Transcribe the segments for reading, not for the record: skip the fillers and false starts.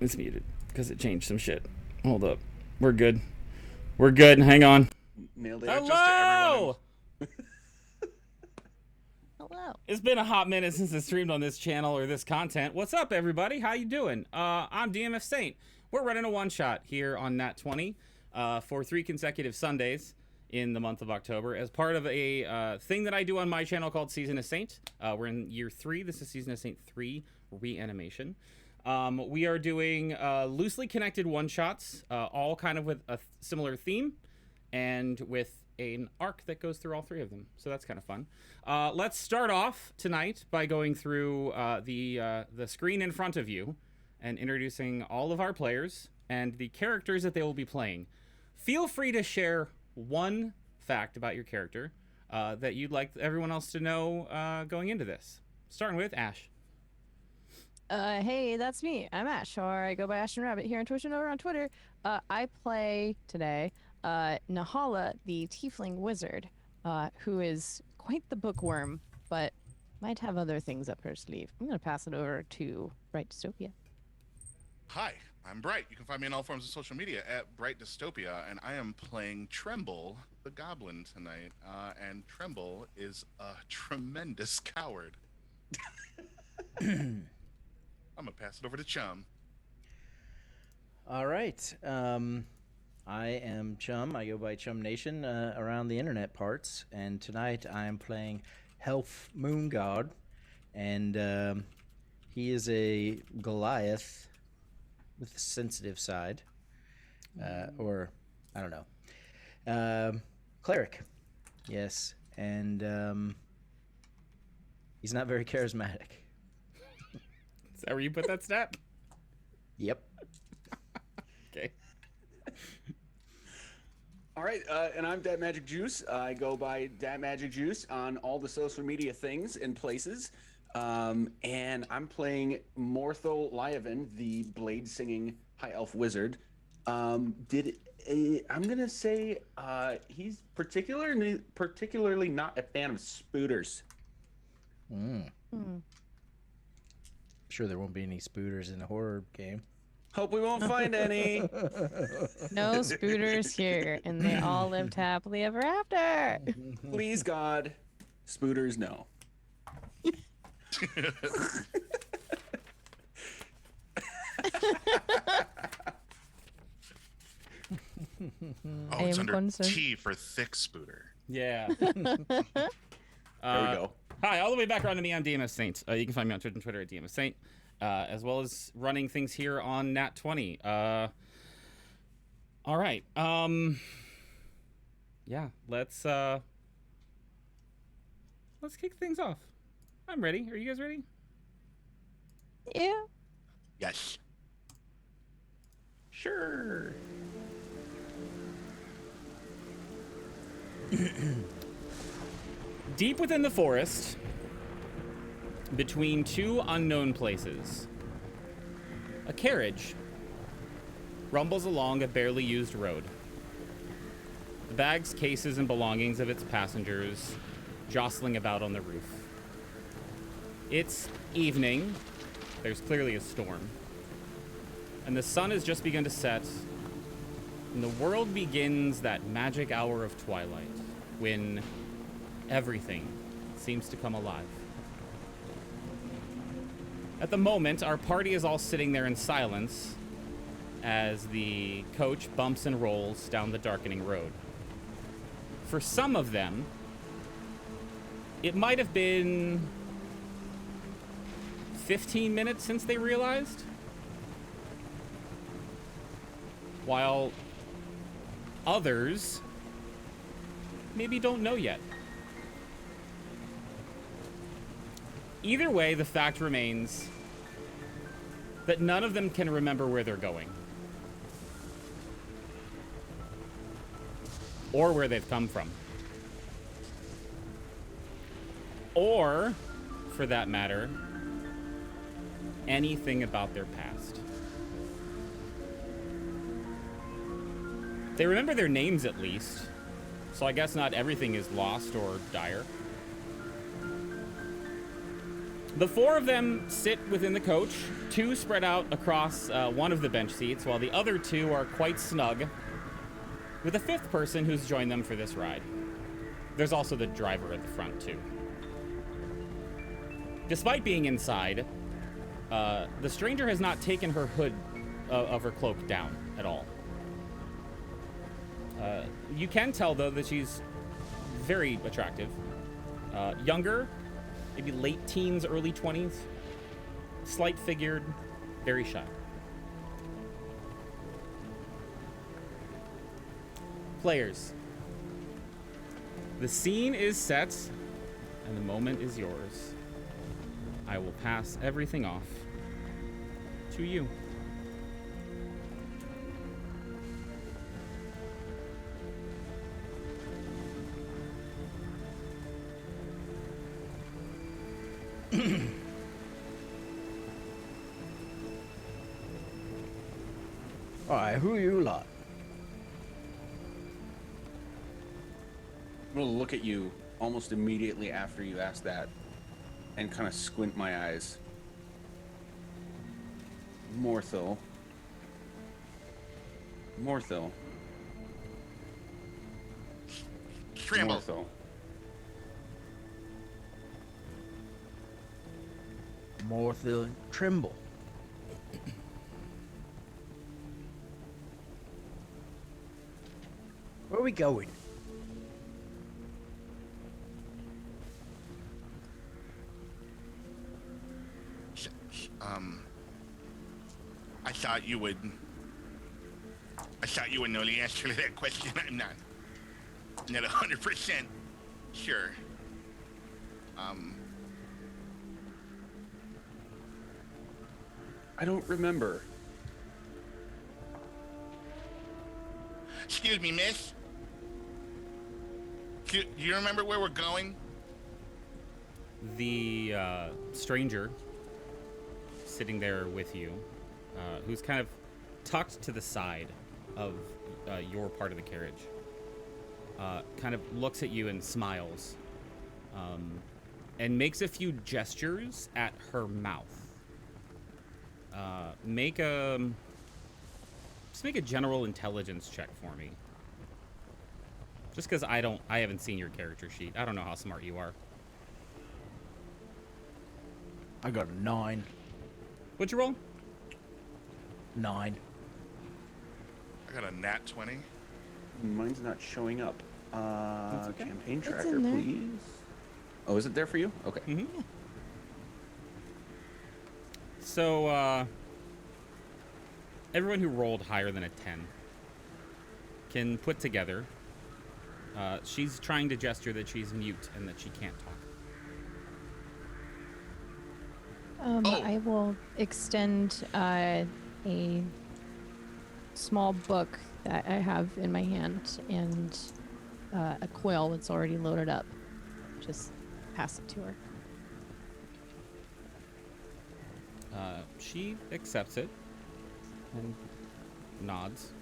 It's muted because it changed some shit. Hold up. We're good. We're good. Hang on. Nailed it. Hello! Hello. It's been a hot minute since I streamed on this channel or this content. What's up, everybody? How you doing? I'm DMFSaint. We're running a one-shot here on Nat 20 for 3 consecutive Sundays in the month of October as part of a thing that I do on my channel called Season of Saint. We're in year 3. This is Season of Saint 3 Reanimation. We are doing loosely connected one-shots, all kind of with a similar theme and with an arc that goes through all 3 of them. So that's kind of fun. Let's start off tonight by going through the screen in front of you and introducing all of our players and the characters that they will be playing. Feel free to share one fact about your character that you'd like everyone else to know going into this. Starting with Ash. Hey, that's me. I'm Ash, or I go by Ash and Rabbit here on Twitch and over on Twitter. I play today Nahala, the Tiefling Wizard, who is quite the bookworm, but might have other things up her sleeve. I'm going to pass it over to Bright Dystopia. Hi, I'm Bright. You can find me on all forms of social media at Bright Dystopia, and I am playing Tremble, the Goblin, tonight. And Tremble is a tremendous coward. I'm gonna pass it over to Chum. All right. I am Chum. I go by Chum Nation around the internet parts, and tonight I am playing Health Moon God, and he is a Goliath with a sensitive side, or I don't know, cleric. Yes, and he's not very charismatic. Is that where you put that stat? Yep. Okay. All right, and I'm Dat Magic Juice. I go by Dat Magic Juice on all the social media things and places. And I'm playing Morthal Lyavin, the blade-singing high elf wizard. I'm gonna say he's particularly not a fan of spooters. Sure, there won't be any spooters in a horror game. Hope we won't find any. No spooters here, and they all lived happily ever after. Please, God, spooters, no. Oh, it's under T for thick spooter. Yeah. There we go. Hi, all the way back around to me. I'm DMFSaint. You can find me on Twitch and Twitter at DMFSaint, as well as running things here on Nat 20. All right. Yeah, let's kick things off. I'm ready. Are you guys ready? Yeah. Yes. Sure. Deep within the forest, between 2 unknown places, a carriage rumbles along a barely used road. The bags, cases, and belongings of its passengers jostling about on the roof. It's evening. There's clearly a storm. And the sun has just begun to set, and the world begins that magic hour of twilight when everything seems to come alive. At the moment, our party is all sitting there in silence as the coach bumps and rolls down the darkening road. For some of them, it might have been 15 minutes since they realized, while others maybe don't know yet. Either way, the fact remains that none of them can remember where they're going. Or where they've come from. Or, for that matter, anything about their past. They remember their names at least, so I guess not everything is lost or dire. The four of them sit within the coach, two spread out across one of the bench seats, while the other two are quite snug, with a fifth person who's joined them for this ride. There's also the driver at the front, too. Despite being inside, the stranger has not taken her hood of her cloak down at all. You can tell, though, that she's very attractive. Younger, maybe late teens, early 20s. Slight figured, very shy. Players, the scene is set, and the moment is yours. I will pass everything off to you. Alright, who are you lot? I'm gonna look at you almost immediately after you ask that and kind of squint my eyes. Morthil. Tremble. Morthil. Morthil Trimble. Where are we going? I thought you would know the answer to that question. I'm not 100% sure. I don't remember. Excuse me, miss. Do you remember where we're going? The stranger sitting there with you, who's kind of tucked to the side of your part of the carriage, kind of looks at you and smiles, and makes a few gestures at her mouth. Just make a general intelligence check for me. Just because I haven't seen your character sheet. I don't know how smart you are. I got a 9. What'd you roll? 9. I got a nat 20. Mine's not showing up. okay. Campaign It's tracker, in there. please. Oh, is it there for you? Okay. Mm-hmm. So, everyone who rolled higher than a 10 can put together. She's trying to gesture that she's mute and that she can't talk. Oh. I will extend a small book that I have in my hand and a quill that's already loaded up. Just pass it to her. She accepts it and nods.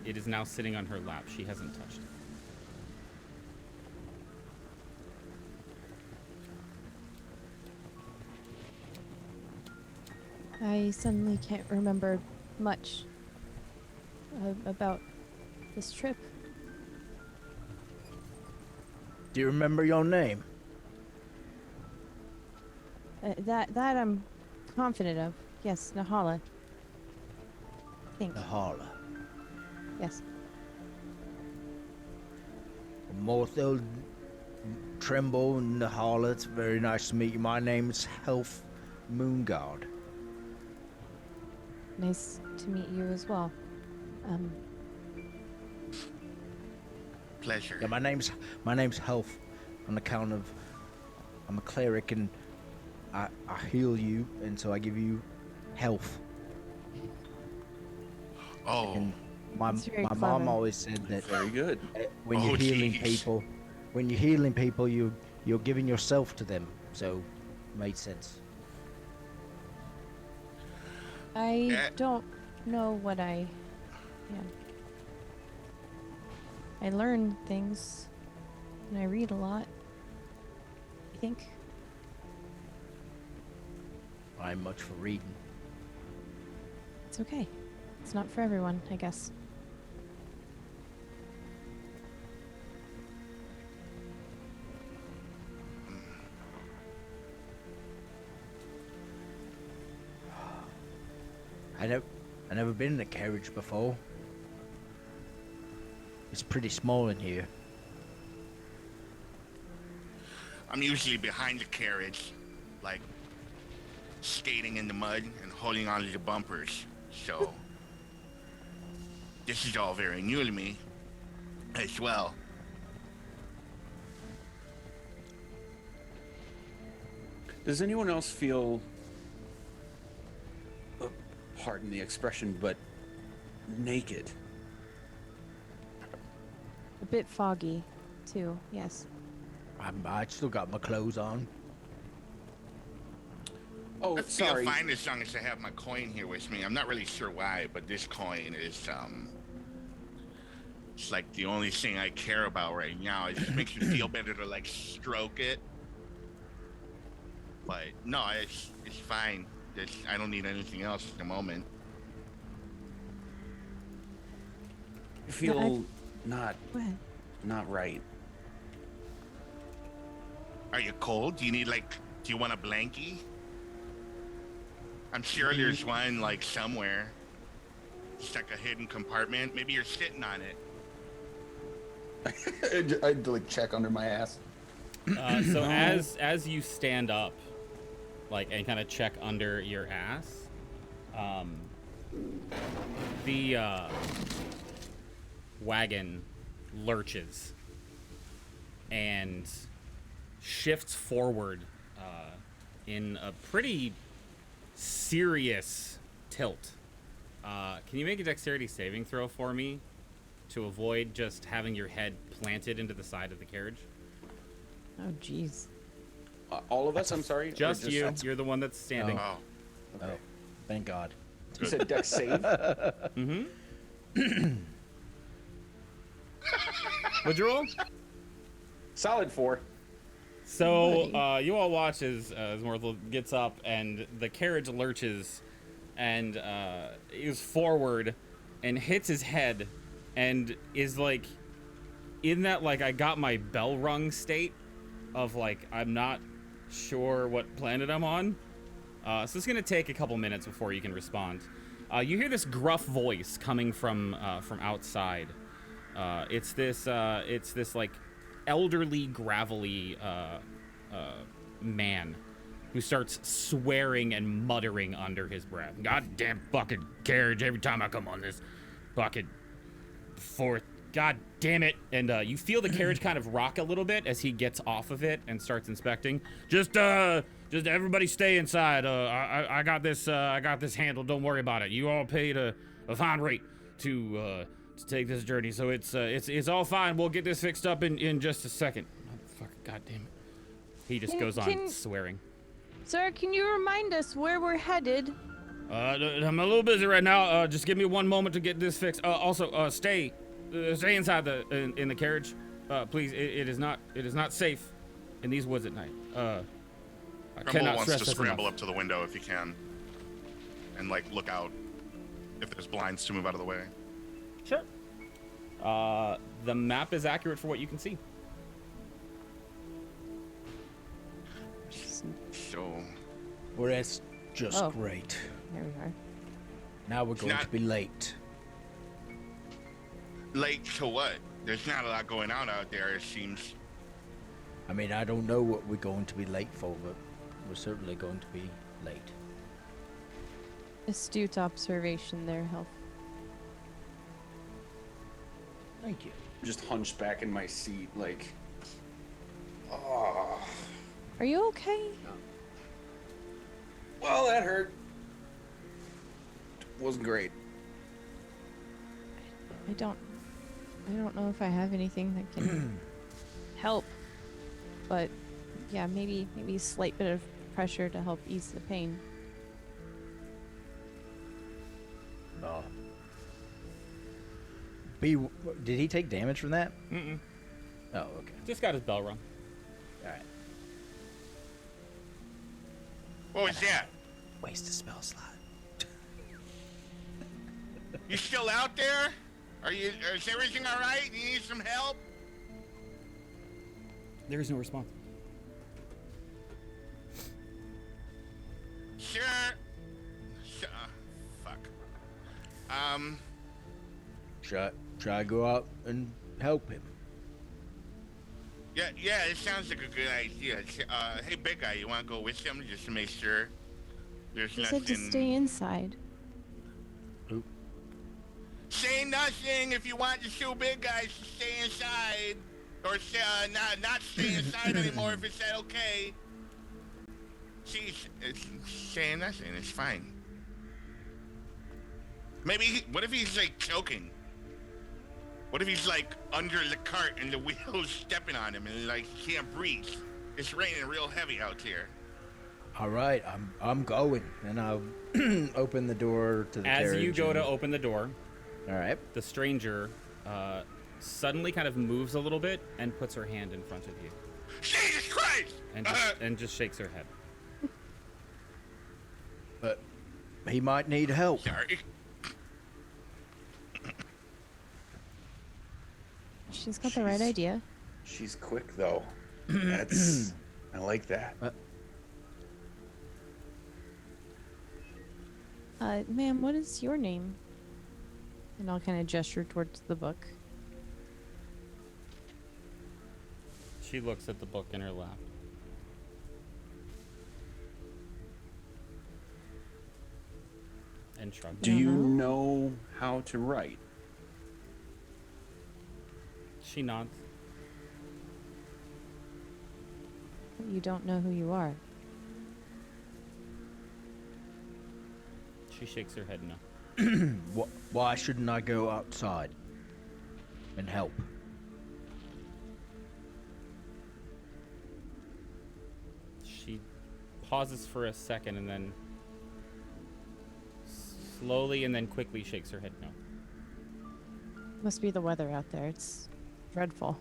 It is now sitting on her lap. She hasn't touched it. I suddenly can't remember much about this trip. Do you remember your name? That I'm confident of. Yes, Nahala. I think. Nahala. Yes. Morthil Tremble Nahala. It's very nice to meet you. My name's Health Moongard. Nice to meet you as well. Pleasure. Yeah, my name's Health on account of I'm a cleric and I heal you, and so I give you health. Oh. And my That's very mom clever. always said that Very good. when Oh, you're healing jeez. people, you're giving yourself to them. So, made sense. I Yeah. don't know what I am. I learn things and I read a lot. I think. I'm much for reading. It's okay. It's not for everyone, I guess. I never been in a carriage before. It's pretty small in here. I'm usually behind the carriage, like skating in the mud and holding onto the bumpers. So this is all very new to me as well. Does anyone else feel, pardon the expression, but naked? A bit foggy, too. Yes. I still got my clothes on. Oh, I feel sorry. fine as long as I have my coin here with me. I'm not really sure why, but this coin is it's like the only thing I care about right now. It just makes me feel better to like stroke it. But no, it's fine. I don't need anything else at the moment. I feel not What? right. Are you cold? Do you want a blankie? I'm sure there's one like somewhere. It's like a hidden compartment. Maybe you're sitting on it. I'd like check under my ass. So as you stand up, like, and kind of check under your ass, the wagon lurches and shifts forward in a pretty serious tilt. Can you make a dexterity saving throw for me to avoid just having your head planted into the side of the carriage? Oh, jeez. All of us, I'm sorry? Or Just you. that's- You're the one that's standing. Oh, Oh, thank God. You said dex save? Mm-hmm. What'd you roll? Solid 4. So you all watch as Morthel gets up and the carriage lurches and is forward and hits his head and is like in that like I got my bell rung state of like I'm not sure what planet I'm on. So it's gonna take a couple minutes before you can respond. You hear this gruff voice coming from outside. It's this like elderly, gravelly man who starts swearing and muttering under his breath. Goddamn fucking carriage! Every time I come on this fucking fourth, god damn it! And you feel the carriage kind of rock a little bit as he gets off of it and starts inspecting. Just everybody stay inside. I got this handled. Don't worry about it. You all paid a fine rate to take this journey, so it's all fine. We'll get this fixed up in just a second. Motherfucker, goddamn it! He just goes on swearing. Sir, can you remind us where we're headed? I'm a little busy right now. Just give me one moment to get this fixed. Also, stay inside in the carriage, please. It is not safe in these woods at night. I Grumble cannot wants stress to this scramble enough. up to the window if he can, and like look out if there's blinds to move out of the way. Sure. The map is accurate for what you can see. So Well, that's just Oh. great. There we are. Now we're going not- to be late. late to what? There's not a lot going on out there, it seems. I mean, I don't know what we're going to be late for, but we're certainly going to be late. Astute observation there, Health. Thank you. Just hunched back in my seat, like, oh. Are you okay? Well, that hurt. Wasn't great. I don't know if I have anything that can help. But yeah, maybe a slight bit of pressure to help ease the pain. Oh. Did he take damage from that? Mm-mm. Oh, okay. Just got his bell rung. All right. What was that? Waste a spell slot. You still out there? Is everything all right? You need some help? There is no response. Sure. Fuck. Should I go out and help him? Yeah, it sounds like a good idea. Hey, big guy, you want to go with him just to make sure there's You nothing? said to stay inside. Say nothing if you want the two big guys to stay inside. Or not stay inside anymore if it's that okay. It's saying nothing, it's fine. Maybe, what if he's like choking? What if he's like under the cart and the wheel's stepping on him and like he can't breathe? It's raining real heavy out here. All right, I'm going, and I'll open the door to the carriage. As you go to open the door, all right, the stranger suddenly kind of moves a little bit and puts her hand in front of you. Jesus Christ! And just shakes her head. but he might need help. Sorry. She's got the right idea. She's quick though. I like that. Ma'am, what is your name? And I'll kind of gesture towards the book. She looks at the book in her lap. And shrugs. Do you know how to write? She nods. You don't know who you are. She shakes her head no. Why shouldn't I go outside and help? She pauses for a second and then slowly and then quickly shakes her head no. Must be the weather out there. It's dreadful.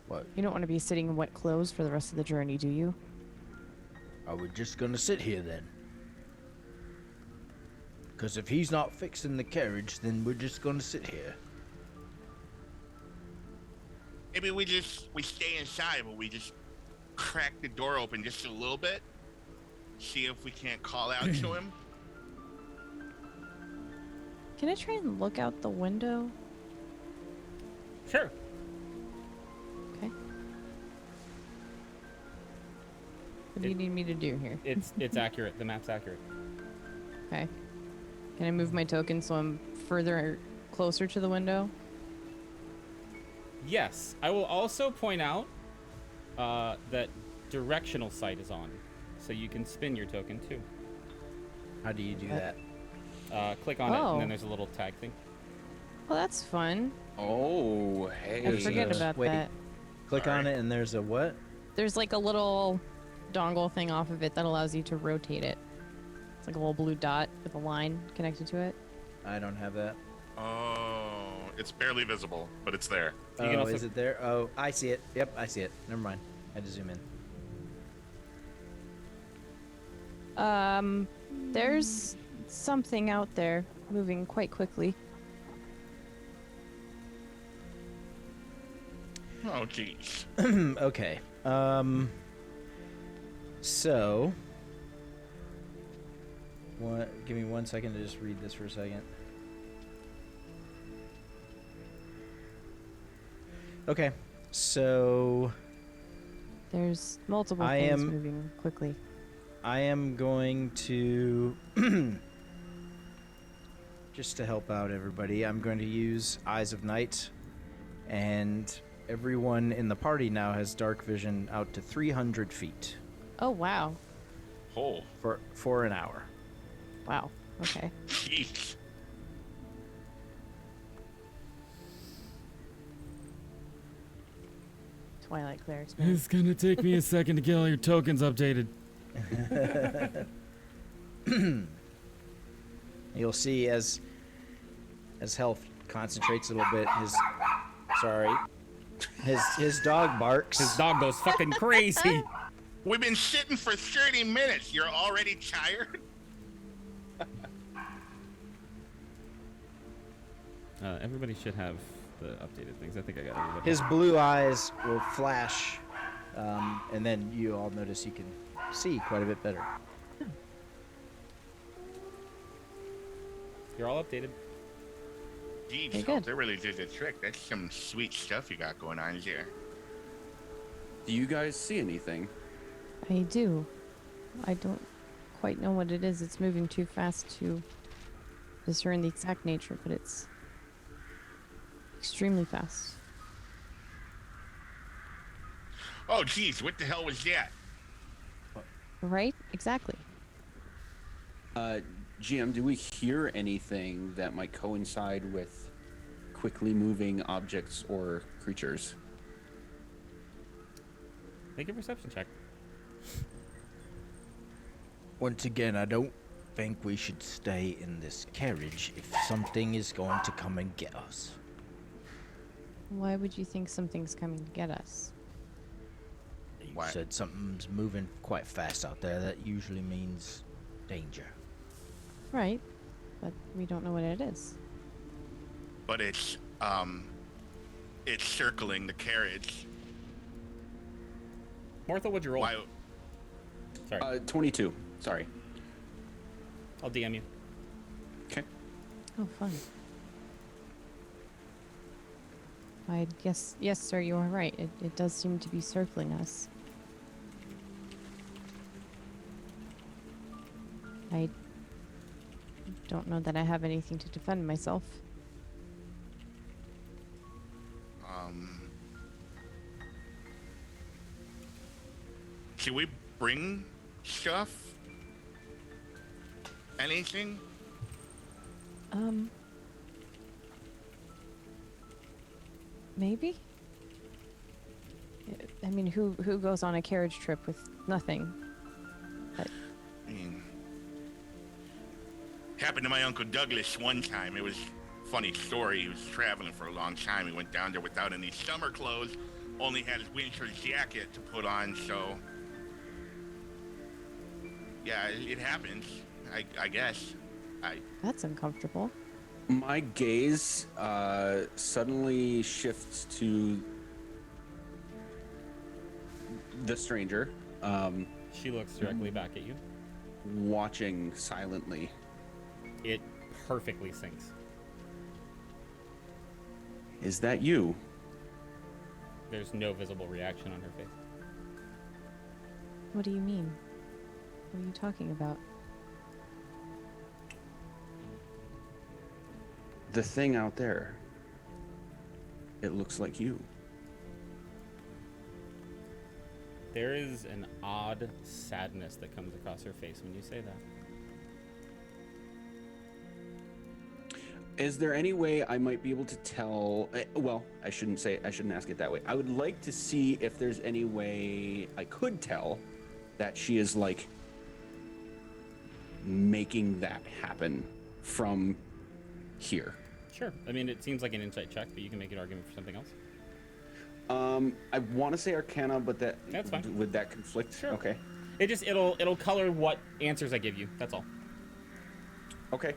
What? You don't want to be sitting in wet clothes for the rest of the journey, do you? Are we just gonna sit here then? Because if he's not fixing the carriage, then we're just gonna sit here. Maybe we stay inside, but we just crack the door open just a little bit. See if we can't call out to him. Can I try and look out the window? Sure. Okay. What do you need me to do here? It's accurate. The map's accurate. Okay. Can I move my token so I'm further closer to the window? Yes. I will also point out that directional sight is on. So you can spin your token too. How do you do that? Click on it and then Oh. there's a little tag thing. Well, that's fun. Oh, I hey. forget about wait. that. Click on it and there's a what? There's like a little dongle thing off of it that allows you to rotate it. It's like a little blue dot with a line connected to it. I don't have that. Oh, it's barely visible, but it's there. You can Oh, also- is it there? Oh, I see it. Yep, I see it. Never mind. I had to zoom in. There's something out there moving quite quickly. Oh, jeez. Okay. So, give me 1 second to just read this for a second. Okay. So, There's multiple I things am- moving quickly. I am going to just to help out everybody. I'm going to use Eyes of Night, and everyone in the party now has dark vision out to 300 feet Oh, wow. Oh, for an hour. Wow. Okay. jeez. Twilight clerics, man. It's gonna take me a second to get all your tokens updated. You'll see as health concentrates a little bit, his dog barks. His dog goes fucking crazy. We've been sitting for 30 minutes. You're already tired? Everybody should have the updated things. I think I got everybody. His blue eyes will flash, and then you all notice you can see quite a bit better. You're all updated. Geez, Okay, Hope, good. they really did the trick. That's some sweet stuff you got going on here. Do you guys see anything? I do. I don't quite know what it is. It's moving too fast to discern the exact nature, but it's extremely fast. Oh, geez, what the hell was that? Right? Exactly. GM, do we hear anything that might coincide with quickly moving objects or creatures? Make a perception check. Once again, I don't think we should stay in this carriage if something is going to come and get us. Why would you think something's coming to get us? You Why? said something's moving quite fast out there. That usually means danger. Right. But we don't know what it is. But it's circling the carriage. Martha, what'd you roll? Why? Sorry, 22. Sorry. I'll DM you. Okay. Oh, fun. I guess, yes, sir, you are right. It does seem to be circling us. I don't know that I have anything to defend myself. Should we bring stuff? Anything? Maybe? I mean, who goes on a carriage trip with nothing? I mean, happened to my Uncle Douglas one time. It was a funny story. He was traveling for a long time. He went down there without any summer clothes, only had his winter jacket to put on, so... Yeah, it happens, I guess. That's uncomfortable. My gaze suddenly shifts to the stranger, She looks directly back at you. watching silently. It perfectly syncs. Is that you? There's no visible reaction on her face. What do you mean? What are you talking about? The thing out there. It looks like you. There is an odd sadness that comes across her face when you say that. Is there any way I might be able to tell? Well, I shouldn't ask it that way. I would like to see if there's any way I could tell that she is like making that happen from here. Sure. I mean, it seems like an insight check, but you can make an argument for something else. I want to say Arcana, but That's fine. would that conflict? Sure. Okay. It'll color what answers I give you. That's all. Okay.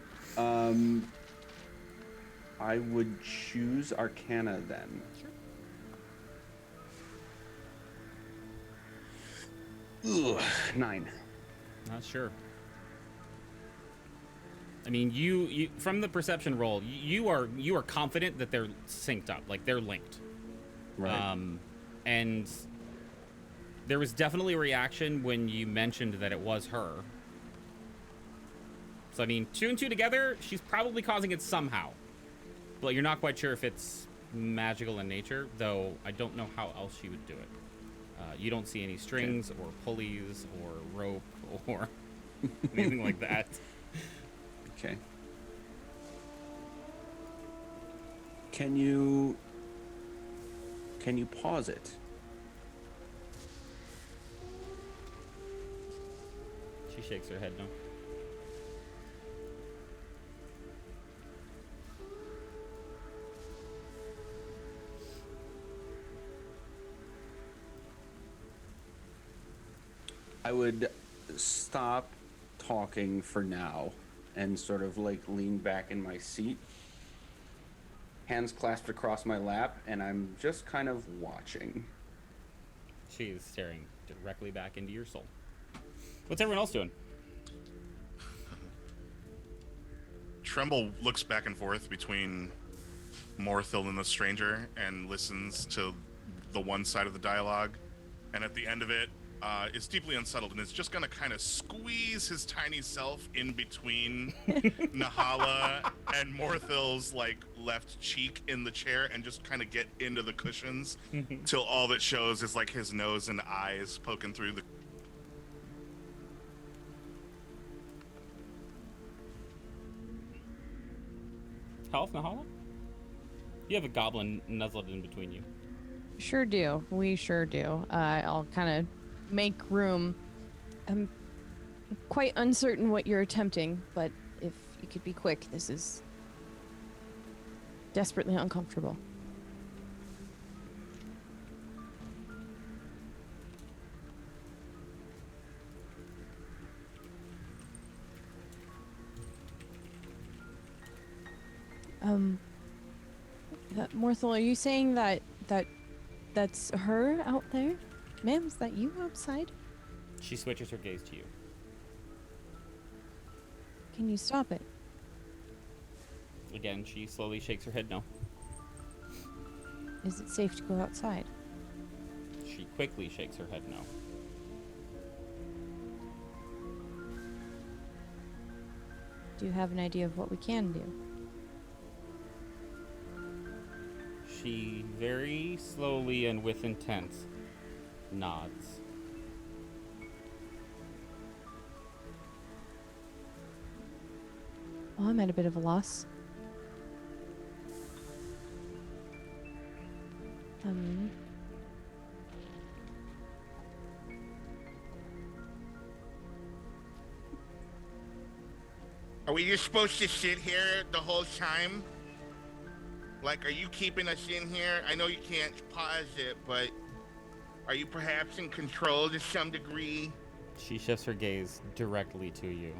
I would choose Arcana then. Sure. Ugh, 9. Not sure. I mean, you from the perception roll, you are confident that they're synced up, like they're linked. Right. And there was definitely a reaction when you mentioned that it was her. So I mean, 2 and 2 together, she's probably causing it somehow. But you're not quite sure if it's magical in nature, though I don't know how else she would do it. You don't see any strings or pulleys or rope or anything like that. Okay. Can you pause it? She shakes her head no. I would stop talking for now and sort of like lean back in my seat, hands clasped across my lap, and I'm just kind of watching. She is staring directly back into your soul. What's everyone else doing? Tremble looks back and forth between Morthil and the stranger and listens to the one side of the dialogue, and at the end of it, is deeply unsettled and is just gonna kind of squeeze his tiny self in between Nahala and Morthil's like left cheek in the chair and just kind of get into the cushions till all that shows is like his nose and eyes poking through the. Health, Nahala? You have a goblin nuzzled in between you. Sure do. We sure do. I'll kind of make room. I'm quite uncertain what you're attempting, but if you could be quick, this is desperately uncomfortable. Morthel, are you saying that's her out there? Ma'am, is that you outside? She switches her gaze to you. Can you stop it? Again, she slowly shakes her head no. Is it safe to go outside? She quickly shakes her head no. Do you have an idea of what we can do? She very slowly and with intent nods. Well, I'm at a bit of a loss. Are we just supposed to sit here the whole time? Like, are you keeping us in here? I know you can't pause it, but are you perhaps in control to some degree? She shifts her gaze directly to you.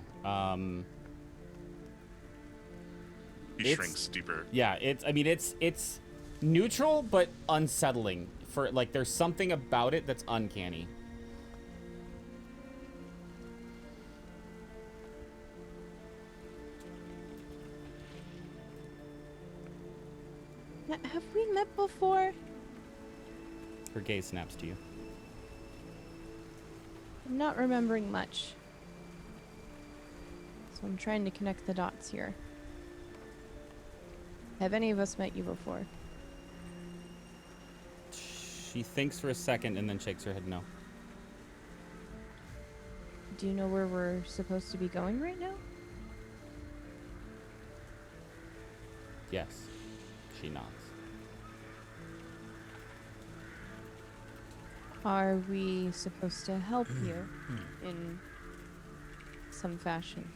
He shrinks deeper. Yeah, it's neutral but unsettling. For like, there's something about it that's uncanny. Have we met before? Her gaze snaps to you. I'm not remembering much. So I'm trying to connect the dots here. Have any of us met you before? She thinks for a second and then shakes her head no. Do you know where we're supposed to be going right now? Yes. She nods. Are we supposed to help you in some fashion?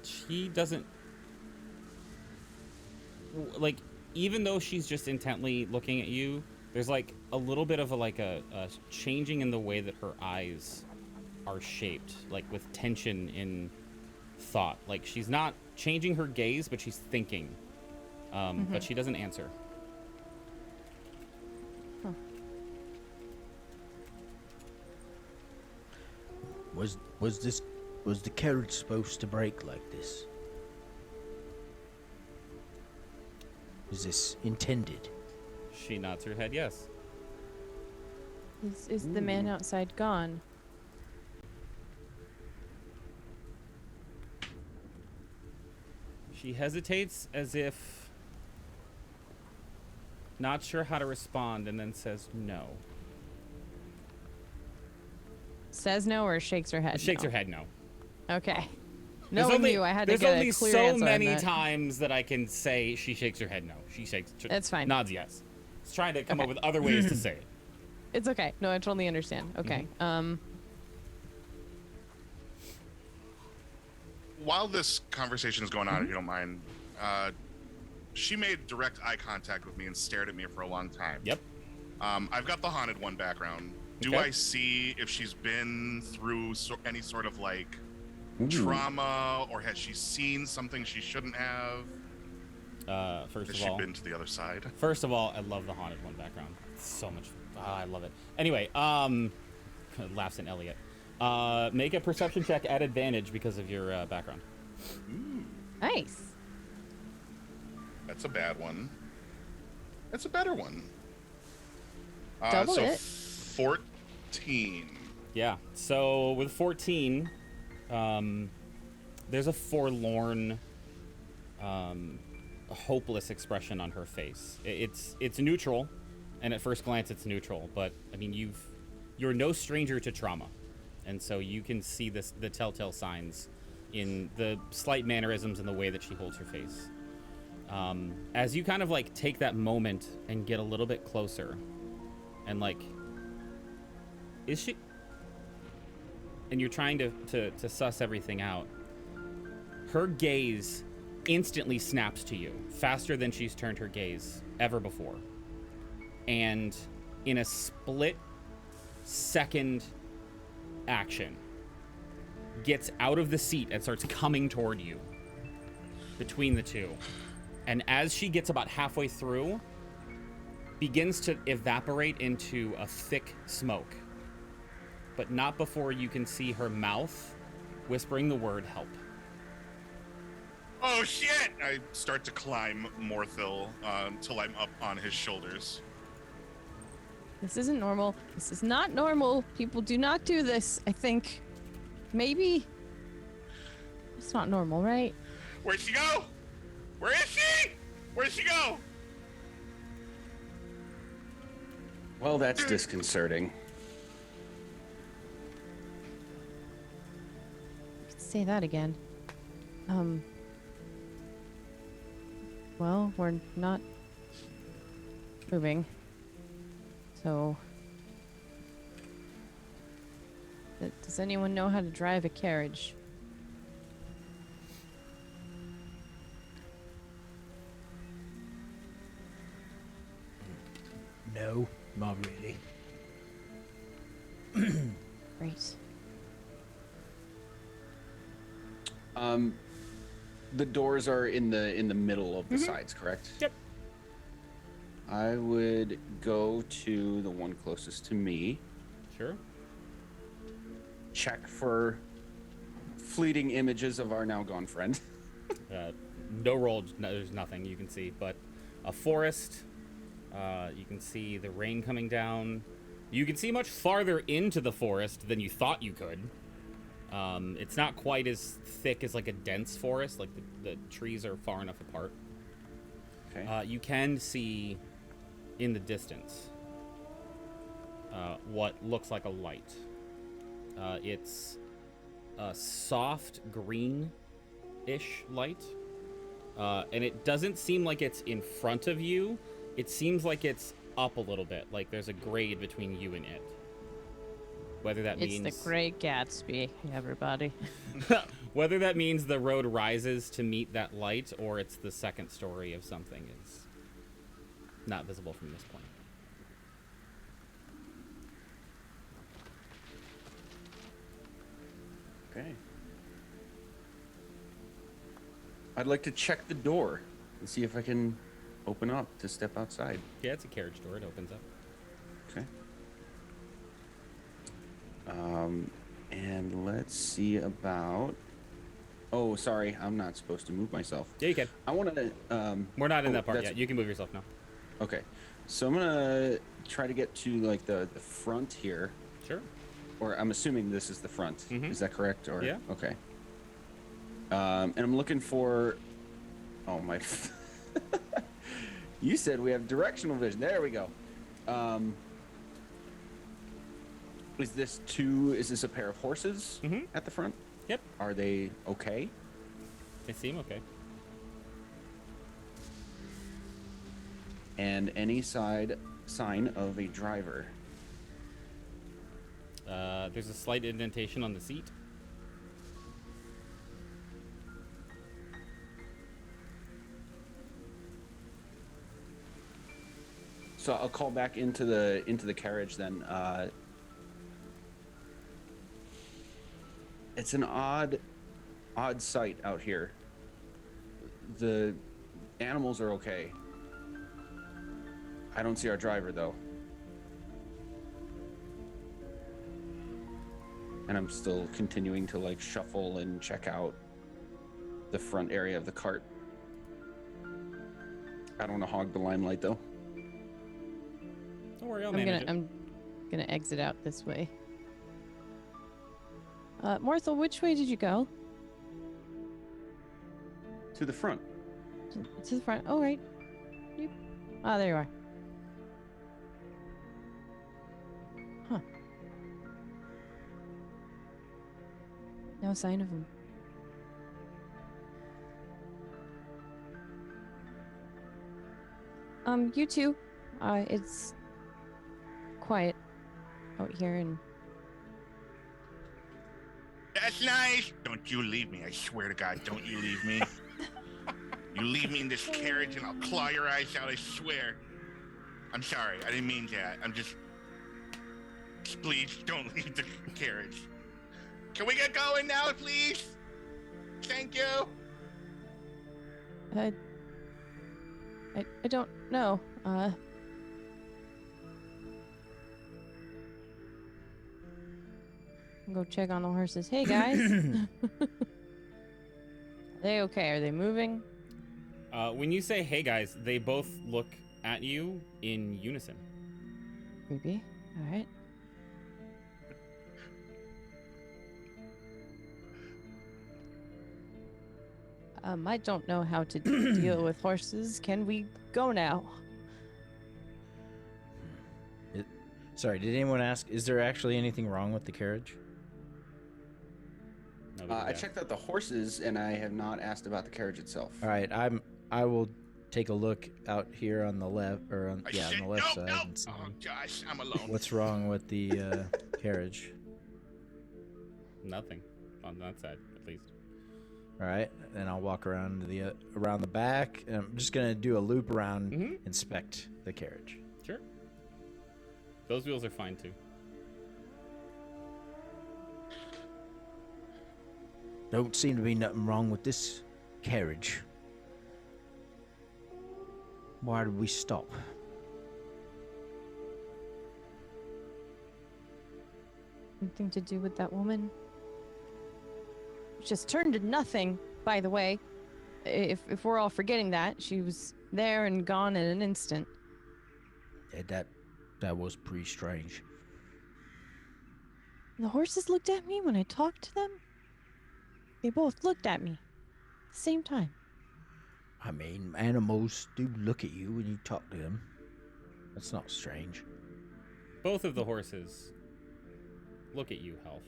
She doesn't like, even though she's just intently looking at you, there's like a little bit of a changing in the way that her eyes are shaped, like with tension in thought. Like, she's not changing her gaze, but she's thinking. But she doesn't answer. Huh. Was the carriage supposed to break like this? Was this intended? She nods her head yes. Is the man outside gone? She hesitates as if not sure how to respond, and then says no. Says no or shakes her head? Shakes no? her head no. Okay. There's Knowing you, I had to get a clear There's only so answer on many that. times that I can say she shakes her head no. She shakes. That's fine. Nods yes. It's trying to come Okay. up with other ways to say it. It's okay. No, I totally understand. Okay. While this conversation is going on, if you don't mind, she made direct eye contact with me and stared at me for a long time. Yep. I've got the haunted one background. Do Okay. I see if she's been through any sort of like Ooh. trauma, or has she seen something she shouldn't have? First Has of she all, been to the other side? First of all, I love the haunted one background. It's so much. I love it. Anyway, laughs in Elliot. Make a perception check at advantage because of your background. Ooh, Nice. that's a bad one. That's a better one. Double so it. 14. Yeah. So with 14, there's a forlorn, hopeless expression on her face. It's neutral, and at first glance it's neutral. But I mean, you're no stranger to trauma, and so you can see the telltale signs in the slight mannerisms and the way that she holds her face. As you kind of like take that moment and get a little bit closer, and like, is she? And you're trying to suss everything out. Her gaze instantly snaps to you, faster than she's turned her gaze ever before. And in a split second action, gets out of the seat and starts coming toward you between the two. And as she gets about halfway through, begins to evaporate into a thick smoke. But not before you can see her mouth whispering the word help. Oh shit! I start to climb Morthil until I'm up on his shoulders. This isn't normal. This is not normal. People do not do this, I think. Maybe. It's not normal, right? Where'd she go? Where is she? Where'd she go? Well, that's disconcerting. Say that again. Well, we're not moving. So, does anyone know how to drive a carriage? No, not really. Great. The doors are in the middle of the sides, correct? Yep. I would go to the one closest to me. Sure. Check for fleeting images of our now gone friend. No roll, no, there's nothing you can see, but a forest. You can see the rain coming down. You can see much farther into the forest than you thought you could. It's not quite as thick as like a dense forest, like the trees are far enough apart. Okay. You can see in the distance what looks like a light. It's a soft green-ish light, and it doesn't seem like it's in front of you. It seems like it's up a little bit, like there's a grade between you and it. Whether that means... It's the Great Gatsby, everybody. Whether that means the road rises to meet that light, or it's the second story of something is not visible from this point. Okay. I'd like to check the door and see if I can open up to step outside. Yeah, it's a carriage door. It opens up. Okay. And let's see about... Oh, sorry, I'm not supposed to move myself. Yeah, you can. I want to... We're not in oh, that part that's- yet. You can move yourself now. Okay. So I'm going to try to get to, like, the front here. Sure. Or I'm assuming this is the front. Mhm. Is that correct? Or Yeah. Okay. And I'm looking for... Oh, my... You said we have directional vision. There we go. Is this a pair of horses Mhm. at the front? Yep. Are they okay? They seem okay. And any sign of a driver? There's a slight indentation on the seat. So I'll call back into the carriage then. It's an odd sight out here. The animals are okay. I don't see our driver though. And I'm still continuing to like shuffle and check out the front area of the cart. I don't want to hog the limelight though. Don't worry, I'll manage it. I'm gonna exit out this way. Morthel, which way did you go? To the front. To the front. Oh, right. Ah, there you are. Huh. No sign of him. You two. It's quiet out here and That's nice. Don't you leave me. I swear to God, don't you leave me. You leave me in this carriage and I'll claw your eyes out, I swear. I'm sorry. I didn't mean that. I'm just... Please, don't leave the carriage. Can we get going now, please? Thank you. I don't know. Go check on the horses. Hey guys. Are they okay? Are they moving? When you say "Hey guys," they both look at you in unison. Creepy. All right. I don't know how to deal with horses. Can we go now? Sorry, did anyone ask? Is there actually anything wrong with the carriage? I checked out the horses and I have not asked about the carriage itself. All right, I will take a look out here on the left, or on, yeah, on the left side. No. And see Oh, Josh, I'm alone. what's wrong with the carriage? Nothing on that side, at least. All right, then I'll walk around around the back, and I'm just gonna do a loop around, inspect the carriage. Sure. Those wheels are fine too. Don't seem to be nothing wrong with this carriage. Why did we stop? Anything to do with that woman? Just turned to nothing, by the way. If we're all forgetting that, she was there and gone in an instant. Yeah, that was pretty strange. The horses looked at me when I talked to them. They both looked at me. At the same time. I mean, animals do look at you when you talk to them. That's not strange. Both of the horses look at you, Health.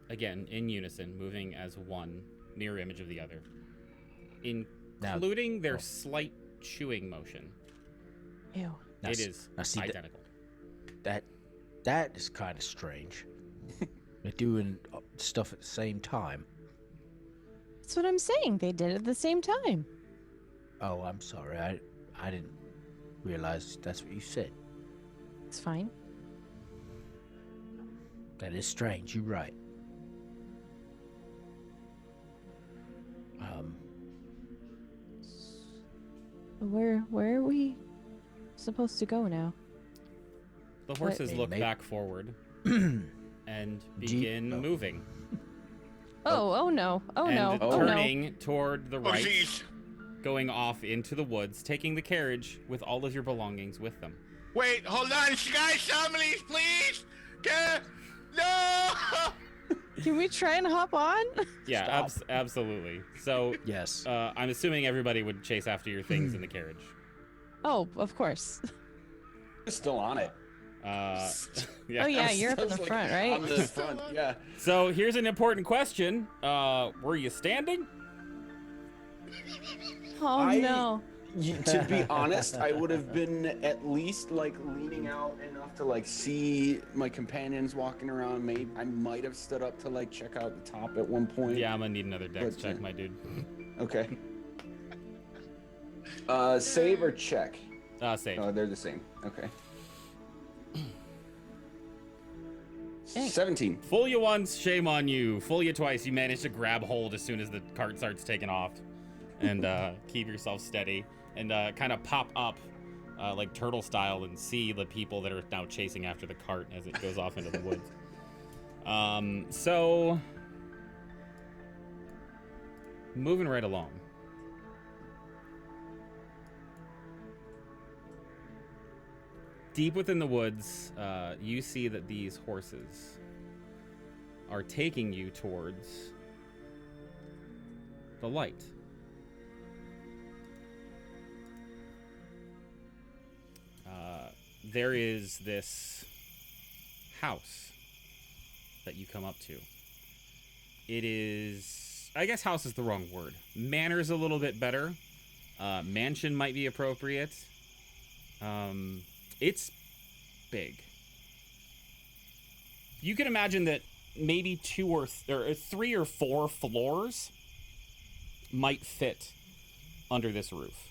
Again, in unison, moving as one mirror image of the other, including their slight chewing motion. Ew. It is identical. That is kind of strange. They're doing stuff at the same time. That's what I'm saying. They did it at the same time. Oh, I'm sorry. I didn't realize that's what you said. It's fine. That is strange. You're right. Where are we supposed to go now? The horses look back forward and begin moving. Oh no. Oh and no. turning toward the Oh, right, jeez. going off into the woods, taking the carriage with all of your belongings with them. Wait, hold on, guys, family, please. No. Can we try and hop on? Yeah, absolutely. So, Yes. I'm assuming everybody would chase after your things in the carriage. Oh, of course. You're still on it. Yeah. Oh yeah, you're up in the front, right? On the front, yeah. So here's an important question. Were you standing? Oh no. To be honest, I would have been at least like leaning out enough to like see my companions walking around. Maybe I might have stood up to like check out the top at one point. Yeah, I'm gonna need another dex But, check, my dude. Okay. Save or check? Save. Oh, they're the same. Okay. Dang. 17. Fool you once, shame on you. Fool you twice, you manage to grab hold as soon as the cart starts taking off. And keep yourself steady. And kind of pop up like turtle style and see the people that are now chasing after the cart as it goes off into the woods. So... moving right along. Deep within the woods, you see that these horses are taking you towards the light. There is this house that you come up to. It is... I guess house is the wrong word. Manor is a little bit better. Mansion might be appropriate. It's big. You can imagine that maybe 2 or 3 or 4 floors might fit under this roof.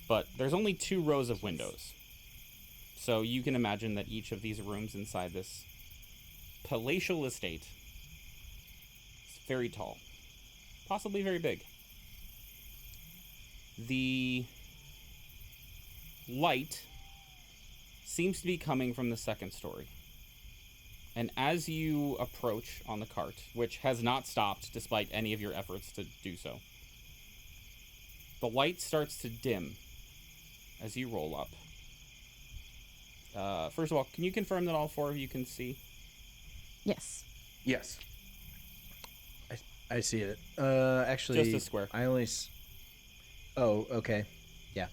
But there's only 2 rows of windows. So you can imagine that each of these rooms inside this palatial estate is very tall. Possibly very big. The light seems to be coming from the 2nd story. And as you approach on the cart, which has not stopped despite any of your efforts to do so, the light starts to dim as you roll up. First of all, can you confirm that all 4 of you can see? Yes. Yes. I see it. Actually, Just a square. I only. Oh, okay. Yeah.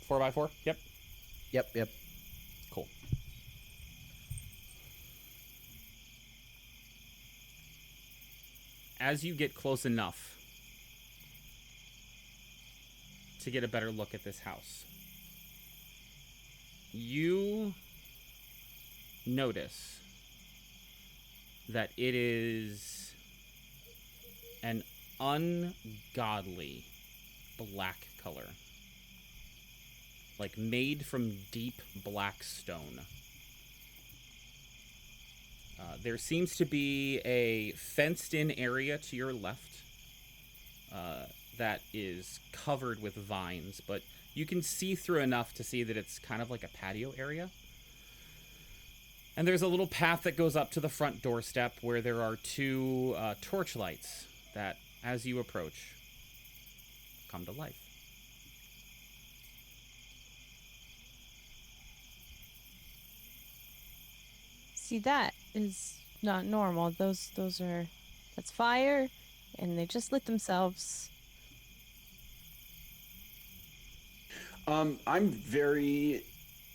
4x4? Yep. Yep. Cool. As you get close enough to get a better look at this house, you notice that it is an ungodly black color. Like made from deep black stone. There seems to be a fenced-in area to your left that is covered with vines, but you can see through enough to see that it's kind of like a patio area. And there's a little path that goes up to the front doorstep where there are 2 torch lights that, as you approach, come to life. See, that is not normal. Those are... that's fire, and they just lit themselves. I'm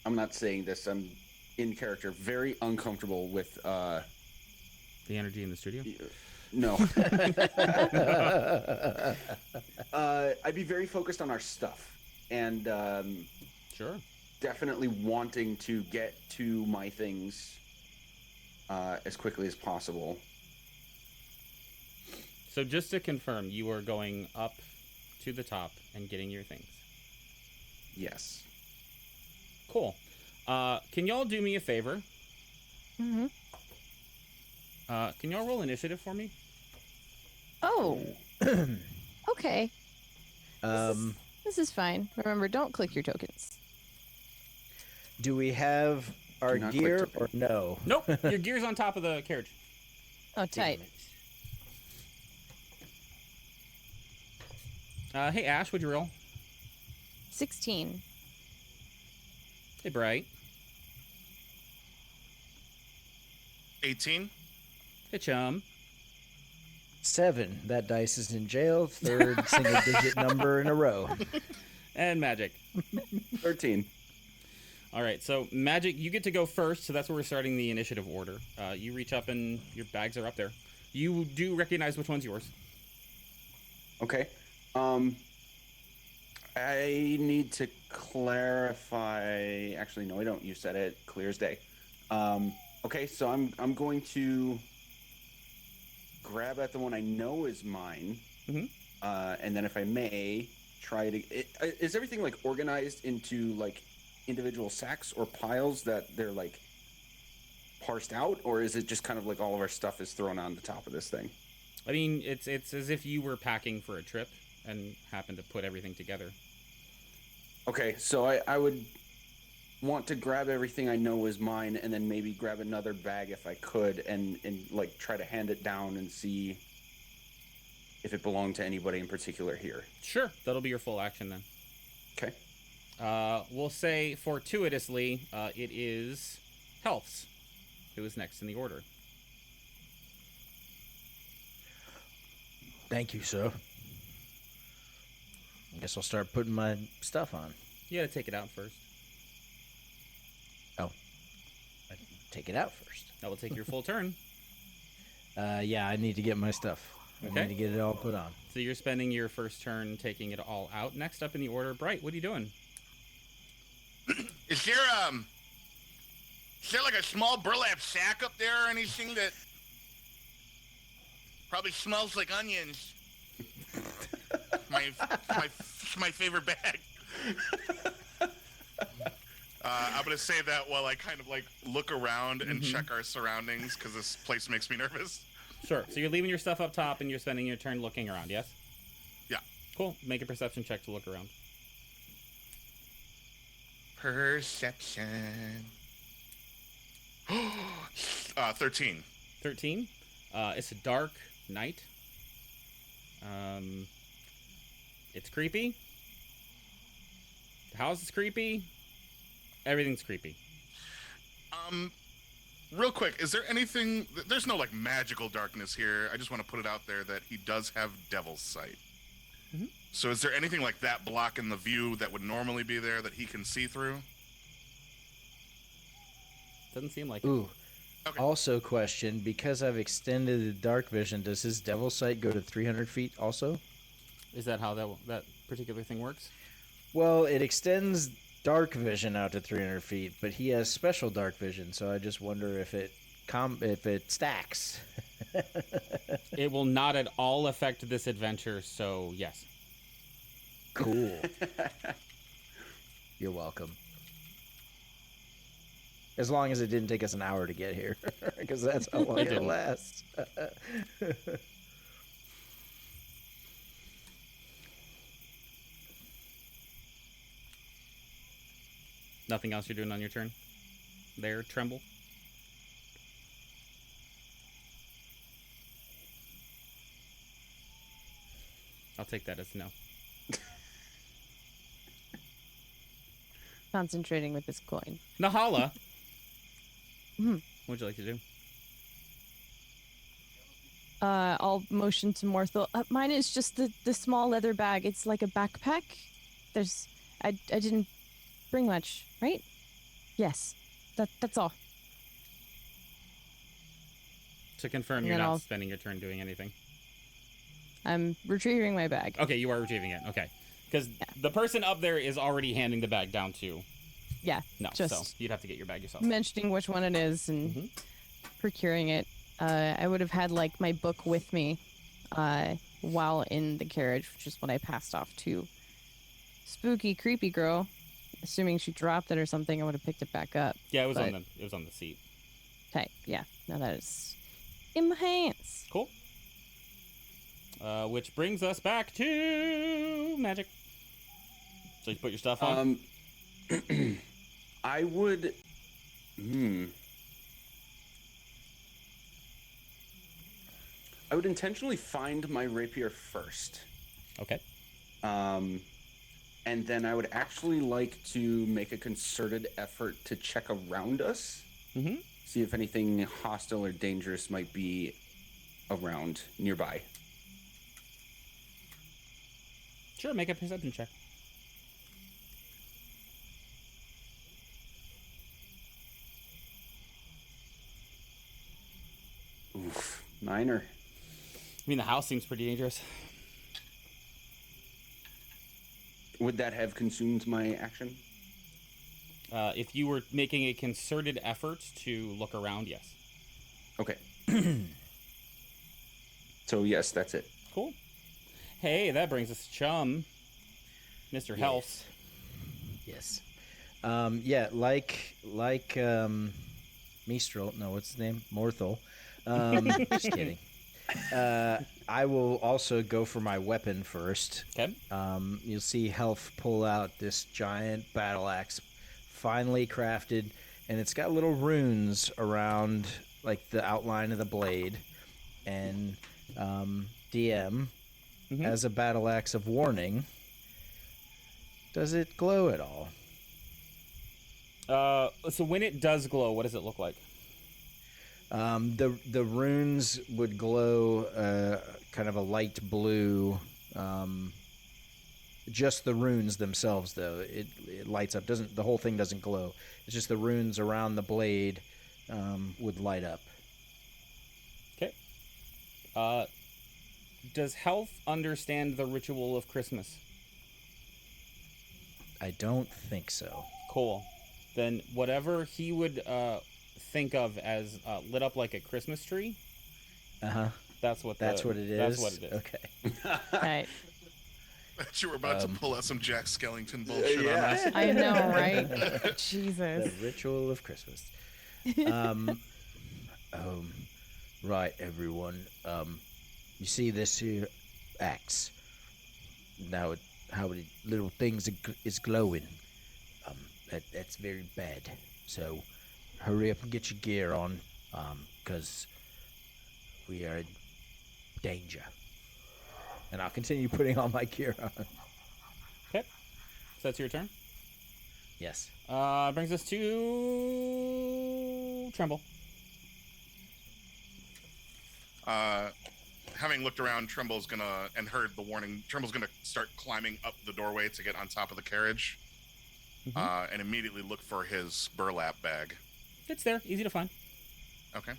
not saying this, I'm in character, very uncomfortable with, The energy in the studio? no. I'd be very focused on our stuff, and, Sure. definitely wanting to get to my things, as quickly as possible. So just to confirm, you are going up to the top and getting your things. Yes. Cool. Can y'all do me a favor? Mm-hmm. Can y'all roll initiative for me? Oh. Okay. Um, This is fine. Remember, don't click your tokens. do we have our Do not click gear to- or no? Nope. Your gear's on top of the carriage. Oh, tight. Hey, Ash, what'd you roll? 16. Hey, Bright. 18. Hey, Chum. 7. That dice is in jail. 3rd single-digit number in a row. And Magic. 13. All right, so Magic, you get to go first, so that's where we're starting the initiative order. You reach up and your bags are up there. You do recognize which one's yours. Okay. I need to clarify. Actually, no, I don't. You said it clear as day. Okay, so I'm going to grab at the one I know is mine, Mhm. and then if I may, try to. Is everything like organized into like individual sacks or piles that they're like parsed out, or is it just kind of like all of our stuff is thrown on the top of this thing? I mean, it's as if you were packing for a trip and happened to put everything together. Okay, so I would want to grab everything I know is mine, and then maybe grab another bag if I could, and like try to hand it down and see if it belonged to anybody in particular here. Sure, that'll be your full action then. Okay. We'll say fortuitously, it is Healths, who is next in the order. Thank you, sir. I guess I'll start putting my stuff on. You gotta take it out first. Oh. I take it out first. That will take your full turn. Yeah, I need to get my stuff. Okay. I need to get it all put on. So you're spending your first turn taking it all out. Next up in the order, Bright, what are you doing? Is there like a small burlap sack up there or anything that probably smells like onions? my favorite bag. I'm gonna say that while I kind of like look around and check our surroundings because this place makes me nervous. Sure. So you're leaving your stuff up top and you're spending your turn looking around, yes? Yeah. Cool. Make a perception check to look around. Perception. 13. 13. It's a dark night. It's creepy. The house is creepy. Everything's creepy. Real quick, is there anything? There's no like magical darkness here. I just want to put it out there that he does have Devil's Sight. Mm-hmm. So is there anything like that blocking the view that would normally be there that he can see through? Doesn't seem like Ooh. Okay. Also, question: because I've extended the dark vision, does his Devil Sight go to 300 feet also? it. Is that how that particular thing works? Well, it extends dark vision out to 300 feet, but he has special dark vision, so I just wonder if it stacks. It will not at all affect this adventure, so yes. Cool. You're welcome. As long as it didn't take us an hour to get here, because that's how long it lasts. Nothing else you're doing on your turn? There, Tremble? I'll take that as no. Concentrating with this coin. Nahala, Mhm. what would you like to do? I'll motion to Morthel. Mine is just the small leather bag. It's like a backpack. I didn't bring much, right? Yes. That's all. To confirm, And you're then not I'll- spending your turn doing anything. I'm retrieving my bag. Okay, you are retrieving it. Okay. Because the person up there is already handing the bag down to... Yeah. No, just so you'd have to get your bag yourself. mentioning which one it is and Mhm. procuring it. I would have had like my book with me while in the carriage, which is what I passed off to spooky, creepy girl. Assuming she dropped it or something, I would have picked it back up. Yeah, it was But- on the seat. Okay, yeah. Now that is in my hands. Cool. Which brings us back to magic. So you put your stuff on? I would. I would intentionally find my rapier first. Okay. And then I would actually like to make a concerted effort to check around us. Mm-hmm. See if anything hostile or dangerous might be around nearby. Sure, make a perception check. Oof, minor. I mean, the house seems pretty dangerous. Would that have consumed my action? If you were making a concerted effort to look around, yes. Okay. So yes, that's it. Cool. Hey, that brings us to Chum. Mr. Yeah. Helfs. Yes. Like Mistral. No, what's his name? Morthal. Just kidding. I will also go for my weapon first. Okay. You'll see Health pull out this giant battle axe, finely crafted, and it's got little runes around like the outline of the blade. And DM, as a battle axe of warning, does it glow at all? So when it does glow, what does it look like? The runes would glow kind of a light blue. Just the runes themselves, though, it lights up. The whole thing doesn't glow. It's just the runes around the blade would light up. Okay. Does Health understand the ritual of Christmas? I don't think so. Cool. Then whatever he would think of as lit up like a Christmas tree. That's what it is. That's what it is. Okay. Right. That you were about to pull out some Jack Skellington bullshit on us. I know, right? Jesus. The ritual of Christmas. Right, everyone. You see this here axe? Now, how many little things is glowing? That's very bad. So, hurry up and get your gear on, because we are in danger. And I'll continue putting all my gear on. Okay. So that's your turn. Yes. Brings us to Tremble. Having looked around, Tremble's gonna, and heard the warning, Tremble's gonna start climbing up the doorway to get on top of the carriage, and immediately look for his burlap bag. It's there, easy to find. Okay.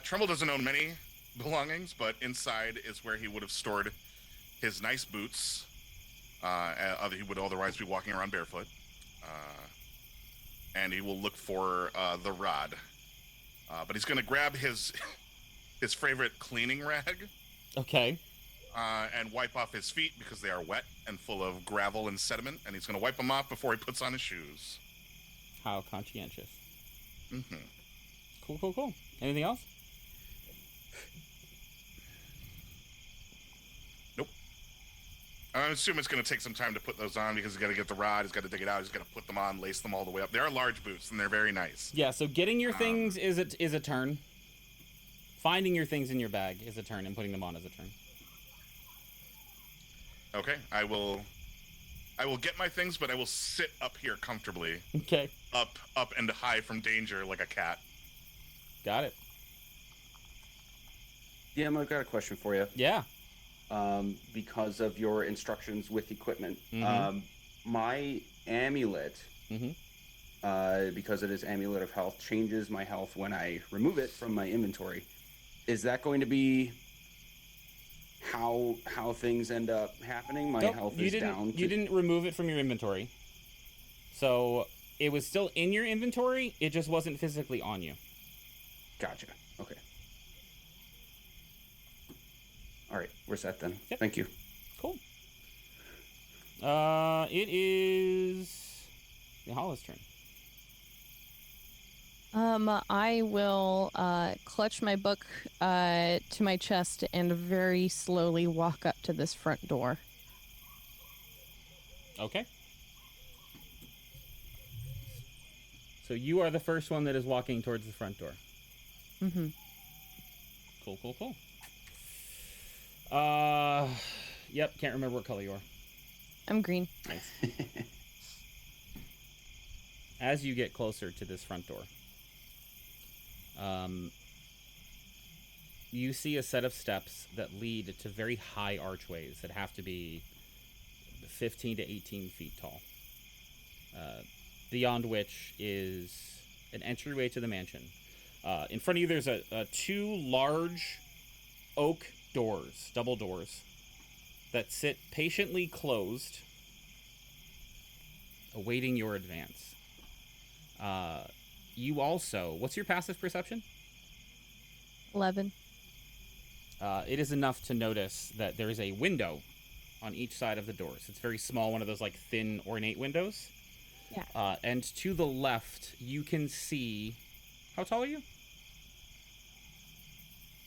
Tremble doesn't own many belongings, but inside is where he would have stored his nice boots. He would otherwise be walking around barefoot. And he will look for the rod. But he's going to grab his favorite cleaning rag. Okay. And wipe off his feet because they are wet and full of gravel and sediment. And he's going to wipe them off before he puts on his shoes. How conscientious. Mm-hmm. Cool. Anything else? Nope. I assume it's going to take some time to put those on because he's got to get the rod, he's got to dig it out, he's got to put them on, lace them all the way up. They are large boots, and they're very nice. Yeah, so getting your things is a turn. Finding your things in your bag is a turn, and putting them on is a turn. Okay, I will get my things, but I will sit up here comfortably. Okay. Up and high from danger like a cat. Got it. Yeah, I've got a question for you. Yeah. Because of your instructions with equipment. Mhm. My amulet, Mm-hmm. because it is Amulet of Health, changes my health when I remove it from my inventory. Is that going to be how things end up happening? My health is down. You didn't remove it from your inventory. So it was still in your inventory, it just wasn't physically on you. Gotcha. Okay. All right, we're set then. Yep. Thank you. Cool. It is Yahala's turn. I will clutch my book to my chest and very slowly walk up to this front door. Okay. So you are the first one that is walking towards the front door. Mm-hmm. Cool. Yep, can't remember what color you are. I'm green. Nice. As you get closer to this front door, you see a set of steps that lead to very high archways that have to be 15 to 18 feet tall. Beyond which is an entryway to the mansion. In front of you, there's two large oak doors, double doors, that sit patiently closed, awaiting your advance. You also, what's your passive perception? 11. It is enough to notice that there is a window on each side of the doors. It's very small, one of those like thin, ornate windows. Yeah. And to the left, you can see. How tall are you?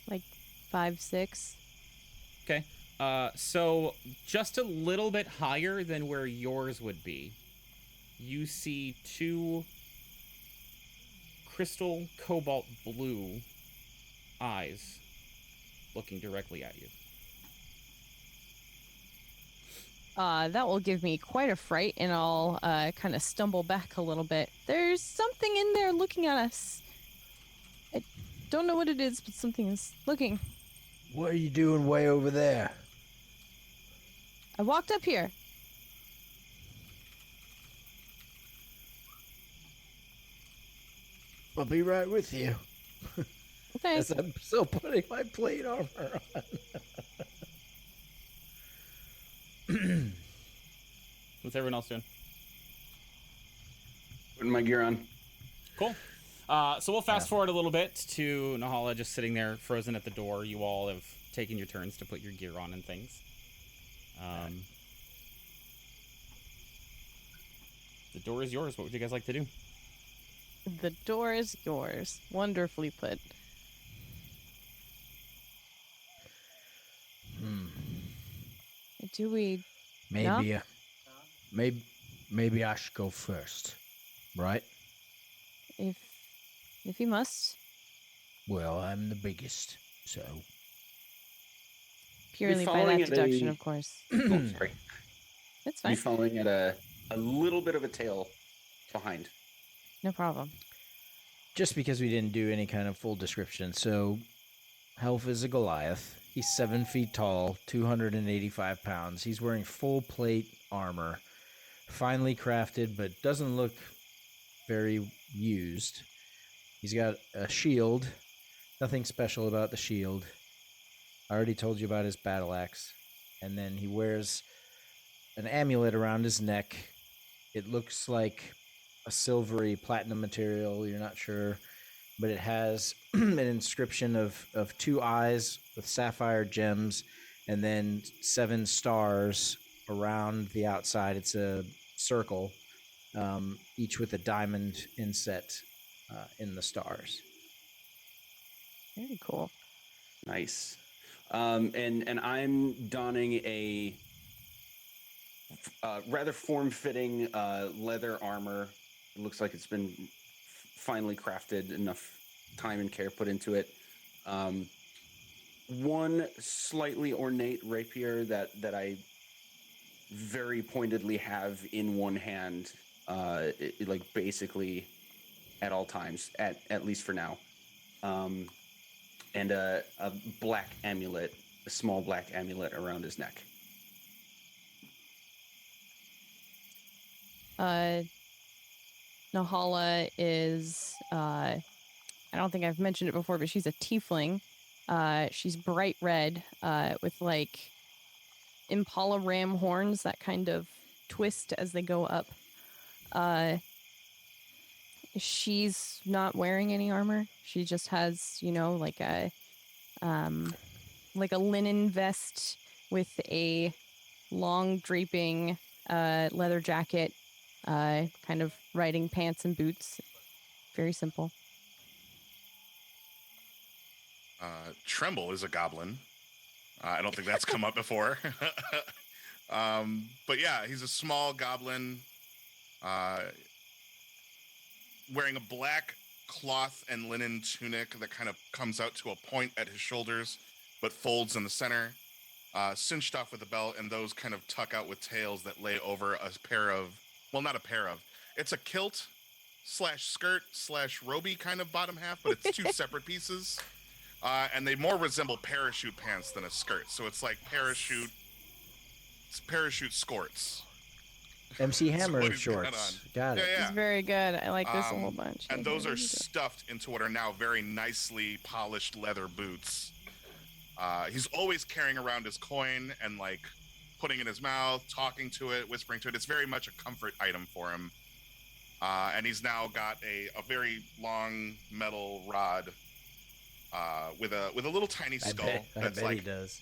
Like 5'6". Okay. So just a little bit higher than where yours would be, you see two crystal cobalt blue eyes looking directly at you. That will give me quite a fright, and I'll kind of stumble back a little bit. There's something in there looking at us. I don't know what it is, but something is looking. What are you doing way over there? I walked up here. I'll be right with you. Okay. As I'm still putting my plate armor on. What's everyone else doing? Putting my gear on. Cool. So we'll fast forward a little bit to Nahala just sitting there frozen at the door. You all have taken your turns to put your gear on and things. The door is yours. What would you guys like to do? The door is yours. Wonderfully put. Do we... Maybe I should go first, right? If you must. Well, I'm the biggest, so. Purely by following that at deduction, a- of course. Oh, sorry. That's Be fine. following at a little bit of a tail behind. No problem. Just because we didn't do any kind of full description, so Helf is a Goliath. He's 7 feet tall, 285 pounds. He's wearing full plate armor, finely crafted, but doesn't look very used. He's got a shield. Nothing special about the shield. I already told you about his battle axe. And then he wears an amulet around his neck. It looks like a silvery platinum material. You're not sure. But it has an inscription of 2 eyes with sapphire gems and then 7 stars around the outside. It's a circle, each with a diamond inset in the stars. Very cool. Nice. And I'm donning a rather form-fitting leather armor. It looks like it's been finely crafted, enough time and care put into it. One slightly ornate rapier that I very pointedly have in one hand, like basically at all times, at least for now. And a black amulet, a small black amulet around his neck. Nahala is, I don't think I've mentioned it before, but she's a tiefling. She's bright red, with like impala ram horns that kind of twist as they go up. She's not wearing any armor. She just has, like a linen vest with a long draping leather jacket, kind of riding pants and boots. Very simple. Tremble is a goblin. I don't think that's come up before. But yeah, he's a small goblin wearing a black cloth and linen tunic that kind of comes out to a point at his shoulders, but folds in the center, cinched off with a belt, and those kind of tuck out with tails that lay over a pair of, well, not a pair of, it's a kilt slash skirt slash roby kind of bottom half, but it's 2 separate pieces. And they more resemble parachute pants than a skirt. So it's like parachute skirts. MC Hammer what he's got shorts. on. Got it. Yeah. It's very good. I like this a whole bunch. And Okay, those are there you go. stuffed into what are now very nicely polished leather boots. He's always carrying around his coin and like putting it in his mouth, talking to it, whispering to it. It's very much a comfort item for him. And he's now got a very long metal rod with a little tiny skull I bet he does.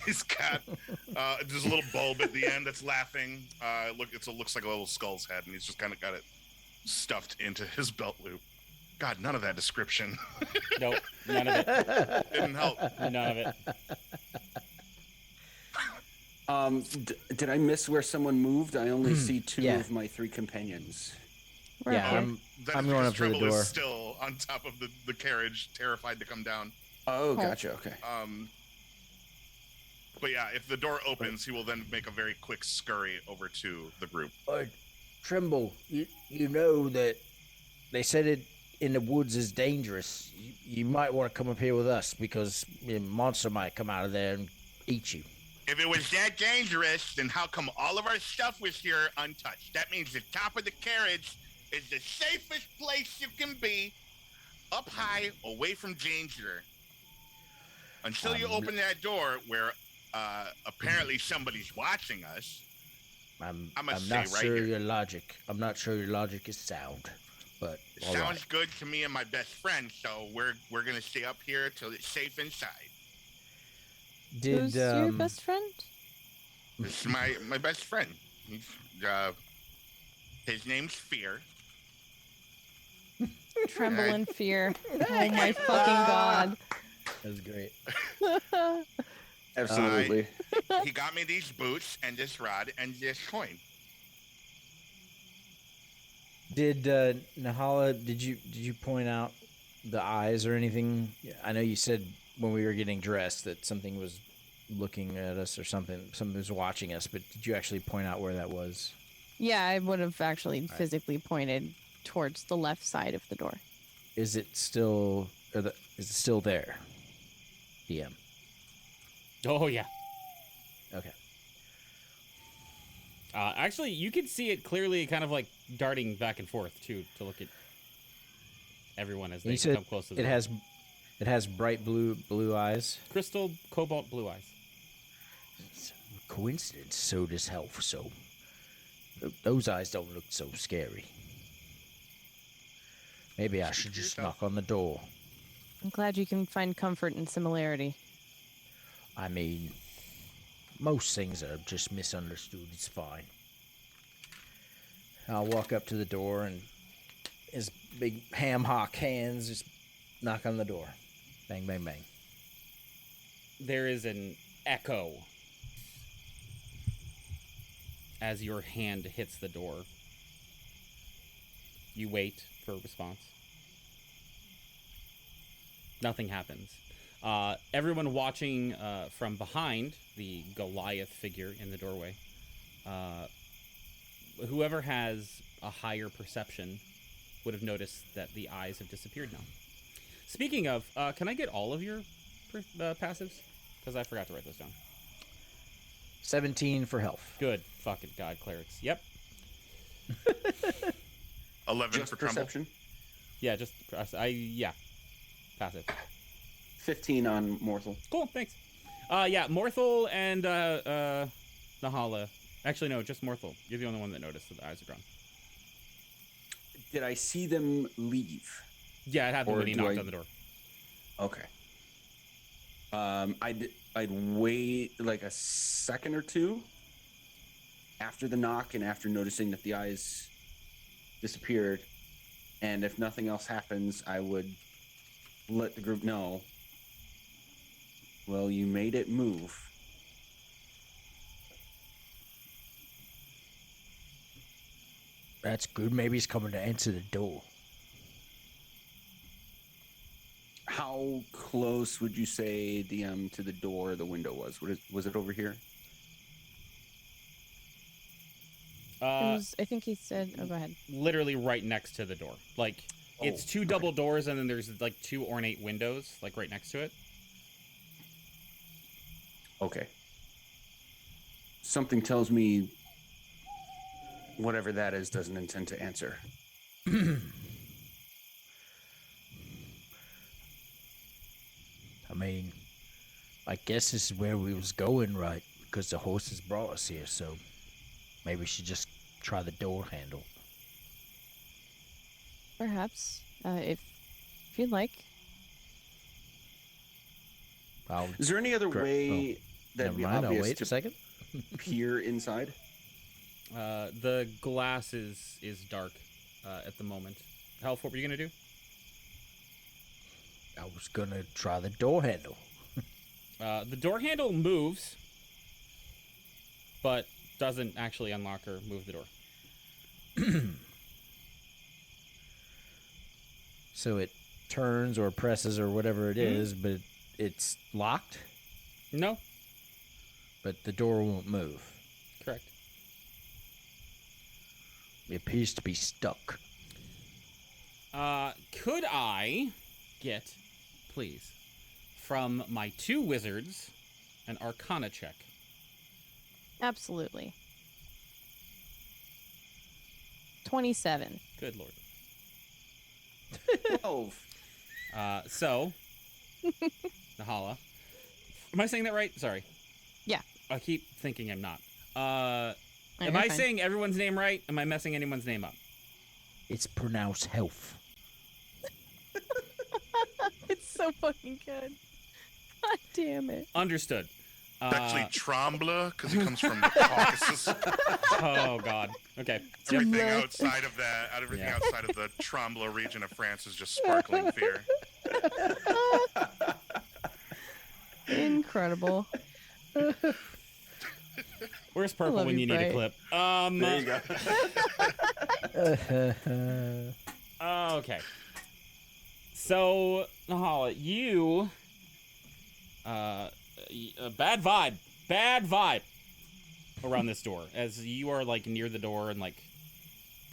He's got just a little bulb at the end that's laughing. It looks like a little skull's head, and he's just kind of got it stuffed into his belt loop. God, none of that description. Nope, none of it. Didn't help. None of it. Did I miss where someone moved? I only see two Yeah. of my 3 companions. We're Yeah, up here. I'm going up to the Treble door. is still on top of the carriage, terrified to come down. Oh, gotcha. Okay. But yeah, if the door opens, he will then make a very quick scurry over to the group. Tremble, you know that they said it in the woods is dangerous. You might want to come up here with us because a monster might come out of there and eat you. If it was that dangerous, then how come all of our stuff was here untouched? That means the top of the carriage is the safest place you can be, up high, away from danger. Until you open that door where apparently somebody's watching us. I'm gonna stay not right sure here. your logic. I'm not sure your logic is sound, but It all sounds right. good to me and my best friend, so we're gonna stay up here till it's safe inside. Did Who's your best friend? This is my best friend. His name's Fear. Tremble in fear. Oh my fucking god. That's great. Absolutely. He got me these boots and this rod and this coin. Did Nahala? Did you point out the eyes or anything? I know you said when we were getting dressed that something was looking at us or something was watching us, but did you actually point out where that was? Yeah, I would have actually physically pointed towards the left side of the door. Is it still is it still there? DM. Oh yeah. Okay. Actually, you can see it clearly, kind of like darting back and forth too, to look at everyone as You they said come close to the it door. has bright blue eyes. Crystal cobalt blue eyes. It's a coincidence. So does health. So those eyes don't look so scary. Maybe I should just knock on the door. I'm glad you can find comfort in similarity. I mean, most things are just misunderstood. It's fine. I'll walk up to the door and his big ham hock hands just knock on the door. Bang, bang, bang. There is an echo as your hand hits the door. You wait for a response. Nothing happens. Everyone watching from behind the Goliath figure in the doorway, whoever has a higher perception would have noticed that the eyes have disappeared now. Speaking of, can I get all of your passives? Because I forgot to write those down. 17 for health. Good. Fucking God, clerics. Yep. 11 Just for Trumbull. perception. Yeah, just, yeah. Passive. 15 on Morthel. Cool, thanks. Yeah, Morthel and Nahala. Actually, no, just Morthel. You're the only one that noticed that the eyes are gone. Did I see them leave? Yeah, it happened Or when he do knocked I- on the door. Okay. I'd wait like a second or two after the knock and after noticing that the eyes disappeared, and if nothing else happens, I would let the group know. Well, you made it move. That's good. Maybe he's coming to answer the door. How close would you say to the door or the window was? Was it over here? I think he said, oh, go ahead. Literally right next to the door. Like, it's two double doors, and then there's like two ornate windows, like right next to it. Okay. Something tells me whatever that is doesn't intend to answer. I mean, I guess this is where we was going, right? Because the horses brought us here, so maybe we should just try the door handle. Perhaps, if you'd like. Is there any other way that Never would be mind. I'll obvious wait to a second. peer inside? The glass is dark at the moment. Health, what were you gonna do? I was gonna try the door handle. The door handle moves, but doesn't actually unlock or move the door. So it turns or presses or whatever it is, but it's locked, No, but the door won't move. correct. It appears to be stuck. Could I get, please, from my 2 wizards, an Arcana check? Absolutely. 27. Good lord. 12. So, Nahala. Am I saying that right? Sorry. Yeah. I keep thinking I'm not. Oh, Am you're I fine. saying everyone's name right? Am I messing anyone's name up? It's pronounced health. It's so fucking good. God damn it. Understood. It's actually Trembla because he comes from the Caucasus. Oh, God. Okay. Everything Trembla. outside of that, everything Yeah. outside of the Trembla region of France is just sparkling fear. Incredible. Where's Purple love when you, you need a Bright. clip? There you go. Okay. So, Nahala, you... bad vibe around this door as you are like near the door and like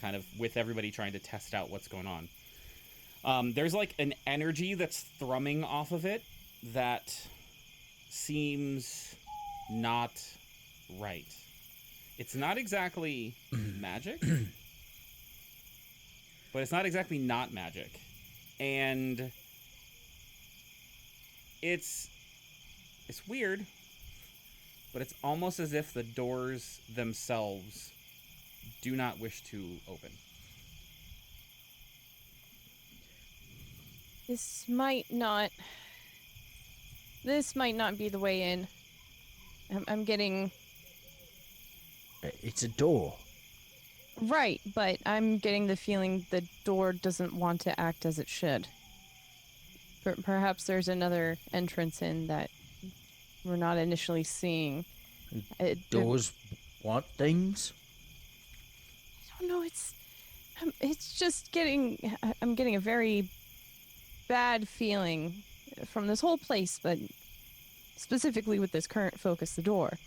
kind of with everybody trying to test out what's going on. There's like an energy that's thrumming off of it that seems not right. It's not exactly magic, but it's not exactly not magic. And it's weird, but it's almost as if the doors themselves do not wish to open. This might not be the way in. I'm getting It's a door. right, but I'm getting the feeling the door doesn't want to act as it should. Perhaps there's another entrance in that we're not initially seeing. Doors want things. I don't know. It's just getting. I'm getting a very bad feeling from this whole place, but specifically with this current focus, the door.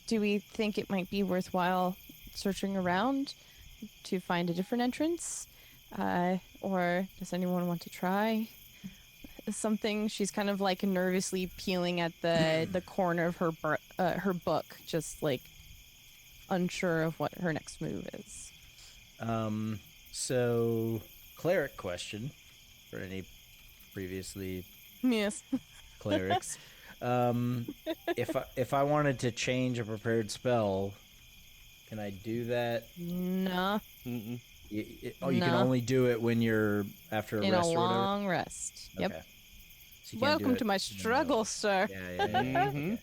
Do we think it might be worthwhile searching around to find a different entrance? Or does anyone want to try something? She's kind of like nervously peeling at the corner of her book, just like unsure of what her next move is. So cleric question for any previously Yes. clerics. If I wanted to change a prepared spell, can I do that? Nah. Mm-mm. You can No. only do it when you're after a In a rest or whatever. long rest. Yep. Okay. So you can't do Welcome it to my in the middle. struggle, sir. Yeah. Mhm. Okay.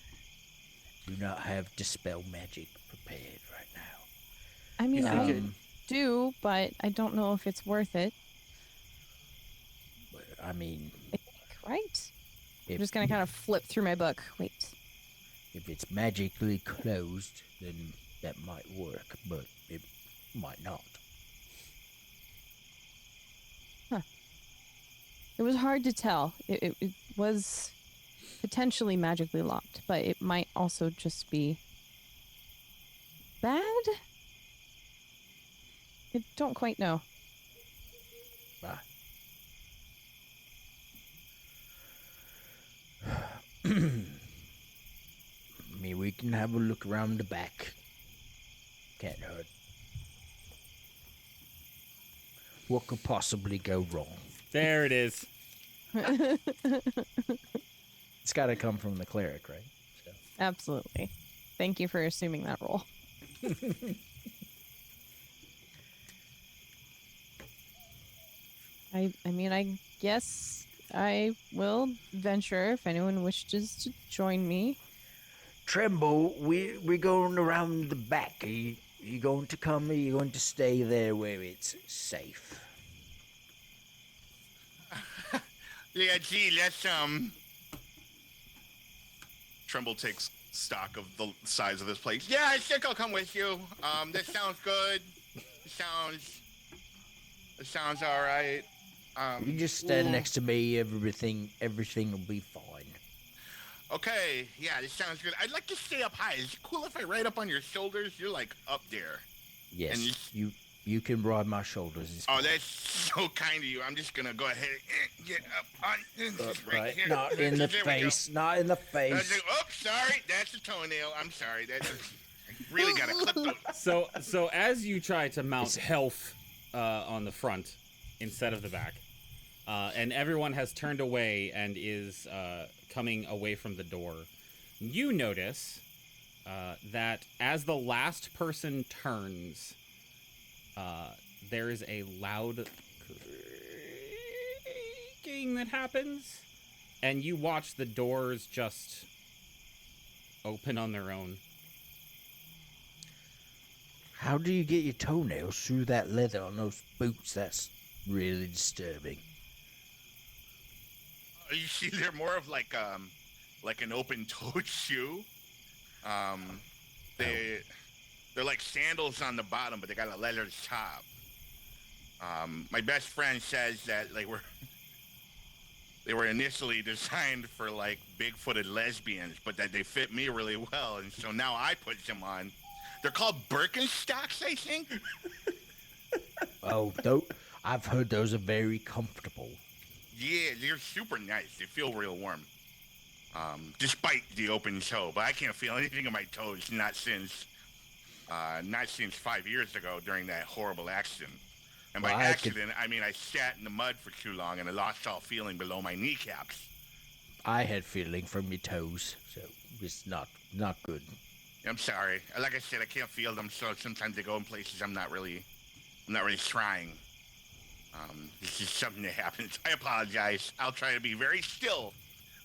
Do not have dispel magic prepared right now. I mean, Yeah. I do, but I don't know if it's worth it. But, I mean, Right? I'm if, just gonna kind of flip through my book. Wait. if it's magically closed, then that might work, but it might not. It was hard to tell. It was potentially magically locked, but it might also just be bad? I don't quite know. Ah. I mean, we can have a look around the back. Can't hurt. What could possibly go wrong? There it is. It's got to come from the cleric, right? So. Absolutely. Thank you for assuming that role. I mean, I guess I will venture if anyone wishes to join me. Tremble, we're going around the back. You going to come, or are you going to stay there where it's safe? Yeah, gee, let's Tremble takes stock of the size of this place. Yeah, I think I'll come with you. This sounds good. It sounds all right. You just stand next to me. Everything will be fine. Okay, yeah, this sounds good. I'd like to stay up high. Is it cool if I ride up on your shoulders? You're like up there. Yes, you can ride my shoulders. It's Oh, fine. that's so kind of you. I'm just gonna go ahead and get up on Right, here. not in the There we go. face. Not in the face. Oops, sorry. That's a toenail. I'm sorry. I really gotta clip those. So as you try to mount health on the front instead of the back, and everyone has turned away and is coming away from the door, you notice that as the last person turns, there is a loud creaking that happens, and you watch the doors just open on their own. How do you get your toenails through that leather on those boots? That's really disturbing. You see, they're more of like an open-toed shoe. They're like sandals on the bottom, but they got a leather top. My best friend says that they were initially designed for like big-footed lesbians, but that they fit me really well, and so now I put them on. They're called Birkenstocks, I think. Oh, I've heard those are very comfortable. Yeah, they're super nice. They feel real warm. Despite the open toe, but I can't feel anything in my toes. Not since 5 years ago during that horrible accident. And by accident, I mean I sat in the mud for too long and I lost all feeling below my kneecaps. I had feeling from your toes, so it's not good. I'm sorry. Like I said, I can't feel them, so sometimes they go in places I'm not really trying. This is something that happens. I apologize. I'll try to be very still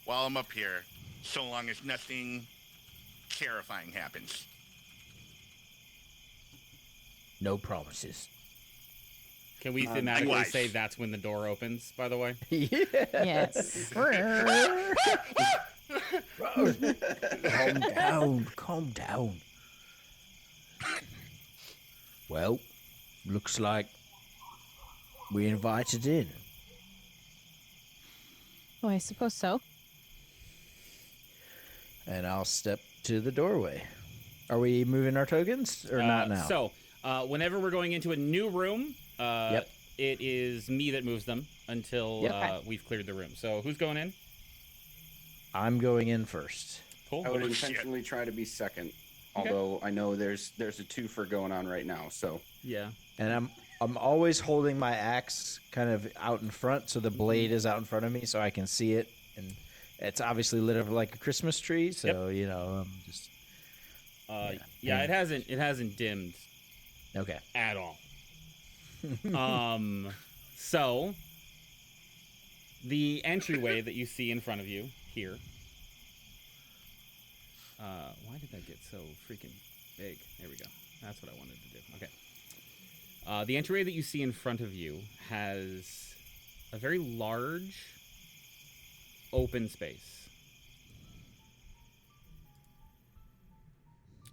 while I'm up here, so long as nothing terrifying happens. No promises. Can we thematically say that's when the door opens, by the way? Yes. Calm down. Well, looks like we're invited in. Oh, I suppose so. And I'll step to the doorway. Are we moving our tokens or not now? So, whenever we're going into a new room, Yep. it is me that moves them until Yep. we've cleared the room. So, who's going in? I'm going in first. Cool. I would intentionally try to be second, although I know there's a twofer going on right now. So Yeah. And I'm always holding my axe kind of out in front, so the blade is out in front of me, so I can see it. And it's obviously lit up like a Christmas tree, so you know, I'm just. It hasn't dimmed Okay. at all. So the entryway that you see in front of you here. Why did that get so freaking big? There we go. That's what I wanted to do. Okay. The entryway that you see in front of you has a very large open space.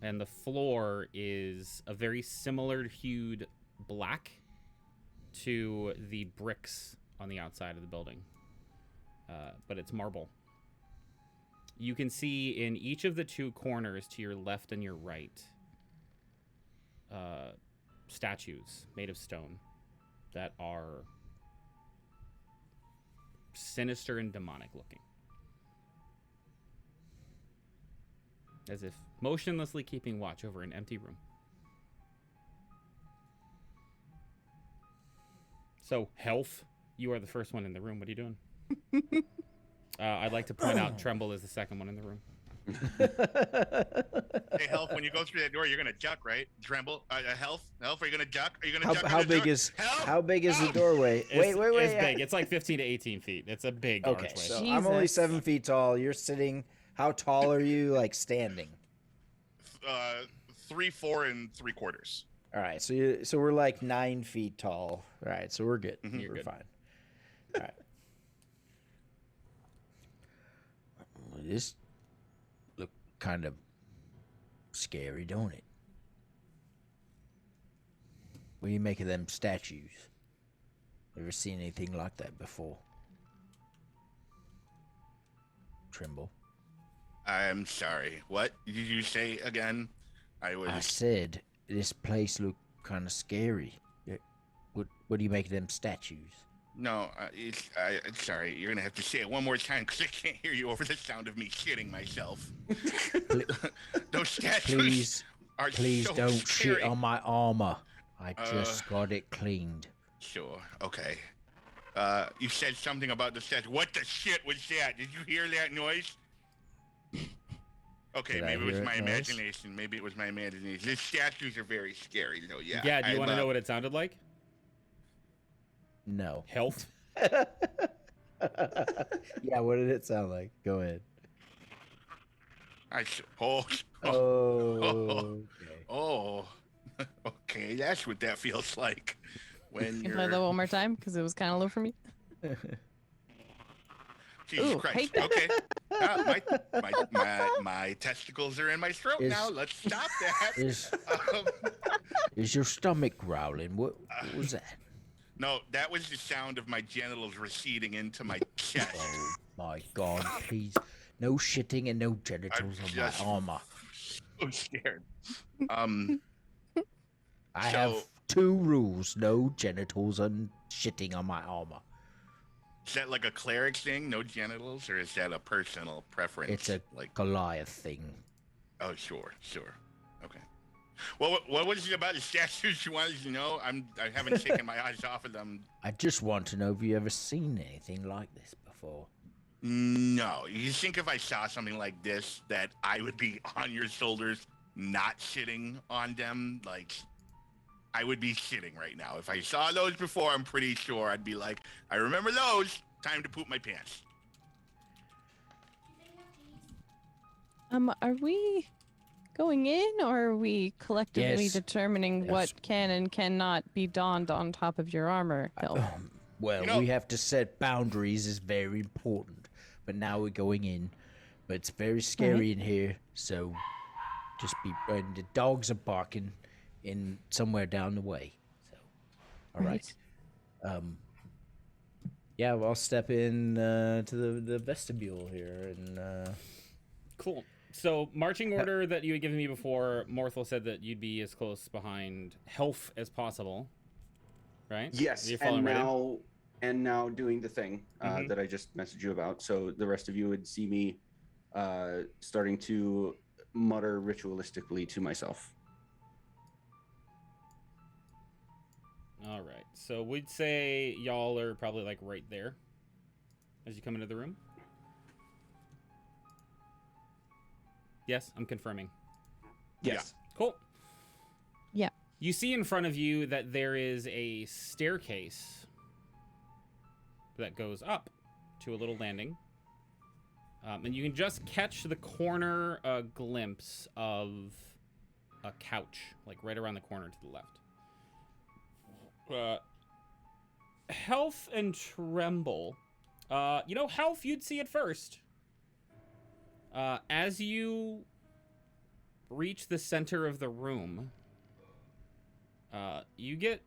And the floor is a very similar hued black to the bricks on the outside of the building. But it's marble. You can see in each of the two corners to your left and your right statues made of stone that are sinister and demonic looking. As if motionlessly keeping watch over an empty room. So, Health, you are the first one in the room. What are you doing? I'd like to point out Tremble is the second one in the room. Hey, Health, when you go through that door, you're gonna duck, right? Tremble. Health, are you gonna duck? Are you gonna duck? How under the big door? is Health? how big is the Health! doorway? Wait. It's big. It's like 15 to 18 feet. It's a big Okay, archway. so I'm only Jesus. 7 feet tall. You're sitting. How tall are you, like standing? 3, 4, and 3/4. All right, so we're like 9 feet tall. All right, so we're good. You're We're good. fine. All right. Well, this look kind of scary, don't it? What do you make of them statues? Ever seen anything like that before? Tremble. I'm sorry. What did you say again? I said this place looked kind of scary. What do you make of them statues? No, I'm sorry. You're gonna have to say it one more time because I can't hear you over the sound of me shitting myself. Those statues Please so don't scary. shit on my armor. I just got it cleaned. Sure. Okay. You said something about the statue. What the shit was that? Did you hear that noise? Okay, Did I maybe it was hear my noise? imagination. Maybe it was my imagination. These statues are very scary, though. Yeah. Yeah, do you want to know what it sounded like? No. Health. Yeah, what did it sound like? Go ahead. Oh. Oh. Okay. Oh. Okay, that's what that feels like when Can you play that you're. one more time? Because it was kind of low for me. Jesus Ooh, Christ. hate Okay. My testicles are in my throat Is- now. Let's stop that. Is Um, is your stomach growling? What was that? no, that was the sound of my genitals receding into my chest. Oh my God! Please, no shitting and no genitals on just- my armor. So scared. I have So- 2 rules: no genitals and shitting on my armor. Is that like a cleric thing, no genitals, or is that a personal preference? It's a like. Goliath thing. Oh, sure. Okay. Well, what was it about the statues you wanted to know? I haven't taken my eyes off of them. I just want to know if you ever seen anything like this before. No, you think if I saw something like this that I would be on your shoulders, not sitting on them, like. I would be shitting right now. If I saw those before, I'm pretty sure I'd be like, I remember those. Time to poop my pants. Are we going in, or are we collectively Yes. determining Yes. what can and cannot be donned on top of your armor? Elf? Well, You know- we have to set boundaries is very important. But now we're going in. But it's very scary in here, so just be. And the dogs are barking in somewhere down the way. So, all right. Yeah, well, I'll step in to the vestibule here and. Cool. So, marching order that you had given me before, Morthel said that you'd be as close behind Health as possible, right? Yes, You're following and now doing the thing Mhm. that I just messaged you about. So the rest of you would see me starting to mutter ritualistically to myself. All right. So, we'd say y'all are probably like right there as you come into the room. Yes, I'm confirming. Yes. Cool. Yeah. You see in front of you that there is a staircase that goes up to a little landing. And you can just catch the corner glimpse of a couch, like right around the corner to the left. Health and Tremble. Health, you'd see it first. As you reach the center of the room, you get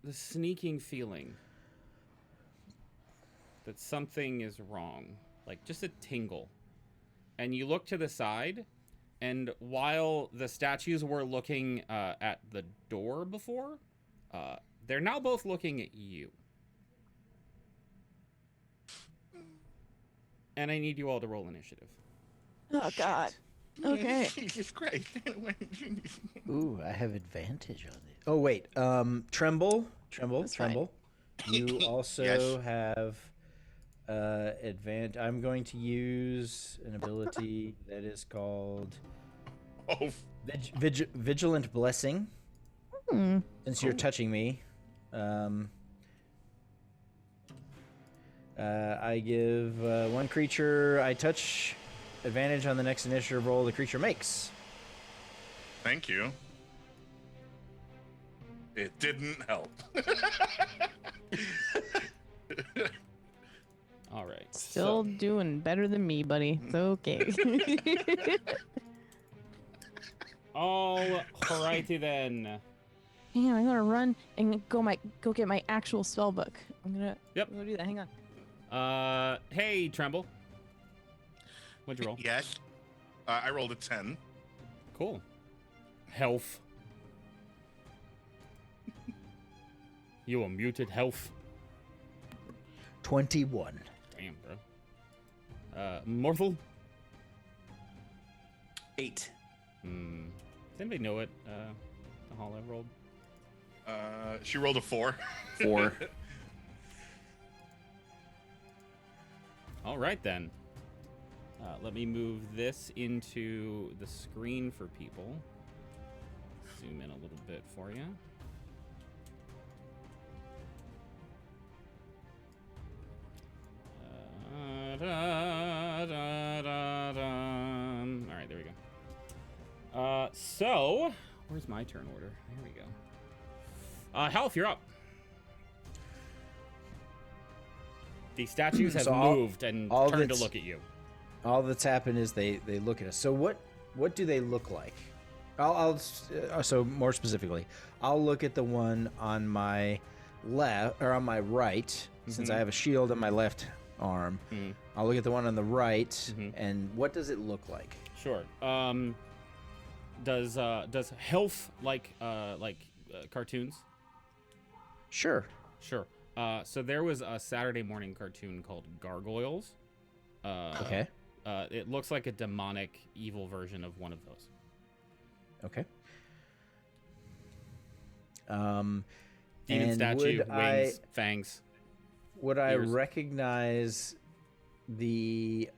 the sneaking feeling that something is wrong, like just a tingle. And you look to the side, and while the statues were looking at the door before, they're now both looking at you. And I need you all to roll initiative. Oh God. Okay. Jesus Christ. Ooh, I have advantage on it. Oh wait, Tremble. That's fine. You also Yes. have I'm going to use an ability that is called Oh, Vigilant Blessing. Hmm. Since you're touching me, I give one creature I touch advantage on the next initiative roll the creature makes. thank you. It didn't help. All right. Still doing better than me, buddy. It's okay. All righty then. Hang on, I'm gonna run and go get my actual spell book. I'm gonna go do that. Hang on. Hey, Tremble. What'd you roll? Yes. I rolled a 10. Cool. Health. You are muted health. 21. Damn, bro. Morthal? 8. Does anybody know what the Hollow rolled? She rolled a 4. 4. All right, then. Let me move this into the screen for people. Zoom in a little bit for you. All right, there we go. So, where's my turn order? There we go. Health, you're up. The statues have So moved and all turned to that's- look at you. All that's happened is they look at us. So what do they look like? So more specifically, I'll look at the one on my left or on my right, since I have a shield on my left arm. I'll look at the one on the right, and what does it look like? Sure. Does health like cartoons? Sure. Sure. So there was a Saturday morning cartoon called Gargoyles. Okay. It looks like a demonic, evil version of one of those. Okay. Demon and statue, wings, fangs. Would I ears. recognize the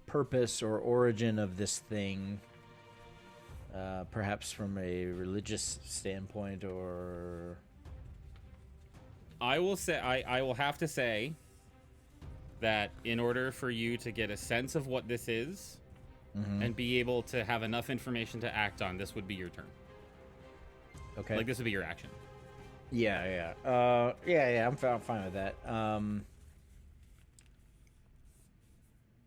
purpose or origin of this thing? Perhaps from a religious standpoint, or I will say, I will have to say that in order for you to get a sense of what this is and be able to have enough information to act on, this would be your turn. okay. Like, this would be your action. Yeah. I'm fine with that.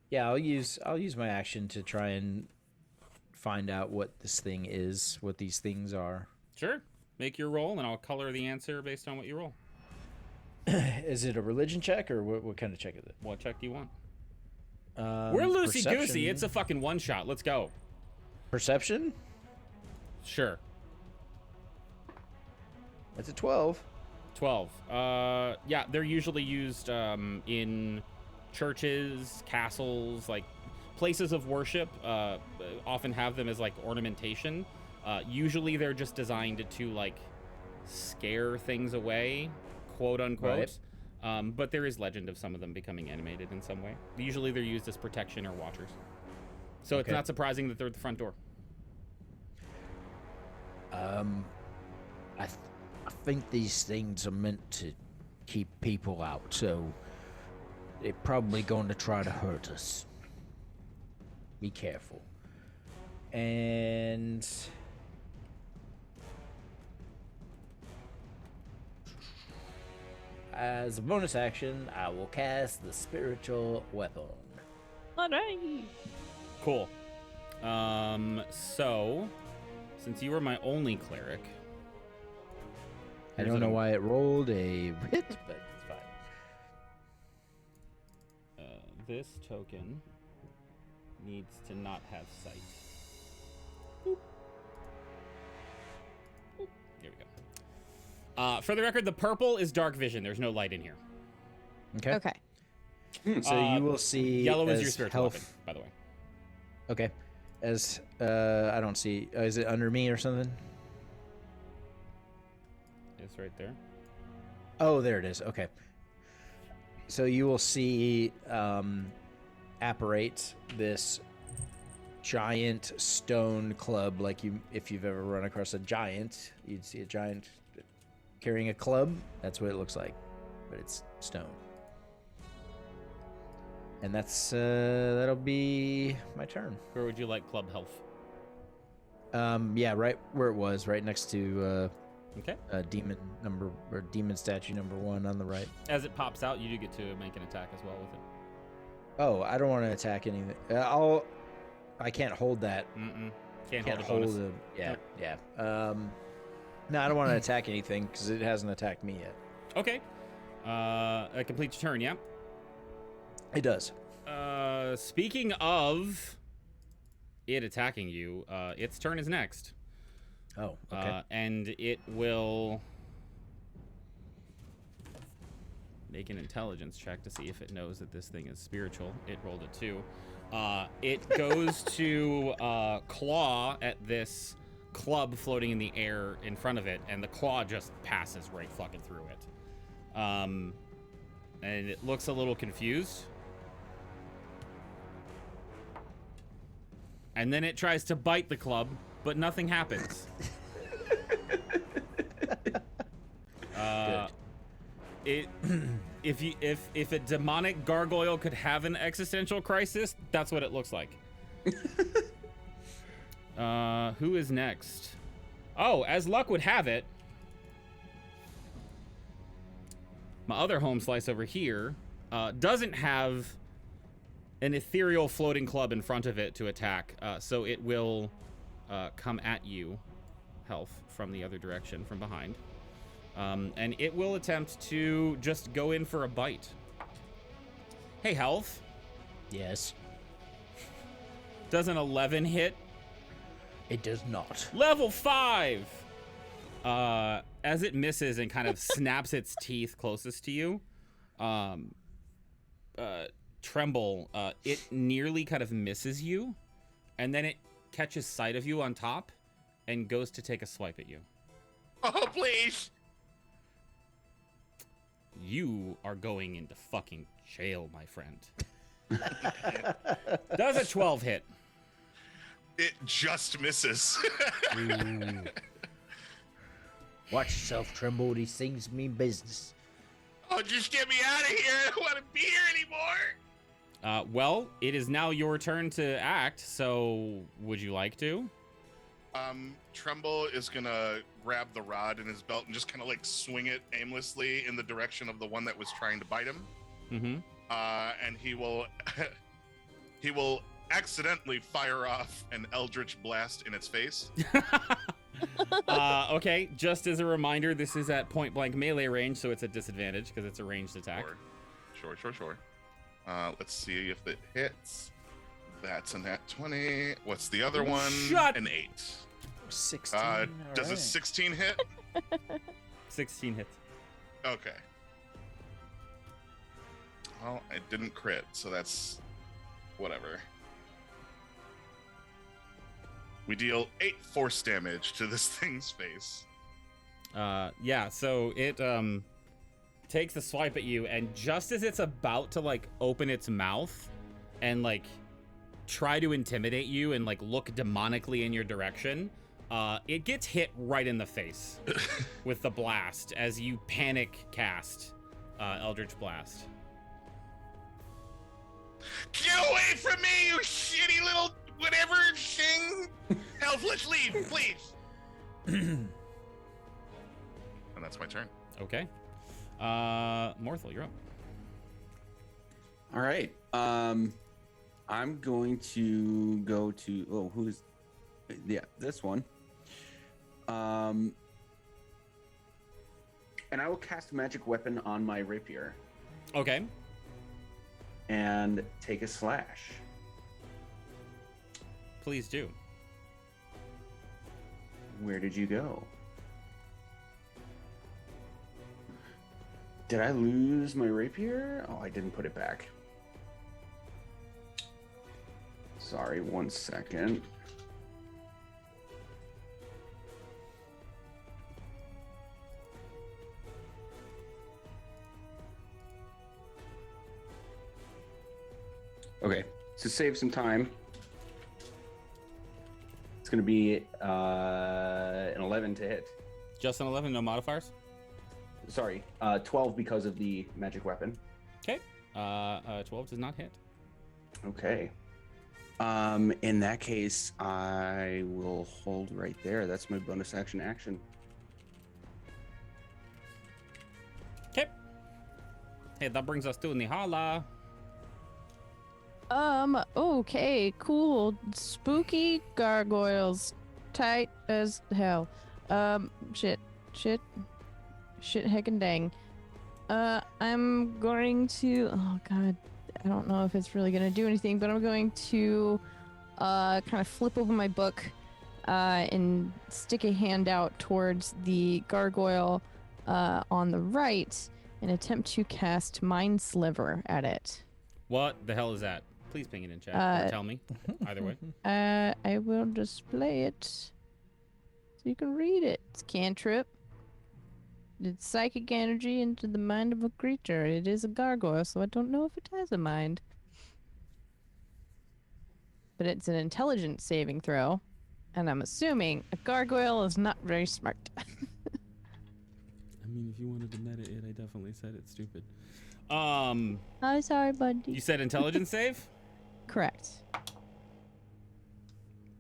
Yeah, I'll use my action to try and find out what this thing is, what these things are. Sure. Make your roll, and I'll color the answer based on what you roll. Is it a religion check, or what kind of check is it? What check do you want? We're loosey-goosey. Perception. It's a fucking one-shot. Let's go. Perception? Sure. That's a 12. 12. Yeah, they're usually used in churches, castles, like places of worship. Often have them as like ornamentation. Usually they're just designed to like scare things away, quote unquote. Right. But there is legend of some of them becoming animated in some way. Usually they're used as protection or watchers. So it's Okay. not surprising that they're at the front door. I think these things are meant to keep people out, so they're probably going to try to hurt us. Be careful. And as a bonus action, I will cast the spiritual weapon. Alright. Cool. So since you were my only cleric, I here's don't know an- why it rolled a hit, but it's fine. this token needs to not have sight. Boop. Boop. There we go. For the record, the purple is dark vision. There's no light in here. Okay. Okay. So you will see Yellow is as your spiritual health. weapon, by the way. Okay. As I don't see. Is it under me or something? It's right there. Oh, there it is. Okay. So you will see apparate this giant stone club, like if you've ever run across a giant, you'd see a giant carrying a club. That's what it looks like, but it's stone. And that'll be my turn. Where would you like club health? Yeah, right where it was, right next to Okay. demon number or demon statue number 1 on the right. As it pops out, you do get to make an attack as well with it. Oh, I don't want to attack anything. I can't hold that. Can't Can't hold a bonus. hold a. Yeah, Nope. yeah. No, I don't want to attack anything because it hasn't attacked me yet. Okay. That completes your turn, yeah? It does. Speaking of it attacking you, its turn is next. Oh, okay. And it will make an intelligence check to see if it knows that this thing is spiritual. It rolled a 2. It goes to claw at this club floating in the air in front of it, and the claw just passes right fucking through it. And it looks a little confused. And then it tries to bite the club, but nothing happens. If a demonic gargoyle could have an existential crisis, that's what it looks like. Who is next? Oh, as luck would have it, my other home slice over here doesn't have an ethereal floating club in front of it to attack, so it will come at you, Health, from the other direction, from behind. And it will attempt to just go in for a bite. Hey, Health. Yes. Does an 11 hit? It does not. Level 5! As it misses and kind of snaps its teeth closest to you, Tremble, it nearly kind of misses you, and then it catches sight of you on top and goes to take a swipe at you. Oh, please! You are going into fucking jail, my friend. Does a 12 hit? It just misses. Watch yourself, Tremble. These things mean business. Oh, just get me out of here. I don't want to be here anymore. Well, it is now your turn to act, so would you like to? Tremble is gonna grab the rod in his belt and just kind of like swing it aimlessly in the direction of the one that was trying to bite him. Mm-hmm. And he will accidentally fire off an eldritch blast in its face. Okay, just as a reminder, this is at point blank melee range, so it's a disadvantage because it's a ranged attack. Sure. Let's see if it hits. That's a nat 20. What's the other one? An 8. 16. Does a 16 hit? 16 hits. Okay. Well, I didn't crit, so that's whatever. We deal 8 force damage to this thing's face. Yeah, so it takes a swipe at you, and just as it's about to like open its mouth and like try to intimidate you and like look demonically in your direction, it gets hit right in the face with the blast as you panic cast Eldritch Blast. Get away from me, you shitty little whatever thing! Elf, let's leave, please! And that's my turn. Okay. Morthel, you're up. All right. I'm going to go to this one. And I will cast a magic weapon on my rapier Okay. and take a slash. Please do. Where did you go? Did I lose my rapier? Oh, I didn't put it back. Sorry, 1 second. Okay, to save some time, it's going to be an 11 to hit. Just an 11, no modifiers? Sorry, 12 because of the magic weapon. Okay. 12 does not hit. Okay. In that case, I will hold right there. That's my bonus action. Okay. Hey, that brings us to Nihala. Okay, cool. Spooky gargoyles. Tight as hell. Shit, heckin' dang. I'm going to, oh god, I don't know if it's really gonna do anything, but I'm going to, kind of flip over my book, and stick a hand out towards the gargoyle, on the right and attempt to cast Mind Sliver at it. What the hell is that? Please ping it in chat or tell me. Either way. I will display it so you can read it. It's cantrip. It's psychic energy into the mind of a creature. It is a gargoyle, so I don't know if it has a mind. But it's an intelligence saving throw, and I'm assuming a gargoyle is not very smart. I mean, if you wanted to meta it, I definitely said it's stupid. I'm sorry, buddy. You said intelligence save? Correct.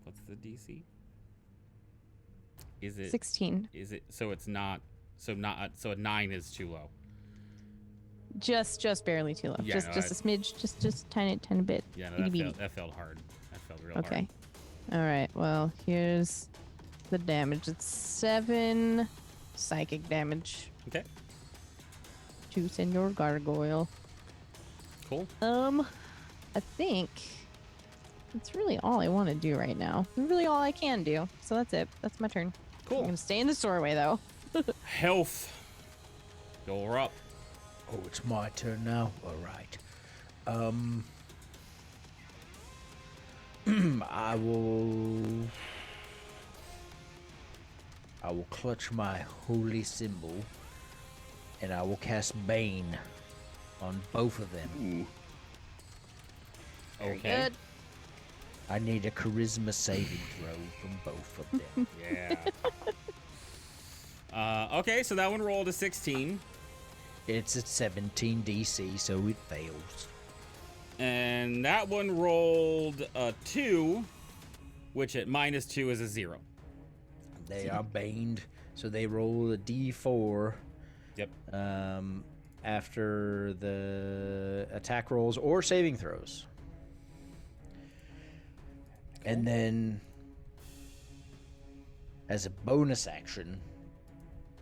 What's the DC? Is it 16. Is it so it's not so a 9 is too low. Just barely too low. Yeah, just no, a smidge, just tiny bit. Yeah, no, Itty bitty. that felt hard. That felt real Okay. hard. All right. Well, here's the damage. It's 7 psychic damage Okay. to Senor Gargoyle. Cool. I think that's really all I want to do right now. Really all I can do. So that's it. That's my turn. I'm Cool. gonna stay in the doorway though. Health. You're up. Oh, it's my turn now. All right. I will clutch my holy symbol, and I will cast Bane on both of them. Okay. Good. I need a charisma saving throw from both of them. Yeah. Okay, so that one rolled a 16. It's a 17 DC, so it fails. And that one rolled a 2, which at -2 is a 0. They are baned, so they roll a D4. Yep. After the attack rolls or saving throws. And then, as a bonus action,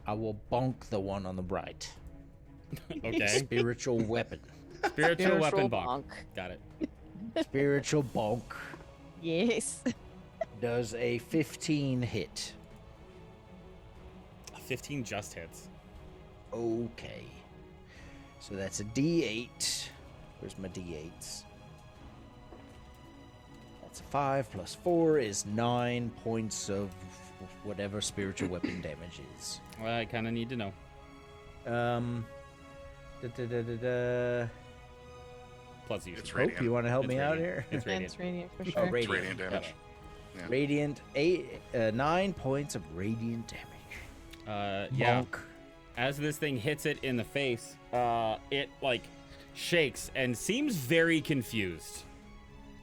I will bonk the one on the right. Okay. Spiritual weapon. Spiritual weapon bonk. Got it. Spiritual bonk Yes. does a 15 hit. A 15 just hits. Okay. So that's a D8. Where's my D8s? That's a 5 plus 4 is 9 points of whatever spiritual weapon damage is. Well, I kind of need to know. Plus usually. It's Hope, radiant. you want to help It's me out radiant. here? It's radiant. It's radiant for Oh, sure. radiant. Radiant damage. Yeah. Radiant, 9 points of radiant damage. Yeah. Bonk. As this thing hits it in the face, it like shakes and seems very confused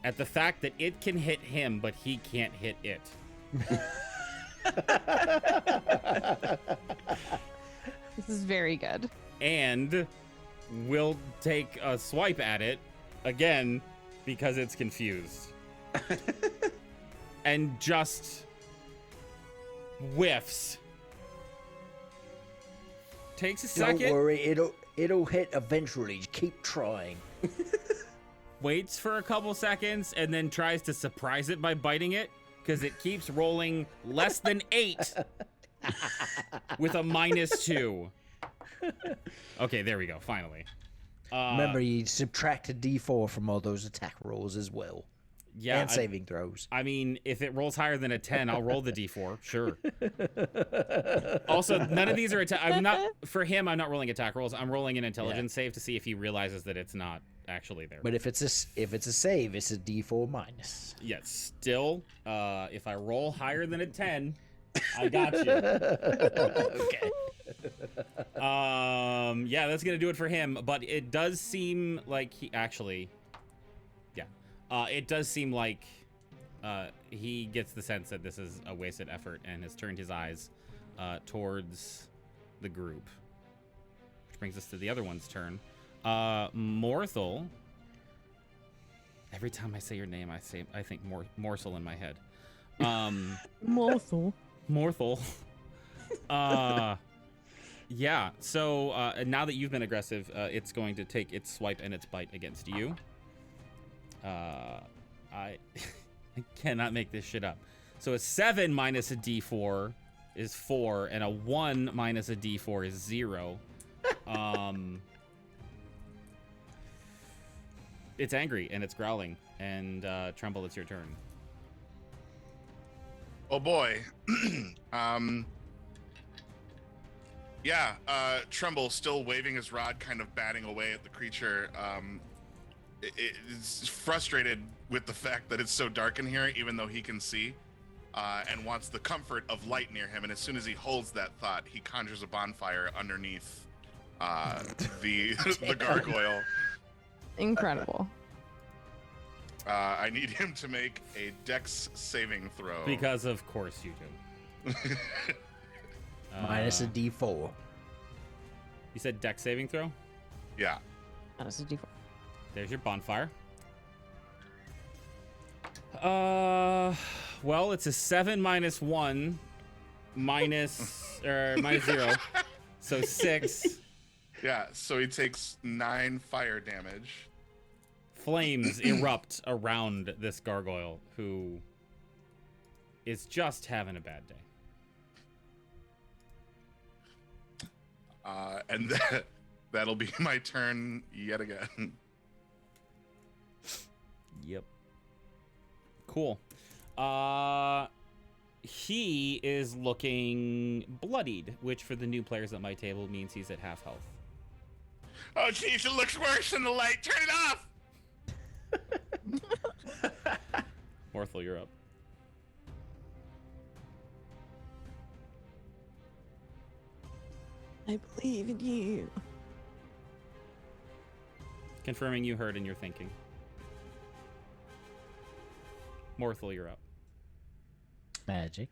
at the fact that it can hit him, but he can't hit it. This is very good. And will take a swipe at it again because it's confused. And just whiffs. Takes a second. Don't worry, it'll hit eventually. Keep trying. Waits for a couple seconds and then tries to surprise it by biting it because it keeps rolling less than 8 with a -2. Okay, there we go. Finally. Remember, you subtract a D4 from all those attack rolls as well. Yeah, and saving throws. I mean, if it rolls higher than a 10, I'll roll the d4. Sure. Also, none of these are I'm not rolling attack rolls. I'm rolling an intelligence save to see if he realizes that it's not actually there. But if it's a save, it's a D4 minus. Yes, still, if I roll higher than a 10, I got you. Okay. Yeah, that's gonna do it for him. But it does seem like he actually, it does seem like he gets the sense that this is a wasted effort and has turned his eyes towards the group, which brings us to the other one's turn. Morthel. Every time I say your name, I think morsel in my head. Morthel. Morthel. Yeah. So now that you've been aggressive, it's going to take its swipe and its bite against you. I cannot make this shit up. So a 7 minus a d4 is 4, and a 1 minus a d4 is 0. It's angry and it's growling. And Tremble, it's your turn. Oh boy. Tremble, still waving his rod, kind of batting away at the creature. It's frustrated with the fact that it's so dark in here, even though he can see, and wants the comfort of light near him. And as soon as he holds that thought, he conjures a bonfire underneath the gargoyle. Incredible. I need him to make a dex saving throw. Because of course you do. Minus a D4. You said dex saving throw? Yeah. That's a D4. There's your bonfire. Well, it's a 7 minus 1 minus 0. So 6. Yeah, so he takes 9 fire damage. Flames erupt around this gargoyle who is just having a bad day. And that'll be my turn yet again. Yep. Cool. He is looking bloodied, which for the new players at my table means he's at half health. Oh, jeez, it looks worse in the light. Turn it off! Morthel, you're up. I believe in you. Confirming you heard and you're thinking. Morthel, you're up. Magic.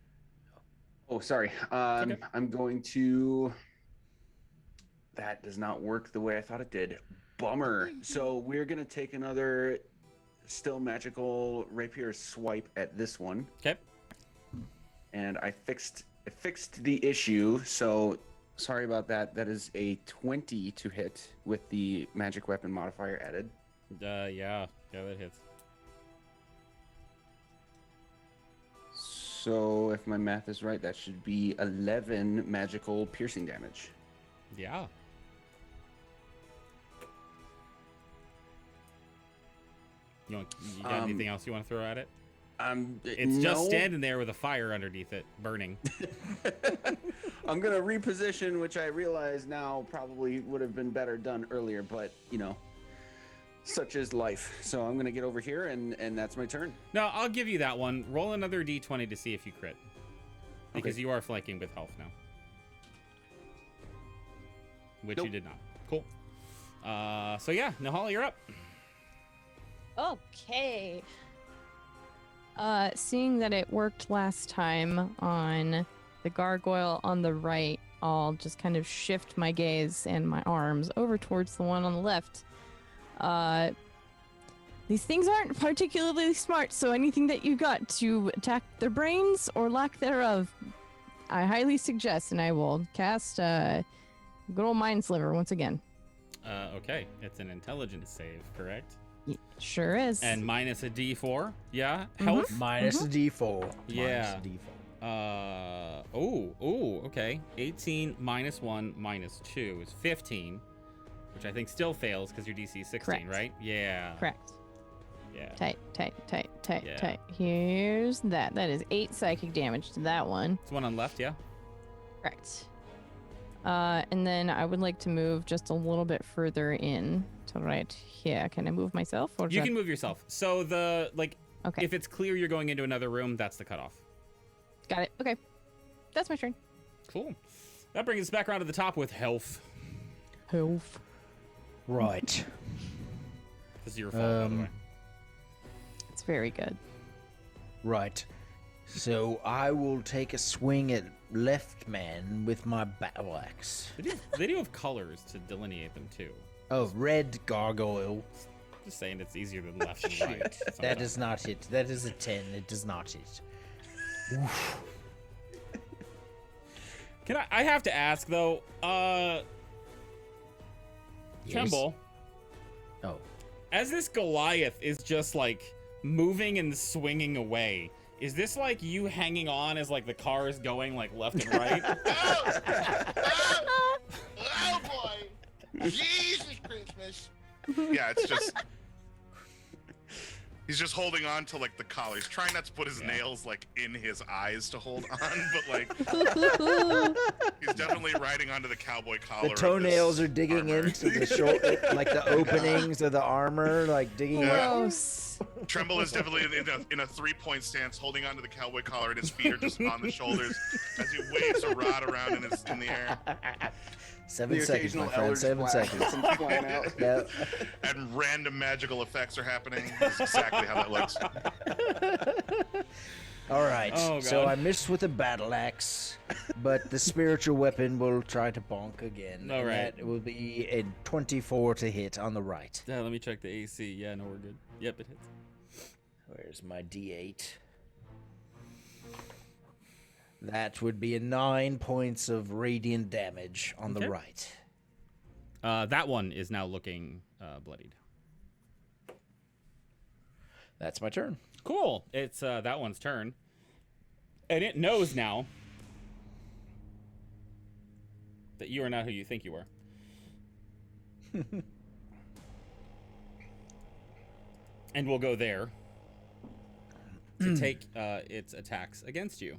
Oh, sorry. Okay. I'm going to... That does not work the way I thought it did. Bummer. So we're going to take another still magical rapier swipe at this one. Okay. And I fixed the issue, so sorry about that. That is a 20 to hit with the magic weapon modifier added. Yeah, that hits. So if my math is right, that should be 11 magical piercing damage. Yeah. You got anything else you want to throw at it? It's just standing there with a fire underneath it, burning. I'm gonna reposition, which I realize now probably would have been better done earlier, but you know, such is life. So I'm gonna get over here, and that's my turn. No, I'll give you that one. Roll another d20 to see if you crit, because Okay. you are flanking with health now, which Nope. you did not. Cool. So yeah, Nahala, you're up. Okay. Seeing that it worked last time on the gargoyle on the right, I'll just kind of shift my gaze and my arms over towards the one on the left. These things aren't particularly smart, so anything that you got to attack their brains or lack thereof, I highly suggest, and I will cast good old Mind Sliver once again. Okay, it's an intelligence save, correct? Sure is. And minus a d4. Yeah, health. Minus a D4. Yeah. Minus a D4. Okay. 18 minus 1 minus 2 is 15, which I think still fails because your DC is 16, Correct. right? Yeah. Correct. Yeah. Tight. Yeah. Tight. Here's that. That is 8 psychic damage to that one. It's one on left, yeah? Correct. And then I would like to move just a little bit further in to right here. Can I move myself? Or You can move yourself. So Okay. if it's clear you're going into another room, that's the cutoff. Got it. Okay. That's my turn. Cool. That brings us back around to the top with health. Health. Right. This is your fault, by the way. It's very good. Right. So I will take a swing at left man with my battle axe. They do have colors to delineate them, too. Oh, red gargoyle. Just saying it's easier than left and right. That sometimes. does not hit. That is a 10. It does not hit. Oof. I have to ask, though, Yes. Tremble, Oh. as this Goliath is just, like, moving and swinging away, is this, like, you hanging on as, like, the car is going, like, left and right? Oh boy! Jesus Christmas! Yeah, it's just he's just holding on to like the collar. He's trying not to put his nails like in his eyes to hold on, but like he's definitely riding onto the cowboy collar. The of toenails this are digging armor. into the shoulder, like the openings of the armor, like digging Yeah. out. Gross. Tremble is definitely in a 3-point stance, holding onto the cowboy collar, and his feet are just on the shoulders as he waves a rod around in the air. 7 The seconds, my occasional friend. elder 7 splash seconds. comes flying out. Yep. And random magical effects are happening. That's exactly how that looks. All right. Oh, So God. I missed with a battle axe, but the spiritual weapon will try to bonk again. All and right. That will be a 24 to hit on the right. Yeah, let me check the AC. Yeah, no, we're good. Yep, it hits. Where's my D8? That would be a 9 points of radiant damage on Okay. the right. That one is now looking bloodied. That's my turn. Cool. It's that one's turn. And it knows now that you are not who you think you are. And we'll go there to take its attacks against you.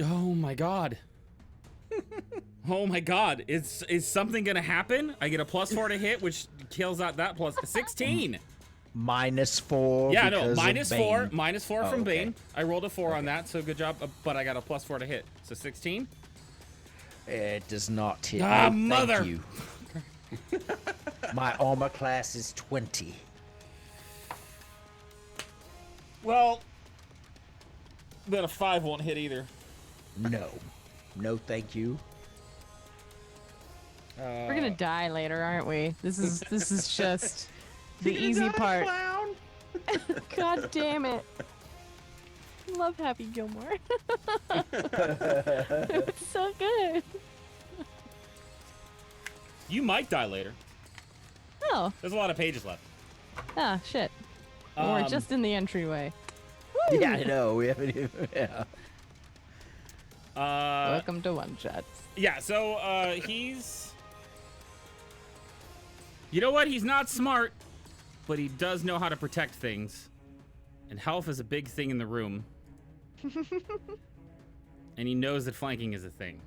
Oh my god. Oh my god. Is something gonna happen? I get a +4 to hit, which kills out that plus 16. -4. Yeah, no, because of -4. Bane. -4 Oh, from okay. Bane. I rolled a 4 on that, so good job. But I got a +4 to hit. So 16. It does not hit. Ah, No, mother. Thank you. My armor class is 20. Well, then a 5 won't hit either. No. No, thank you. We're gonna die later, aren't we? This is just the easy part. God damn it! Love Happy Gilmore. It's so good. You might die later. Oh, There's a lot of pages left. shit. We're Um, just in the entryway. Woo! Yeah, I know. We haven't even. Yeah. Welcome to One Shots. Yeah, so he's... You know what? He's not smart, but he does know how to protect things. And health is a big thing in the room. And he knows that flanking is a thing.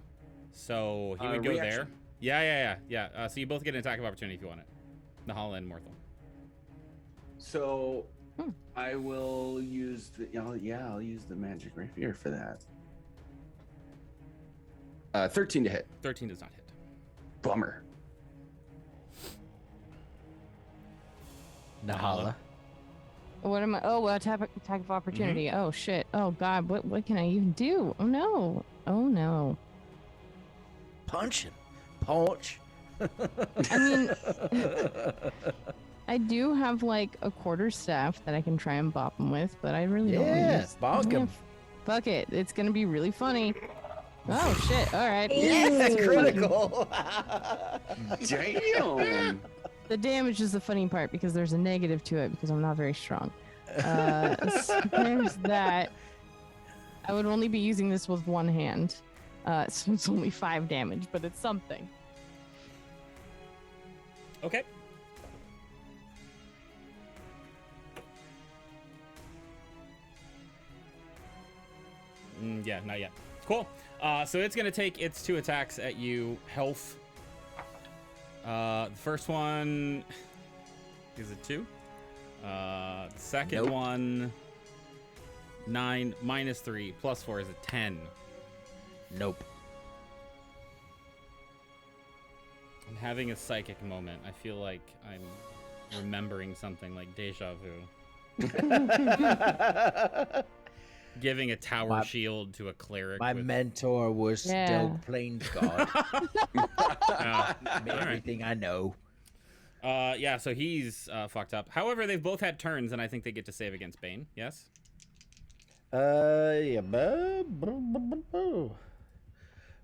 So he would go reaction. there. Yeah. So you both get an attack of opportunity if you want it. Nahala and Morthal. So I will use I'll use the magic rapier for that. 13 to hit. 13 does not hit. Bummer. Nahala. What am I? Oh, well, attack of opportunity. Oh shit. Oh god. What can I even do? Oh no. Oh no. Punch him. Punch. I mean, I do have like a quarterstaff that I can try and bop him with, but I really don't want to Yeah, use. bonk him. Fuck it. It's gonna be really funny. Oh shit. All right. Yes, Ooh. critical. Damn. The damage is the funny part because there's a negative to it because I'm not very strong. So there's that. I would only be using this with one hand. So it's only 5 damage, but it's something. Okay. Yeah, not yet. Cool. So it's gonna take its 2 attacks at you, health. The first one is a 2. The second one, 9 minus 3 plus 4 is a 10. Nope. I'm having a psychic moment. I feel like I'm remembering something like deja vu. Giving a tower shield to a cleric. My mentor was still Plains God. Everything I know. Yeah, so he's fucked up. However, they've both had turns, and I think they get to save against Bane. Yes? Yeah.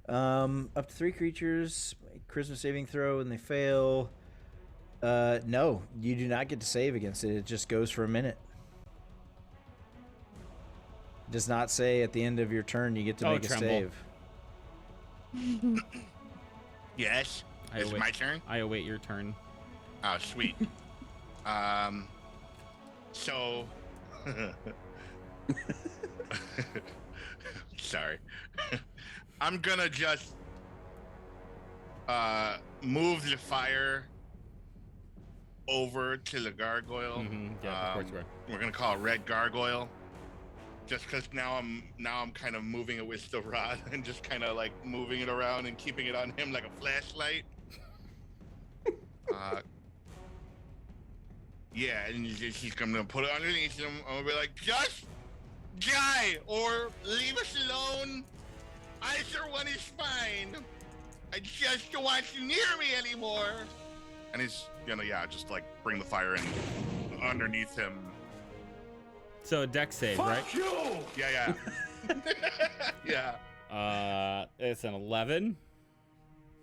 Up to 3 creatures, make charisma saving throw, and they fail. No, you do not get to save against it. It just goes for a minute. It does not say at the end of your turn you get to make a save. Yes. It's my turn. I await your turn. Oh, sweet. So. Sorry. I'm gonna just move the fire over to the gargoyle. Yeah, of course you are. We're gonna call it red gargoyle, just because now I'm kind of moving it with the rod and just kind of like moving it around and keeping it on him like a flashlight. Yeah, and he's gonna put it underneath him. I'm gonna be like, just die or leave us alone. Either one is fine. I just don't want you near me anymore. And he's gonna, just like bring the fire in underneath him. So a dex save, right? Fuck you! Yeah. Yeah. It's an 11.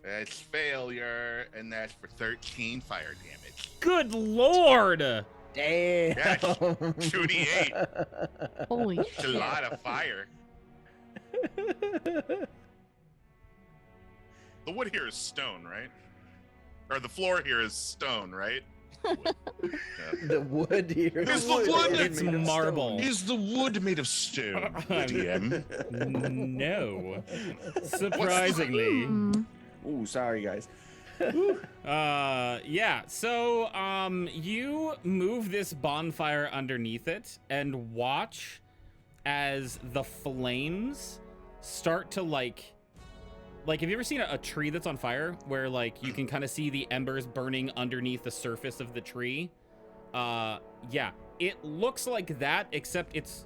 It's failure, and that's for 13 fire damage. Good lord! Damn. Yes, 2d8. Holy It's a shit. lot of fire. The wood here is stone, right? Or the floor here is stone, right? Wood. Yeah. The wood here. Is the wood It's marble. Is the wood made of stone, DM? No. Surprisingly. Ooh, sorry guys. Yeah, so you move this bonfire underneath it and watch as the flames start to like have you ever seen a tree that's on fire where like you can kind of see the embers burning underneath the surface of the tree? Yeah, it looks like that, except it's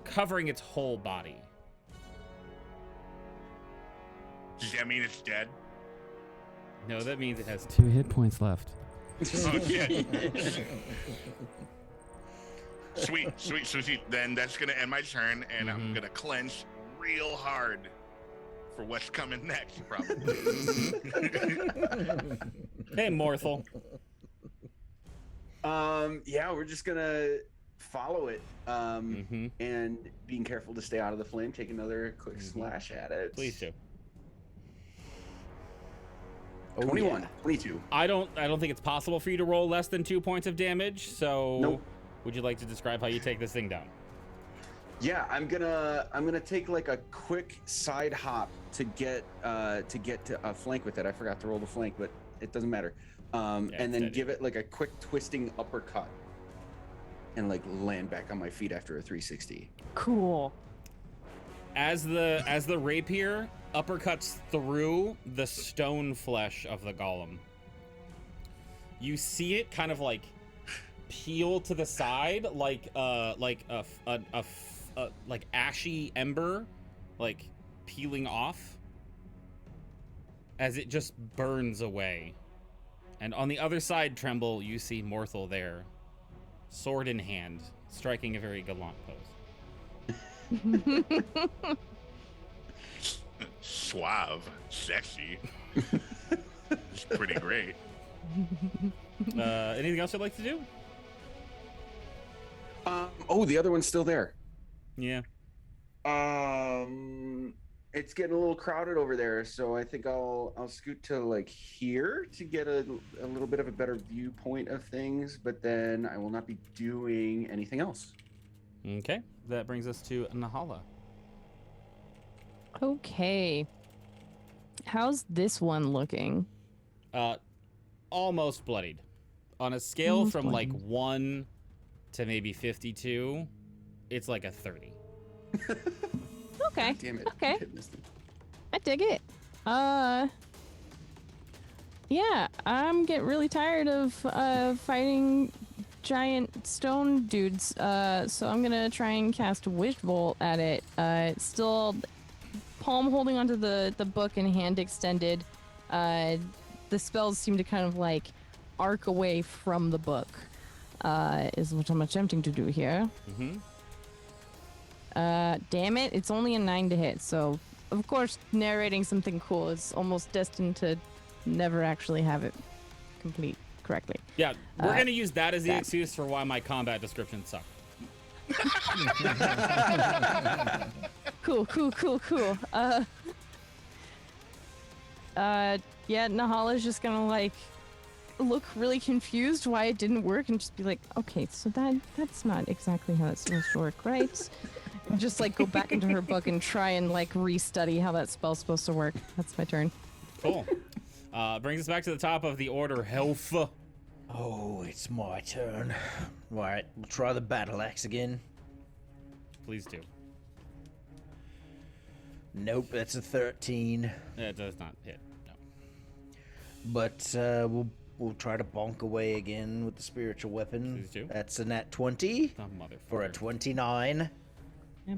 covering its whole body. Does that mean it's dead? No, that means it has 2 hit points left. Oh, yeah. Sweet. Then that's gonna end my turn, and I'm gonna clench real hard for what's coming next, probably. Hey, Morthel. Yeah, we're just gonna follow it. And being careful to stay out of the flame, take another quick slash at it. Please do. 21, 22. I don't think it's possible for you to roll less than 2 points of damage, so Nope. Would you like to describe how you take this thing down? Yeah, I'm gonna take like a quick side hop to get to a flank with it. I forgot to roll the flank, but it doesn't matter. And then steady. give it like a quick twisting uppercut, and like land back on my feet after a 360. Cool. As the rapier uppercuts through the stone flesh of the golem, you see it kind of like peel to the side, like ashy ember, like peeling off, as it just burns away. And on the other side, Tremble, you see Morthel there, sword in hand, striking a very gallant pose. Suave, sexy. It's pretty great. Anything else you'd like to do? Oh, the other one's still there. Yeah. It's getting a little crowded over there, so I think I'll scoot to like here to get a little bit of a better viewpoint of things, but then I will not be doing anything else. Okay. That brings us to Nahala. Okay. How's this one looking? Almost bloodied. On a scale Almost from like bloodied. 1 to maybe 52, it's like a 30. Okay. Damn it. Okay. Hit missed him. I dig it. Yeah, I'm getting really tired of fighting giant stone dudes. So I'm gonna try and cast Wish Bolt at it. It's still palm holding onto the book and hand extended. The spells seem to kind of like arc away from the book. Is what I'm attempting to do here. Mm-hmm. Damn it, it's only a 9 to hit, so of course narrating something cool is almost destined to never actually have it complete correctly. Yeah, we're going to use that as the that. excuse for why my combat descriptions suck. Cool. Yeah, Nahala's just gonna like look really confused why it didn't work and just be like, okay, so that's not exactly how it's supposed to work, right? And just like go back into her book and try and like restudy how that spell's supposed to work. That's my turn. Cool. Brings us back to the top of the order, Health. Oh, it's my turn. Right, we'll try the battle axe again. Please do. Nope, that's a 13. It does not hit. No. But we'll try to bonk away again with the spiritual weapon. Please do. That's a nat 20 Oh, motherfucker. for a 29. Yeah.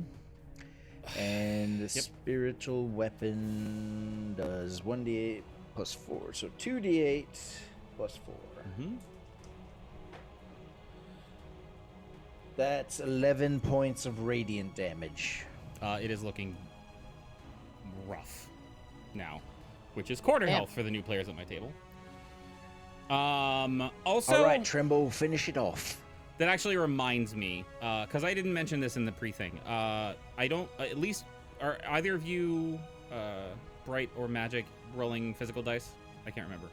And the Yep. spiritual weapon does 1d8 plus 4. So 2d8 plus 4. Mm-hmm. That's 11 points of radiant damage. It is looking rough now, which is quarter Yep. health for the new players at my table. Also, All right, Tremble, finish it off. that actually reminds me, because I didn't mention this in the pre-thing. I don't, at least, are either of you, Bright or Magic, rolling physical dice? I can't remember.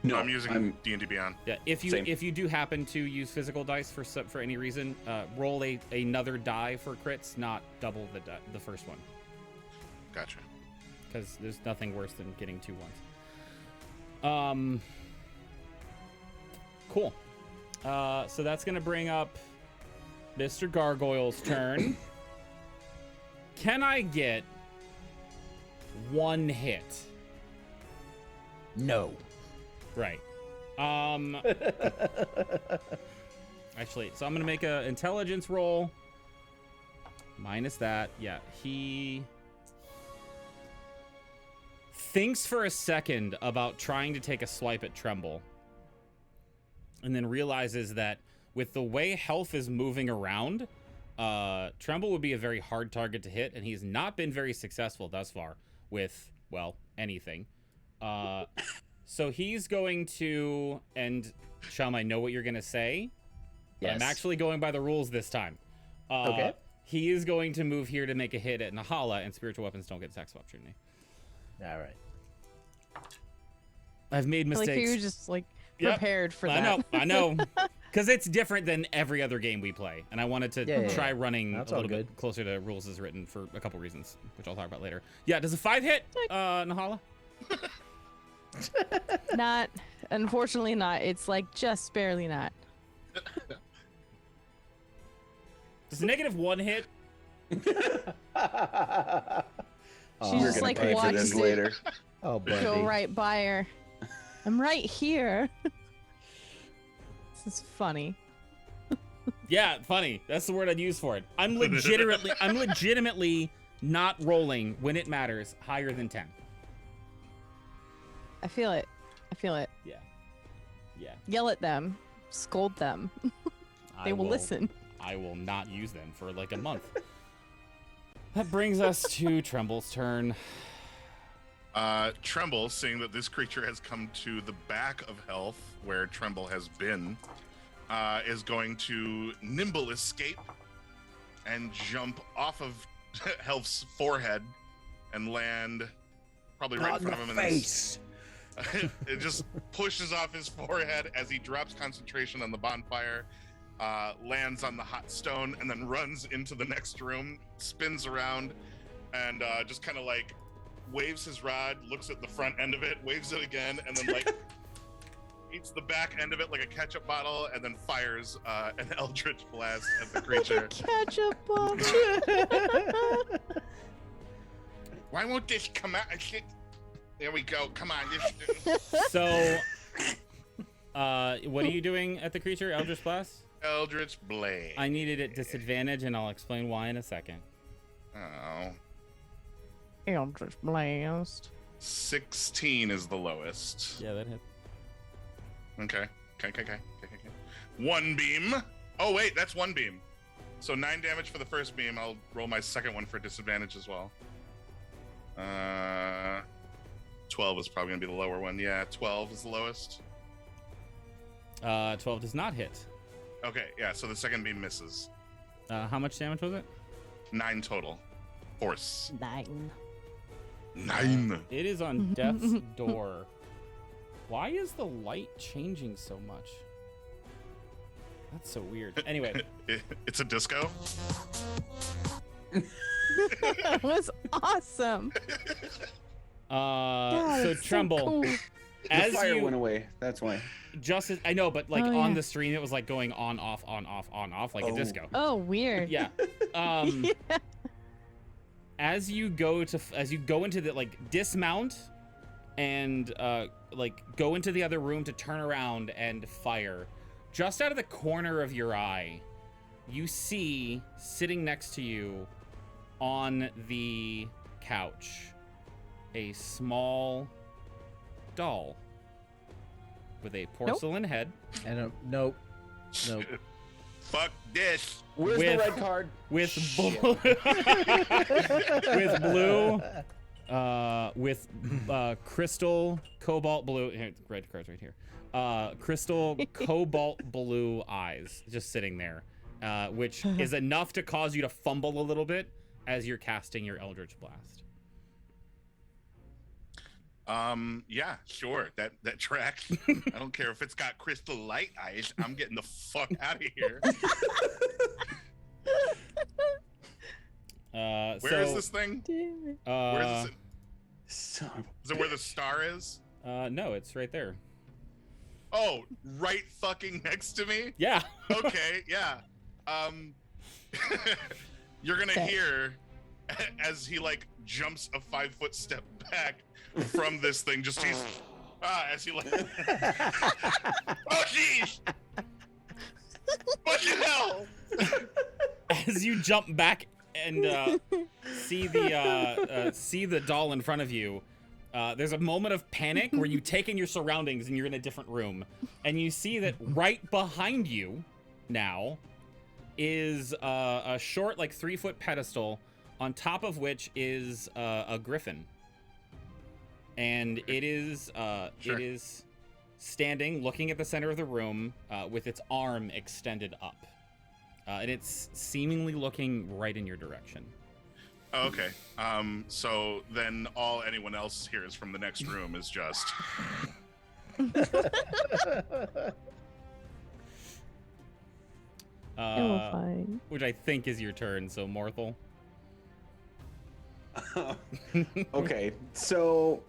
No, I'm using D&D Beyond. Yeah, if Same. you do happen to use physical dice for any reason, roll another die for crits, not double the first one, Gotcha. because there's nothing worse than getting 2 ones. Cool. So that's gonna bring up Mr. Gargoyle's turn. Can I get 1 hit? No. Right. Actually, so I'm gonna make a intelligence roll. Minus that. Yeah, he thinks for a second about trying to take a swipe at Tremble, and then realizes that with the way health is moving around, Tremble would be a very hard target to hit, and he's not been very successful thus far with, well, anything. So he's going to, and Chum, I know what you're going to say, but Yes. I'm actually going by the rules this time. Okay. He is going to move here to make a hit at Nahala, and spiritual weapons don't get attacks of opportunity. All right. I've made mistakes. Like you were just like Yep. prepared for that. I know. Because it's different than every other game we play. And I wanted to Yeah. try running That's a all little bit good. closer to rules as written for a couple reasons, which I'll talk about later. Yeah, does a 5 hit, Nahala? Not, unfortunately not. It's like just barely not. Does a -1 hit? She We're just gonna like pay for this watches it later. Oh, buddy. go right by her. I'm right here. This is funny. Yeah, funny. That's the word I'd use for it. I'm legitimately not rolling when it matters higher than 10. I feel it. Yeah. Yell at them. Scold them. They will listen. I will not use them for like a month. That brings us to Tremble's turn. Tremble, seeing that this creature has come to the back of Health, where Tremble has been, is going to nimble escape and jump off of Health's forehead and land probably right in front of him. face. It just pushes off his forehead as he drops concentration on the bonfire, lands on the hot stone, and then runs into the next room, spins around, and just kind of like waves his rod, looks at the front end of it, waves it again, and then like eats the back end of it like a ketchup bottle, and then fires an eldritch blast at the creature. Ketchup bomb. Why won't this come out? There we go. Come on. So, what are you doing at the creature, Eldritch Blast? Eldritch Blade. I need it at disadvantage, and I'll explain why in a second. Oh. Eldritch Blast. 16 is the lowest. Yeah, that hit. Okay. One beam. Oh, wait, that's one beam. So 9 damage for the first beam. I'll roll my second one for disadvantage as well. 12 is probably going to be the lower one. Yeah, 12 is the lowest. 12 does not hit. Okay, yeah, so the second beam misses. How much damage was it? 9 total. Force. 9. 9. It is on death's door. Why is the light changing so much? That's so weird. Anyway. It's a disco. That was awesome. So Tremble, So cool. as the fire you went away. That's why. just as, I know, but like Oh, on yeah. the stream, it was like going on, off, like a disco. Oh, weird. Yeah. As you go into the like dismount and like go into the other room to turn around and fire, just out of the corner of your eye, you see sitting next to you on the couch a small doll with a porcelain head And nope. Fuck this. Where's With- the red card? with with crystal cobalt blue. Here, red card's right here. Crystal cobalt blue eyes just sitting there, which is enough to cause you to fumble a little bit as you're casting your Eldritch Blast. Yeah, sure. That tracks. I don't care if it's got crystal light eyes. I'm getting the fuck out of here. Where is this thing? Damn it. Where is this? Son of Is it where the star is? No, it's right there. Oh, right fucking next to me? Yeah. Okay, yeah. You're gonna Okay. hear as he like jumps a 5-foot step back from this thing, just he's as he like oh jeez! What the hell? As you jump back and see the doll in front of you, there's a moment of panic where you take in your surroundings and you're in a different room, and you see that right behind you now is a short, like 3-foot pedestal, on top of which is a griffin, and it is Sure. it is standing, looking at the center of the room with its arm extended up. And it's seemingly looking right in your direction. Oh, okay. So then all anyone else hears from the next room is just Fine. Which I think is your turn, so Morthal. Okay, so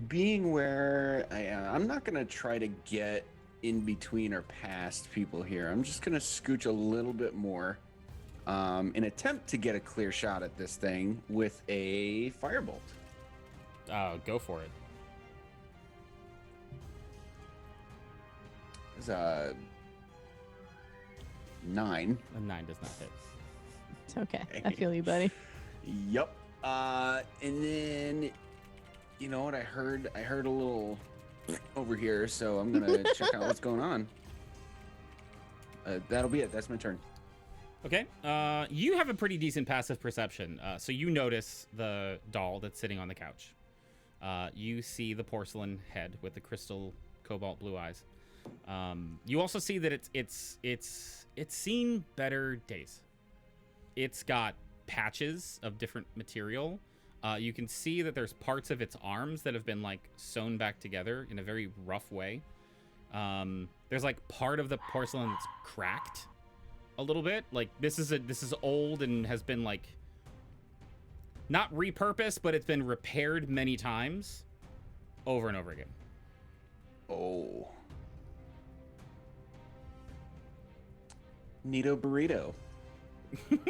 being where I am, I'm not gonna try to get in between or past people here. I'm just gonna scooch a little bit more, and attempt to get a clear shot at this thing with a firebolt. Go for it. It's a 9. A 9 does not hit. It's okay. I feel you, buddy. Yup. And then, you know what? I heard a little over here, so I'm gonna check out what's going on. That'll be it. That's my turn. Okay. You have a pretty decent passive perception, so you notice the doll that's sitting on the couch. You see the porcelain head with the crystal cobalt blue eyes. You also see that it's seen better days. It's got patches of different material. You can see that there's parts of its arms that have been like sewn back together in a very rough way. There's like part of the porcelain that's cracked a little bit. Like this is old and has been like not repurposed, but it's been repaired many times over and over again. Oh. Neato burrito. We're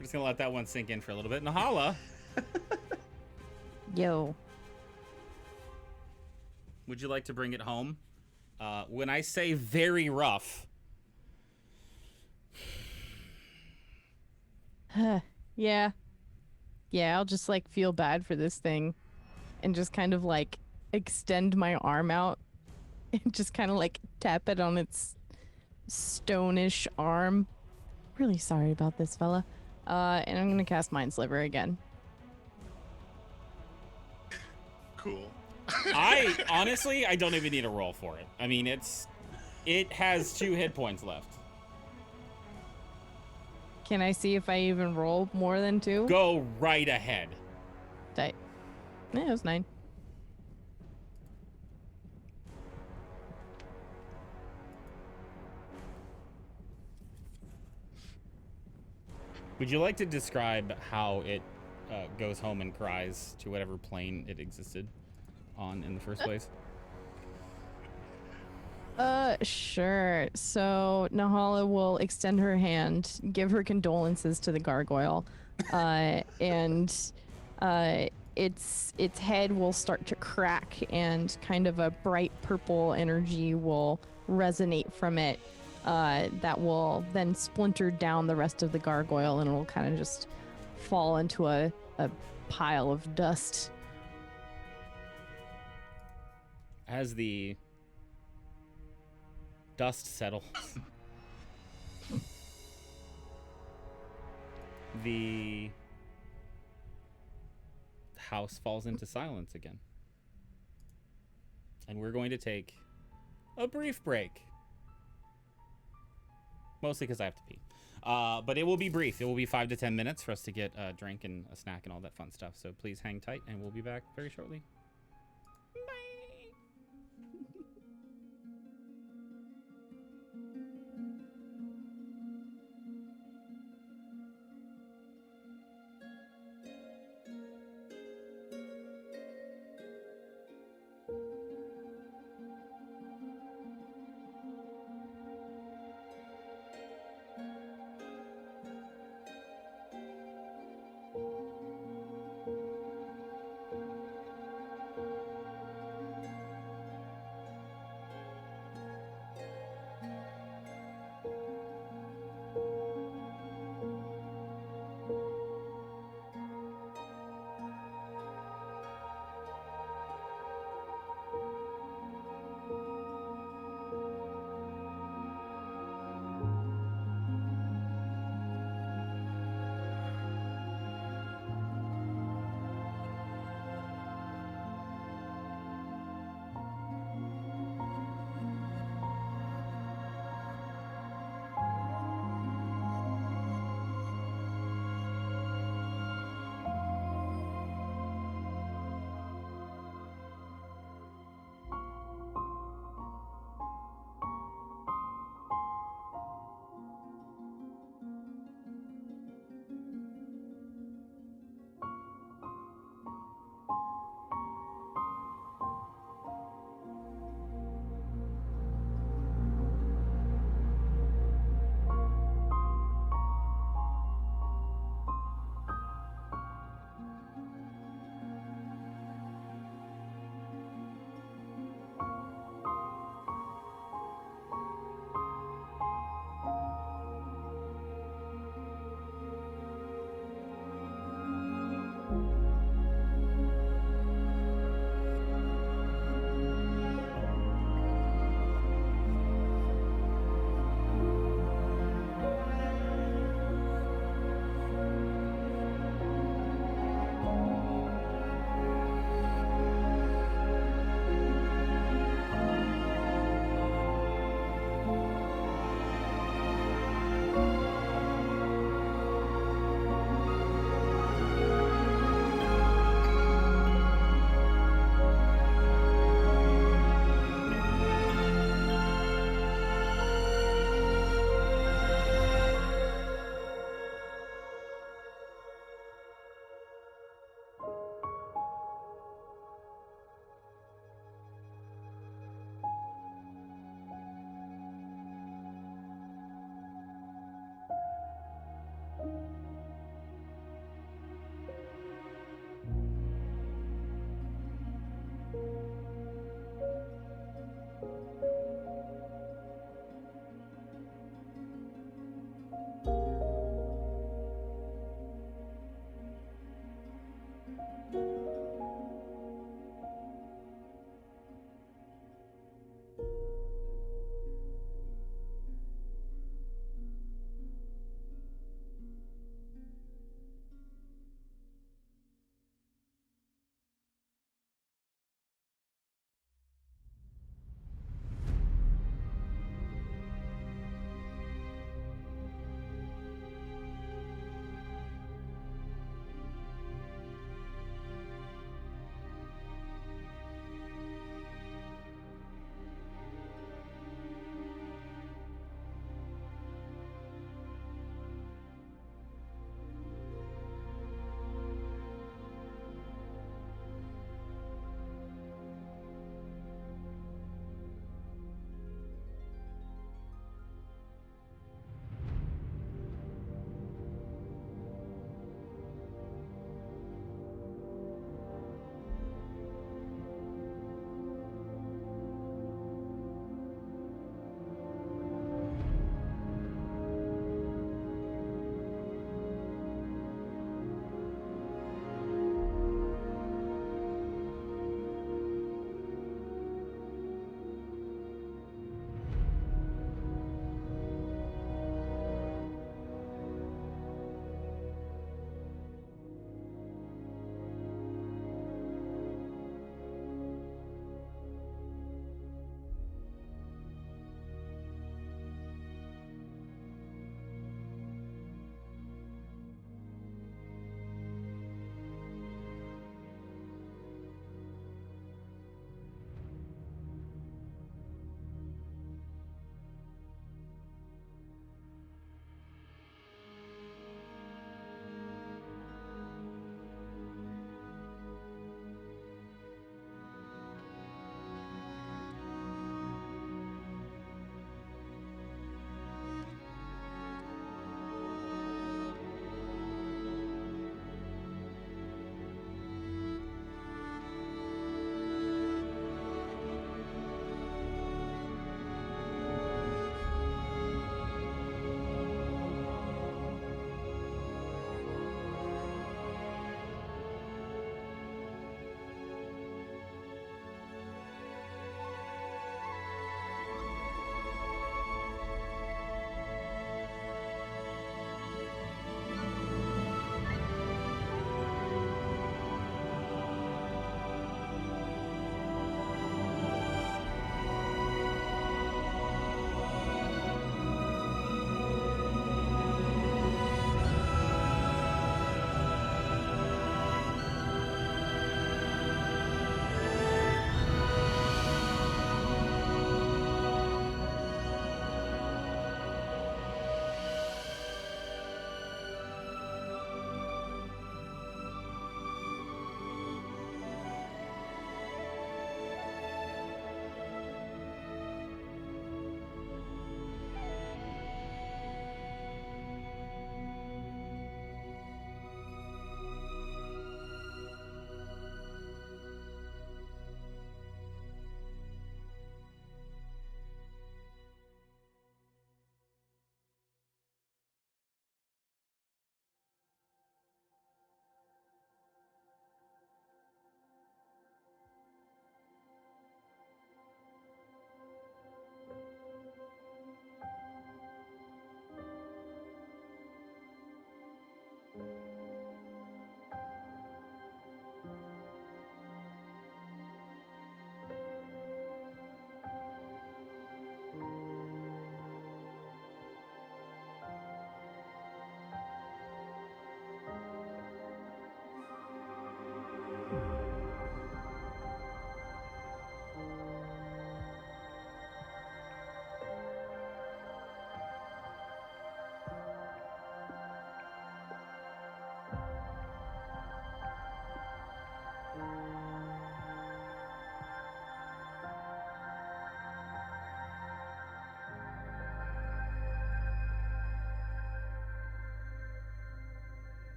just gonna let that one sink in for a little bit. Nahala, Yo. would you like to bring it home? When I say very rough, Yeah. Yeah, I'll just like feel bad for this thing and just kind of like extend my arm out and just kind of like tap it on its stonish arm. Really sorry about this, fella. And I'm gonna cast Mind Sliver again. Cool. I honestly, I don't even need a roll for it. I mean, it has 2 hit points left. Can I see if I even roll more than 2? Go right ahead. Tight. Yeah, it was 9. Would you like to describe how it goes home and cries to whatever plane it existed on in the first place? Sure. So Nahala will extend her hand, give her condolences to the gargoyle, and its head will start to crack, and kind of a bright purple energy will resonate from it. That will then splinter down the rest of the gargoyle, and it'll kind of just fall into a pile of dust. As the dust settles, the house falls into silence again. And we're going to take a brief break. Mostly because I have to pee. But it will be brief. It will be 5 to 10 minutes for us to get a drink and a snack and all that fun stuff. So please hang tight, and we'll be back very shortly.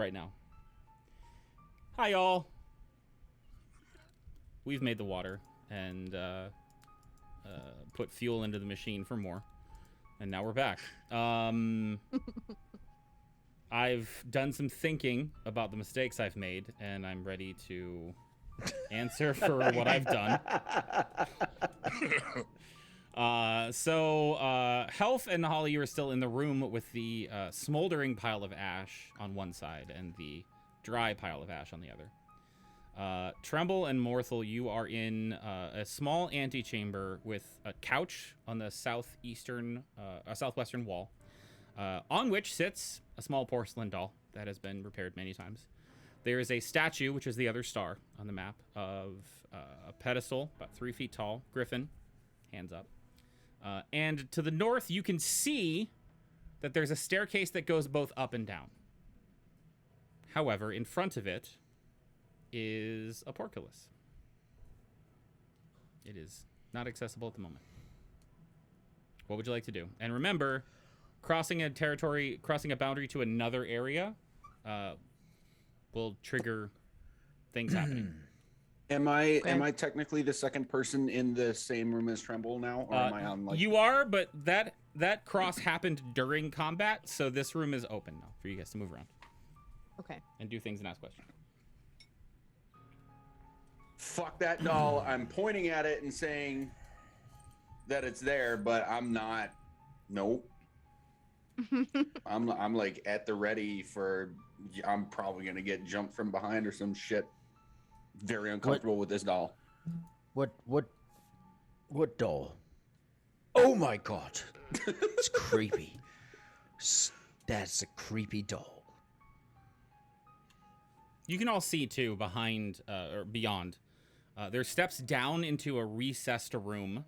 right now. Hi, y'all. We've made the water and put fuel into the machine for more. And now we're back. I've done some thinking about the mistakes I've made, and I'm ready to answer for what I've done. Health and Nahali, you are still in the room with the smoldering pile of ash on one side and the dry pile of ash on the other. Tremble and Morthel, you are in a small antechamber with a couch on the southwestern wall, on which sits a small porcelain doll that has been repaired many times. There is a statue, which is the other star on the map, of a pedestal about 3 feet tall, griffin, hands up. And to the north, you can see that there's a staircase that goes both up and down. However, in front of it is a portcullis. It is not accessible at the moment. What would you like to do? And remember, crossing a boundary to another area will trigger things happening. Am I technically the second person in the same room as Tremble now, or am I on like? You are, but that cross happened during combat, so this room is open now for you guys to move around. Okay. And do things and ask questions. Fuck that doll. I'm pointing at it and saying that it's there, but I'm not. Nope. I'm like at the ready for. I'm probably gonna get jumped from behind or some shit. Very uncomfortable with this doll. What doll? Oh my god. It's creepy. That's a creepy doll. You can all see too behind or beyond. There's steps down into a recessed room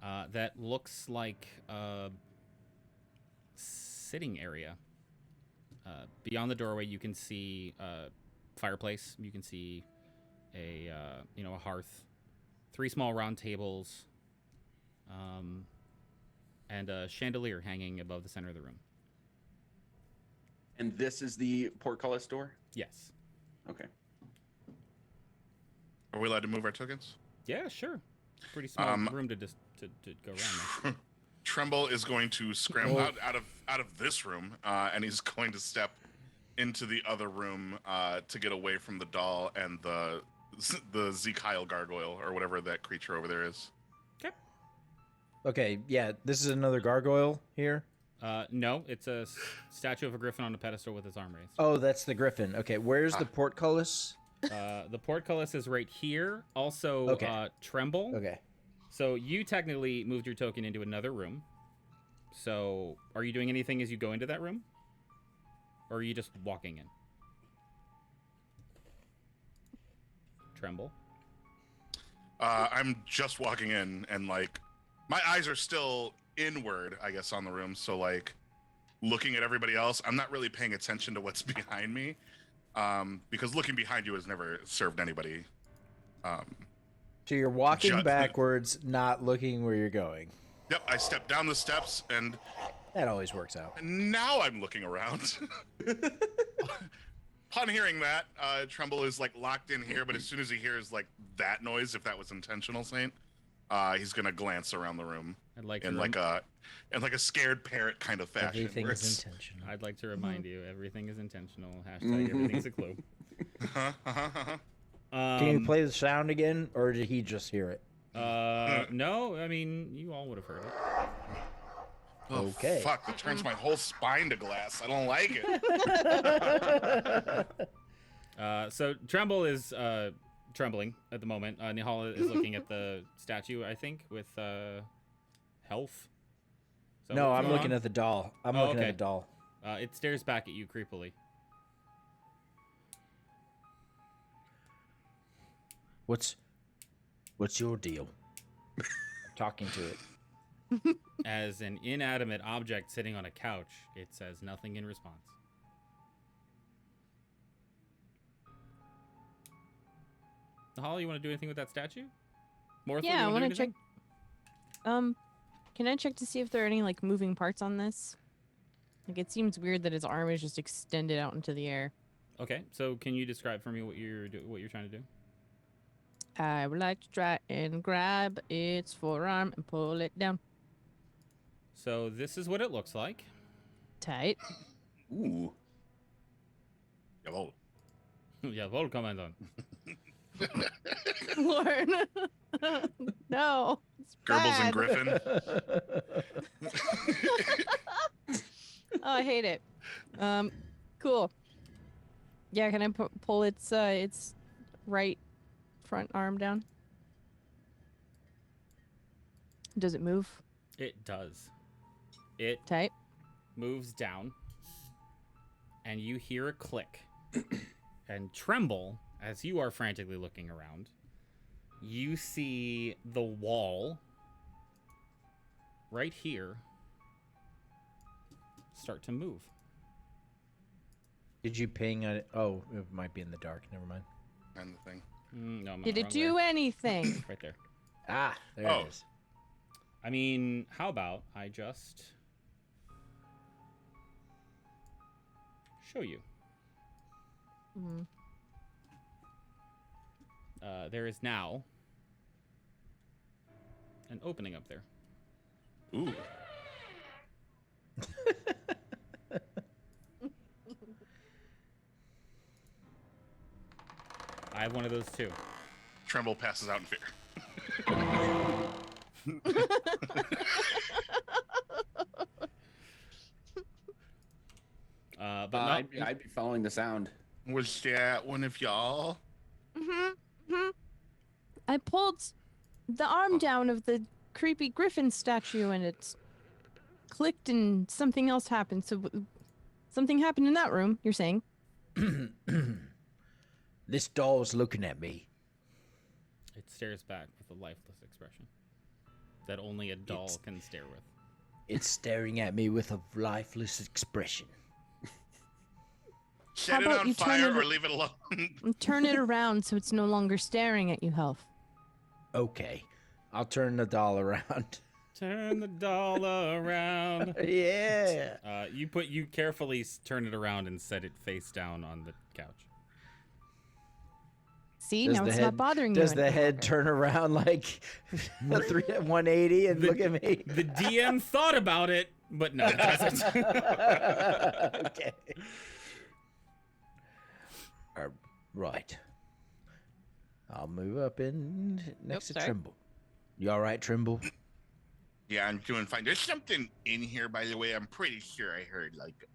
that looks like a sitting area. Beyond the doorway, you can see a fireplace. You can see a hearth, 3 small round tables, and a chandelier hanging above the center of the room. And this is the portcullis door? Yes. Okay. Are we allowed to move our tokens? Yeah, sure. Pretty small room to just to go around there. Tremble is going to scramble out of this room, and he's going to step into the other room to get away from the doll and the Zekyle gargoyle or whatever that creature over there is. Okay, yeah, this is another gargoyle here. No, it's a statue of a griffin on a pedestal with its arm raised. Oh, that's the griffin. Okay, where's the portcullis? The portcullis is right here. Also, Okay. Tremble. Okay. So you technically moved your token into another room. So are you doing anything as you go into that room? Or are you just walking in? Tremble. I'm just walking in, and like my eyes are still inward, I guess, on the room. So like looking at everybody else, I'm not really paying attention to what's behind me, because looking behind you has never served anybody. So you're walking backwards, not looking where you're going. Yep, I stepped down the steps, and That always works out. now I'm looking around. Upon hearing that, Tremble is like locked in here, but as soon as he hears like that noise, if that was intentional, Saint, he's gonna glance around the room in like a scared parrot kind of fashion. Everything where is it's- intentional. I'd like to remind you, everything is intentional. Hashtag everything's a clue. Can you play the sound again, or did he just hear it? No, I mean, you all would have heard it. Oh, Okay. Fuck, that turns my whole spine to glass. I don't like it. So Tremble is trembling at the moment. Nihala is looking at the statue, I think, with health. No, I'm looking at the doll. I'm looking okay. at the doll. It stares back at you creepily. What's your deal? I'm talking to it. As an inanimate object sitting on a couch, it says nothing in response. Nihala, you want to do anything with that statue? Morthel, Yeah, I want want to check. Can I check to see if there are any like moving parts on this? Like, it seems weird that his arm is just extended out into the air. Okay, so can you describe for me what you're trying to do? I would like to try and grab its forearm and pull it down. So this is what it looks like. Tight. Ooh. Jawohl. Jawohl, Commandant. Lord. No. It's Goebbels bad. and Griffin. Oh, I hate it. Cool. Yeah, can I pull its right front arm down? Does it move? It does. It Tight. moves down, and you hear a click. And Tremble, as you are frantically looking around, you see the wall right here start to move. Did you ping it? Oh, it might be in the dark. Never mind. And the thing. No, I'm Did wrong it do there. anything? Right there. Ah, there Oh. it is. I mean, how about I just show you? Mhm. There is now an opening up there. Ooh. I have one of those too. Tremble passes out in fear. But not, I'd be following the sound. Was that one of y'all? I pulled the arm down of the creepy griffin statue and it's clicked and something else happened. So something happened in that room, you're saying? This doll's looking at me. it stares back with a lifeless expression that only a doll It's- can stare with. It's staring at me with a lifeless expression. Set it about on you turn fire it- or leave it alone. And turn it around so it's no longer staring at you, Health. Okay, I'll turn the doll around. Turn the doll around. Yeah. You carefully turn it around and set it face down on the couch. See, Does now the it's head- not bothering you Does the any head longer. turn around like 180 and look at me? The DM thought about it, but no, it doesn't. Okay. Right. I'll move up in next to sorry. Trimble. You all right, Trimble? Yeah, I'm doing fine. There's something in here, by the way. I'm pretty sure I heard like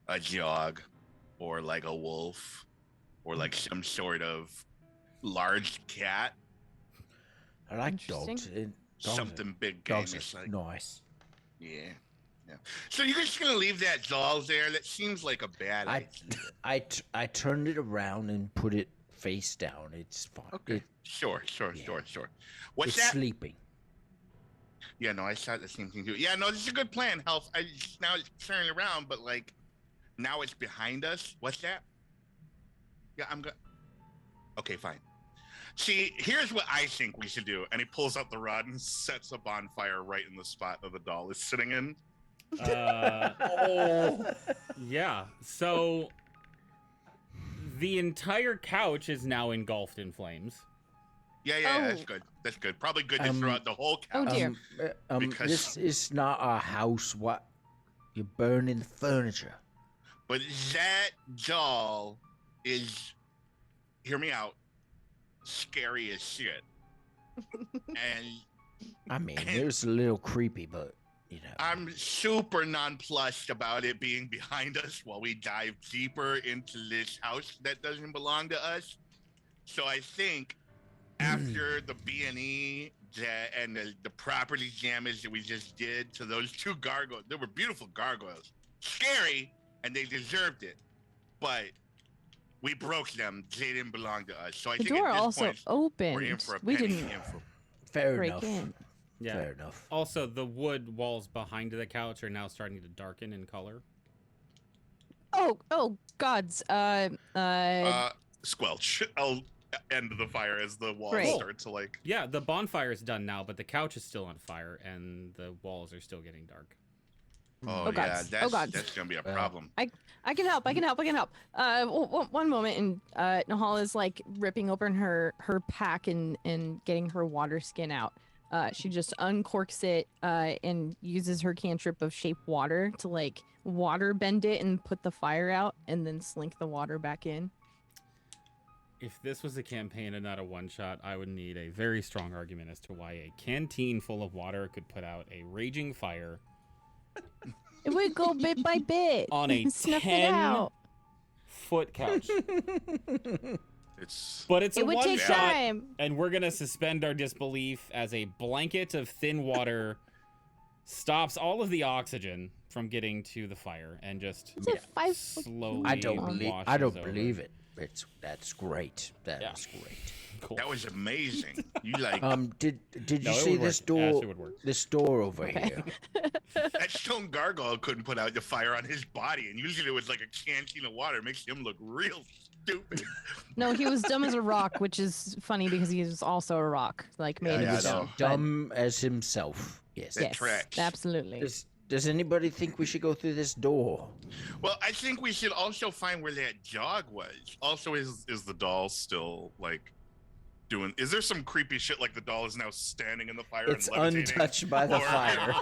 a dog or like a wolf or like some sort of large cat. I like Interesting. dogs. Dogs Something big Are, dogs gameish are like nice. yeah. So you're just gonna leave that doll there? That seems like a bad idea. I turned it around and put it face down. It's fine. Okay. Sure. What's It's that? sleeping. Yeah, no, I thought the same thing too. Yeah, no, this is a good plan, Health. Now it's turning around, but like now it's behind us. What's that? Yeah, I'm good. Okay, fine. See, here's what I think we should do. And he pulls out the rod and sets a bonfire right in the spot that the doll is sitting in. Yeah. So the entire couch is now engulfed in flames. Yeah, Oh. that's good. That's good. Probably good to throw out the whole Oh, couch. dear. Because- This is not a house. What? You're burning the furniture. But that doll is, hear me out, scary as shit. And I mean, it was a little creepy, but you know. I'm super nonplussed about it being behind us while we dive deeper into this house that doesn't belong to us. So I think after the B&E and the property damage that we just did to those two gargoyles, they were beautiful gargoyles, scary, and they deserved it. But we broke them; they didn't belong to us. So I The think door at this also point, we're in opened. for a We penny. didn't Fair break enough. in. Yeah. Fair enough. Also, the wood walls behind the couch are now starting to darken in color. Oh, gods. Squelch. I'll end the fire as the walls Great. start to like. Yeah, the bonfire is done now, but the couch is still on fire and the walls are still getting dark. Oh, Oh, yeah, gods. that's, Oh, gods. that's gonna be a problem. I can help. I can help. I can help. One moment, and Nahal is like ripping open her pack and getting her water skin out. She just uncorks it and uses her cantrip of shape water to like water bend it and put the fire out, and then slink the water back in. If this was a campaign and not a one-shot, I would need a very strong argument as to why a canteen full of water could put out a raging fire It would go bit by bit on a snuff it out. 10-foot couch. It's But it's a It would take one-shot, time. and we're going to suspend our disbelief as a blanket of thin water stops all of the oxygen from getting to the fire and just It's a 5 foot slowly I don't believe. I washes don't over. believe it. That's great. That's great. Cool. that was amazing. You like Did you No, it see would this work. door? Actually, it would work. This door over Okay. here. that stone gargoyle couldn't put out the fire on his body, and usually it was like a canteen of water. It makes him look real stupid. No, he was dumb as a rock, which is funny because he was also a rock, like made Yeah, of I stone. know. Dumb as himself. Yes. That Yes, tracks. absolutely. Does anybody think we should go through this door? Well, I think we should also find where that jog was. Also, is the doll still like doing? Is there some creepy shit like the doll is now standing in the fire It's and levitating? untouched by the Or- fire.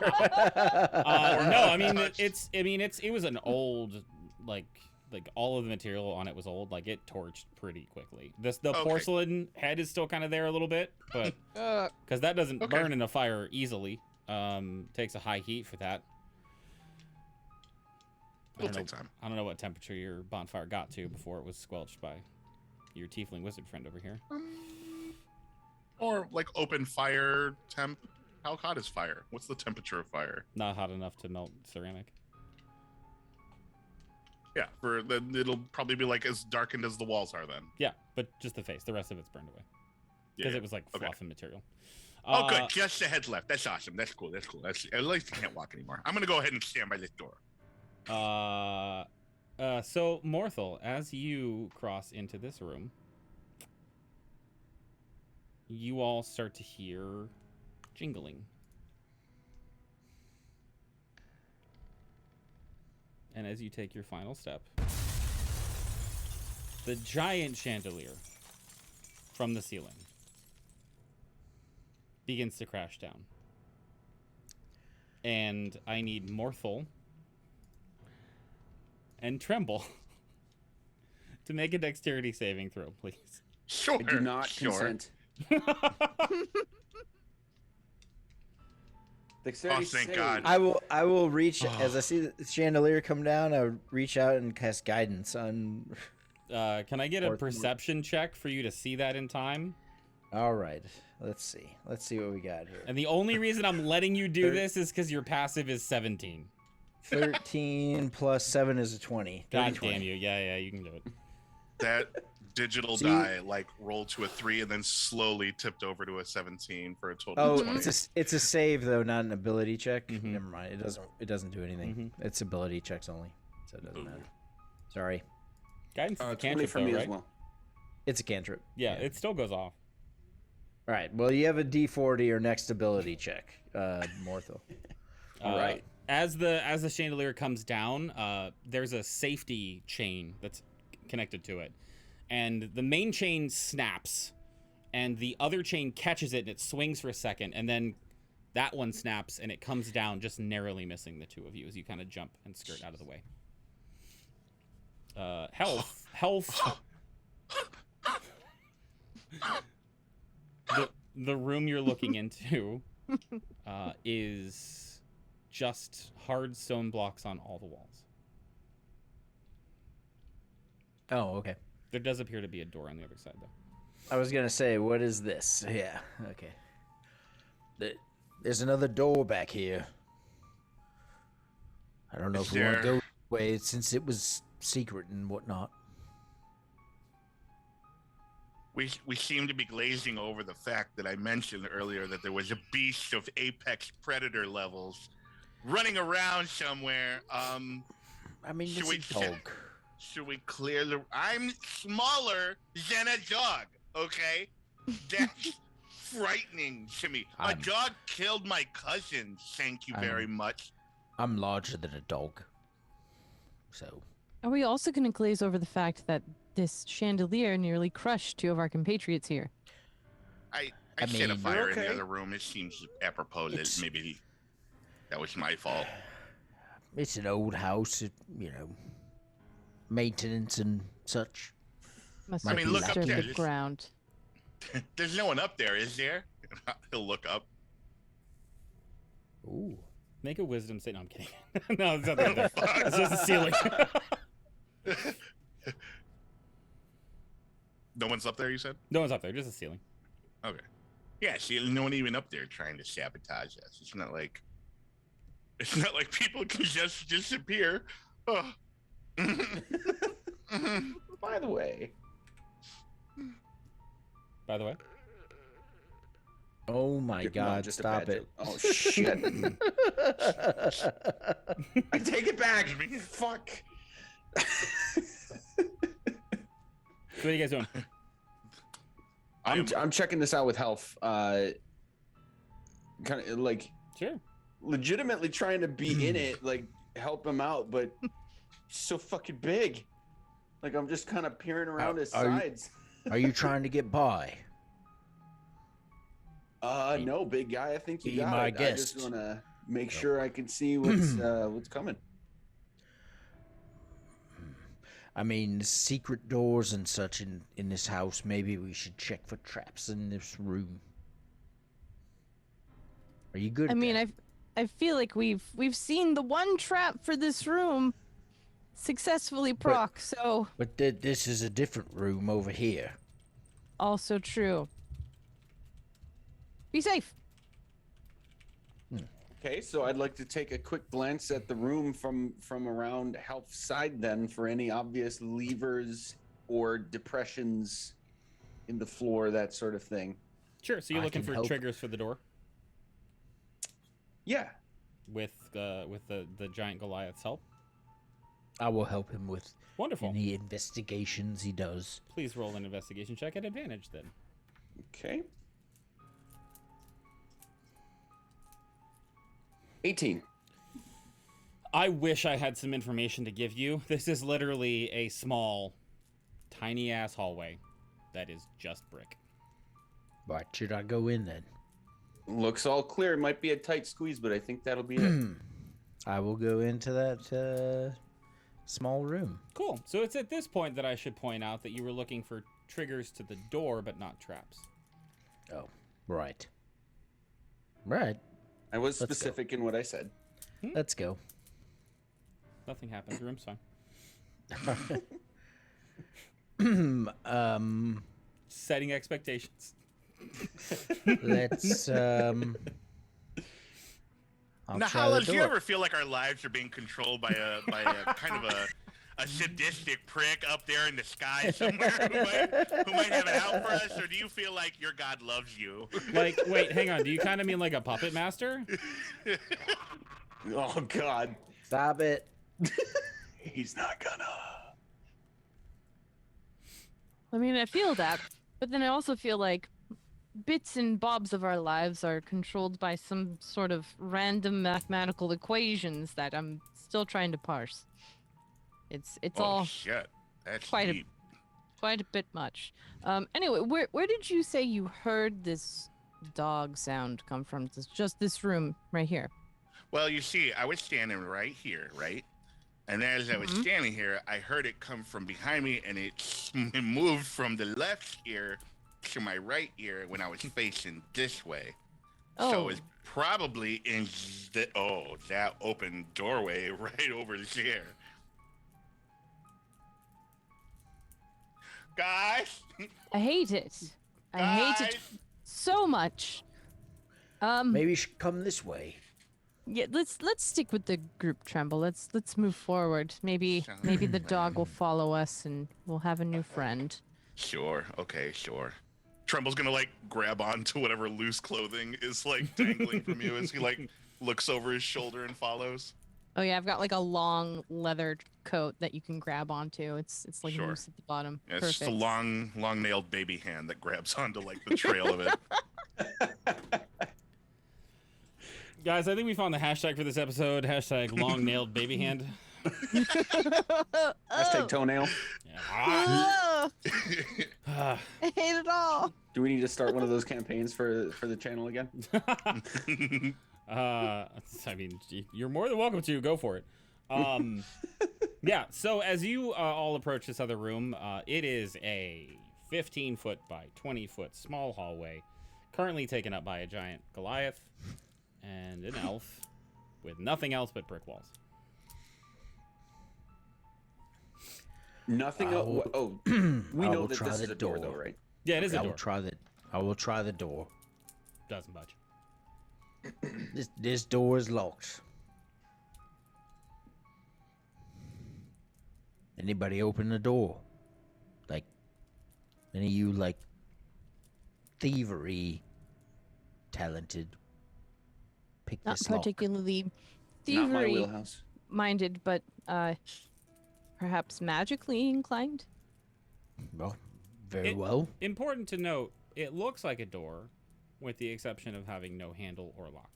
No, I mean Touched. it was an old like all of the material on it was old. Like it torched pretty quickly. The Okay. porcelain head is still kind of there a little bit, but because that doesn't Okay. burn in a fire easily. Takes a high heat for that. It'll take time. I don't know what temperature your bonfire got to before it was squelched by your tiefling wizard friend over here. Or like open fire temp. How hot is fire? What's the temperature of fire? Not hot enough to melt ceramic. Yeah, then it'll probably be like as darkened as the walls are then. Yeah, but just the face. The rest of it's burned away because Yeah. it was like Okay. fluff and material. Oh, good. Just the head left. That's awesome. That's cool. That's cool. That's at least you can't walk anymore. I'm gonna go ahead and stand by this door. So Morthal, as you cross into this room, you all start to hear jingling. And as you take your final step, the giant chandelier from the ceiling begins to crash down. And I need Morthal and Tremble to make a dexterity saving throw, please. Sure. I do not sure. consent. Oh, Dexterity thank save. God. I will reach as I see the chandelier come down. I would reach out and cast guidance on. Can I get a Or- perception check for you to see that in time? All right, let's see what we got here. And the only reason I'm letting you do this is because your passive is 17. 13 plus 7 is a 20. God 30, 20. damn you. Yeah, you can do it. That digital See- die like rolled to a 3 and then slowly tipped over to a 17 for a total Oh, of 20. it's a save though, not an ability check. Mhm. Never mind. It doesn't do anything. It's ability checks only, so it doesn't Ooh. matter. Sorry, Guidance is a 20 cantrip, for though, me right? as well. it's a cantrip. Yeah, it still goes off. All right. Well, you have a D4 to your next ability check, Morthal. Right. As the chandelier comes down, there's a safety chain that's connected to it, and the main chain snaps, and the other chain catches it, and it swings for a second, and then that one snaps, and it comes down, just narrowly missing the two of you as you kind of jump and skirt out of the way. Health. The room you're looking into is just hard stone blocks on all the walls. Oh, okay. There does appear to be a door on the other side, though. I was gonna say, what is this? Yeah. Okay. There's another door back here. I don't know Is if we want to there- go this way since it was secret and whatnot. We seem to be glazing over the fact that I mentioned earlier that there was a beast of apex predator levels running around somewhere. I mean, Should it's we- a dog. Should we clear the... I'm smaller than a dog, okay? That's frightening to me. A I'm- dog killed my cousin, thank you very much. I'm larger than a dog. So. Are we also going to glaze over the fact that this chandelier nearly crushed two of our compatriots here? I I set a mean- fire in Okay. the other room. It seems apropos that It's- maybe that was my fault. It's an old house, maintenance and such. Must I have mean, look up disturbed there, the just- ground. There's no one up there, is there? He'll look up. Ooh. Make a wisdom save. No, I'm kidding. No, it's not there. It's just a ceiling. No one's up there, you said? No one's up there, just a ceiling. Okay. Yeah, see, no one even up there trying to sabotage us. It's not like people can just disappear. Oh. By the way, By the way. Oh my no, God! just a Stop bad it! joke. Oh shit! I take it back. Fuck. So what are you guys doing? I'm checking this out with health. Kind of like Sure. legitimately trying to be in it, like help him out, but he's so fucking big. Like I'm just kind of peering around his are you- sides. Are you trying to get by? No, big guy. I think you Be got my it. I just guest. want to make sure I can see what's coming. I mean, secret doors and such in this house. Maybe we should check for traps in this room. Are you good? I at mean, that? I feel like we've seen the one trap for this room successfully proc, so But this is a different room over here. also true. Be safe. Okay, so I'd like to take a quick glance at the room from around health's side then for any obvious levers or depressions in the floor, that sort of thing. Sure. So you're I looking can for help. triggers for the door Yeah. with the giant Goliath's help. I will help him with Wonderful. any investigations he does. Please roll an investigation check at advantage then. Okay. 18. I wish I had some information to give you. This is literally a small, tiny ass hallway that is just brick. Why should I go in then? Looks all clear. It might be a tight squeeze, but I think that'll be it. I will go into that small room. Cool. So it's at this point that I should point out that you were looking for triggers to the door, but not traps. Oh, right. Right. I was Let's go. specific in what I said. Let's go. Nothing happened. The room's fine. Setting expectations. Let's I'll try the Nahala, do you door. ever feel like our lives are being controlled by a kind of a sadistic prick up there in the sky somewhere who might have it out for us, or do you feel like your God loves you? Like, wait, hang on. Do you kind of mean like a puppet master? Oh, God. Stop it. He's not gonna. I mean, I feel that, but then I also feel like bits and bobs of our lives are controlled by some sort of random mathematical equations that I'm still trying to parse. It's Oh all shit, that's quite deep. quite a bit much. Anyway, where did you say you heard this dog sound come from? Just this room right here. Well, you see, I was standing right here, right? And as I was standing here, I heard it come from behind me, and it moved from the left ear to my right ear when I was facing this way. So Oh. it's probably in that open doorway right over there. Guys, I hate it. I hate it Guys. so much. Maybe you should come this way. Yeah, let's stick with the group, Tremble. Let's move forward. Maybe the dog will follow us and we'll have a new friend. Sure. Okay, sure. Tremble's gonna like grab onto whatever loose clothing is like dangling from you as he like looks over his shoulder and follows. Oh yeah, I've got like a long leather coat that you can grab onto. It's like Sure. loose at the bottom. Yeah, it's just a Perfect. long nailed baby hand that grabs onto like the trail of it. Guys, I think we found the hashtag for this episode. Hashtag long nailed baby hand. Hashtag toenail. Yeah. I hate it all. Do we need to start one of those campaigns for the channel again? I mean, you're more than welcome to. Go for it. Yeah, so as you all approach this other room, it is a 15-foot by 20-foot small hallway, currently taken up by a giant Goliath and an elf with nothing else but brick walls. Nothing. We know that this is a door, though, right? Yeah, it is a I door. will try the door. Doesn't budge. This door is locked. Anybody open the door? Like, any of you, like, thievery talented? Pick Not this lock. particularly Not my thievery wheelhouse. minded, but perhaps magically inclined. Well, very well. Important to note, it looks like a door, with the exception of having no handle or lock.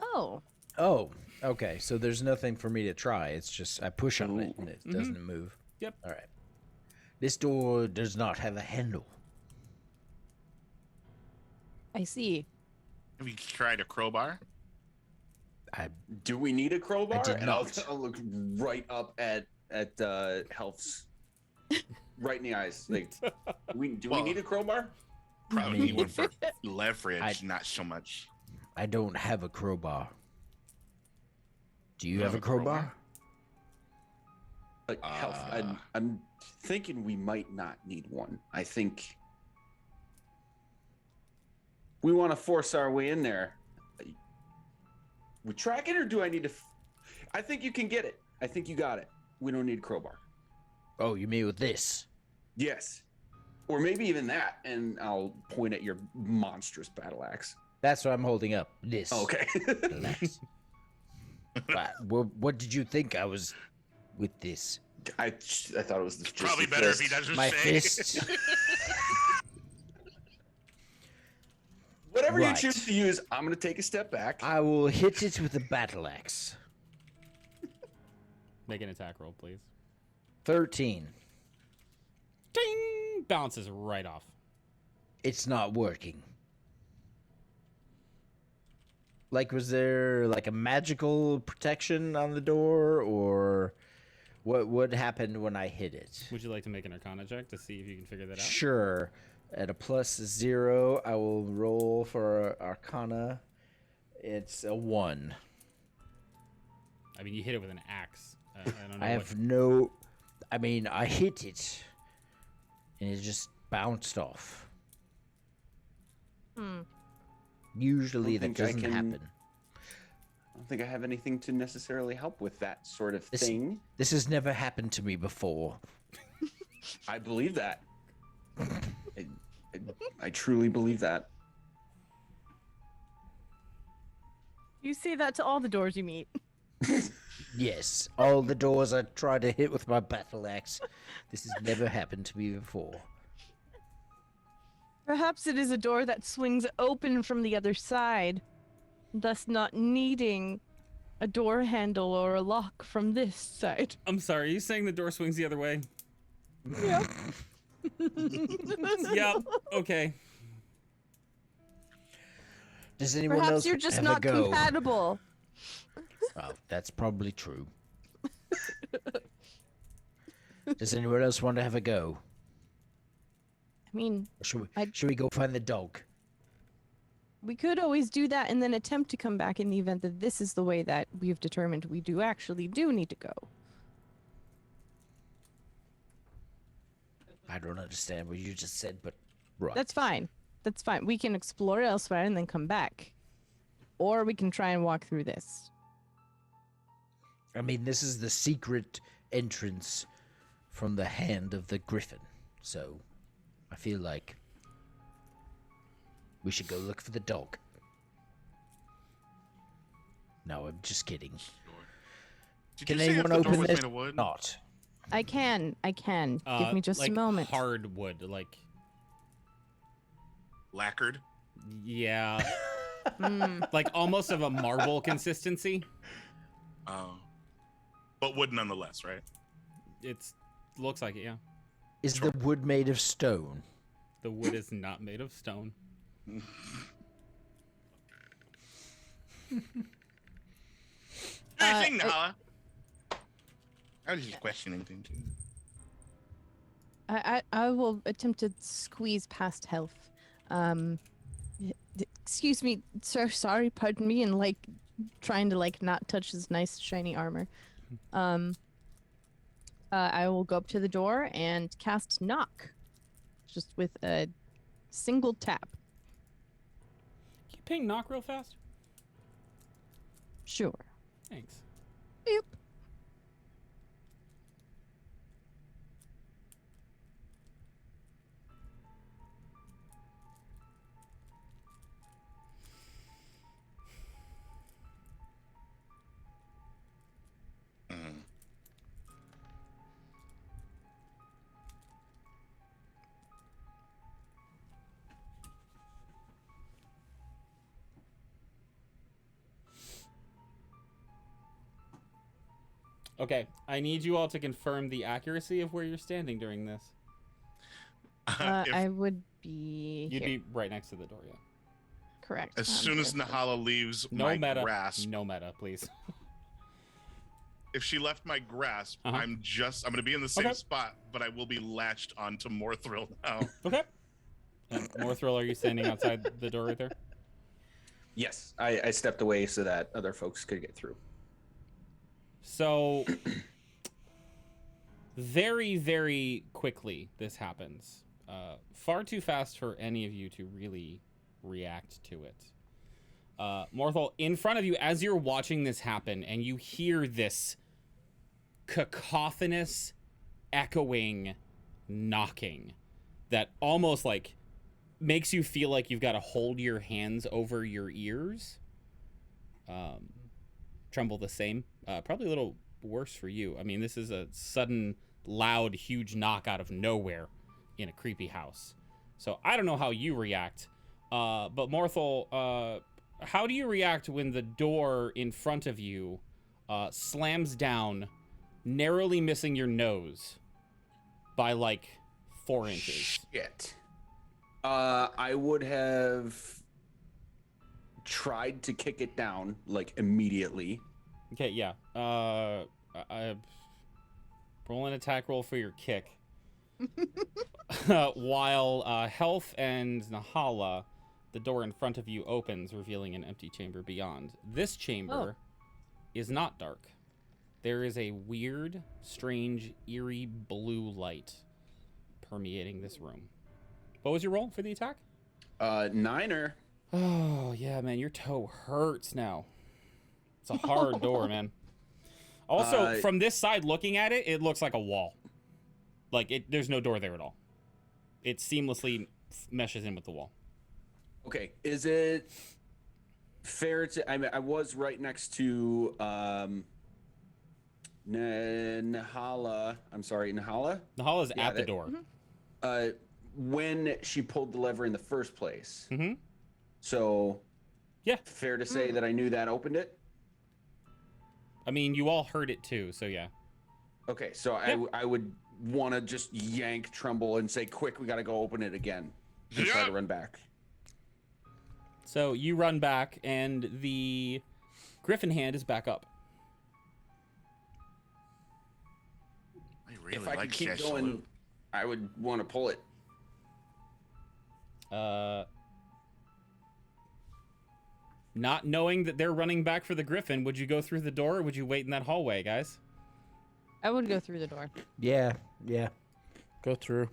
Oh. Oh, okay. So there's nothing for me to try. It's just I push on it and it doesn't move. Yep. All right. This door does not have a handle. I see. Have you tried a crowbar? Do we need a crowbar? I did And not. I'll look right up at Health's, right in the eyes. Like, do we Well, need a crowbar? Probably mean- need one for leverage, I- not so much. I don't have a crowbar. Do you You have have a a crowbar? crowbar? Like Health, I'm thinking we might not need one. I think we want to force our way in there. We track it, or do I need to? I think you can get it. I think you got it. We don't need a crowbar. Oh, you mean with this? Yes, or maybe even that. And I'll point at your monstrous battle axe. That's what I'm holding up. This. Okay. Relax. What did you think I was with this? I thought it was just Probably the better if fist. he doesn't My say. fist. Whatever Right. you choose to use, I'm gonna take a step back. I will hit it with a battle axe. Make an attack roll, please. 13. Ding! Bounces right off. It's not working. Like, was there like a magical protection on the door, or what happened when I hit it? Would you like to make an Arcana check to see if you can figure that out? Sure. At a +0, I will roll for Arcana. It's a 1. I mean, you hit it with an axe. I don't know. I have no. I mean, I hit it, and it just bounced off. Usually I that don't think I doesn't can- happen. I don't think I have anything to necessarily help with that sort of This- thing. This has never happened to me before. I believe that. I truly believe that. You say that to all the doors you meet. Yes, all the doors I try to hit with my battle axe. This has never happened to me before. Perhaps it is a door that swings open from the other side, thus not needing a door handle or a lock from this side. I'm sorry, are you saying the door swings the other way? Yep. Yep. Okay. Does anyone Perhaps else you're just have not a go? compatible. Oh, that's probably true. Does anyone else want to have a go? I mean, Or should we go find the dog? we could always do that and then attempt to come back in the event that this is the way that we've determined we do need to go. I don't understand what you just said, but right. That's fine. That's fine. We can explore elsewhere and then come back. Or we can try and walk through this. I mean, this is the secret entrance from the hand of the griffin. So, I feel like we should go look for the dog. No, I'm just kidding. Did Can you say if anyone the door open was this? made of wood? Not. I can. Give me just like a moment. Hardwood, like Lacquered? yeah. Like almost of a marble consistency. But wood nonetheless, right? It's looks like it, yeah. Is the wood made of stone? The wood is not made of stone. Anything, Nala? I was just questioning things. I will attempt to squeeze past Health. Excuse me, sir. Sorry, pardon me, and like trying to like not touch his nice shiny armor. I will go up to the door and cast knock, just with a single tap. Can you ping knock real fast? Sure. Thanks. Boop. Okay, I need you all to confirm the accuracy of where you're standing during this. I would be. You'd here. be right next to the door, yeah. Correct. As soon as Nahala leaves my grasp, No meta, please. if she left my grasp, Uh-huh. I'm going to be in the same Okay. spot, but I will be latched onto Morthrill now. Okay. And Morthrill, are you standing outside the door right there? Yes, I stepped away so that other folks could get through. So, very, very quickly, this happens. Far too fast for any of you to really react to it. Morthal, in front of you, as you're watching this happen, and you hear this cacophonous, echoing knocking that almost like makes you feel like you've got to hold your hands over your ears. Tremble the same. Probably a little worse for you. I mean, this is a sudden, loud, huge knock out of nowhere in a creepy house. So I don't know how you react. But Morthal, how do you react when the door in front of you slams down, narrowly missing your nose by like 4 inches? Shit. I would have tried to kick it down like immediately. Okay, yeah. Roll an attack roll for your kick. While Health and Nahala, the door in front of you opens, revealing an empty chamber beyond. This chamber is not dark. There is a weird, strange, eerie blue light permeating this room. What was your roll for the attack? 9er. Oh, yeah, man, your toe hurts now. It's a hard door, man. Also, from this side looking at it, it looks like a wall. Like, there's no door there at all. It seamlessly meshes in with the wall. Okay, is it fair to... I mean, I was right next to Nahala. I'm sorry, Nahala? Nahala's at the door. When she pulled the lever in the first place. Mm-hmm. So, yeah, fair to say that I knew that opened it? I mean, you all heard it too, so yeah. Okay, so I would want to just yank Tremble and say, quick, we got to go open it again. And try to run back. So you run back, and the griffin hand is back up. I really If I like could keep Cheshire. going, I would want to pull it. Not knowing that they're running back for the griffin, would you go through the door, or would you wait in that hallway, guys? I would go through the door. Yeah. Go through.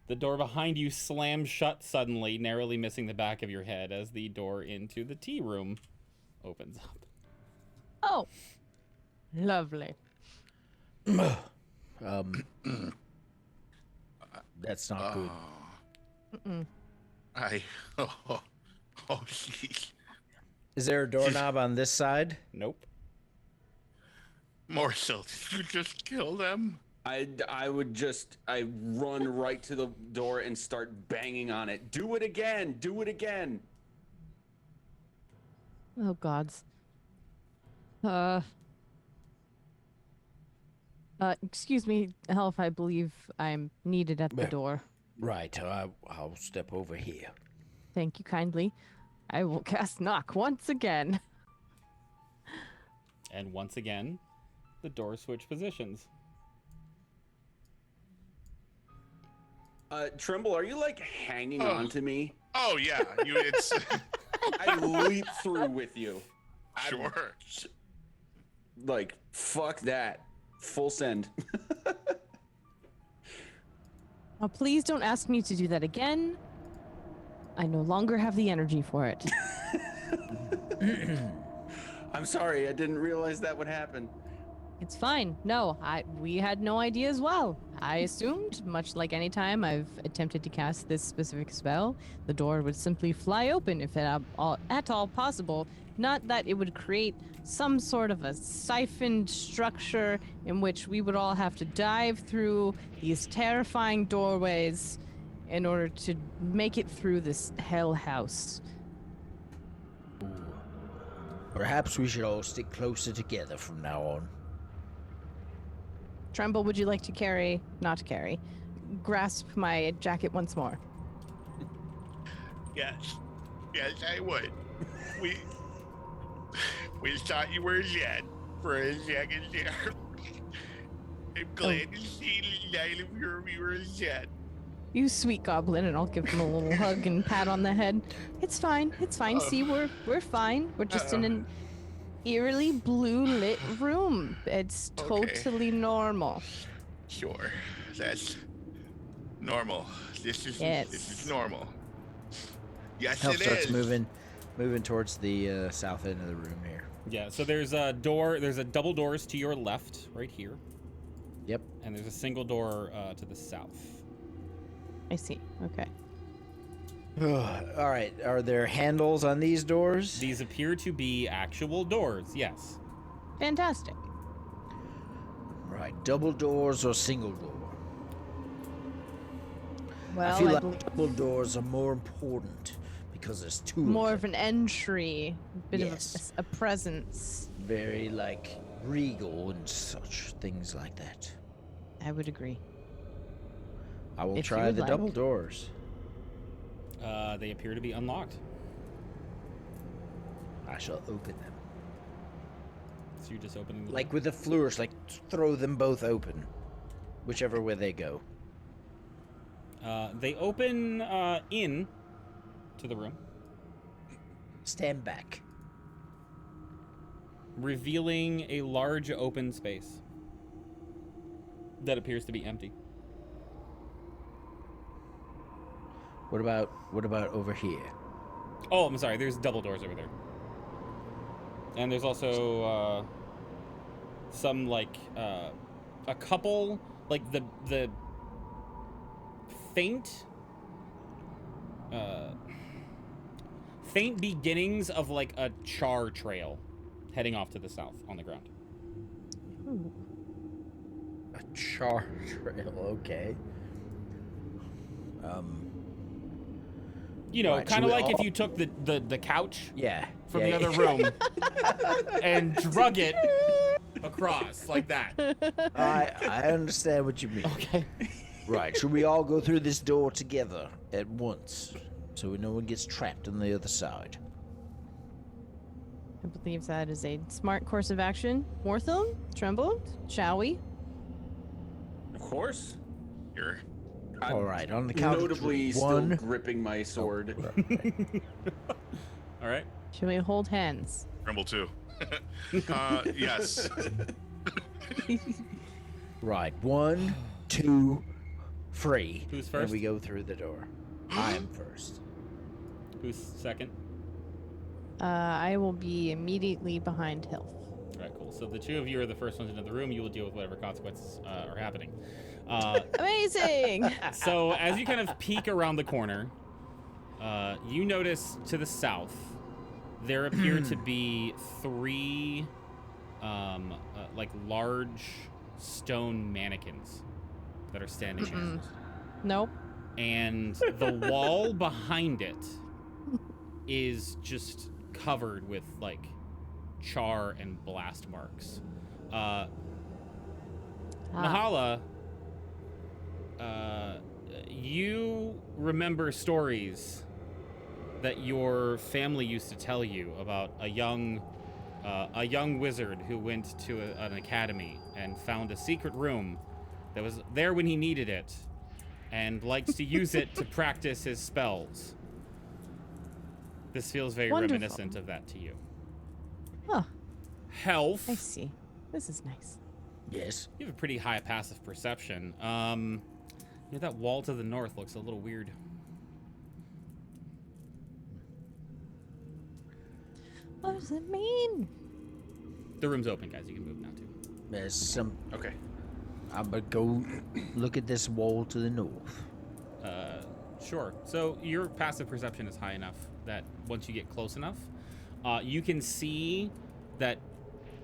The door behind you slams shut suddenly, narrowly missing the back of your head as the door into the tea room opens up. Oh, lovely. That's not good. Is there a doorknob on this side? Nope. Morthrill, did you just kill them? I run right to the door and start banging on it. Do it again. Do it again. Oh gods. Excuse me, Elf. I believe I'm needed at the door. Right, I'll step over here. Thank you kindly. I will cast knock once again. And once again, the door switch positions. Tremble, are you like hanging on to me? Oh yeah, it's I leap through with you. sure. Like, fuck that. Full send. Oh, please don't ask me to do that again. I no longer have the energy for it. I'm sorry, I didn't realize that would happen. It's fine. No, we had no idea as well. I assumed, much like any time I've attempted to cast this specific spell, the door would simply fly open if at all possible. Not that it would create some sort of a siphoned structure in which we would all have to dive through these terrifying doorways in order to make it through this hell house. Perhaps we should all stick closer together from now on. Tremble, would you like to grasp my jacket once more? Yes, I would. We thought you were dead for a second there. I'm glad to see that we were dead. You sweet goblin, and I'll give him a little hug and pat on the head. It's fine. See, we're fine. We're just in an eerily blue lit room. It's totally normal. Sure, that's normal. This is normal. Yes, Help it starts is. moving towards the south end of the room here. Yeah, so there's a door. There's a double doors to your left, right here. Yep. And there's a single door to the south. I see. Okay. All right. Are there handles on these doors? These appear to be actual doors, yes. Fantastic. Right. Double doors or single door? Well, I feel believe like double doors are more important because there's two. more of of an entry, bit Yes. of a presence. very like regal and such things like that. I would agree. I will If you try would the like. double doors. They appear to be unlocked. I shall open them. So you're just opening the Like with a flourish, like throw them both open, whichever way they go. They open in to the room, Stand back. revealing a large open space that appears to be empty. What about over here? Oh, I'm sorry. There's double doors over there, and there's also some like a couple like the faint beginnings of like a char trail heading off to the south on the ground. Ooh. A char trail, okay. You know, Right, kind should of we like if all- you took the couch Yeah. from yeah, the other room and drug it across like that. I understand what you mean. Okay. Right, should we all go through this door together at once so no one gets trapped on the other side? I believe that is a smart course of action. Morthel, Tremble, shall we? Of course. Here. I'm All right, on the count of notably three. still One. gripping my sword. All right. Shall we hold hands? Rumble 2. Yes. Right, 1, 2, 3. Who's And first? we go through the door. I am first. Who's second? I will be immediately behind Hilf. All right, cool. So the two of you are the first ones into the room. You will deal with whatever consequences are happening. Amazing! So as you kind of peek around the corner, you notice to the south there appear to be three like large stone mannequins that are standing there. Nope. And the wall behind it is just covered with like char and blast marks. Nahala, you remember stories that your family used to tell you about a young wizard who went to an academy and found a secret room that was there when he needed it and likes to use it to practice his spells. This feels very reminiscent of that to you. Huh. Health. I see. This is nice. Yes. You have a pretty high passive perception. That wall to the north looks a little weird. What does it mean? The room's open, guys. You can move now, too. There's some. Okay. I'm gonna go look at this wall to the north. Sure. So your passive perception is high enough that once you get close enough, you can see that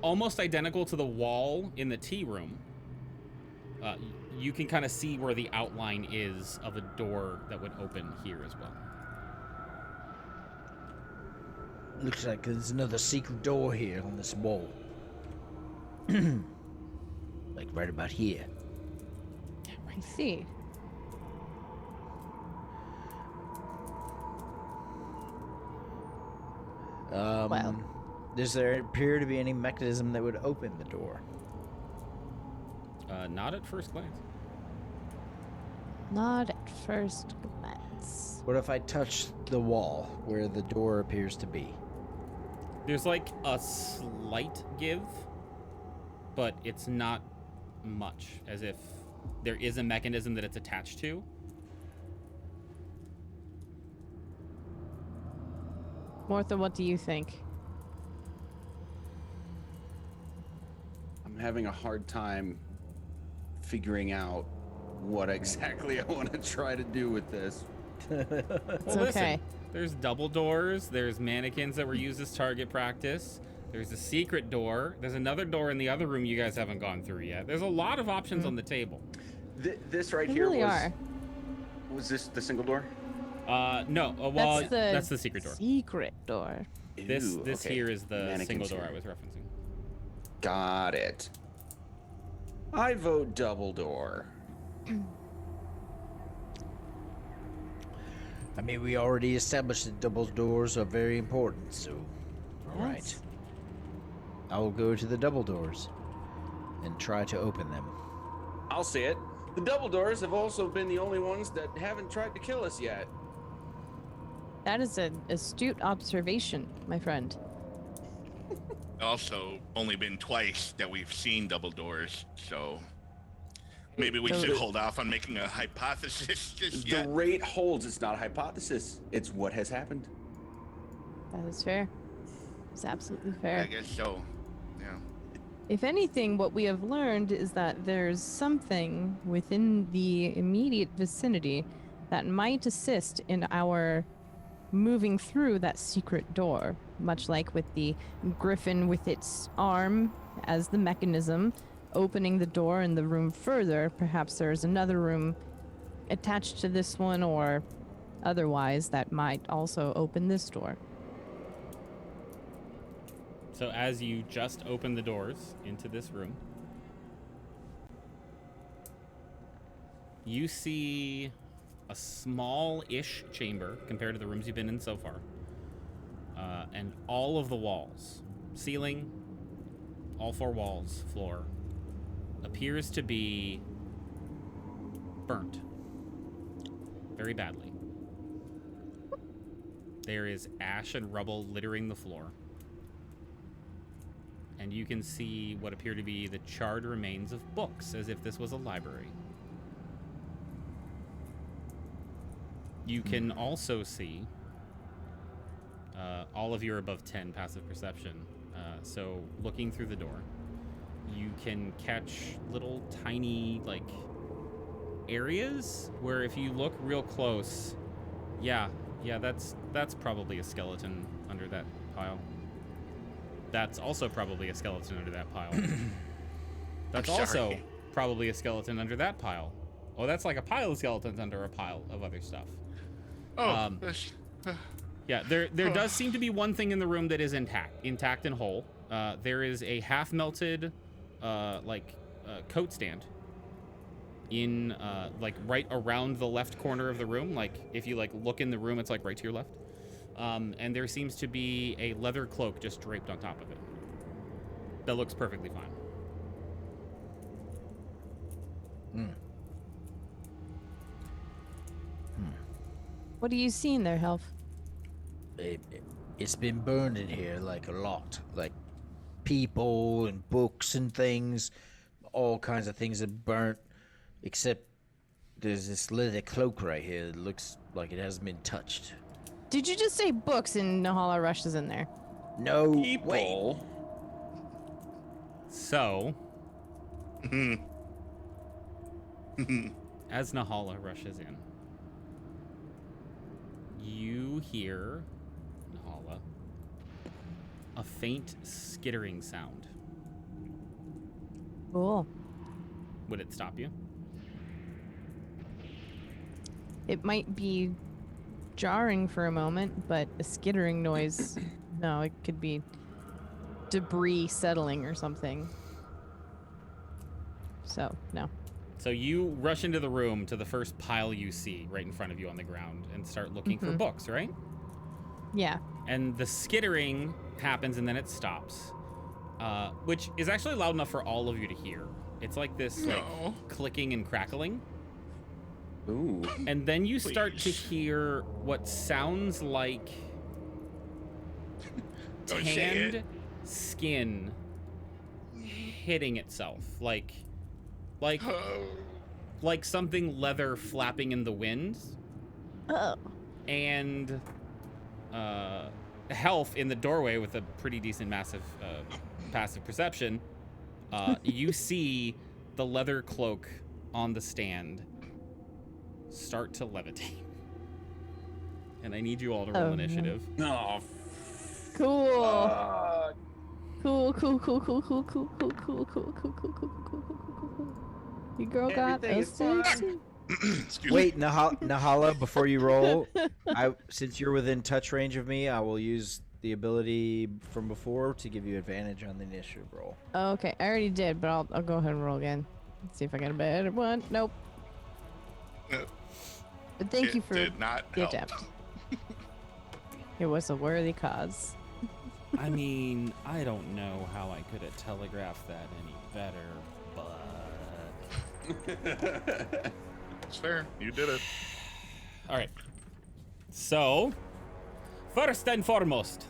almost identical to the wall in the tea room, you can kind of see where the outline is of a door that would open here as well. Looks like there's another secret door here on this wall. Like right about here. I see. Well. Does there appear to be any mechanism that would open the door? Not at first glance. Not at first glance. What if I touch the wall where the door appears to be? There's like a slight give, but it's not much, as if there is a mechanism that it's attached to. Martha, what do you think? I'm having a hard time figuring out what exactly I want to try to do with this. It's Well, listen, okay. there's double doors. There's mannequins that were used as target practice. There's a secret door. There's another door in the other room you guys haven't gone through yet. There's a lot of options on the table. This right They here really are. was this the single door? No. Well, That's the secret door. Secret door. This Ooh, okay. here is the Mannequins single door here. I was referencing. Got it. I vote double door. I mean, we already established that double doors are very important, so... Alright. Yes. I will go to the double doors and try to open them. I'll say it. The double doors have also been the only ones that haven't tried to kill us yet. That is an astute observation, my friend. Also, only been twice that we've seen double doors, so maybe we So should the- hold off on making a hypothesis just The yet. rate holds. It's not a hypothesis. It's what has happened. That is fair. It's absolutely I fair. guess so. Yeah. If anything, what we have learned is that there's something within the immediate vicinity that might assist in our moving through that secret door, much like with the griffin with its arm as the mechanism opening the door in the room further. Perhaps there's another room attached to this one or otherwise that might also open this door. So as you just open the doors into this room, you see a small-ish chamber compared to the rooms you've been in so far. And all of the walls, ceiling, all four walls, floor, appears to be burnt very badly. There is ash and rubble littering the floor. And you can see what appear to be the charred remains of books, as if this was a library. You can also see, all of you are above 10 passive perception, so looking through the door, you can catch little tiny, like, areas where if you look real close, yeah, that's probably a skeleton under that pile. That's also probably a skeleton under that pile. That's I'm also sorry. probably a skeleton under that pile. Oh, that's like a pile of skeletons under a pile of other stuff. Oh, Yeah, there does seem to be one thing in the room that is intact and whole. There is a half melted, coat stand in like right around the left corner of the room. Like if you like look in the room, it's like right to your left. And there seems to be a leather cloak just draped on top of it. That looks perfectly fine. What are you seeing there, Health? It's been burned in here like a lot, like people and books and things, all kinds of things are burnt, except there's this leather cloak right here that looks like it hasn't been touched. Did you just say books and Nahala rushes in there? No, wait. People. So, as Nahala rushes in, you hear, Nahala, a faint skittering sound. Cool. Would it stop you? It might be jarring for a moment, but a skittering noise, no, it could be debris settling or something. So, no. So you rush into the room to the first pile you see right in front of you on the ground and start looking for books, right? Yeah. And the skittering happens and then it stops, which is actually loud enough for all of you to hear. It's like this like clicking and crackling. Ooh. And then you start to hear what sounds like Don't say it. tanned skin hitting itself, like something leather flapping in the wind. Oh. And Health in the doorway with a pretty decent massive passive perception, you see the leather cloak on the stand start to levitate. And I need you all to roll initiative. Oh. Cool. Fuck. Cool. Your girl got Everything is those fine. too. Excuse me. Wait, Nahala, before you roll, since you're within touch range of me, I will use the ability from before to give you advantage on the initiative roll. Oh, okay, I already did, but I'll go ahead and roll again. Let's see if I get a better one. Nope. But thank you for did not the help. attempt. It was a worthy cause. I mean, I don't know how I could have telegraphed that any better, but... It's fair. You did it. All right. So, first and foremost,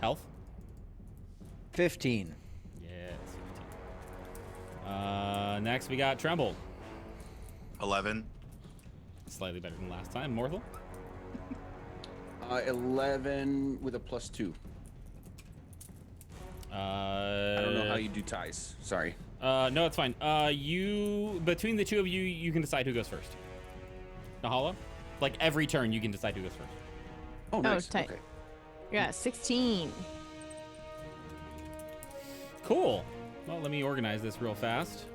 Health. 15. Yes. 15. Next, we got Tremble. 11. Slightly better than last time. Morthal. 11 with a +2. I don't know how You. you do ties. Sorry. No, it's fine. You between the two of you, you can decide who goes first. Nahala, like every turn, you can decide who goes first. Oh, nice. tight. Okay. Yeah, 16. Cool. Well, let me organize this real fast.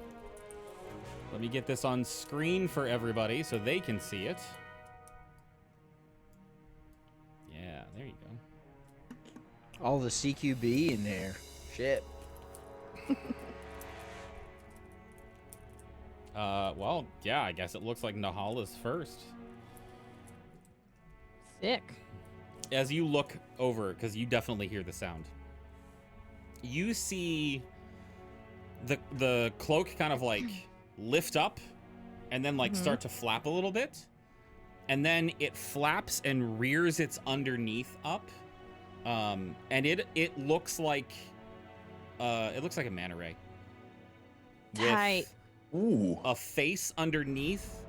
Let me get this on screen for everybody so they can see it. Yeah, there you go. All the CQB in there. Shit. Well, yeah, I guess it looks like Nahala's first. Sick. As you look over, because you definitely hear the sound, you see the cloak kind of like lift up and then like start to flap a little bit, and then it flaps and rears its underneath up, and it looks like a manta ray with Tight. Ooh. a face underneath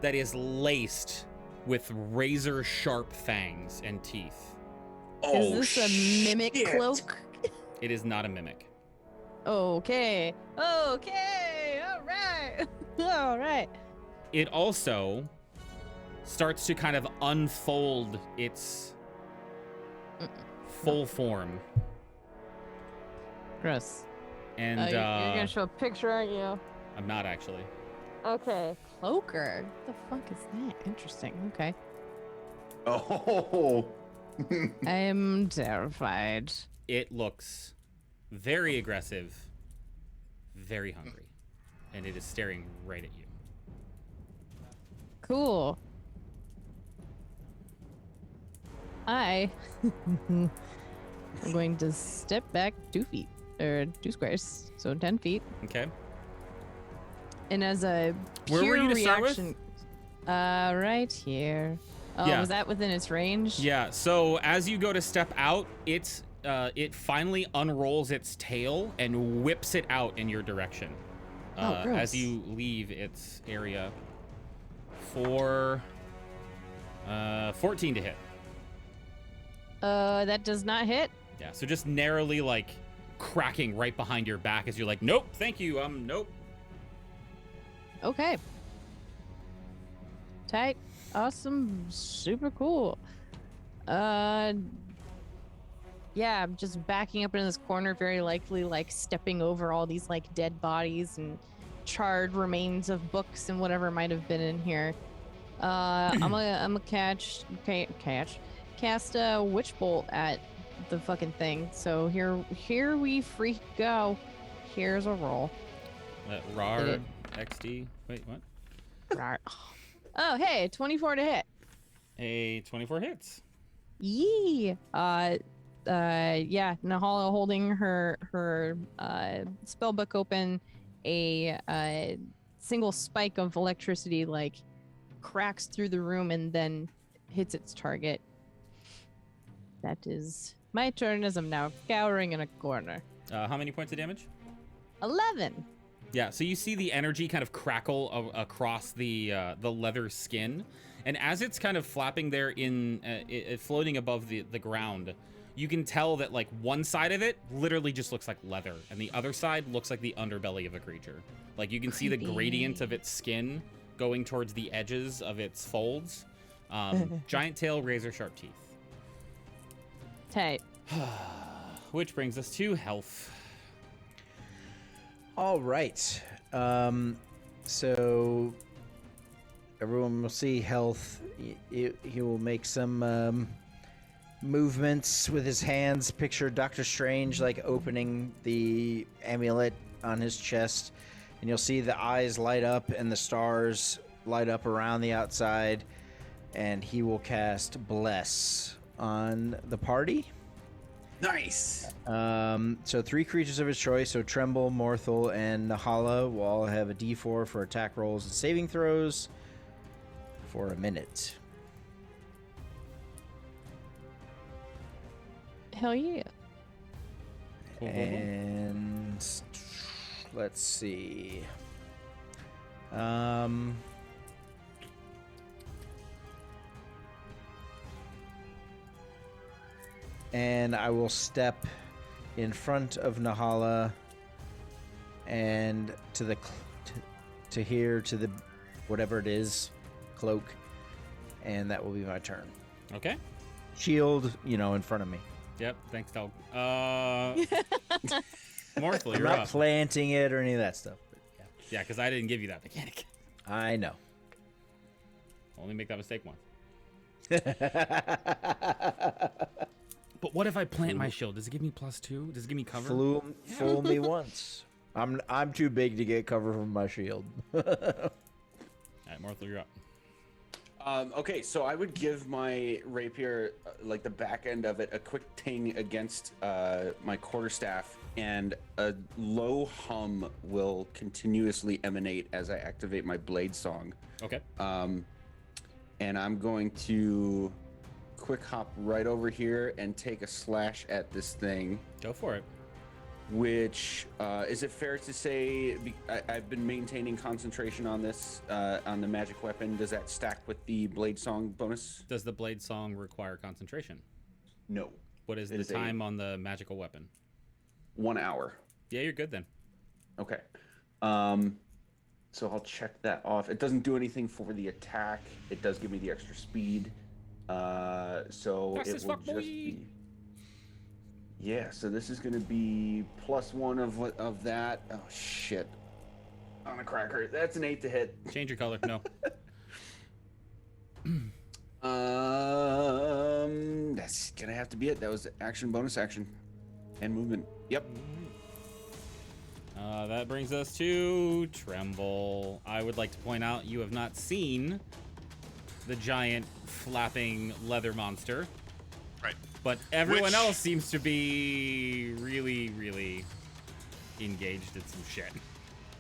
that is laced with razor sharp fangs and teeth. Oh, Is this a mimic shit. cloak? It is not a mimic. Okay. Okay. All right. All right. It also starts to kind of unfold its full form. Gross. And you're gonna show a picture, aren't you? I'm not actually. Okay. Cloaker. What the fuck is that? Interesting. Okay. Oh. I'm terrified. It looks very aggressive, very hungry, and it is staring right at you. Cool. I'm going to step back 2 feet, or 2 squares, so 10 feet. Okay. And as a Where were pure you to start with? reaction, right here. Oh, Yeah. was that within its range? Yeah, so as you go to step out, it finally unrolls its tail and whips it out in your direction. Oh, gross. As you leave its area for 14 to hit. That does not hit. Yeah, so just narrowly like cracking right behind your back as you're like, nope, thank you, nope. Okay. Tight. Awesome. Super cool. Yeah, I'm just backing up into this corner, very likely like stepping over all these like dead bodies and charred remains of books and whatever might have been in here. I'm gonna cast a witch bolt at the fucking thing. So here we freak go. Here's a roll. RAR XD. Wait, what? Rar. Oh, hey, 24 to hit. A 24 hits. Yee. Yeah, Nahala holding her spell book open, a single spike of electricity like cracks through the room and then hits its target. That is my turn as I'm now cowering in a corner. How many points of damage? 11. Yeah, so you see the energy kind of crackle across the leather skin, and as it's kind of flapping there floating above the ground, you can tell that like one side of it literally just looks like leather, and the other side looks like the underbelly of a creature. Like you can see the gradient of its skin going towards the edges of its folds. Giant tail, razor sharp teeth. Tight. Which brings us to health. All right. So everyone will see health. He will make some movements with his hands. Picture Doctor Strange like opening the amulet on his chest, and you'll see the eyes light up and the stars light up around the outside, and he will cast Bless on the party. Nice. So 3 creatures of his choice, so Tremble, Morthel, and Nahala will all have a D4 for attack rolls and saving throws for a minute. Hell yeah. And let's see. And I will step in front of Nahala and to the to here to the whatever it is cloak, and that will be my turn. Okay. Shield, in front of me. Yep. Thanks, dog. Morthel, I'm you're not up. planting it or any of that stuff. But Yeah, because I didn't give you that mechanic. I know. Only make that mistake once. But what if I plant my shield? Does it give me +2? Does it give me cover? Fool me once. I'm too big to get cover from my shield. All right, Morthel, you're up. Okay, so I would give my rapier, like the back end of it, a quick ting against my quarterstaff, and a low hum will continuously emanate as I activate my blade song. Okay. And I'm going to quick hop right over here and take a slash at this thing. Go for it. Which is it fair to say I've been maintaining concentration on this on the magic weapon? Does that stack with the blade song bonus? Does the blade song require concentration? No. What is the time on the magical weapon? 1 hour. Yeah, you're good then. Okay. So I'll check that off. It doesn't do anything for the attack. It does give me the extra speed. So Fast it as will fuck, just boy. be Yeah, so this is going to be +1 of that. Oh, shit. On a cracker. That's an 8 to hit. Change your color. No. That's going to have to be it. That was action, bonus action, and movement. Yep. That brings us to Tremble. I would like to point out you have not seen the giant flapping leather monster. Right. But everyone Which- else seems to be really, really engaged in some shit.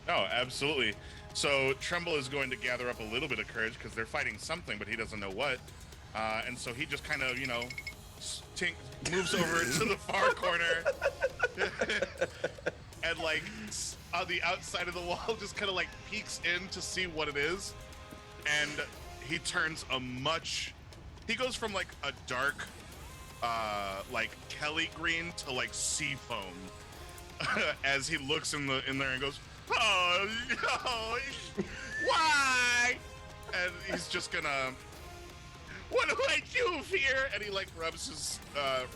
Oh, absolutely. So Tremble is going to gather up a little bit of courage because they're fighting something, but he doesn't know what. And so he just kind of, moves over to the far corner and, like, on the outside of the wall, just kind of, like, peeks in to see what it is. And he turns he goes from, like, a dark, like, Kelly green to, like, sea foam as he looks in there and goes, "Oh, no, why?" And he's just gonna, "What do I do here?" And he, like, rubs his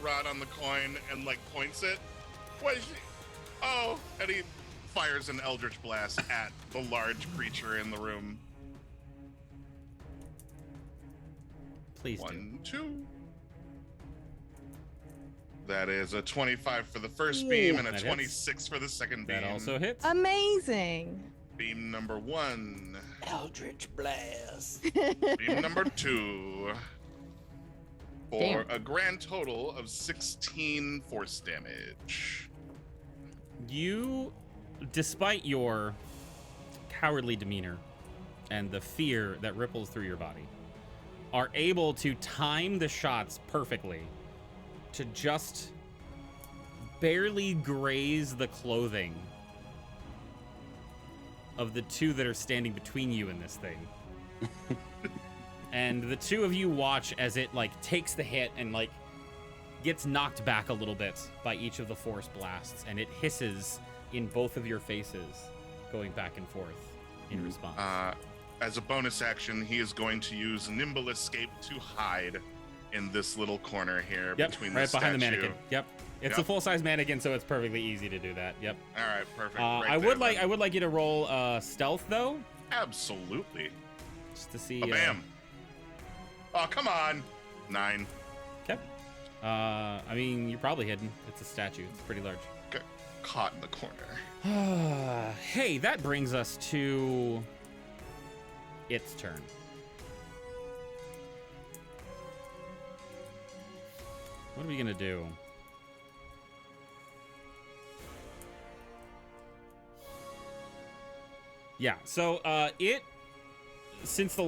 rod on the coin and, like, points it. "What is it?" "Oh," and he fires an Eldritch Blast at the large creature in the room. Please do. 1, 2. That is a 25 for the first beam and a That hits. 26 for the second beam. That also hits. Amazing. Beam number 1. Eldritch Blast. Beam number 2. For Damn. a grand total of 16 force damage. You, despite your cowardly demeanor and the fear that ripples through your body, are able to time the shots perfectly to just barely graze the clothing of the two that are standing between you and this thing. And the two of you watch as it, like, takes the hit and, like, gets knocked back a little bit by each of the force blasts, and it hisses in both of your faces, going back and forth in response. As a bonus action, he is going to use Nimble Escape to hide in this little corner here Yep, between right the behind the statue. mannequin. Yep, it's Yep. a full-size mannequin, so it's perfectly easy to do that. Yep. All right, perfect. I would like you to roll stealth though, Absolutely. just to see. Bam. Oh, come on. 9. Okay. I mean, you're probably hidden. It's a statue. It's pretty large. Got caught in the corner. Hey, that brings us to its turn. What are we gonna do? Yeah, so since the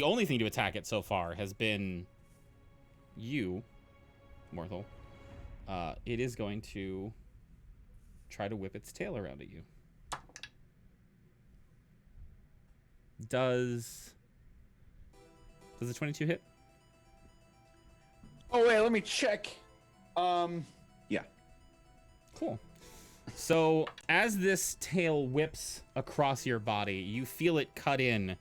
only thing to attack it so far has been you, Morthal, it is going to try to whip its tail around at you. Does the 22 hit? Oh, wait, let me check. Yeah. Cool. So as this tail whips across your body, you feel it cut in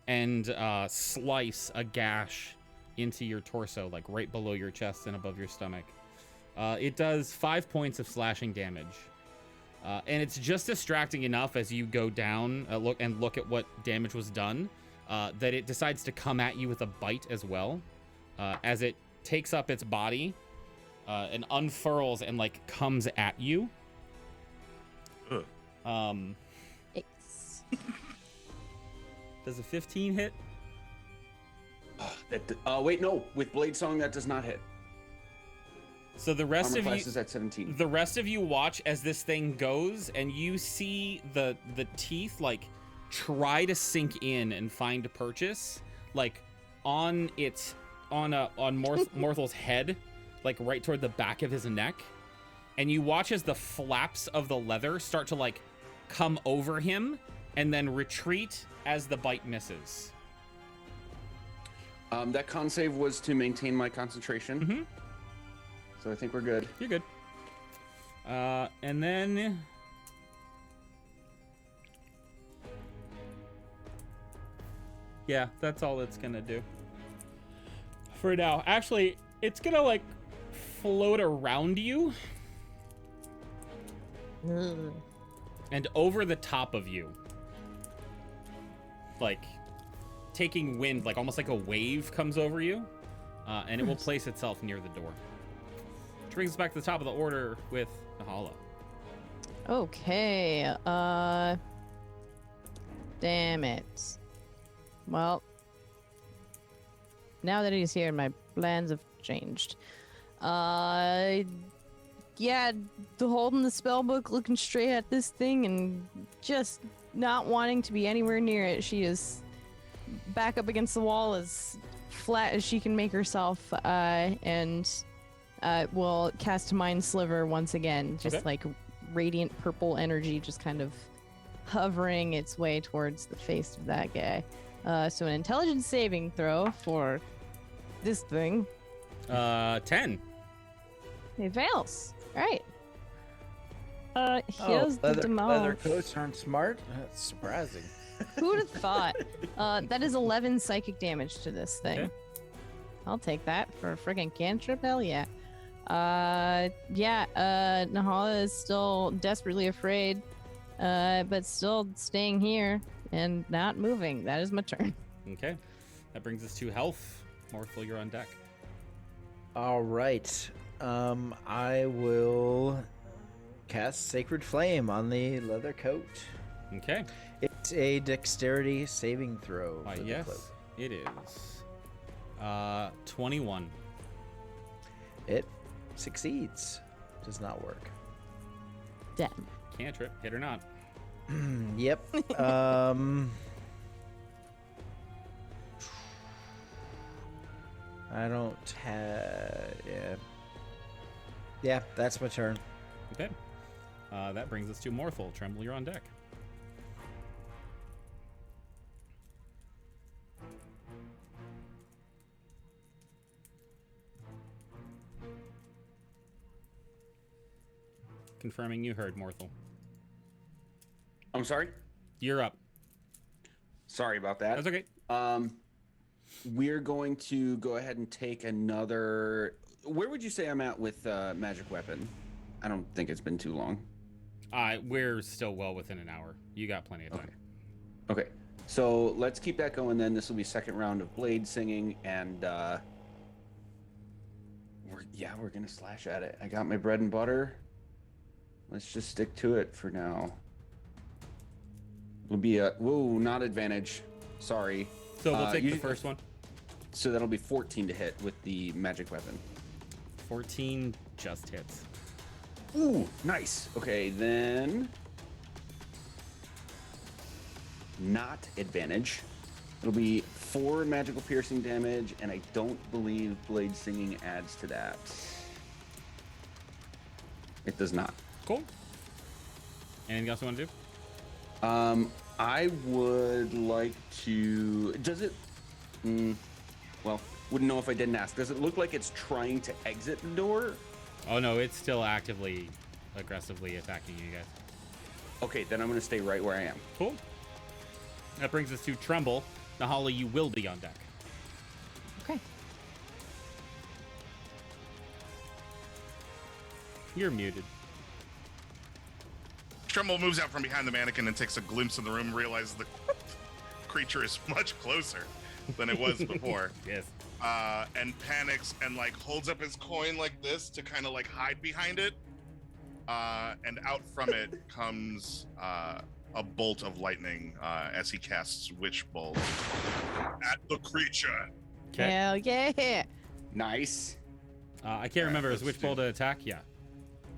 and slice a gash into your torso, like right below your chest and above your stomach. It does 5 points of slashing damage. And it's just distracting enough as you go down, look at what damage was done, that it decides to come at you with a bite as well, as it takes up its body and unfurls and, like, comes at you. Ugh. Yikes. Does a 15 hit? Wait, no. With Blade Song, that does not hit. So the rest Armor of class you, is at 17. the rest of you watch as this thing goes, and you see the teeth, like, try to sink in and find a purchase, like on Morthal's head, like right toward the back of his neck. And you watch as the flaps of the leather start to, like, come over him and then retreat as the bite misses. That con save was to maintain my concentration. Mm-hmm. So I think we're good. You're good. And then yeah, that's all it's gonna do for now. Actually, it's gonna, like, float around you Ugh. and over the top of you. Like taking wind, like almost like a wave comes over you. And it will place itself near the door. Which brings us back to the top of the order with Nahala. Okay. Damn it. Well, now that he's here, my plans have changed. Yeah, holding the spell book, looking straight at this thing, and just not wanting to be anywhere near it. She is back up against the wall as flat as she can make herself, and will cast Mind Sliver once again. Just Okay. like radiant purple energy, just kind of hovering its way towards the face of that guy. So an intelligence saving throw for this thing. 10. It fails. All right. Oh, Here's the leather demo. coats aren't smart? That's surprising. Who would have thought? That is 11 psychic damage to this thing. Okay. I'll take that for a friggin' cantrip. Hell yeah. Nahala is still desperately afraid, but still staying here and not moving. That is my turn. Okay. That brings us to health. Morthel, you're on deck. All right. I will cast Sacred Flame on the leather coat. Okay. It's a dexterity saving throw. Why, for the yes, cloak. it is. 21. It succeeds. Does not work. Damn. Cantrip, hit or not. Yep. I don't have. Yeah. Yeah, that's my turn. Okay. That brings us to Morthel. Tremble, you're on deck. Confirming you heard, Morthel. I'm sorry. You're up. Sorry about that. That's okay. We're going to go ahead and take another. Where would you say I'm at with magic weapon? I don't think it's been too long. We're still well within an hour. You got plenty of time. Okay, so let's keep that going then. This will be second round of blade singing, and we're gonna slash at it. I got my bread and butter. Let's just stick to it for now. It'll be not advantage. Sorry. So we'll take the first one. So that'll be 14 to hit with the magic weapon. 14 just hits. Ooh, nice. Okay, then not advantage. It'll be 4 magical piercing damage, and I don't believe blade singing adds to that. It does not. Cool. Anything else you want to do? I would like to. Does it? Well, wouldn't know if I didn't ask. Does it look like it's trying to exit the door? Oh no, it's still actively, aggressively attacking you guys. Okay, then I'm gonna stay right where I am. Cool. That brings us to Tremble. Nahala, you will be on deck. Okay. You're muted. Tremble moves out from behind the mannequin and takes a glimpse in the room, realizes the creature is much closer than it was before. Yes. And panics and like holds up his coin like this to kind of like hide behind it. And out from it comes a bolt of lightning as he casts Witch Bolt at the creature. Okay. Hell yeah. Nice. I can't remember. Is let's Witch Bolt an attack? Yeah.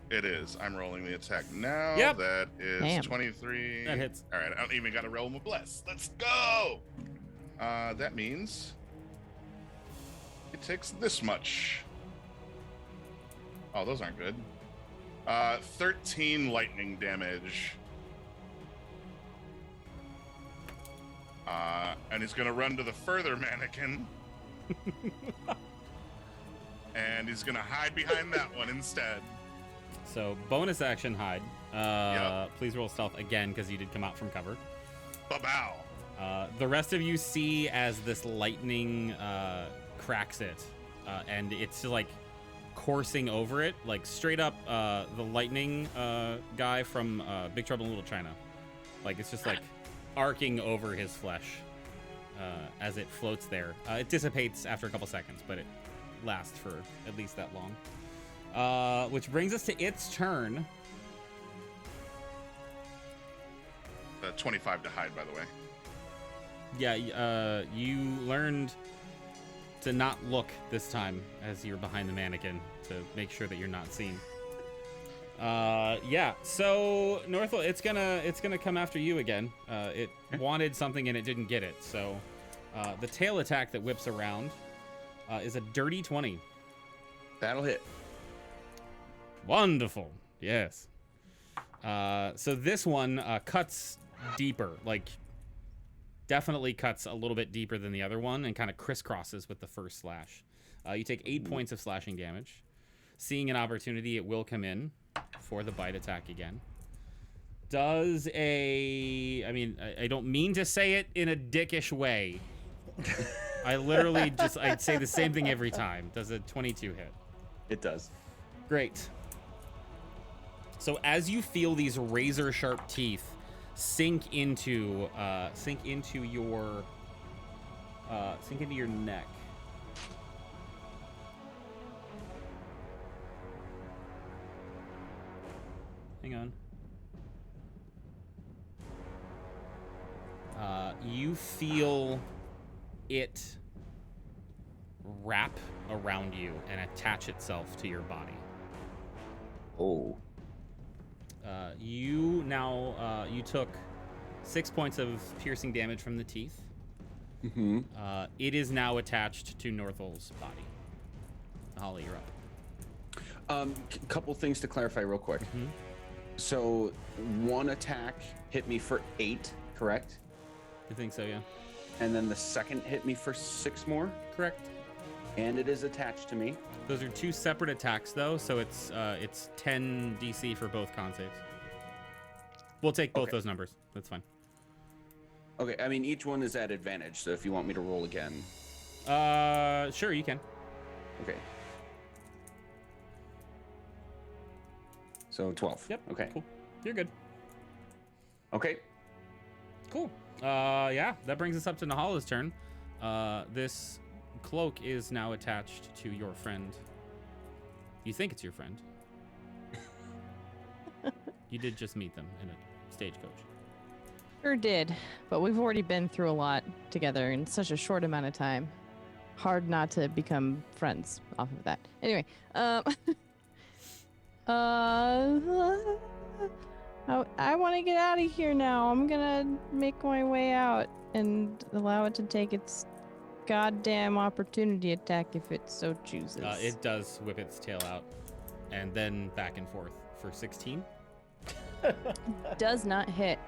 It is. I'm rolling the attack now. Yep. That is Damn. 23. That hits. All right. I don't even got to roll him a bless. Let's go. That means it takes this much. Oh, those aren't good. 13 lightning damage. And he's going to run to the further mannequin. And he's going to hide behind that one instead. So bonus action hide. Yep. Please roll stealth again because you did come out from cover. Ba-bow. The rest of you see as this lightning cracks it, and it's like coursing over it, like straight up the lightning guy from Big Trouble in Little China. Like it's just like arcing over his flesh as it floats there. It dissipates after a couple seconds, but it lasts for at least that long. Which brings us to its turn. 25 to hide, by the way. Yeah, you learned to not look this time as you're behind the mannequin to make sure that you're not seen. Yeah, so Northel, it's gonna come after you again. It wanted something and it didn't get it. So the tail attack that whips around is a dirty 20. That'll hit. Wonderful. Yes. So this one cuts deeper, like definitely cuts a little bit deeper than the other one and kind of crisscrosses with the first slash. You take 8 points of slashing damage. Seeing an opportunity, it will come in for the bite attack again. Does a... I mean, I don't mean to say it in a dickish way. I literally just... I'd say the same thing every time. Does a 22 hit? It does. Great. So as you feel these razor-sharp teeth sink into your neck. Hang on. You feel it wrap around you and attach itself to your body. Oh. You took 6 points of piercing damage from the teeth. Mm-hmm. It is now attached to Northel's body. Holly, you're up. Couple things to clarify real quick. Mm-hmm. So one attack hit me for 8, correct? I think so, yeah. And then the second hit me for 6 more, Correct. and it is attached to me. Those are 2 separate attacks, though, so it's 10 DC for both con saves. We'll take both those numbers. That's fine. Okay, I mean each one is at advantage, so if you want me to roll again. Sure, you can. Okay. So 12. Yep. Okay. Cool. You're good. Okay. Cool. Yeah, that brings us up to Nahala's turn. This cloak is now attached to your friend. You think it's your friend. You did just meet them in a stagecoach. Sure did, but we've already been through a lot together in such a short amount of time. Hard not to become friends off of that. Anyway, I want to get out of here now. I'm gonna make my way out and allow it to take its goddamn opportunity attack if it so chooses. It does whip its tail out and then back and forth for 16. Does not hit,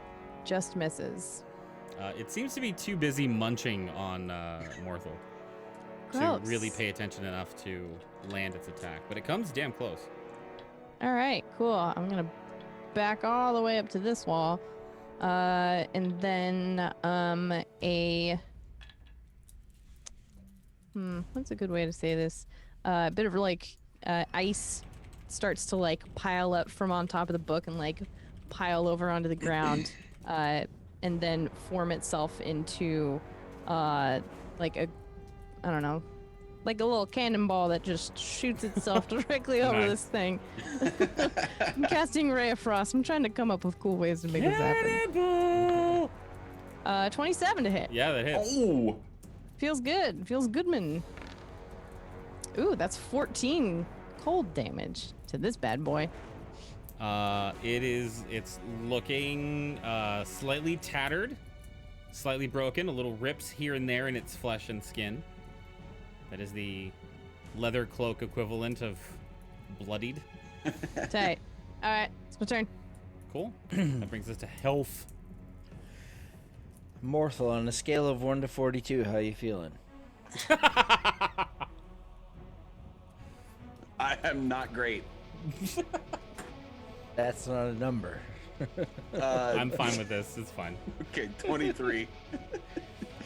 just misses. It seems to be too busy munching on Morthel to Gross. really pay attention enough to land its attack, but it comes damn close. All right, cool. I'm gonna back all the way up to this wall, and then what's a good way to say this? A bit of like ice starts to like pile up from on top of the book and like pile over onto the ground, and then form itself into like a, I don't know, like a little cannonball that just shoots itself directly over Nice. this thing. I'm casting Ray of Frost. I'm trying to come up with cool ways to make this happen. Cannonball! 27 to hit. Yeah, that hits. Oh. Feels good. Feels goodman. Ooh, that's 14 cold damage to this bad boy. It's looking slightly tattered, slightly broken, a little rips here and there in its flesh and skin. That is the leather cloak equivalent of bloodied. Tight. All right, it's my turn. Cool. That brings us to health. Morthel, on a scale of 1 to 42, how you feeling? I am not great. That's not a number. I'm fine with this. It's fine. Okay, 23.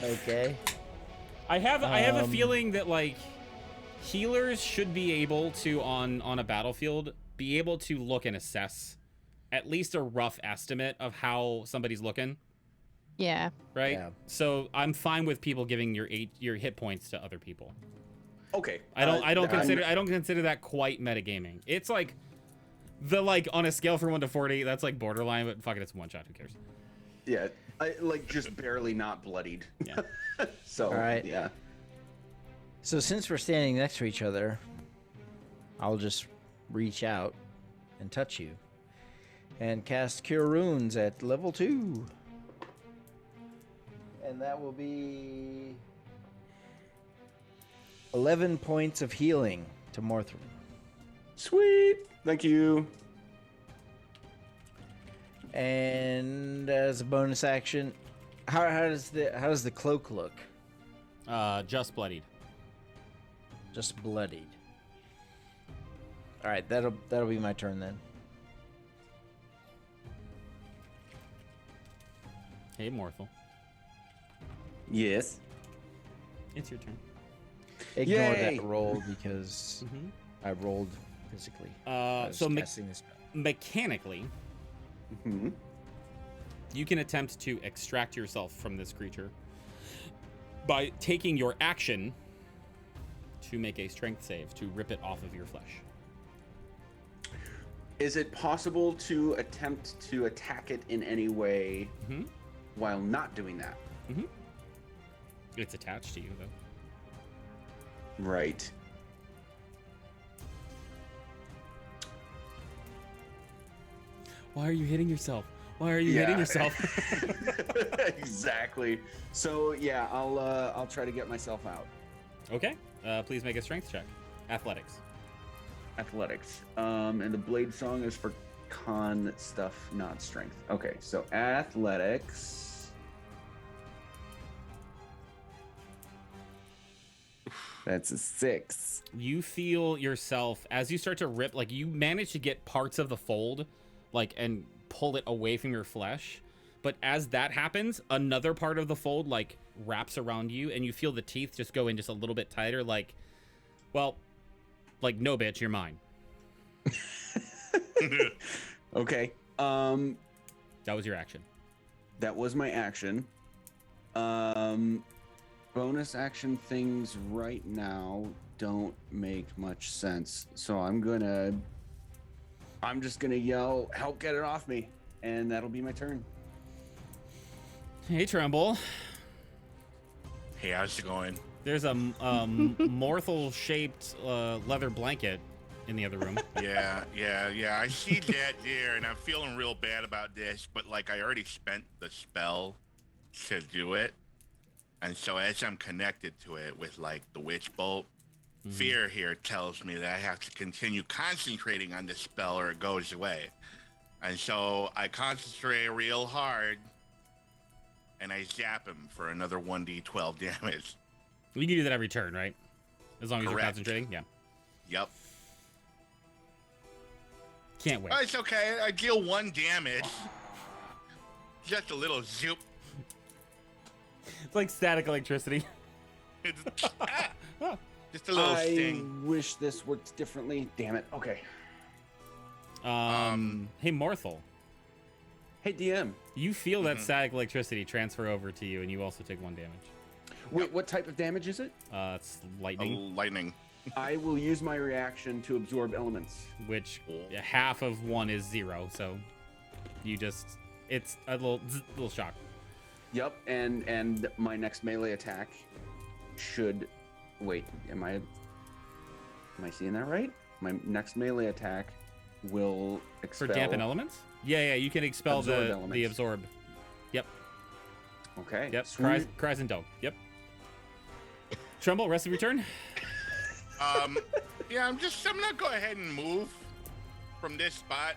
Okay. I have a feeling that like healers should be able to, on a battlefield, be able to look and assess at least a rough estimate of how somebody's looking. Yeah. Right? Yeah. So I'm fine with people giving your hit points to other people. Okay. I don't consider that quite metagaming. It's like on a scale from 1 to 40, that's like borderline, but fuck it, it's one shot, who cares? Yeah, I like just barely not bloodied. Yeah. So, All right. yeah. So since we're standing next to each other, I'll just reach out and touch you and cast Cure Wounds at level 2. And that will be 11 points of healing to Morthrum. Sweet. Thank you. And as a bonus action, how does the cloak look? Just bloodied. Just bloodied. All right, that'll be my turn then. Hey, Morthel. Yes. It's your turn. Ignore Yay! that roll because Mm-hmm. I rolled physically. I was So casting this spell. mechanically, Hmm. you can attempt to extract yourself from this creature by taking your action to make a strength save to rip it off of your flesh. Is it possible to attempt to attack it in any way Mm-hmm. while not doing that? Mm-hmm. It's attached to you, though. Right. Why are you hitting yourself? Why are you hitting yourself? Exactly. So yeah, I'll try to get myself out. Okay. Please make a strength check. Athletics. Athletics. And the blade song is for con stuff, not strength. Okay, so athletics. That's a 6. You feel yourself as you start to rip, like you manage to get parts of the fold, like, and pull it away from your flesh. But as that happens, another part of the fold, like, wraps around you, and you feel the teeth just go in just a little bit tighter, like, well, like, no, bitch, you're mine. Okay. That was your action. That was my action. Bonus action things right now don't make much sense. So I'm just gonna yell, "Help, get it off me," and that'll be my turn. Hey, Tremble. Hey, how's it going? There's a Morthel-shaped leather blanket in the other room. Yeah. I see that there, and I'm feeling real bad about this, but like I already spent the spell to do it. And so as I'm connected to it with like the witch bolt, fear here tells me that I have to continue concentrating on this spell or it goes away. And so I concentrate real hard and I zap him for another 1d12 damage. You can do that every turn, right? As long as you're Correct. concentrating? Yeah. Yep. Can't wait. Oh, it's okay. I deal 1 damage. Just a little zoop. It's like static electricity. It's, just a little I sting. wish this worked differently. Damn it. Okay. Hey, Morthel. Hey, DM. You feel that static electricity transfer over to you, and you also take 1 damage. Wait, what type of damage is it? It's lightning, Lightning. I will use my reaction to absorb elements. which half of 1 is 0, so you just, it's a little shock. Yep, and my next melee attack should wait. Am I seeing that right? My next melee attack will expel. For dampen elements? Yeah, you can expel Absorb the elements. absorb. Yep, Okay. yep. Sweet. Cries and dog. Yep. Tremble, rest of your turn. Yeah, I'm gonna go ahead and move from this spot.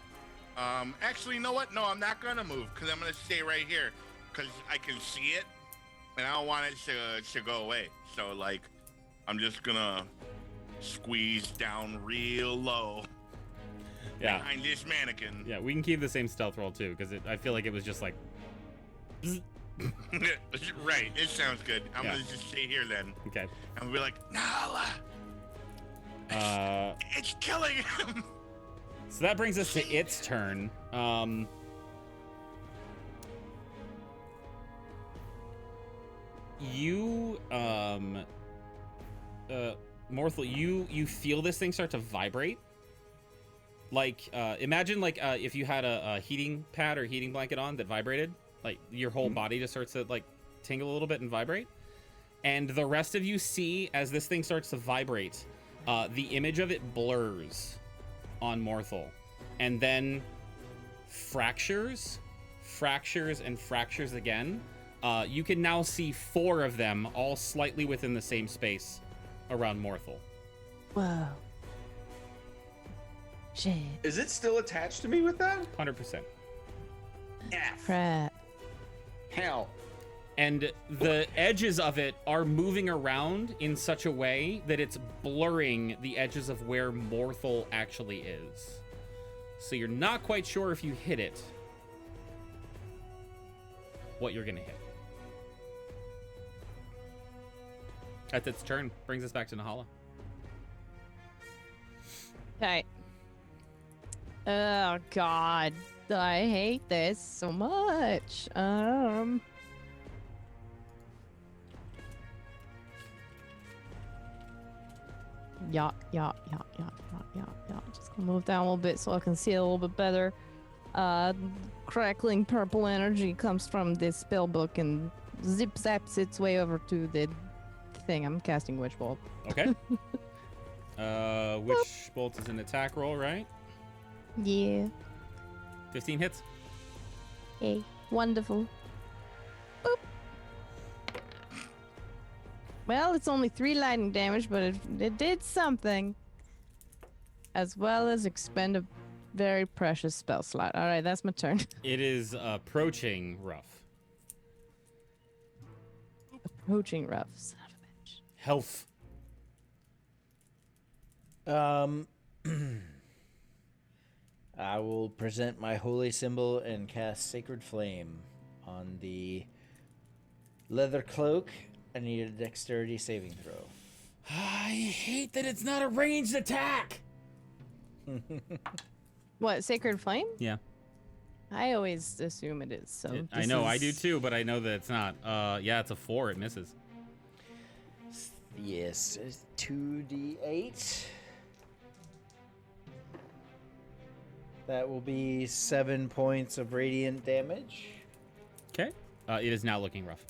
Actually, you know what? No, I'm not gonna move because I'm gonna stay right here because I can see it and I don't want it to go away. So like, I'm just gonna squeeze down real low Yeah. behind this mannequin. Yeah, we can keep the same stealth roll too, because I feel like it was just like. Right, it sounds good. I'm Yeah. gonna just stay here then. Okay. And we'll be like, Nala. It's killing him. So that brings us to its turn. Morthel, you feel this thing start to vibrate. Like, imagine like if you had a heating pad or heating blanket on that vibrated, like your whole body just starts to like tingle a little bit and vibrate. And the rest of you see as this thing starts to vibrate, the image of it blurs on Morthel, and then fractures, and fractures again. You can now see 4 of them, all slightly within the same space around Morthel. Whoa. Shit. Is it still attached to me with that? 100%. F. Crap. Hell. And the edges of it are moving around in such a way that it's blurring the edges of where Morthel actually is. So you're not quite sure if you hit it, what you're gonna hit. That's its turn. Brings us back to Nahala. Okay. Oh God, I hate this so much. Yeah. Just gonna move down a little bit so I can see it a little bit better. Crackling purple energy comes from this spell book and zip zaps its way over to the thing. I'm casting Witch Bolt. Okay. Witch Bolt is an attack roll, right? Yeah. 15 hits. Okay. Wonderful. Boop. Well, it's only 3 lightning damage, but it did something. As well as expend a very precious spell slot. All right, that's my turn. It is approaching rough. Approaching rough. Son of a bitch. Health. I will present my holy symbol and cast Sacred Flame on the leather cloak. I need a dexterity saving throw. I hate that it's not a ranged attack. What, Sacred Flame? Yeah. I always assume it is. So I know, I do too, but I know that it's not. Yeah, it's a 4. It misses. Yes, 2d8. That will be 7 points of radiant damage. Okay. It is now looking rough.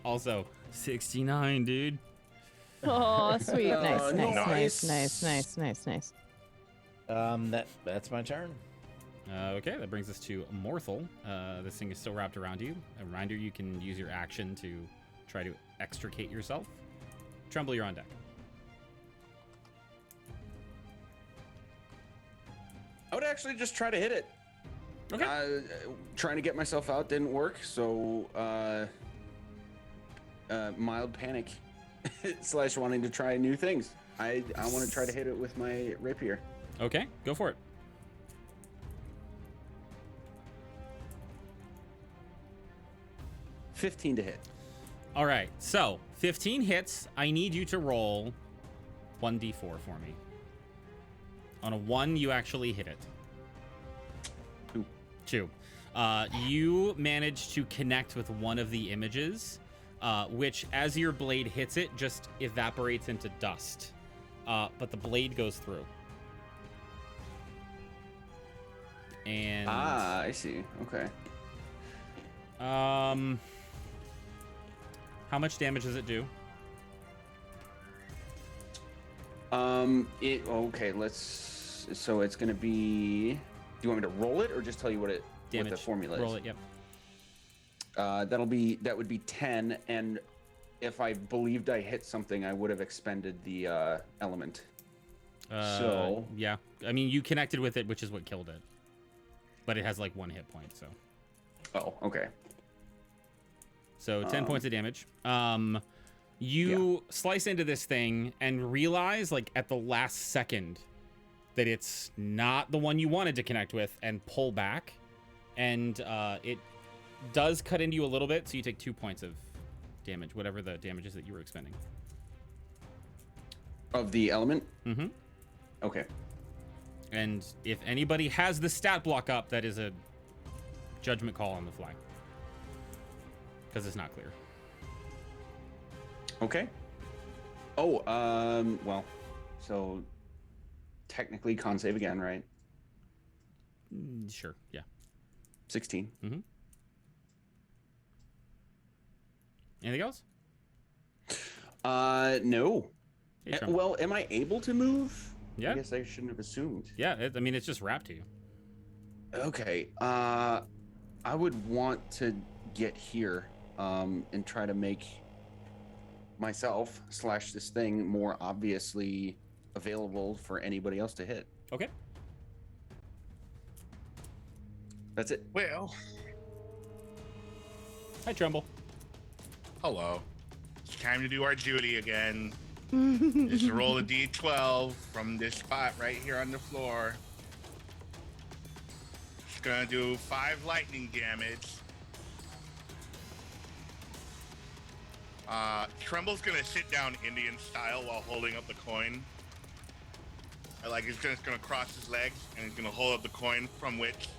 Also, 69, dude. Oh, sweet. Oh, Nice. nice. That's my turn. Okay, that brings us to Morthel. This thing is still wrapped around you. A reminder, you can use your action to try to extricate yourself. Tremble, you're on deck. I would actually just try to hit it. Okay. Trying to get myself out didn't work, so mild panic / wanting to try new things. I want to try to hit it with my rapier. Okay, go for it. $15 to hit. All right, so 15 hits. I need you to roll 1d4 for me. On a 1, you actually hit it. 2. You manage to connect with one of the images, which, as your blade hits it, just evaporates into dust. But the blade goes through. And I see. Okay. how much damage does it do? So it's gonna be. Do you want me to roll it or just tell you what the formula is? Roll it. Yep. That would be 10, and if I believed I hit something, I would have expended the element. Yeah, I mean, you connected with it, which is what killed it, but it has like 1 hit point. So. Oh, okay. So 10 points of damage. You slice into this thing and realize, like, at the last second that it's not the one you wanted to connect with, and pull back. And it does cut into you a little bit, so you take 2 points of damage, whatever the damage is that you were expending. Of the element? Mm-hmm. Okay. And if anybody has the stat block up, that is a judgment call on the fly. Because it's not clear. Okay. Oh, well, so technically con save again, right? Sure, yeah. 16. Mm-hmm. Anything else? No. Hey, Trump. Well, am I able to move? Yeah. I guess I shouldn't have assumed. Yeah, I mean, it's just wrapped to you. Okay. I would want to get here, and try to make myself / this thing more obviously available for anybody else to hit. Okay. That's it. Well, Hi, Tremble. hello. It's time to do our duty again. Just roll a d12 from this spot right here on the floor. It's gonna do 5 lightning damage. Tremble's gonna sit down Indian style while holding up the coin. Like he's just gonna cross his legs and he's gonna hold up the coin from which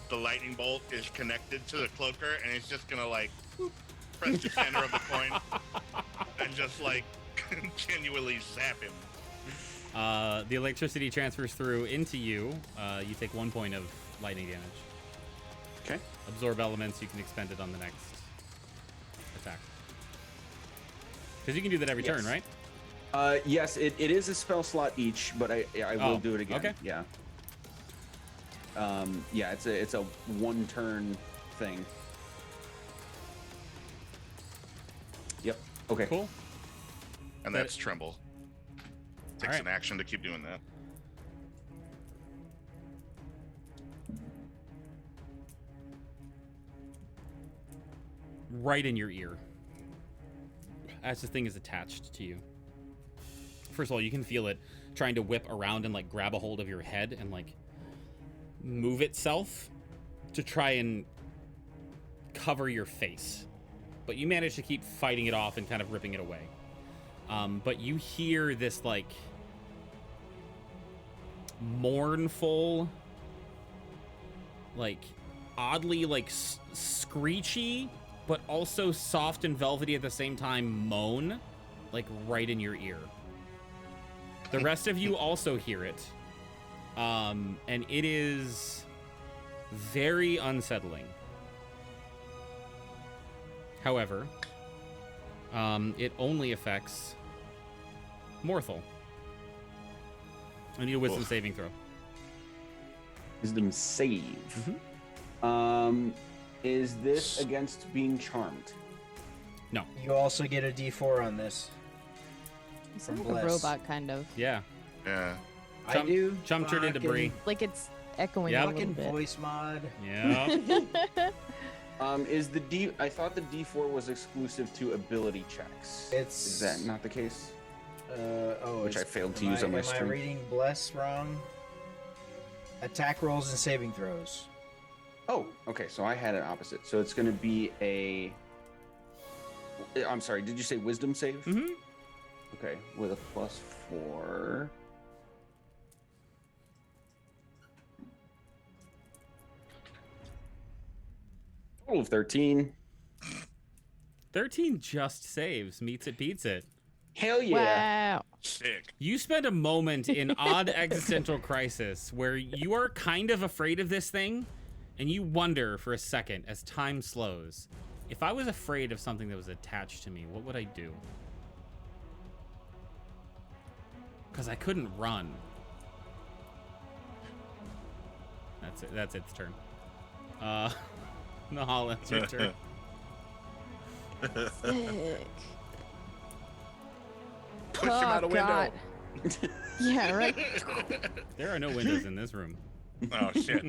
the lightning bolt is connected to the cloaker, and it's just gonna like whoop, press the center of the coin and just like continually zap him. The electricity transfers through into you. You take 1 point of lightning damage. Okay. Absorb elements. You can expend it on the next attack. Because you can do that every turn, right? Yes, it is a spell slot each, but I will do it again. Okay. Yeah. Yeah, it's a 1 turn thing. Yep. Okay. Cool. And that's Tremble. Takes right. an action to keep doing that. Right in your ear. As the thing is attached to you. First of all, you can feel it trying to whip around and like grab a hold of your head and like move itself to try and cover your face. But you manage to keep fighting it off and kind of ripping it away. But you hear this like mournful, like oddly like screechy, but also soft and velvety at the same time moan, like right in your ear. The rest of you also hear it. And it is very unsettling. However, it only affects Morthal. I need a wisdom saving throw. Wisdom save. Is this against being charmed? No. You also get a D4 on this. You sound From like a Bless. robot, kind of. Yeah. Yeah. I do. Chum turned into Brie. Like it's echoing Yep. a little Fucking bit. voice mod. Yeah. Is the D? I thought the D4 was exclusive to ability checks. It's Is that not the case? Which I failed to use on my Am I stream. reading Bless wrong? Attack rolls and saving throws. Oh, okay. So I had it opposite. So it's going to be a. I'm sorry. Did you say wisdom save? Mm-hmm. Okay, with a +4. Total of 13. 13 just saves. Meets it, beats it. Hell yeah! Wow. Sick. You spend a moment in odd existential crisis where you are kind of afraid of this thing, and you wonder for a second as time slows, if I was afraid of something that was attached to me, what would I do? Because I couldn't run. That's it. That's its turn. Nahala, it's your turn. Sick. Push him out a window. God. Yeah, right. There are no windows in this room. Oh shit.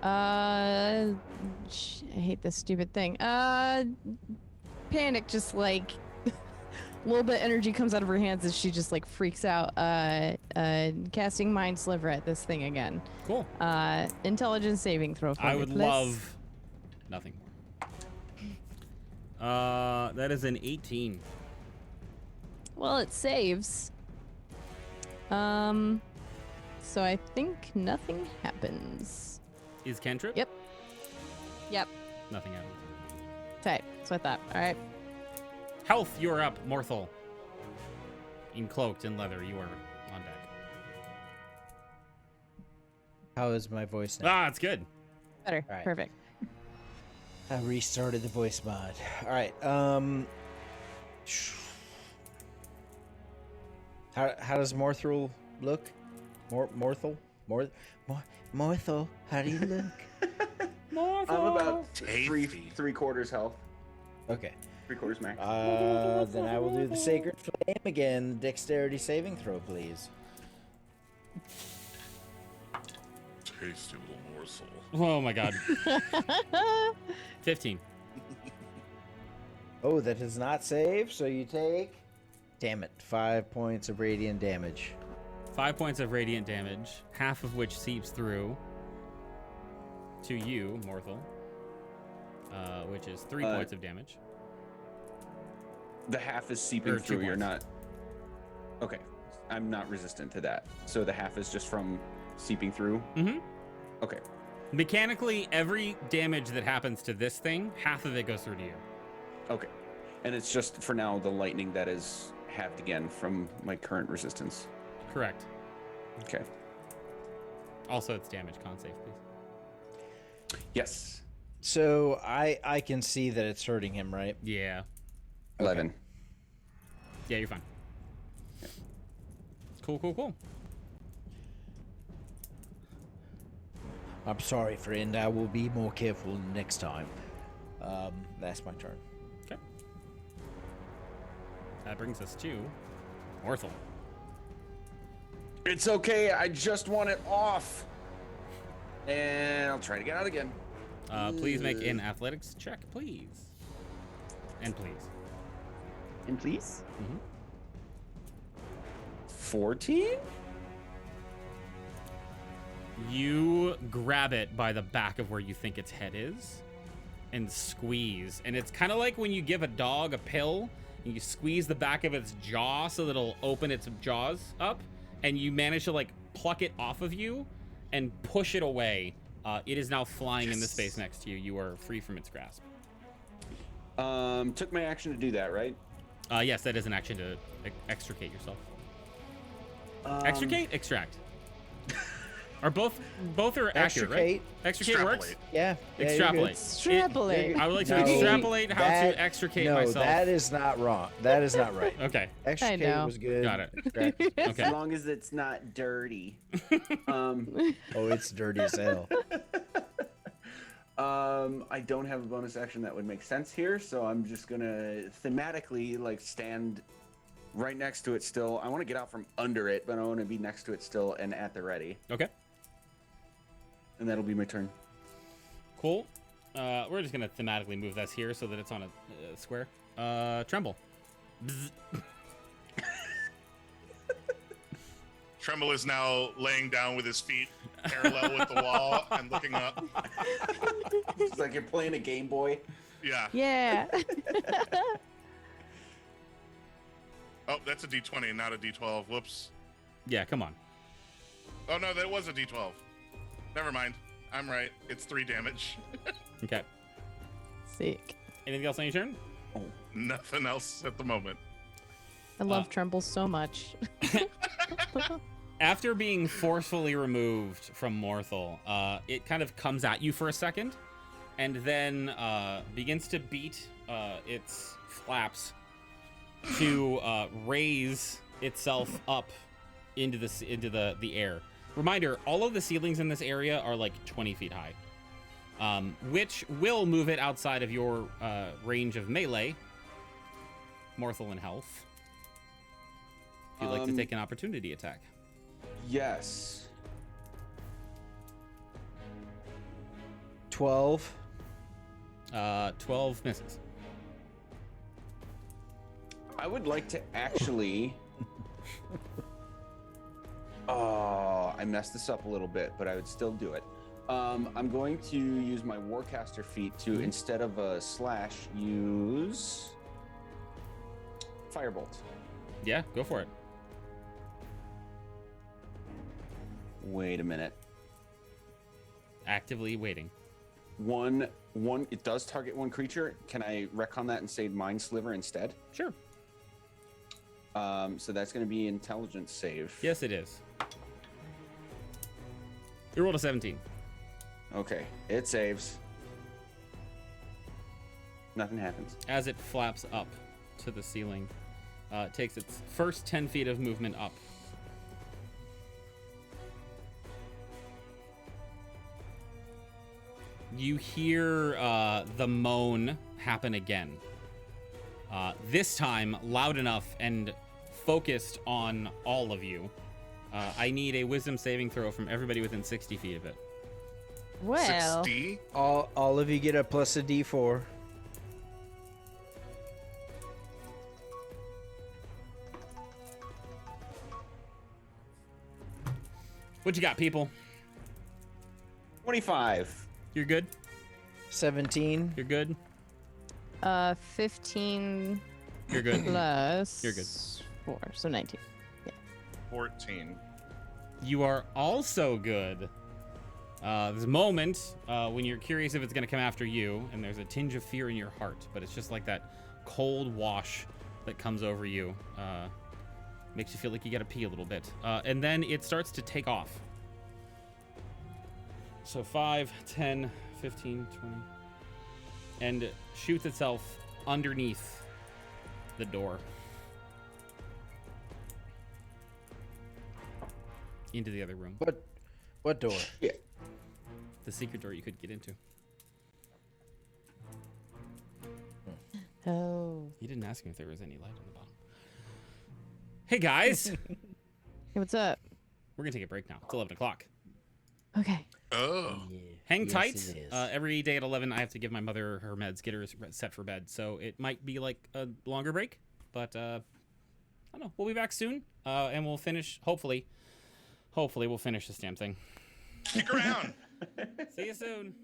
I hate this stupid thing. Panic, just like a little bit of energy comes out of her hands as she just like freaks out. Casting Mind Sliver at this thing again. Cool. Intelligence saving throw. For I me, would please. love nothing more. That is an 18. Well, it saves. So I think nothing happens. Is cantrip? Yep. Yep. Nothing happens. Tight. That's what I thought. All right. Health, you're up, Morthal. Cloaked in leather, you are on deck. How is my voice now? Ah, it's good. Better. All right. Perfect. I restarted the voice mod. All right. How does Morthal look? Morthal? Morthal, how do you look? Morthal. I'm about Tasty. three quarters health. Okay. 3/4 max. Then I will do the Sacred Flame again. Dexterity saving throw, please. Tasty little morsel. Oh my god. 15. Oh, that does not save, so you take... Damn it. 5 points of radiant damage. 5 points of radiant damage, half of which seeps through to you, Morthal, which is 3 points of damage. The half is seeping Or 2 through. You're points. not. Okay, I'm not resistant to that. So the half is just from seeping through. Mm-hmm. Okay. Mechanically, every damage that happens to this thing, half of it goes through to you. Okay. And it's just for now the lightning that is halved again from my current resistance. Correct. Okay. Also, it's damage. Con save, please. Yes. So I can see that it's hurting him, right? Yeah. 11. Yeah, you're fine. Cool. I'm sorry, friend. I will be more careful next time. That's my turn. Okay. That brings us to Morthal. It's okay. I just want it off. And I'll try to get out again. Please make an athletics check, please. And please. And please? Mhm. 14? You grab it by the back of where you think its head is and squeeze. And it's kind of like when you give a dog a pill and you squeeze the back of its jaw so that it'll open its jaws up, and you manage to like pluck it off of you and push it away. It is now flying in the space next to you. You are free from its grasp. Took my action to do that, right? Yes, that is an action to extricate yourself. Extricate? Extract. Or both are accurate, right? Extricate works? Extrapolate. Yeah. Yeah, Extrapolate. Extrapolate. I would like to No, extrapolate how to extricate myself. No, that is not wrong. That is not right. Okay. Extricate know. was good. Got it. Extract- Okay. As long as it's not dirty. Oh, it's dirty as hell. I don't have a bonus action that would make sense here, so I'm just gonna thematically like stand right next to it still. I want to get out from under it, but I want to be next to it still and at the ready. Okay. And that'll be my turn. Cool. We're just gonna thematically move this here so that it's on a square. Tremble. Bzz. Tremble is now laying down with his feet parallel with the wall and looking up. It's like you're playing a Game Boy. Yeah. Yeah. Oh, that's a D20, not a D12. Whoops. Yeah, come on. Oh, no, that was a D12. Never mind. I'm right. It's 3 damage. Okay. Sick. Anything else on your turn? Nothing else at the moment. I love Tremble so much. After being forcefully removed from Morthal, it kind of comes at you for a second, and then begins to beat its flaps to raise itself up into the air. Reminder: all of the ceilings in this area are like 20 feet high, which will move it outside of your range of melee. Morthal in health. If you'd like to take an opportunity attack. Yes. 12. 12 misses. I would like to actually. Oh, I messed this up a little bit, but I would still do it. I'm going to use my Warcaster feat to, instead of a slash, use Firebolt. Yeah, go for it. Wait a minute. Actively waiting. One. It does target one creature. Can I retcon that and say Mind Sliver instead? Sure. So that's going to be Intelligence save. Yes, it is. You rolled a 17. Okay, it saves. Nothing happens. As it flaps up to the ceiling, it takes its first 10 feet of movement up. You hear the moan happen again. This time, loud enough and focused on all of you. I need a wisdom saving throw from everybody within 60 feet of it. Well, 60? All of you get a plus a D4. What you got, people? 25. You're good? 17. You're good? 15 You're good? plus You're good. 4, so 19. 14. You are also good. There's a moment when you're curious if it's going to come after you, and there's a tinge of fear in your heart, but it's just like that cold wash that comes over you. Makes you feel like you got to pee a little bit. And then it starts to take off. So 5, 10, 15, 20. And shoots itself underneath the door. Into the other room. What door? Yeah. The secret door you could get into. Oh. You didn't ask me if there was any light on the bottom. Hey guys, Hey, what's up? we're gonna take a break now. It's 11 o'clock. Okay. Oh. Yeah. Hang Yes, tight. it is. Every day at 11, I have to give my mother her meds, get her set for bed. So it might be like a longer break, but I don't know. We'll be back soon, and we'll finish. Hopefully, we'll finish this damn thing. Stick around. See you soon.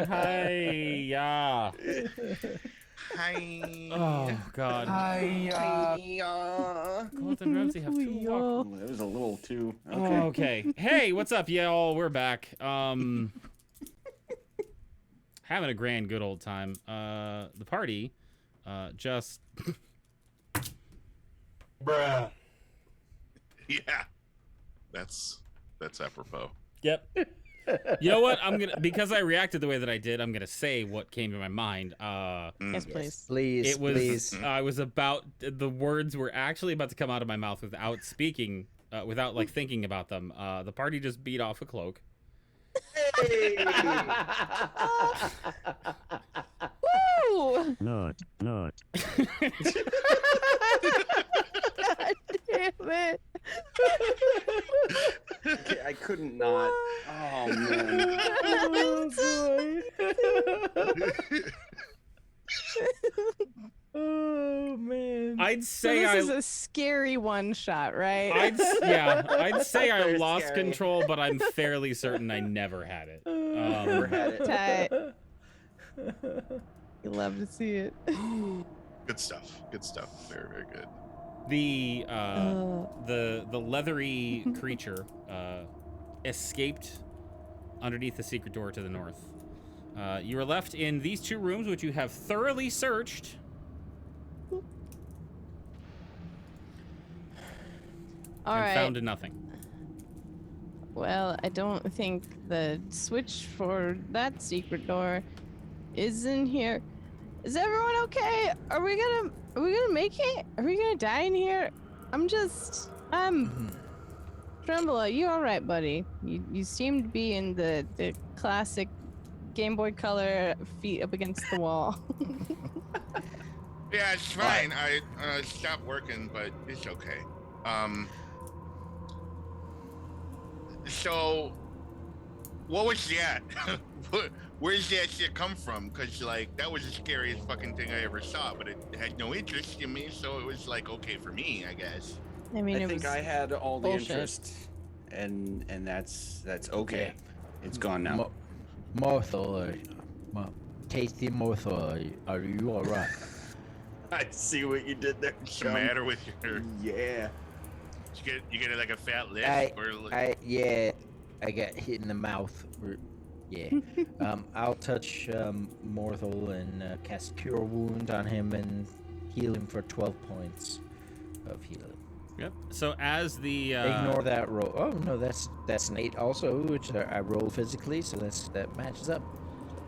Hi-ya. Hi. Oh, God. Colton Ramsey have two walk. It was a little too. Okay. Oh, okay. Hey, what's up, y'all? We're back. Having a grand good old time. The party, just... Bruh. Yeah. That's apropos. Yep. You know what? Because I reacted the way that I did, I'm gonna say what came to my mind. Yes, please. Please, It was. please. I was about. The words were actually about to come out of my mouth without speaking, without like thinking about them. The party just beat off a cloak. Woo! Not. God damn it. Okay, I couldn't not. Oh man. Oh man. I'd So say this is a scary one shot, right? I'd say I Very lost scary. control, but I'm fairly certain I never had it. Never had it. Tight. You love to see it. Good stuff. Good stuff. Very, very good. The leathery creature escaped underneath the secret door to the north. You are left in these two rooms, which you have thoroughly searched. All and right. found nothing. Well, I don't think the switch for that secret door is in here. Is everyone okay? Are we gonna make it? Are we gonna die in here? Tremble, are you all right, buddy? You seem to be in the classic Game Boy Color feet up against the wall. Yeah, it's fine. I stopped working, but it's okay. So, what was that? Where's that shit come from? Because, like, that was the scariest fucking thing I ever saw, but it had no interest in me, so it was, like, okay for me, I guess. I mean, I it think was I had all the bullshit. interest, and that's okay. It's gone now. Morsel, tasty morsel, are you alright? I see what you did there. What's the matter with your... Yeah. You get like a fat lip? Or like... I got hit in the mouth. Yeah. I'll touch Morthal and cast Cure Wound on him and heal him for 12 points of healing. Yep. So as the Ignore that roll. Oh no, that's an 8 also, which I roll physically, so that matches up.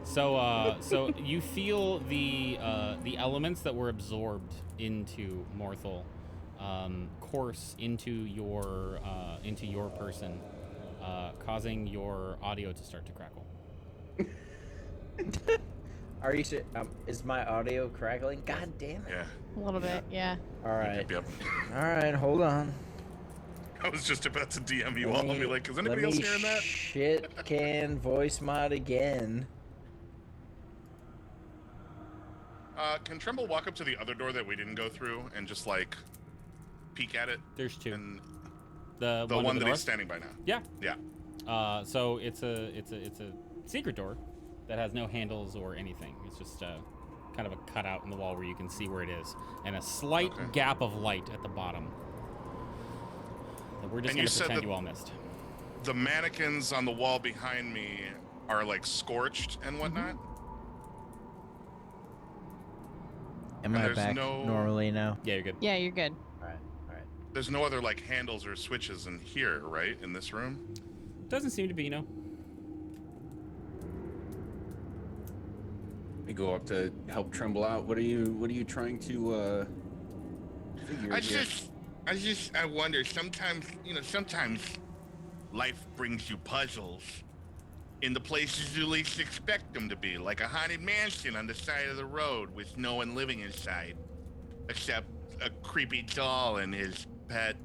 So you feel the elements that were absorbed into Morthal course into your person, causing your audio to start to crackle. Are you? Is my audio crackling? God damn it! Yeah. a little bit, yeah. All right. Yep. All right. Hold on. I was just about to DM you all and be like, is anybody else hearing that? Shit can voice mod again. Can Tremble walk up to the other door that we didn't go through and just like peek at it? There's two. And The the one, one to the that north? he's standing by now. Yeah. Yeah. So it's a secret door that has no handles or anything. It's just kind of a cutout in the wall where you can see where it is, and a slight gap of light at the bottom. That we're just And gonna you said pretend that- you all missed. The mannequins on the wall behind me are like scorched and whatnot. Am And I there's back no- normally now? Yeah, you're good. Yeah, you're good. All right. There's no other like handles or switches in here, right? In this room? Doesn't seem to be, no. We go up to help Tremble out. What are you trying to figure here? I wonder, sometimes life brings you puzzles in the places you least expect them to be, like a haunted mansion on the side of the road with no one living inside, except a creepy doll and his pet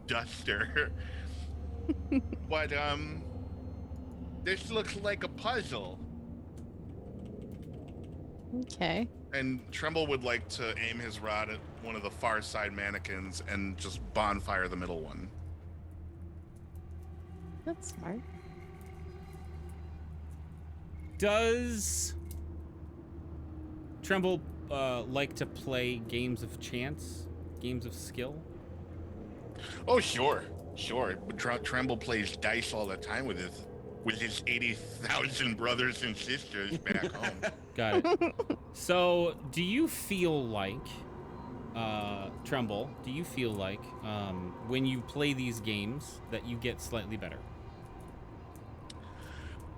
duster. But, this looks like a puzzle. Okay. And Tremble would like to aim his rod at one of the far side mannequins and just bonfire the middle one. That's smart. Does Tremble like to play games of chance, games of skill? Oh, sure. Tremble plays dice all the time with his 80,000 brothers and sisters back home. Got it. So, do you feel like, Tremble, do you feel like when you play these games that you get slightly better?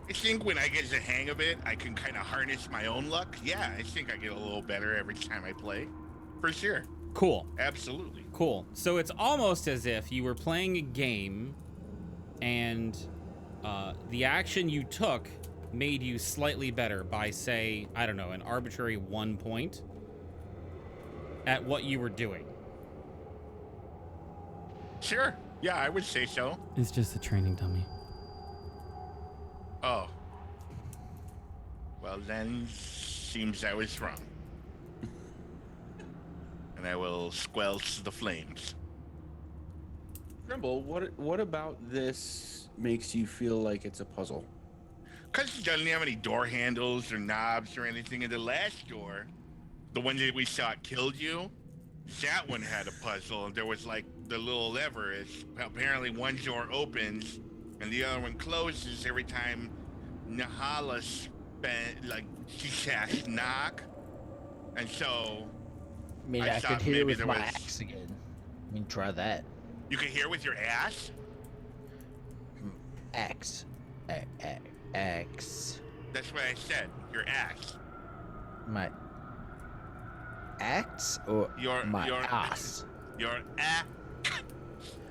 I think when I get the hang of it, I can kind of harness my own luck. Yeah, I think I get a little better every time I play. For sure. Cool. Absolutely. Cool. So it's almost as if you were playing a game and the action you took made you slightly better by, say, I don't know, an arbitrary 1 point at what you were doing. Sure. Yeah, I would say so. It's just a training dummy. Oh. Well, then, seems I was wrong. And I will squelch the flames. Tremble, what about this makes you feel like it's a puzzle? Because it doesn't have any door handles or knobs or anything. In the last door, the one that we saw killed you, that one had a puzzle. And there was like the little lever. It's apparently one door opens and the other one closes every time Nahala she casts knock. And so I mean, I I thought could hit it maybe with there my was- axe again. I mean, try that. you can hear with your ass. Axe. Axe. That's what I said. Your ass. My axe or Your ass? Your ass.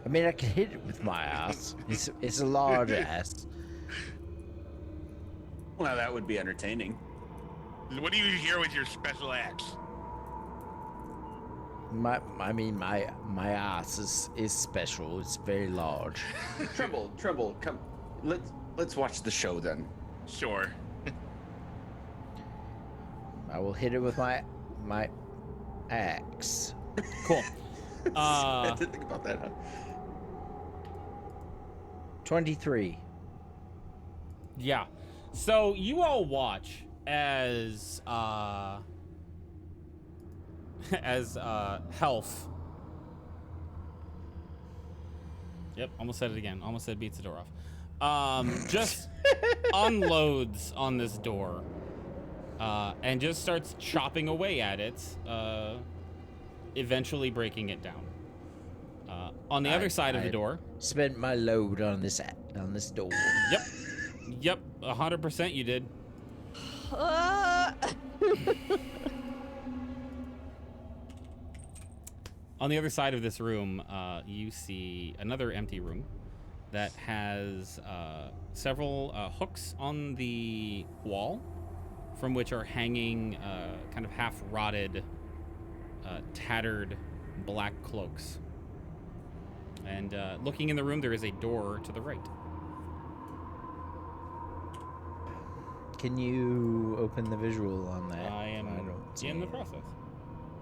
I mean, I can hit it with my ass. It's a large ass. Well, that would be entertaining. What do you hear with your special axe? My ass is special. It's very large. Tremble, come. Let's watch the show then. Sure. I will hit it with my axe. Cool. I didn't think about that. Huh? 23. Yeah. So you all watch as Health. Yep, almost said it again. Almost said beats the door off. Just unloads on this door, and just starts chopping away at it, eventually breaking it down. On the other side of the door. Spent my load on this door. Yep, 100% you did. On the other side of this room, you see another empty room that has several hooks on the wall, from which are hanging kind of half-rotted, tattered black cloaks. And looking in the room, there is a door to the right. Can you open the visual on that? I am don't see in the it. process.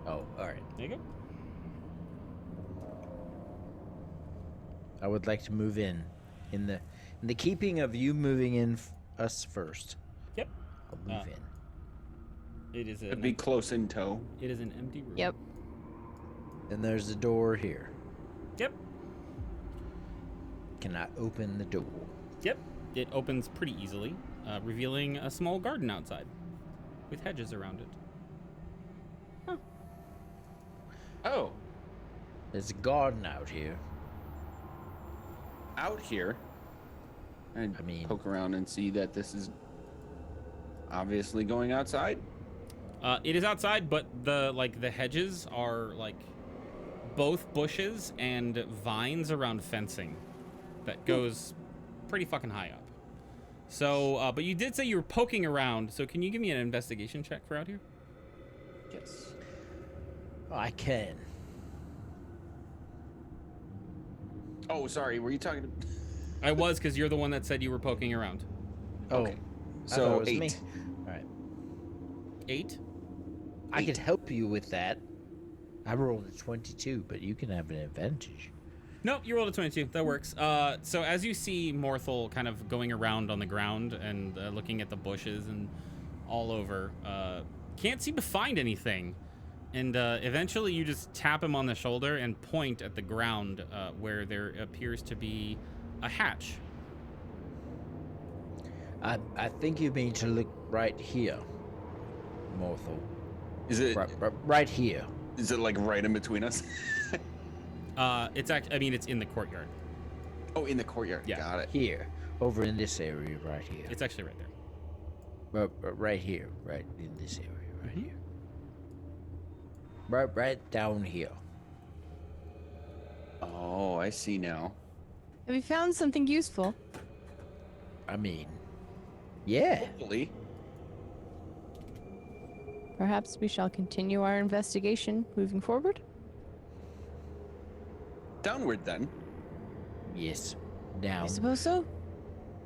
Oh, all right. There you go. I would like to move in the keeping of you moving in us first. Yep. I'll move in. It is It'd be close in tow. It is an empty room. Yep. And there's a door here. Yep. Can I open the door? Yep. It opens pretty easily, revealing a small garden outside with hedges around it. Oh, There's a garden out here. out here. I mean- poke around and see that this is obviously going outside. It is outside, but the hedges are both bushes and vines around fencing that goes pretty fucking high up. So, but you did say you were poking around, so can you give me an investigation check for out here? Yes. I can. Oh, sorry. Were you talking to... I was, because you're the one that said you were poking around. Oh, Okay. I thought So it was 8. me. All right. 8? I could help you with that. I rolled a 22, but you can have an advantage. Nope, you rolled a 22. That works. So as you see Morthel kind of going around on the ground and looking at the bushes and all over, can't seem to find anything. And eventually you just tap him on the shoulder and point at the ground where there appears to be a hatch. I think you mean to look right here, Morthel. Is it Right here. is it like right in between us? It's actually, I mean, it's in the courtyard. Oh, in the courtyard. Yeah. Got it. Here. Over in this area right here. It's actually right there. Right here. Right in this area right here. Right down here. Oh, I see now. Have you found something useful? I mean, yeah. Hopefully. Perhaps we shall continue our investigation moving forward? Downward then. Yes. I Down. suppose so.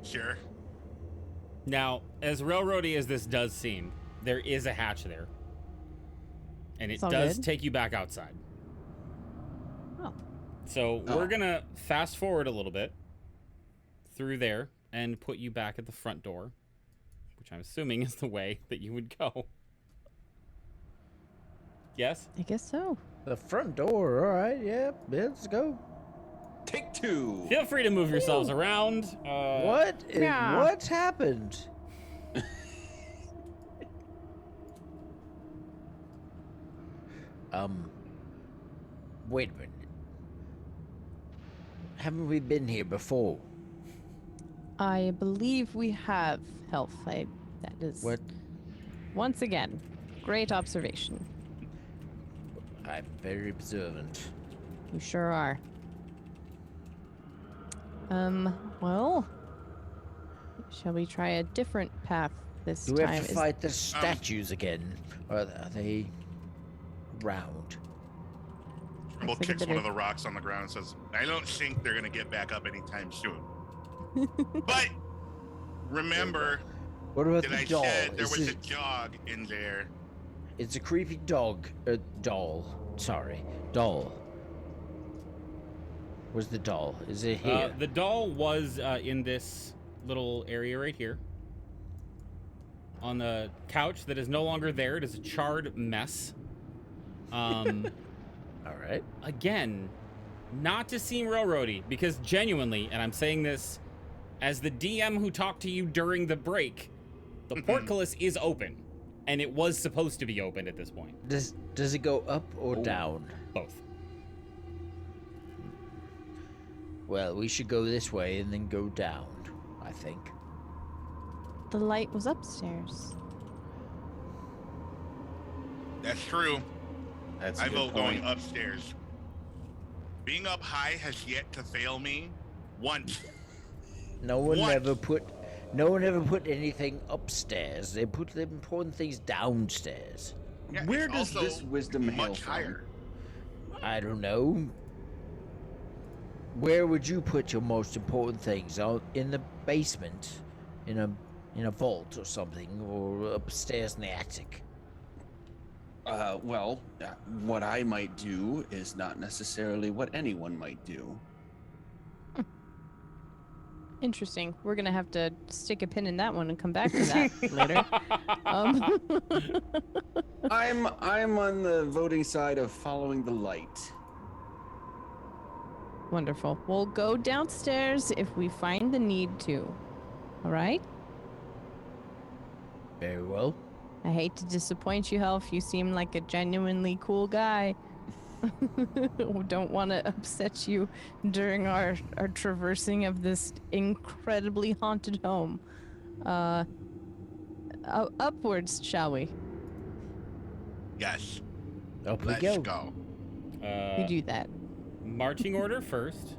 Sure. Now, as railroady as this does seem, there is a hatch there. And it It's all does good. take you back outside. Oh. So Oh. we're going to fast forward a little bit through there and put you back at the front door, which I'm assuming is the way that you would go. Yes? I guess so. The front door. All right. Yeah. Let's go. Take two. Feel free to move yourselves around. What? yeah. What happened? Wait a minute. Haven't we been here before? I believe we have health. That is. What? Once again, great observation. I'm very observant. You sure are. Well, shall we try a different path this Do we time? have to fight the statues again? Or are they round? Trimble Looks like a kicks bit one of- of the rocks on the ground and says, I don't think they're going to get back up anytime soon. But remember What about that the I doll? said there Is was a it- dog in there. It's a creepy dog. Doll. Sorry. Doll. Where's the doll? Is it here? The doll was in this little area right here. On the couch that is no longer there. It is a charred mess. All right. Again, not to seem railroady, because genuinely, and I'm saying this as the DM who talked to you during the break, the portcullis is open, and it was supposed to be open at this point. Does it go up or down? Both. Well, we should go this way and then go down, I think. The light was upstairs. That's true. That's a I good vote point. going upstairs. Being up high has yet to fail me once. No one What? ever put anything upstairs. They put the important things downstairs. Yeah, Where it's does also this wisdom hail much from? higher. I don't know. Where would you put your most important things? Out in the basement, in a vault or something, or upstairs in the attic? Well, what I might do is not necessarily what anyone might do. Interesting. We're gonna have to stick a pin in that one and come back to that later. I'm on the voting side of following the light. Wonderful. We'll go downstairs if we find the need to. All right? Very well. I hate to disappoint you, Helf. You seem like a genuinely cool guy. Don't want to upset you during our traversing of this incredibly haunted home. Upwards, shall we? Yes. Up we Let's go. go. We do that. Marching order first.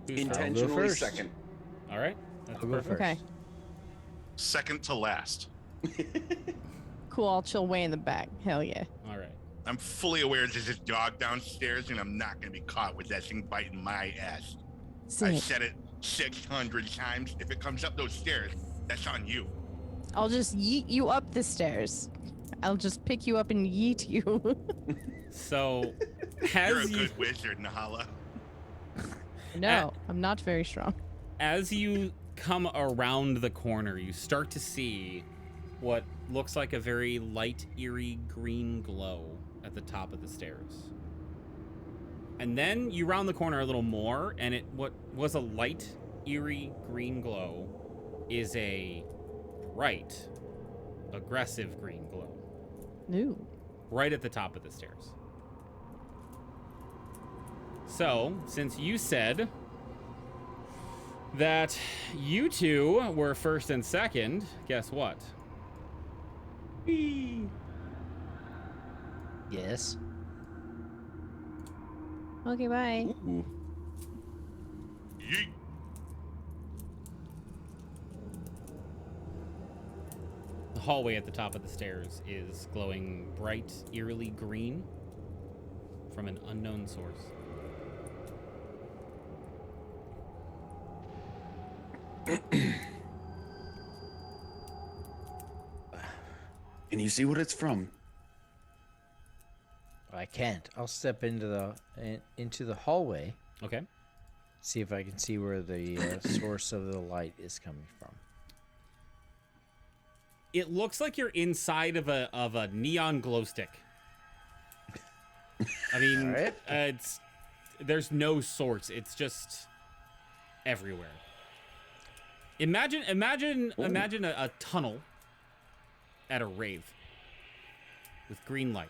Who's first? Intentionally first. second. All right. That's I'll go perfect. first. Okay. Second to last. Cool. I'll chill way in the back. Hell yeah. All right. I'm fully aware there's a dog downstairs, and I'm not going to be caught with that thing biting my ass. I Sick. said it 600 times. If it comes up those stairs, that's on you. I'll just yeet you up the stairs. I'll just pick you up and yeet you. So, You're a as you good wizard, Nahala. No, I'm not very strong. As you come around the corner, you start to see what looks like a very light, eerie green glow at the top of the stairs. And then you round the corner a little more, and what was a light, eerie green glow is a bright, aggressive green glow. Ooh. Right at the top of the stairs. So, since you said that you two were first and second, guess what? Yes. Okay, bye. Ooh. Yeet. The hallway at the top of the stairs is glowing bright, eerily green from an unknown source. Can you see what it's from? I can't. I'll step into the hallway, Okay. see if I can see where the source of the light is coming from. It looks like you're inside of a neon glow stick. I mean, All right. there's no source. It's just everywhere. Imagine a tunnel at a rave with green light.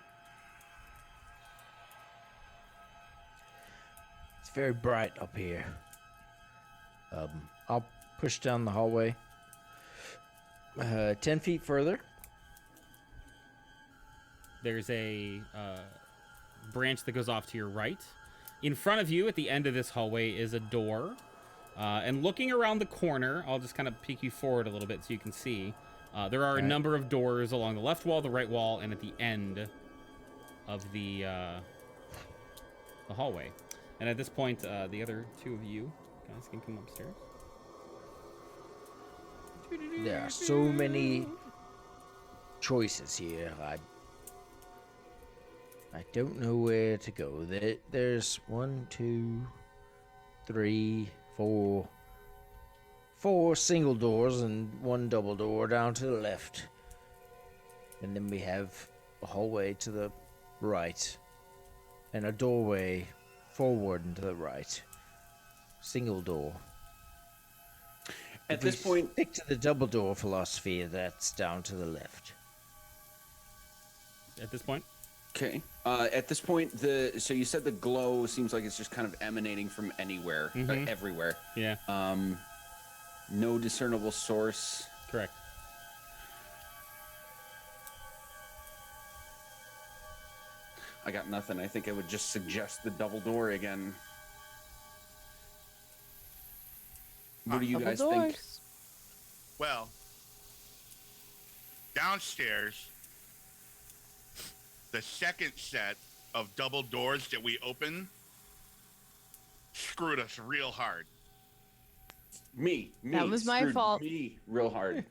It's very bright up here. I'll push down the hallway 10 feet further. There's a branch that goes off to your right. In front of you at the end of this hallway is a door. And looking around the corner, I'll just kind of peek you forward a little bit so you can see. There are a number of doors along the left wall, the right wall, and at the end of the hallway. And at this point, the other two of you guys can come upstairs. There are so many choices here. I don't know where to go. There's 1, 2, 3, 4 single doors and 1 double door down to the left. And then we have a hallway to the right and a doorway forward and to the right. Single door. At If we this point, stick to the double door philosophy, that's down to the left. At this point? okay. At this point, so you said the glow seems like it's just kind of emanating from anywhere, everywhere. Yeah, No discernible source. correct. I got nothing. I think I would just suggest the double door again. What do you Double guys doors. think? Well, downstairs, the second set of double doors that we opened screwed us real hard. Me. That was my screwed fault. Me real hard.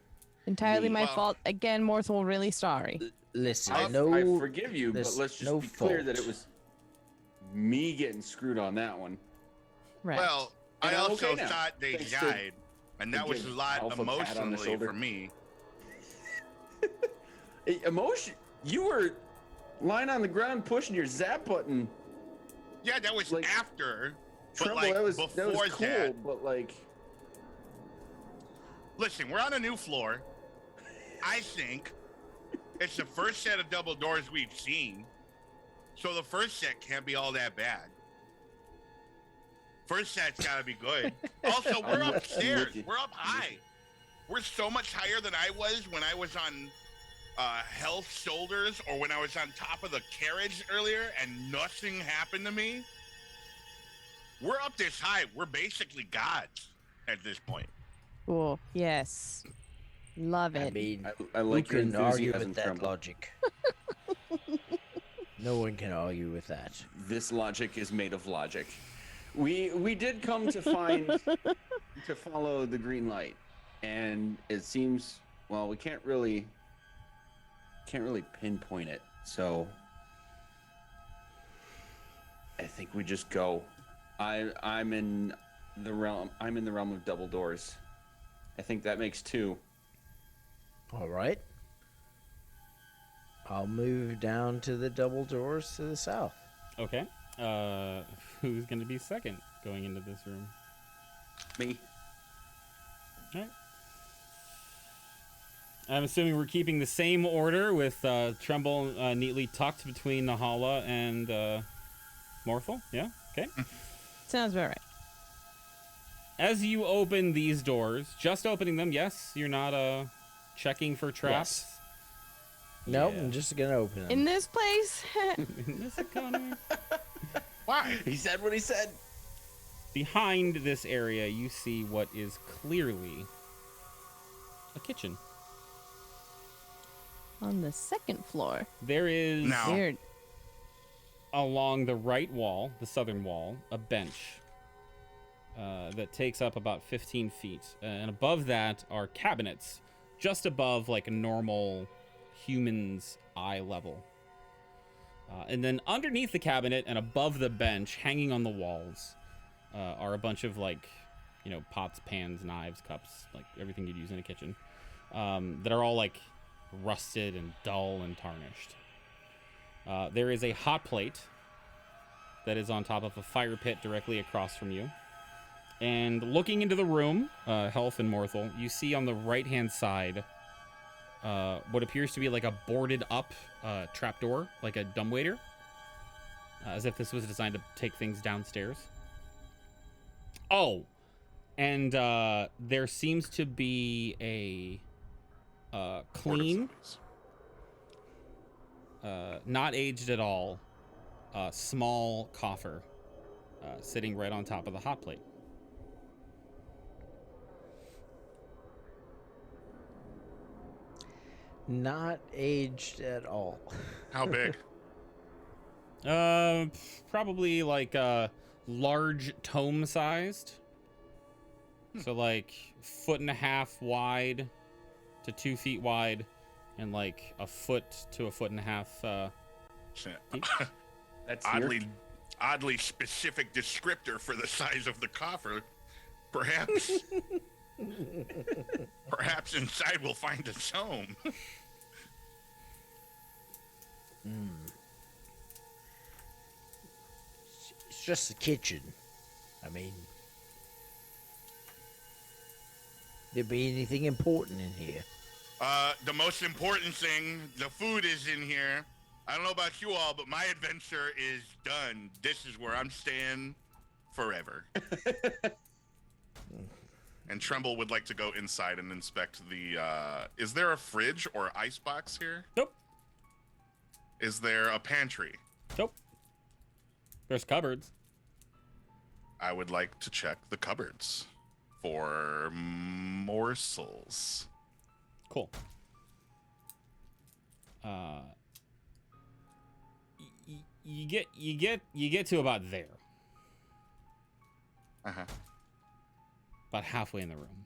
Entirely my Well- fault. Again, Morthel, really sorry. Listen, I no, forgive you, but there's let's just no be clear that fault. it was me getting screwed on that one. Right. Well, I And I'm also okay now, thought they thanks to- died, and that to was a give lot Alpha a pat on the emotionally shoulder. for me. Emotion. You were lying on the ground pushing your zap button. Yeah, that was Like, after. But Tremble, like that was before cool, that, but like, listen, we're on a new floor. I think it's the first set of double doors we've seen, so the first set can't be all that bad. First set's got to be good. Also, we're I'm with upstairs. you. We're up high. We're so much higher than I was when I was on Health Shoulders or when I was on top of the carriage earlier and nothing happened to me. We're up this high. We're basically gods at this point. Cool. Yes. Love I it. mean, I who like your can argue enthusiasm, with that Tremble. logic? No one can argue with that. This logic is made of logic. We did come to find to follow the green light, and it seems we can't really pinpoint it. So I think we just go. I'm in the realm. I'm in the realm of double doors. I think that makes 2. All right. I'll move down to the double doors to the south. Okay. Who's going to be second going into this room? Me. All right. I'm assuming we're keeping the same order with Tremble neatly tucked between Nahala and Morthel. Yeah? Okay. Sounds about right. As you open these doors, just opening them, yes, you're not checking for traps. Yes. Nope, Yeah. I'm just gonna open them. In this place, In this economy. Why? He said what he said. Behind this area, you see what is clearly a kitchen. on the second floor. There is, No. Weird. along the right wall, the southern wall, a bench that takes up about 15 feet. And above that are cabinets, just above like a normal human's eye level. And then underneath the cabinet and above the bench, hanging on the walls, are a bunch of like, you know, pots, pans, knives, cups, like everything you'd use in a kitchen, that are all like rusted and dull and tarnished. There is a hot plate that is on top of a fire pit directly across from you. And looking into the room, Health and Morthel, you see on the right-hand side what appears to be like a boarded up trapdoor, like a dumbwaiter, as if this was designed to take things downstairs. Oh, and there seems to be a clean, not aged at all, small coffer sitting right on top of the hot plate. Not aged at all. How big? Probably like large tome-sized. So like 1.5 wide to 2 feet wide, and like 1 foot to 1.5 feet. That's here. Oddly specific descriptor for the size of the coffer. Perhaps perhaps inside we'll find its home. It's just a kitchen. I mean, there be anything important in here? The most important thing, the food is in here. I don't know about you all, but my adventure is done. This is where I'm staying forever. And Tremble would like to go inside and inspect the, is there a fridge or icebox here? Nope. Is there a pantry? Nope. There's cupboards. I would like to check the cupboards for morsels. Cool. You get to about there. Uh-huh. About halfway in the room.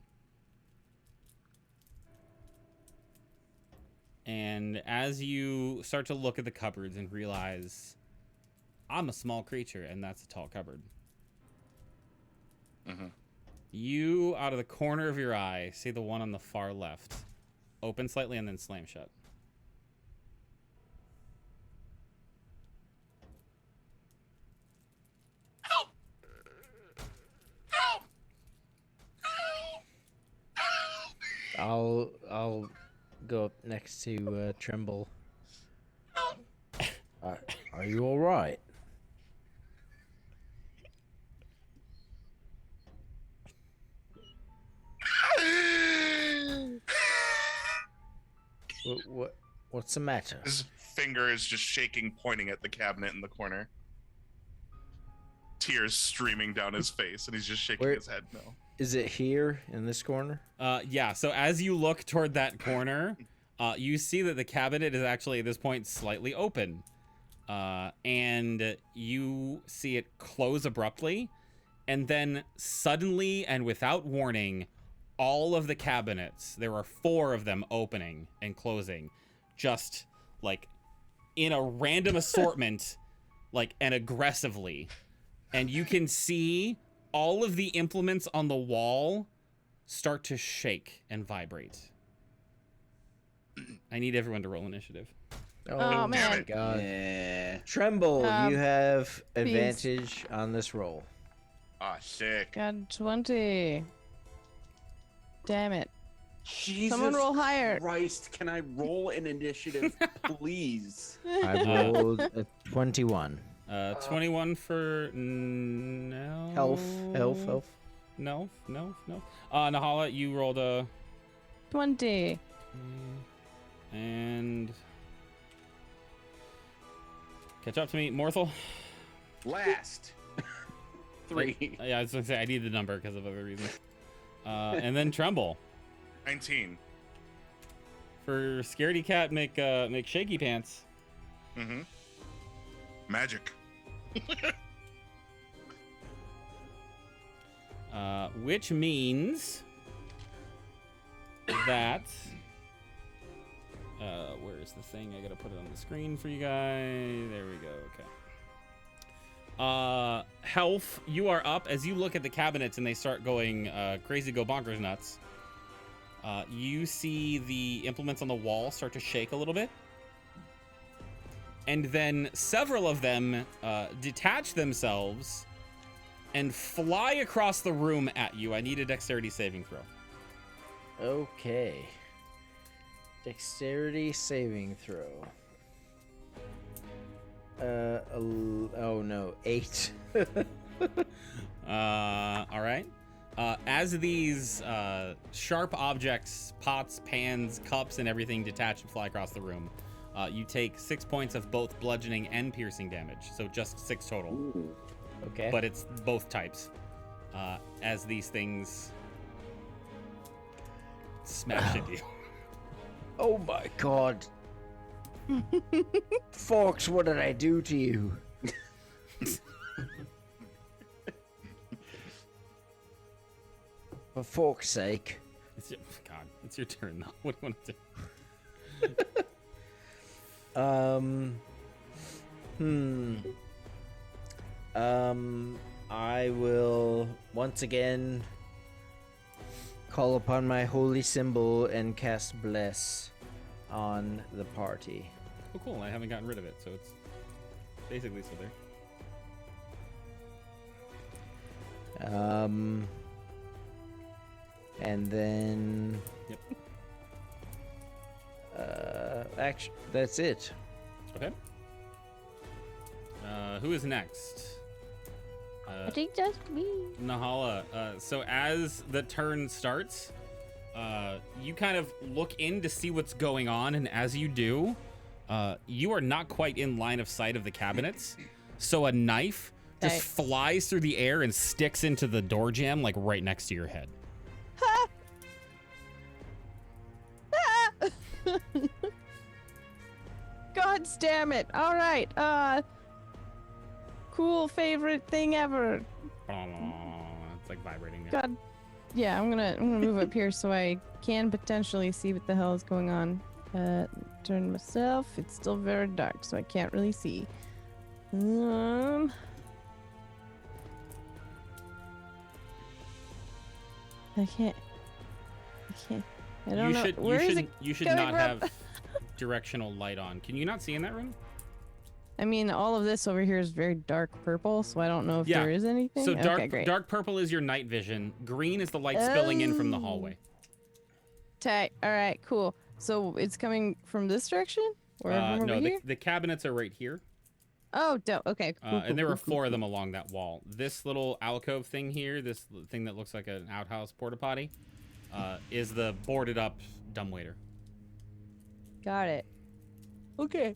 And as you start to look at the cupboards and realize, I'm a small creature and that's a tall cupboard. Mm-hmm. You, out of the corner of your eye, see the one on the far left open slightly and then slam shut. Help! Help! Help! I'll go up next to Tremble. Are you all right? What's the matter? His finger is just shaking, pointing at the cabinet in the corner. Tears streaming down his face, and he's just shaking Where- his head no. Is it here in this corner? Yeah, so as you look toward that corner, you see that the cabinet is actually at this point slightly open. And you see it close abruptly, and then suddenly and without warning, all of the cabinets, there are 4 of them opening and closing, just like in a random assortment, like, and aggressively. and you can see all of the implements on the wall start to shake and vibrate. I need everyone to roll initiative. Oh, man. Damn it. God. Yeah. Tremble, you have please. advantage on this roll. Ah, sick. Got 20. Damn it. Jesus Someone roll higher. Christ, can I roll an initiative, please? I rolled a 21. 21 for no. Health. No. Nahala, you rolled a 20. and catch up to me, Morthel. Last. 3. Yeah, I was gonna say I need the number because of other reasons. And then Tremble. 19. For Scaredy Cat, make shaky pants. Mm-hmm. Magic. Which means that where is the thing? I gotta put it on the screen for you guys. There we go. Okay. Health, you are up. As you look at the cabinets and they start going crazy, go bonkers nuts. You see the implements on the wall start to shake a little bit. And then several of them detach themselves and fly across the room at you. I need a dexterity saving throw. Okay. Dexterity saving throw. Oh no, 8. All right. As these sharp objects, pots, pans, cups, and everything detach and fly across the room, you take 6 points of both bludgeoning and piercing damage. So just 6 total. Ooh. Okay. But it's both types. As these things smash into you. Oh my god. Fox, what did I do to you? For fork's sake. God, it's your turn now. What do you want to do? I will once again call upon my holy symbol and cast bless on the party. Oh, cool. I haven't gotten rid of it, so it's basically still there. And then Yep. actually, that's it. Okay. Who is next? I think that's me. Nahala. So as the turn starts, you kind of look in to see what's going on, and as you do, you are not quite in line of sight of the cabinets. So a knife just Nice. flies through the air and sticks into the door jamb, like right next to your head. God damn it. All right. Cool favorite thing ever. It's like vibrating. God. Yeah, I'm gonna move up here so I can potentially see what the hell is going on. Turn myself. It's still very dark, so I can't really see. I can't. I don't know. Where is it You should coming not from? have directional light on. Can you not see in that room? I mean, all of this over here is very dark purple, so I don't know if Yeah. there is anything. So Okay, great. dark purple is your night vision. Green is the light spilling in from the hallway. Tight. All right, cool. So it's coming from this direction, or from over No, here? the cabinets are right here. Oh, dope. Okay, cool. And there were 4 of them along that wall. This little alcove thing here, this thing that looks like an outhouse porta potty, is the boarded up dumbwaiter. Got it. Okay.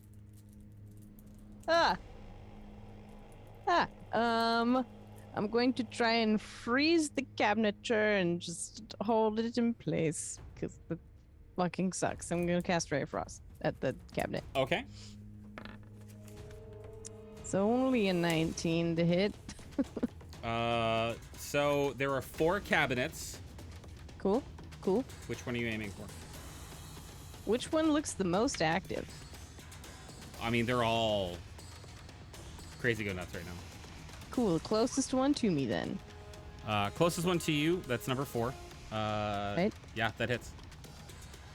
I'm going to try and freeze the cabinature and just hold it in place because the fucking sucks. I'm gonna cast Ray of Frost at the cabinet. Okay. So only a 19 to hit. So there are 4 cabinets. Cool. Which one are you aiming for? Which one looks the most active? I mean, they're all crazy go nuts right now. Cool. The closest one to me then. Closest one to you, that's number 4. Right. Yeah, that hits.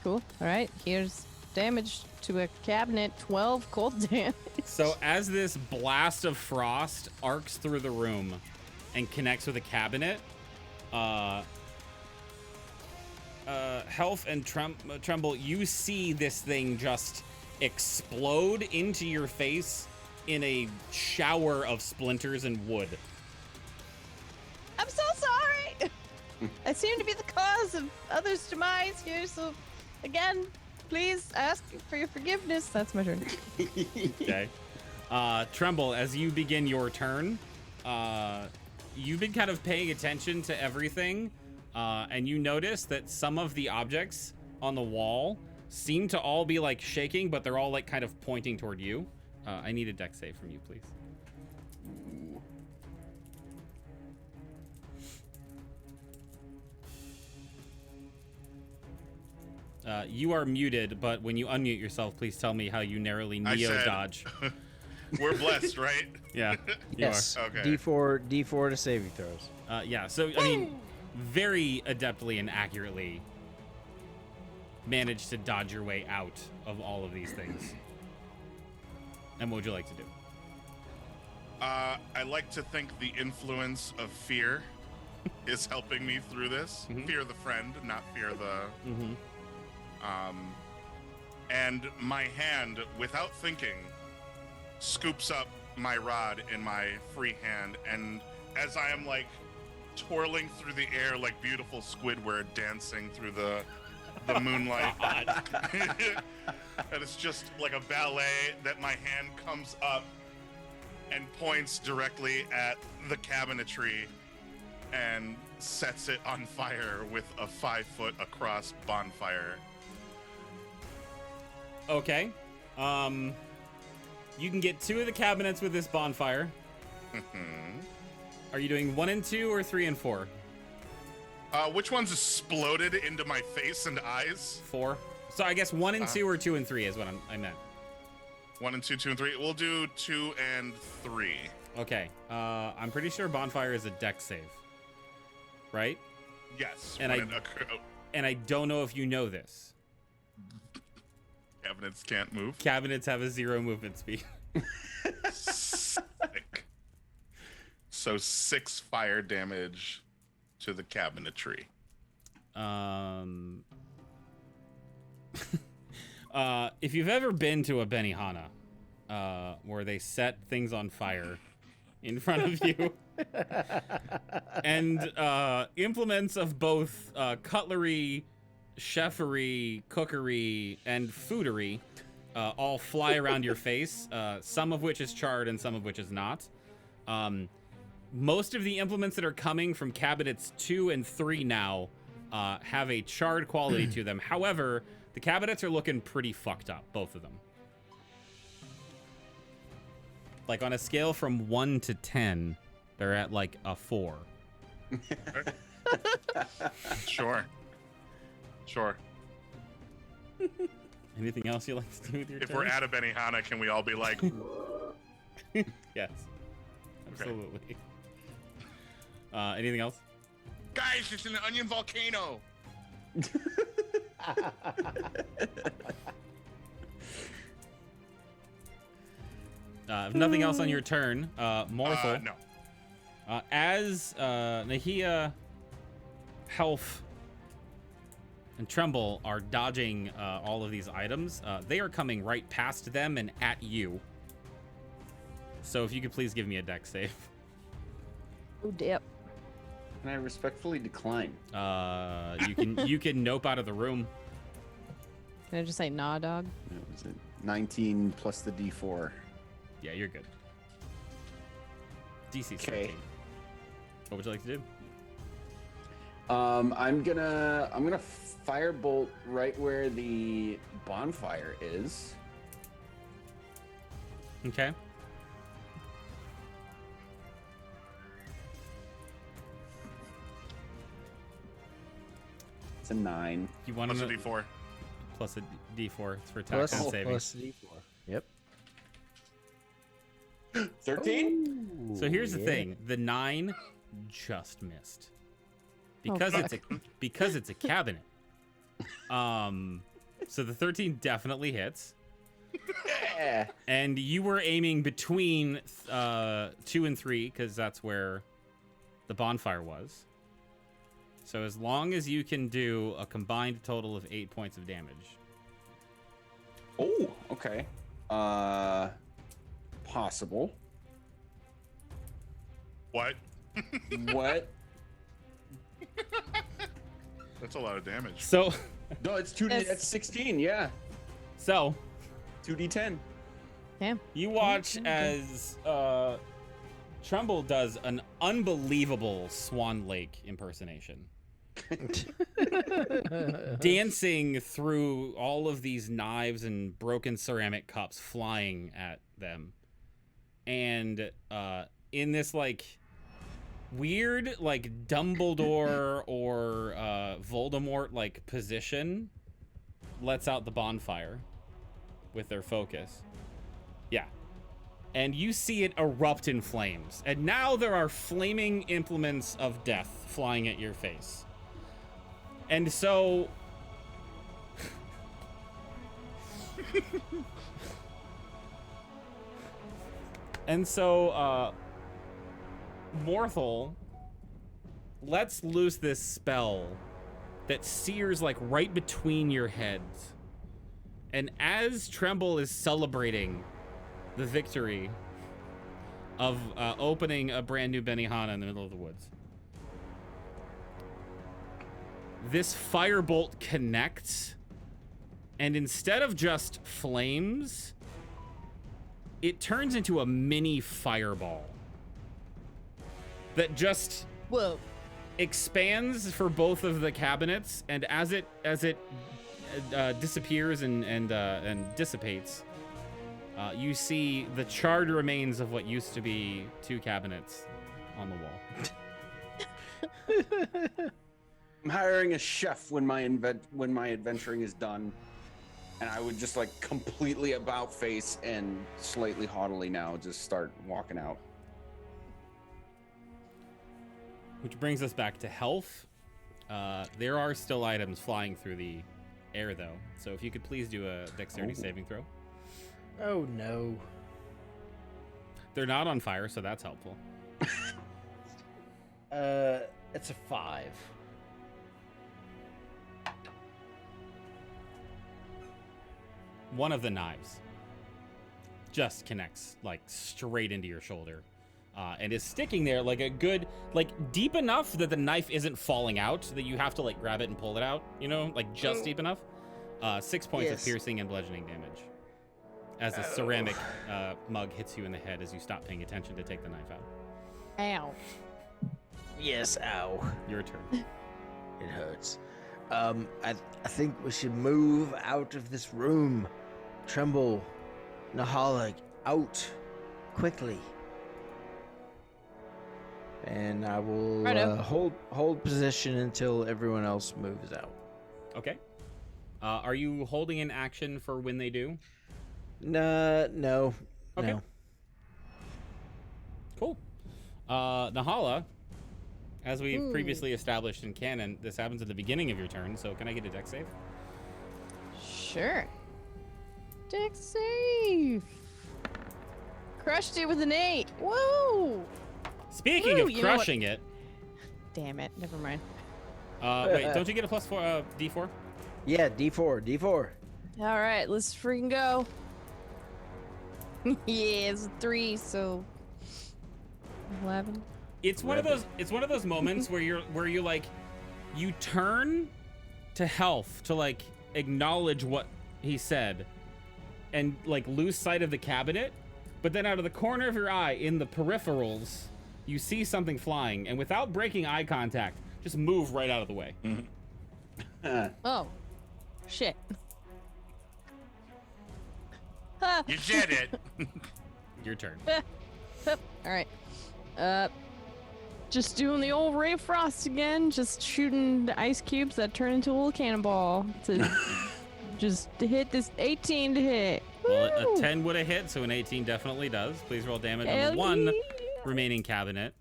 Cool. All right. Here's damage to a cabinet. 12 cold damage. So as this blast of frost arcs through the room and connects with a cabinet, Health and Tremble, you see this thing just explode into your face in a shower of splinters and wood. I'm so sorry. I seem to be the cause of others' demise here, so again, please ask for your forgiveness. That's my turn. Okay. Tremble, as you begin your turn, you've been kind of paying attention to everything, and you notice that some of the objects on the wall seem to all be like shaking, but they're all like kind of pointing toward you. I need a dex save from you, please. You are muted, but when you unmute yourself, please tell me how you narrowly neo-dodge. We're blessed, right? Yeah. Yes. Okay. D4 to saving throws. Yeah, so, I mean, very adeptly and accurately managed to dodge your way out of all of these things. And what would you like to do? I like to think the influence of fear is helping me through this. Mhm. Fear the friend, not fear the... Mm-hmm. And my hand, without thinking, scoops up my rod in my free hand, and as I am like twirling through the air like beautiful Squidward dancing through the moonlight, and it's just like a ballet that my hand comes up and points directly at the cabinetry and sets it on fire with a 5-foot across bonfire. Okay. You can get 2 of the cabinets with this bonfire. Are you doing 1 and 2 or 3 and 4? Which one's exploded into my face and eyes? 4. So I guess 1 and 2 or 2 and 3 is what I meant. 1 and 2, 2 and 3. We'll do 2 and 3. Okay. I'm pretty sure bonfire is a dex save. Right? Yes. And I don't know if you know this. Cabinets can't move. Cabinets have a 0 movement speed. Sick. So 6 fire damage to the cabinetry. If you've ever been to a Benihana, where they set things on fire in front of you, and implements of both cutlery, chefery, cookery, and foodery all fly around your face, some of which is charred and some of which is not. Most of the implements that are coming from cabinets 2 and 3 now have a charred quality to them. However, the cabinets are looking pretty fucked up, both of them. Like on a scale from 1 to 10, they're at like a 4. Sure. Anything else you like to do with your If turn? we're at a Benihana, can we all be like, Yes. Absolutely. Anything else? guys, it's an onion volcano? If nothing else on your turn, Morphle. No. As Nahia, Health, and Tremble are dodging all of these items, they are coming right past them and at you. So if you could please give me a dex save. Oh, dip. And I respectfully decline. You can nope out of the room. Can I just say nah, dog? What was it? 19 plus the D4. Yeah, you're good. DC 13. Okay. What would you like to do? I'm gonna firebolt right where the bonfire is. Okay. It's a 9. You want Plus a to D4. plus a D4 it's for attack and saving. Plus D4. Yep. 13? So here's the thing: the 9 just missed because it's a cabinet. So the 13 definitely hits. Yeah. And you were aiming between 2 and 3 because that's where the bonfire was. So as long as you can do a combined total of 8 points of damage. Oh, okay. Possible. What? What? That's a lot of damage. So No, it's 2D. That's 16. Yeah. so 2D10. Damn. you watch as Tremble does an unbelievable Swan Lake impersonation. Dancing through all of these knives and broken ceramic cups flying at them. And in this like weird like Dumbledore or Voldemort like position, lets out the bonfire with their focus. Yeah. And you see it erupt in flames. And now there are flaming implements of death flying at your face. And so Morthal lets loose this spell that sears like right between your heads. And as Tremble is celebrating the victory of opening a brand new Benihana in the middle of the woods, this firebolt connects, and instead of just flames, it turns into a mini fireball that just expands for both of the cabinets, and as it disappears and dissipates, you see the charred remains of what used to be 2 cabinets on the wall. I'm hiring a chef when my adventuring is done, and I would just like completely about face and slightly haughtily now just start walking out. Which brings us back to health. There are still items flying through the air, though. So if you could please do a dexterity saving throw. Oh no. They're not on fire, so that's helpful. It's a 5. One of the knives just connects like straight into your shoulder, and is sticking there like a good, like deep enough that the knife isn't falling out, that you have to like grab it and pull it out, you know, like just deep enough. 6 points of piercing and bludgeoning damage as a ceramic mug hits you in the head as you stop paying attention to take the knife out. Ow. Yes, ow. Your turn. It hurts. I think we should move out of this room. Tremble, Nahala, out quickly. And I will hold position until everyone else moves out. Okay. Are you holding an action for when they do? No. Okay. No. Cool. Nahala, as we previously established in canon, this happens at the beginning of your turn, so can I get a dex save? Sure. Dex save. Crushed it with an 8. Woo! Speaking of crushing it. Damn it. Never mind. Wait, don't you get a plus 4 D4? Yeah, D4. All right, let's freaking go. Yeah, it's a 3, so 11. It's one of those moments where you like you turn to health to like acknowledge what he said and like lose sight of the cabinet, but then out of the corner of your eye in the peripherals you see something flying, and without breaking eye contact just move right out of the way. Oh, shit. You did it. Your turn. All right. Just doing the old Ray Frost again, just shooting the ice cubes that turn into a little cannonball to just to hit this 18 to hit. Well, a 10 would have hit, so an 18 definitely does. Please roll damage on the one remaining cabinet.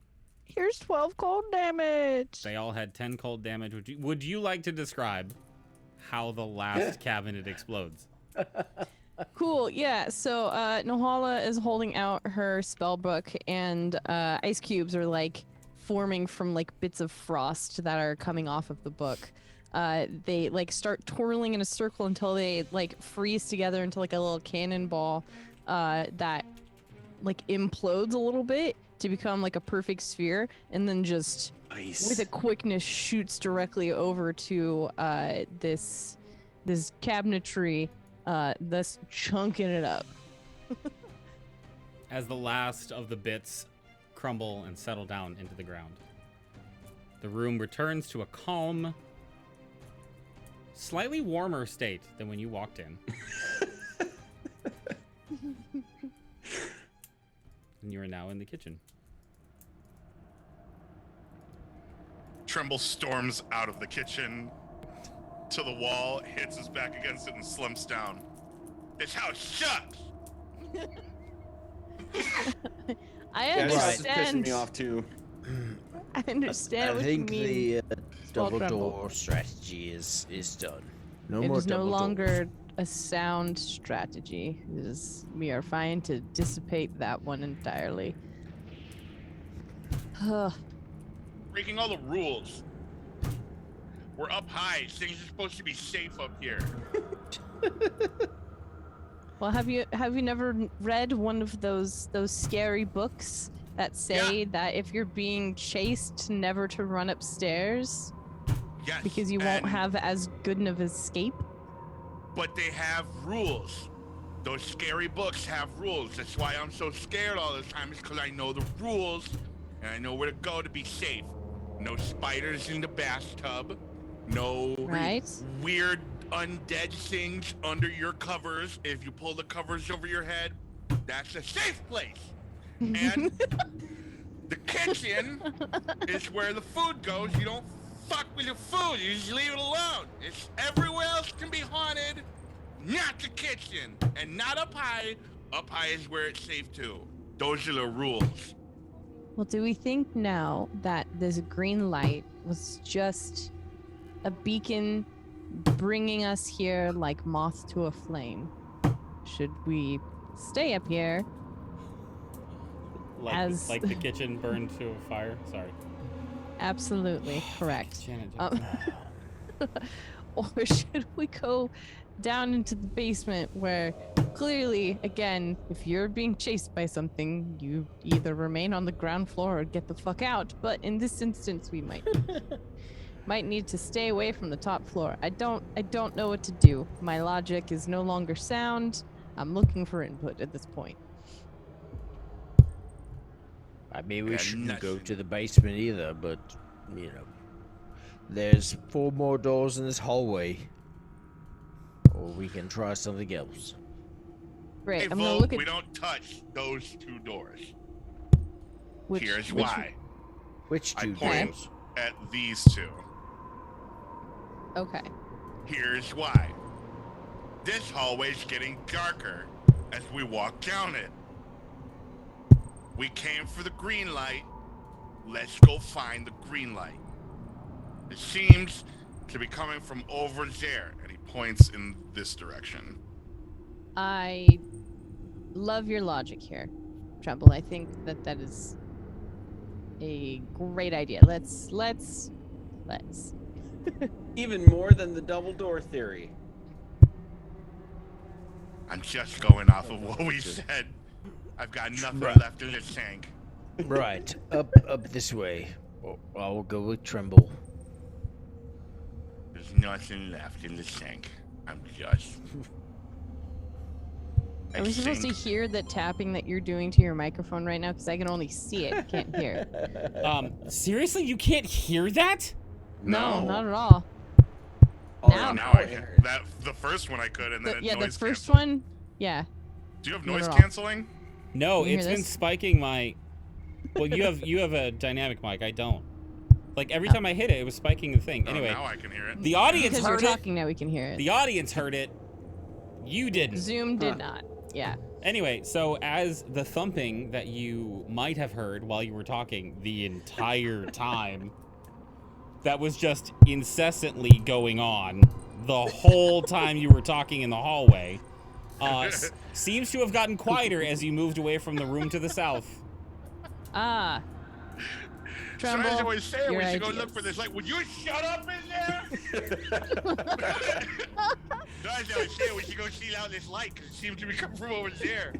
Here's 12 cold damage. They all had 10 cold damage. Would you like to describe how the last cabinet explodes? Cool, yeah. So Nahala is holding out her spell book, and ice cubes are like forming from like bits of frost that are coming off of the book. They like start twirling in a circle until they like freeze together into like a little cannonball that like implodes a little bit to become like a perfect sphere, and then just with a quickness shoots directly over to this cabinetry, thus chunking it up. As the last of the bits crumble and settle down into the ground, the room returns to a calm, slightly warmer state than when you walked in. And you are now in the kitchen. Tremble storms out of the kitchen to the wall, hits his back against it, and slumps down. This house sucks! I Yeah, this is pissing understand. me off too. I understand I what think you mean. the double Tremble. door strategy is done. No It more is no double longer doors. a sound strategy. We are fine to dissipate that one entirely. Ugh. Breaking all the rules. We're up high. Things are supposed to be safe up here. Well, have you never read one of those scary books that say that if you're being chased, never to run upstairs Yes. because you won't and- have as good of an escape? But they have rules. Those scary books have rules. That's why I'm so scared all the time, is because I know the rules and I know where to go to be safe. No spiders in the bathtub. No Right. weird undead things under your covers. If you pull the covers over your head, that's a safe place. And the kitchen is where the food goes. You don't fuck with the food. You just leave it alone. It's everywhere else can be haunted, not the kitchen. And not up high. Up high is where it's safe too. Those are the rules. Well, do we think now that this green light was just a beacon bringing us here like moth to a flame? Should we stay up here? Like the kitchen burned to a fire. Sorry. Absolutely correct. Janet, Or should we go down into the basement where clearly, again, if you're being chased by something, you either remain on the ground floor or get the fuck out. But in this instance, we might need to stay away from the top floor. I don't know what to do. My logic is no longer sound. I'm looking for input at this point. I mean, we Yeah, shouldn't go nothing. to the basement either, but, you know, there's 4 more doors in this hallway. Or we can try something else. Great. Hey, I'm gonna Vogue, look at we don't touch those 2 doors. which. Here's which- why. Which I 2 point doors? at these 2. Okay. Here's why. This hallway's getting darker as we walk down it. We came for the green light. Let's go find the green light. It seems to be coming from over there, and he points in this direction. I love your logic here, Tremble. I think that is a great idea. Let's. Even more than the double door theory. I'm just going off of what we said. I've got nothing Right. left in this tank. Right, up this way. I'll go with Tremble. There's nothing left in this tank. I'm just. Are we supposed to think- hear the tapping that you're doing to your microphone right now? Because I can only see it, can't hear. Seriously, you can't hear that? No, No. not at all. Oh, Now- Now oh, I can. That the first one I could, and then it Yeah, the noise first canceled. one. Yeah. Do you have Not noise at all. canceling? No, Can you it's hear been this? spiking my. Well, you have a dynamic mic. I don't. Like every time I hit it, it was spiking the thing. Oh, Anyway, now I can hear it. the audience Because you're heard it. talking now, we can hear it. The audience heard it. You didn't. Zoom did not. Yeah. Anyway, so as the thumping that you might have heard while you were talking the entire time, that was just incessantly going on the whole time you were talking in the hallway, seems to have gotten quieter as you moved away from the room to the south. Ah. So Tremble, as I was saying, your we should go ideas. look for this light. Would you shut up in there? So as I was saying, we should go see out this light because it seems to be coming from over there.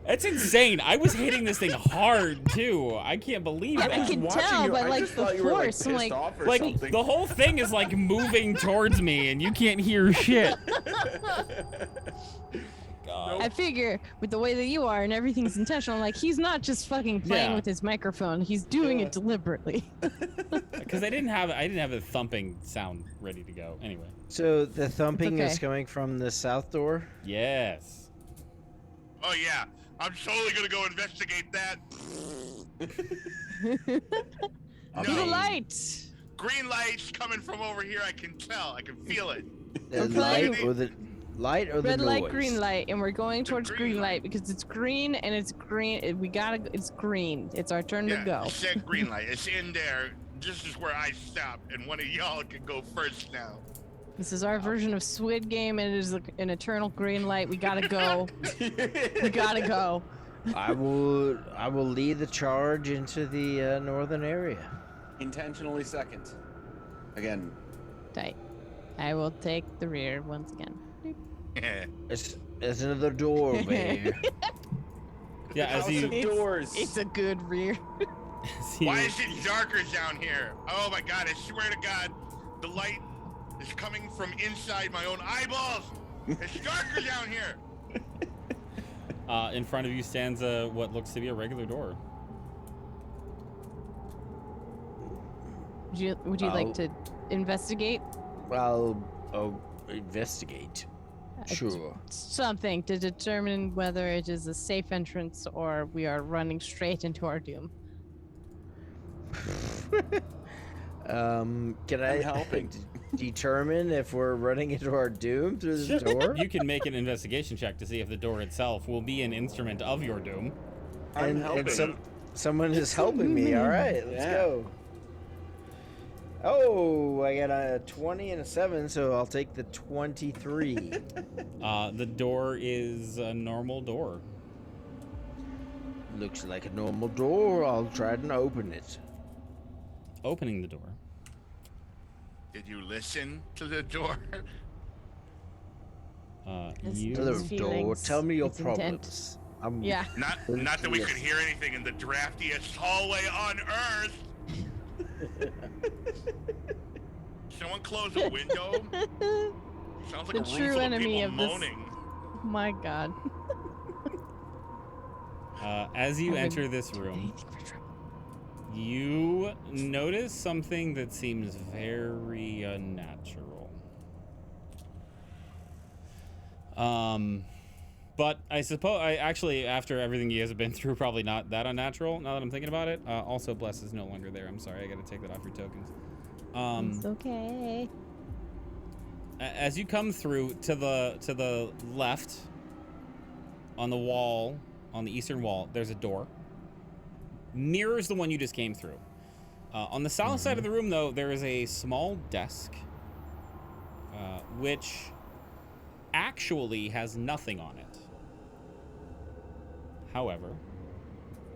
That's insane. I was hitting this thing hard too. I can't believe I that. can Watching tell you, by I like just the thought you were, like, force. I'm pissed like, off or Like something. the whole thing is like moving towards me and you can't hear shit. God. I figure with the way that you are and everything's intentional, like he's not just fucking playing Yeah. with his microphone. He's doing it deliberately. Because I didn't have a thumping sound ready to go. Anyway. So the thumping is okay. coming from the south door. Yes. Oh yeah, I'm totally gonna go investigate that. To the light. Green lights coming from over here. I can tell. I can feel it. The Okay. light or the Red noise? light, green light, and we're going towards green green light. light because it's green and it's green. It's green. It's our turn Yeah, to go. it said green light. It's in there. This is where I stop, and one of y'all can go first now. This is our version of Squid Game, and it is an eternal green light. We gotta go. We gotta go. I will lead the charge into the northern area. Intentionally second. Again. Tight. I will take the rear once again. There's another door over here. Yeah, as House you of doors. It's a good rear. Why is it darker down here? Oh my god, I swear to God, the light is coming from inside my own eyeballs. It's darker down here. in front of you stands what looks to be a regular door. Would you like to investigate? I'll investigate. Sure. Something to determine whether it is a safe entrance or we are running straight into our doom. Can I helping. determine if we're running into our doom through this door? You can make an investigation check to see if the door itself will be an instrument of your doom. I'm and helping. someone is helping me. All right, let's Yeah. go. Oh, I got a 20 and a 7, so I'll take the 23. The door is a normal door. Looks like a normal door. I'll try to open it. Opening the door. Did you listen to the door? Listen You to Hello, His door. feelings, Tell me your its intent. problems. I'm Yeah. Not that we could hear anything in the draftiest hallway on Earth. Someone close a window. Sounds like The a room true full of enemy people of this- moaning. My God. as you I would enter this do room, anything for trouble. you notice something that seems very unnatural. But I suppose, actually, after everything you guys have been through, probably not that unnatural, now that I'm thinking about it. Also, Bless is no longer there. I'm sorry, I gotta take that off your tokens. It's okay. As you come through to the left, on the wall, on the eastern wall, there's a door. Mirrors the one you just came through. On the south side of the room, though, there is a small desk, which actually has nothing on it. However,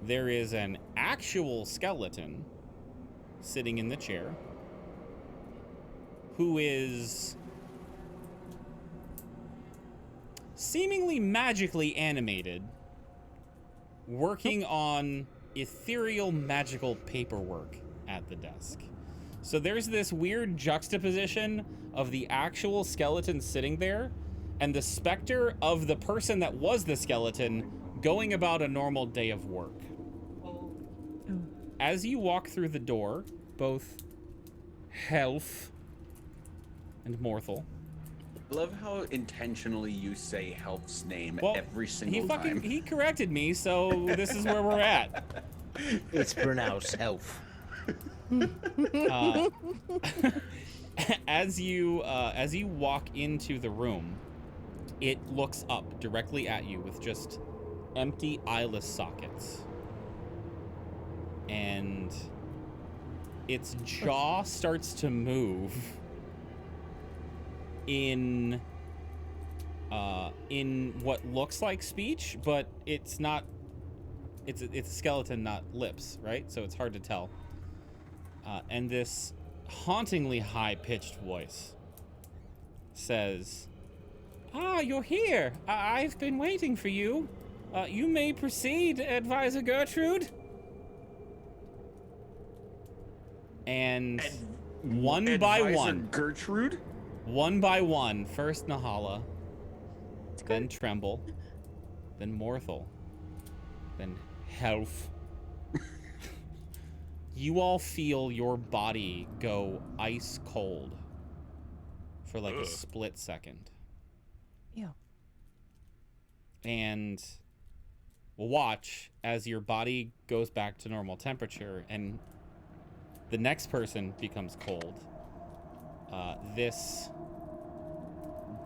there is an actual skeleton sitting in the chair who is seemingly magically animated, working on ethereal magical paperwork at the desk. So there's this weird juxtaposition of the actual skeleton sitting there and the specter of the person that was the skeleton going about a normal day of work. As you walk through the door, both Health and Morthal. I love how intentionally you say Help's name Well, every single time. he corrected me, so this is where we're at. It's pronounced health. as you walk into the room, it looks up directly at you with just empty eyeless sockets. And its jaw starts to move in what looks like speech, but it's not. It's a skeleton, not lips, right? So it's hard to tell. And this hauntingly high-pitched voice says, "Ah, you're here. I've been waiting for you. You may proceed, Advisor Gertrude." And one by one, Gertrude? one by one, first Nahala, then Tremble, then Morthal, then Health. You all feel your body go ice cold for like a split second. Ew. And we'll watch as your body goes back to normal temperature and the next person becomes cold. This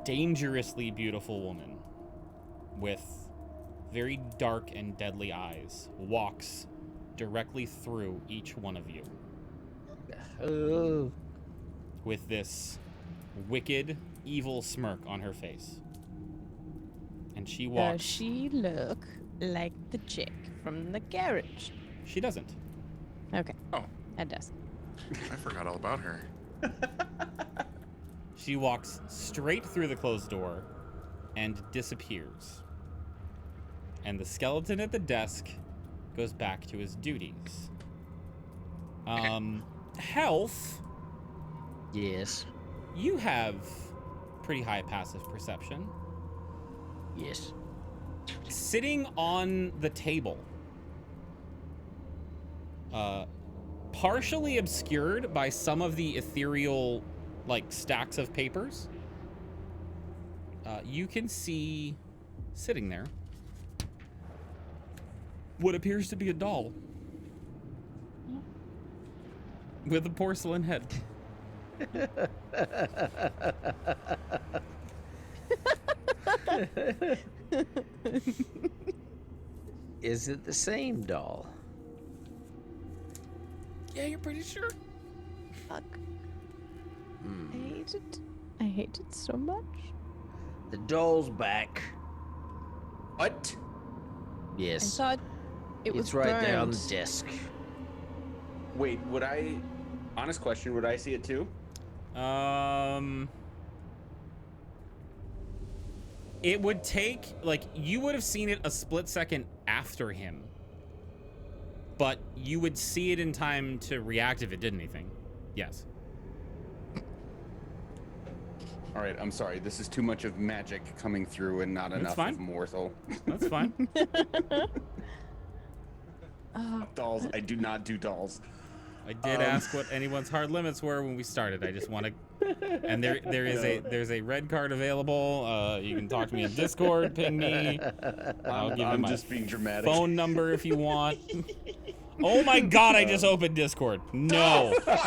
dangerously beautiful woman with very dark and deadly eyes walks directly through each one of you. Oh. With this wicked, evil smirk on her face. And she walks. Does she look like the chick from the garage? She doesn't. Okay. Oh. It does. I forgot all about her. She walks straight through the closed door and disappears. And the skeleton at the desk goes back to his duties. Health, Yes. you have pretty high passive perception. Yes. Sitting on the table, partially obscured by some of the ethereal, like, stacks of papers, you can see sitting there what appears to be a doll with a porcelain head. Is it the same doll? Yeah, you're pretty sure. Fuck. I hate it. I hate it so much. The doll's back. What? I Yes. thought it was It's right there on the burned. desk. Wait, would I... Honest question, would I see it too? It would take, like, you would have seen it a split second after him, but you would see it in time to react if it did anything. Yes. All right, I'm sorry. This is too much of magic coming through and not enough fine. of Morthal. That's fine. Dolls. I do not do dolls. I did ask what anyone's hard limits were when we started. I just want to, and there's a red card available. You can talk to me in Discord, ping me. I'll give you I'm my just being dramatic. phone number if you want. Oh my God! I just opened Discord. No. Put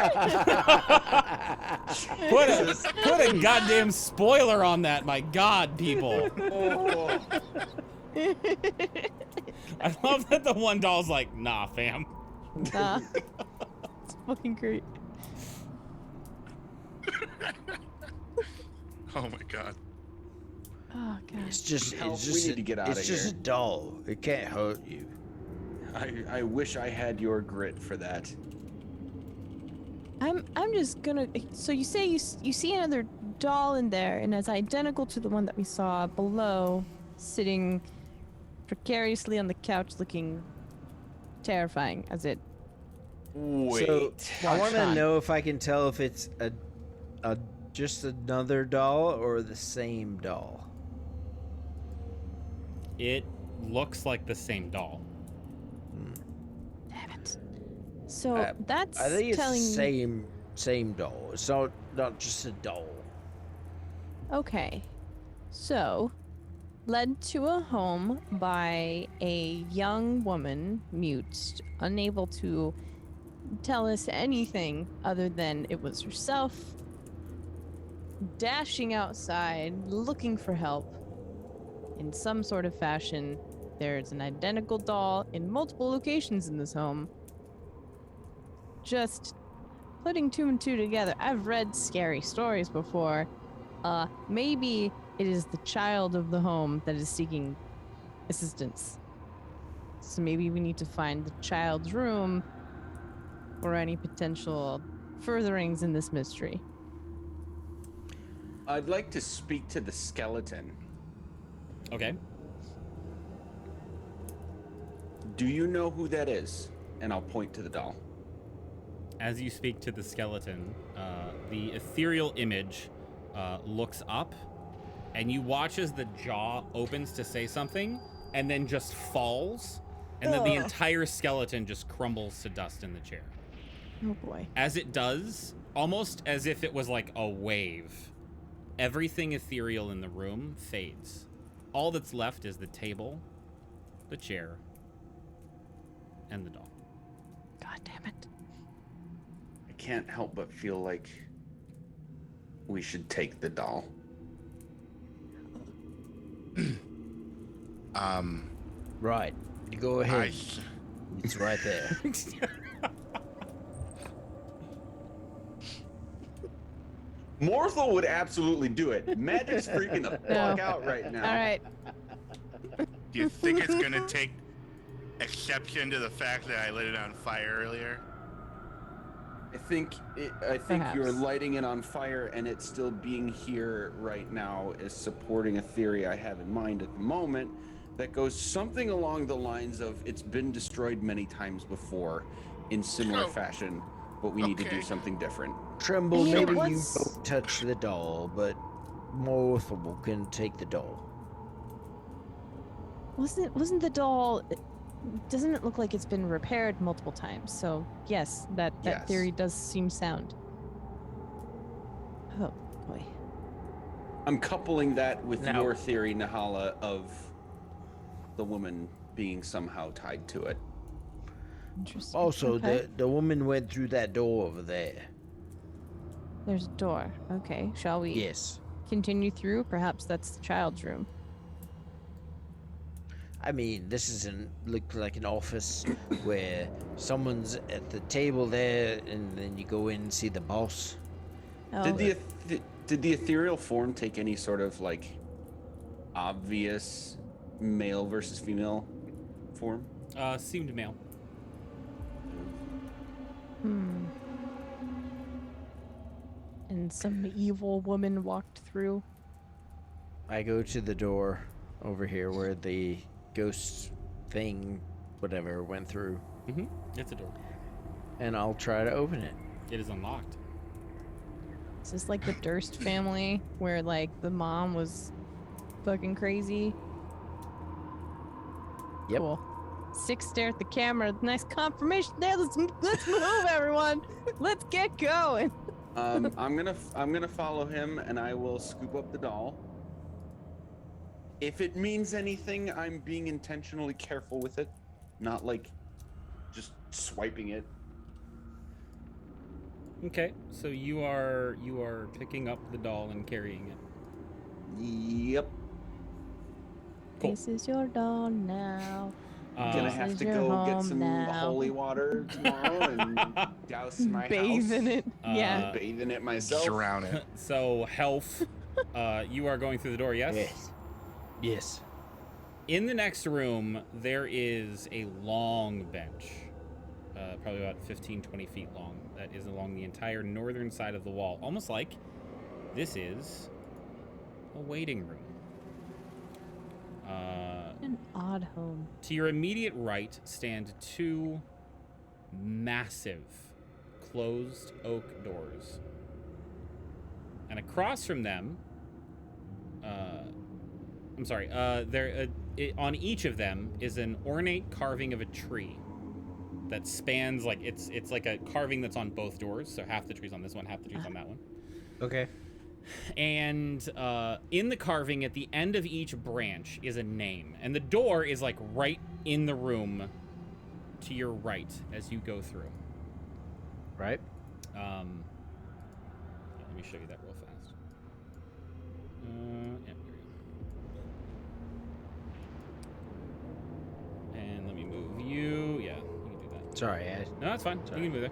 a goddamn spoiler on that. My God, people. Oh. I love that the one doll's like, nah, fam. Nah. It's fucking great. Oh my god. Oh god. It's just, Help, it's we just, need to get outta it's just here. a doll. It can't hurt you. I wish I had your grit for that. I'm just gonna. So you say you see another doll in there, and it's identical to the one that we saw below, sitting precariously on the couch, looking terrifying as it. Wait. So I want to on. know if I can tell if it's a just another doll or the same doll. It looks like the same doll. Damn it. So that's I think it's telling the same doll. It's not just a doll. Okay. So, led to a home by a young woman, mute, unable to tell us anything other than it was herself, dashing outside, looking for help. In some sort of fashion, there's an identical doll in multiple locations in this home. Just putting two and two together. I've read scary stories before. Maybe it is the child of the home that is seeking assistance. So maybe we need to find the child's room or any potential furtherings in this mystery. I'd like to speak to the skeleton. Okay. Do you know who that is? And I'll point to the doll. As you speak to the skeleton, the ethereal image looks up, and you watch as the jaw opens to say something, and then just falls, and then the entire skeleton just crumbles to dust in the chair. Oh boy. As it does, almost as if it was like a wave, everything ethereal in the room fades. All that's left is the table, the chair, and the doll. God damn it. I can't help but feel like we should take the doll. Right. You go ahead. It's right there. Morthal would absolutely do it. Magic's freaking the fuck out right now. All right. Do you think it's gonna take exception to the fact that I lit it on fire earlier? I think Perhaps. you're lighting it on fire, and it still being here right now is supporting a theory I have in mind at the moment that goes something along the lines of it's been destroyed many times before in similar Oh. fashion, but we need to do Okay. something different. Tremble, I mean, maybe you what's- don't touch the doll, but Morthal can take the doll. Wasn't the doll? Doesn't it look like it's been repaired multiple times? So yes, that Yes. theory does seem sound. Oh boy. I'm coupling that with Now- your theory, Nahala, of the woman being somehow tied to it. Interesting. Also, Okay. the woman went through that door over there. There's a door. Okay, shall we Yes. continue through? Perhaps that's the child's room. I mean, this doesn't look like an office where someone's at the table there, and then you go in and see the boss. Oh, Did the ethereal form take any sort of like obvious male versus female form? Seemed male. hmm. And some evil woman walked through. I go to the door over here where the ghost thing, whatever, went through, Mm-hmm. It's a door. and I'll try to open it. It is unlocked. Is this like the Durst family, where like the mom was fucking crazy? Yep. Cool. 6 stare at the camera. Nice confirmation there. Let's move, everyone. Let's get going. I'm gonna follow him, and I will scoop up the doll. If it means anything, I'm being intentionally careful with it, not like just swiping it. Okay, so you are picking up the doll and carrying it. Yep. Cool. This is your doll now. Gonna This have is to your go get home some now. holy water tomorrow and douse my Bathe house. in it. Yeah. Bathe in it myself. Drown it. So, Health, you are going through the door, yes? Yes. Yes. In the next room, there is a long bench, probably about 15, 20 feet long, that is along the entire northern side of the wall. Almost like this is a waiting room. An odd home. To your immediate right stand two massive closed oak doors. And across from them, on each of them is an ornate carving of a tree that spans, like, it's like a carving that's on both doors. So half the tree's on this one, half the tree's on that one. Okay. And in the carving at the end of each branch is a name. And the door is like right in the room to your right as you go through. Right. Let me show you that real fast. Yeah, here we go. And let me move you. Yeah, you can do that. Sorry, No, that's fine. Sorry. You can move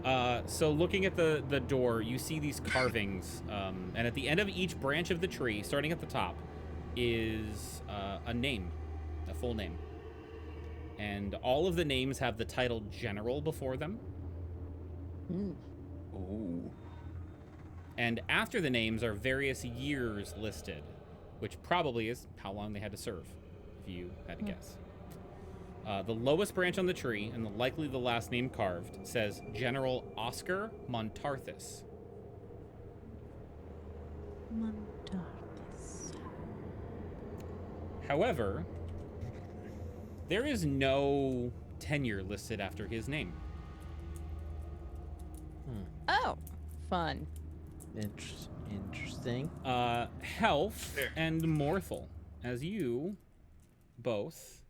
there. So looking at the door, you see these carvings, and at the end of each branch of the tree, starting at the top, is a name, a full name. And all of the names have the title General before them. Ooh. And after the names are various years listed, which probably is how long they had to serve, if you had to guess. The lowest branch on the tree, and likely the last name carved, says General Oscar Montarthus. Montarthus. However, there is no tenure listed after his name. Oh, fun. Interesting. Health There. and Morthel, as you both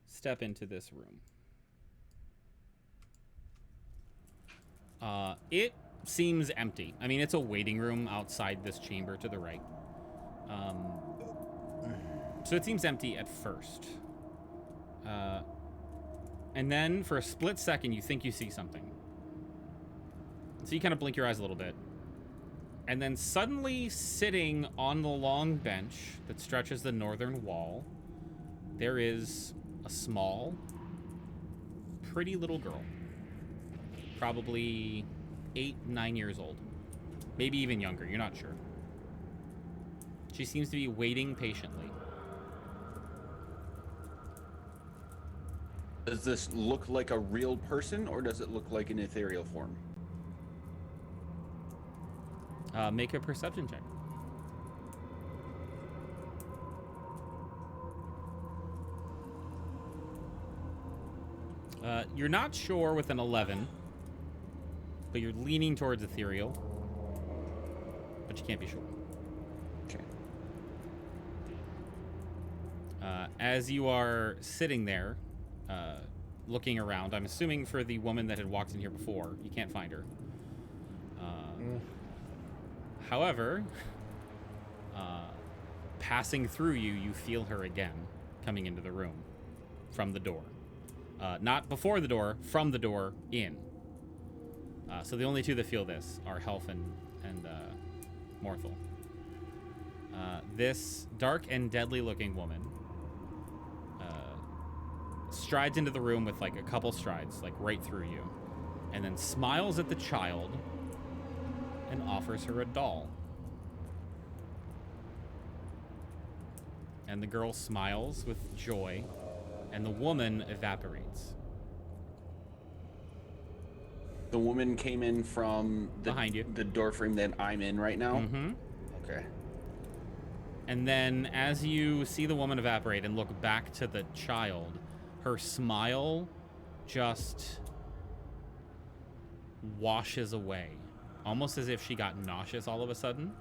step into this room. It seems empty. I mean, it's a waiting room outside this chamber to the right. So it seems empty at first. And then for a split second, you think you see something. So you kind of blink your eyes a little bit. And then suddenly, sitting on the long bench that stretches the northern wall, there is a small, pretty little girl. Probably 8, 9 years old. Maybe even younger, you're not sure. She seems to be waiting patiently. Does this look like a real person, or does it look like an ethereal form? Make a perception check. You're not sure with an 11, but you're leaning towards ethereal, but you can't be sure. Okay. As you are sitting there, looking around, I'm assuming for the woman that had walked in here before, you can't find her. However, passing through you, you feel her again coming into the room from the door. Not before the door, from the door in. So the only two that feel this are Health and Morthel. This dark and deadly looking woman strides into the room with like a couple strides, like right through you, and then smiles at the child and offers her a doll. And the girl smiles with joy, and the woman evaporates. The woman came in from Behind you. the door frame that I'm in right now. Mm-hmm. Okay. And then as you see the woman evaporate and look back to the child, her smile just washes away, almost as if she got nauseous all of a sudden.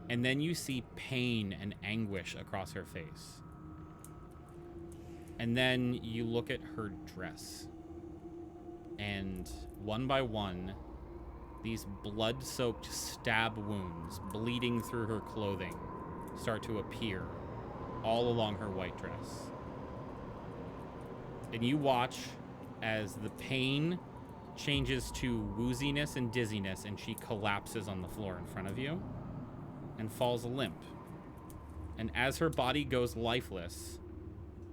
And then you see pain and anguish across her face. And then you look at her dress. And one by one, these blood-soaked stab wounds bleeding through her clothing start to appear all along her white dress. And you watch as the pain changes to wooziness and dizziness, and she collapses on the floor in front of you and falls limp. And as her body goes lifeless,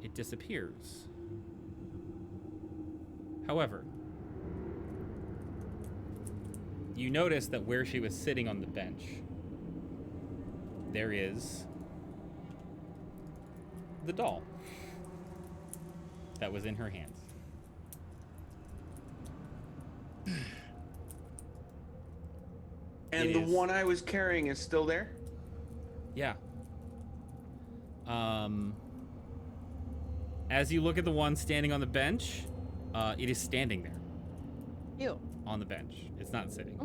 it disappears. However, you notice that where she was sitting on the bench, there is the doll that was in her hands. And It the is. one I was carrying is still there? Yeah. As you look at the one standing on the bench, it is standing there Ew. on the bench. It's not sitting.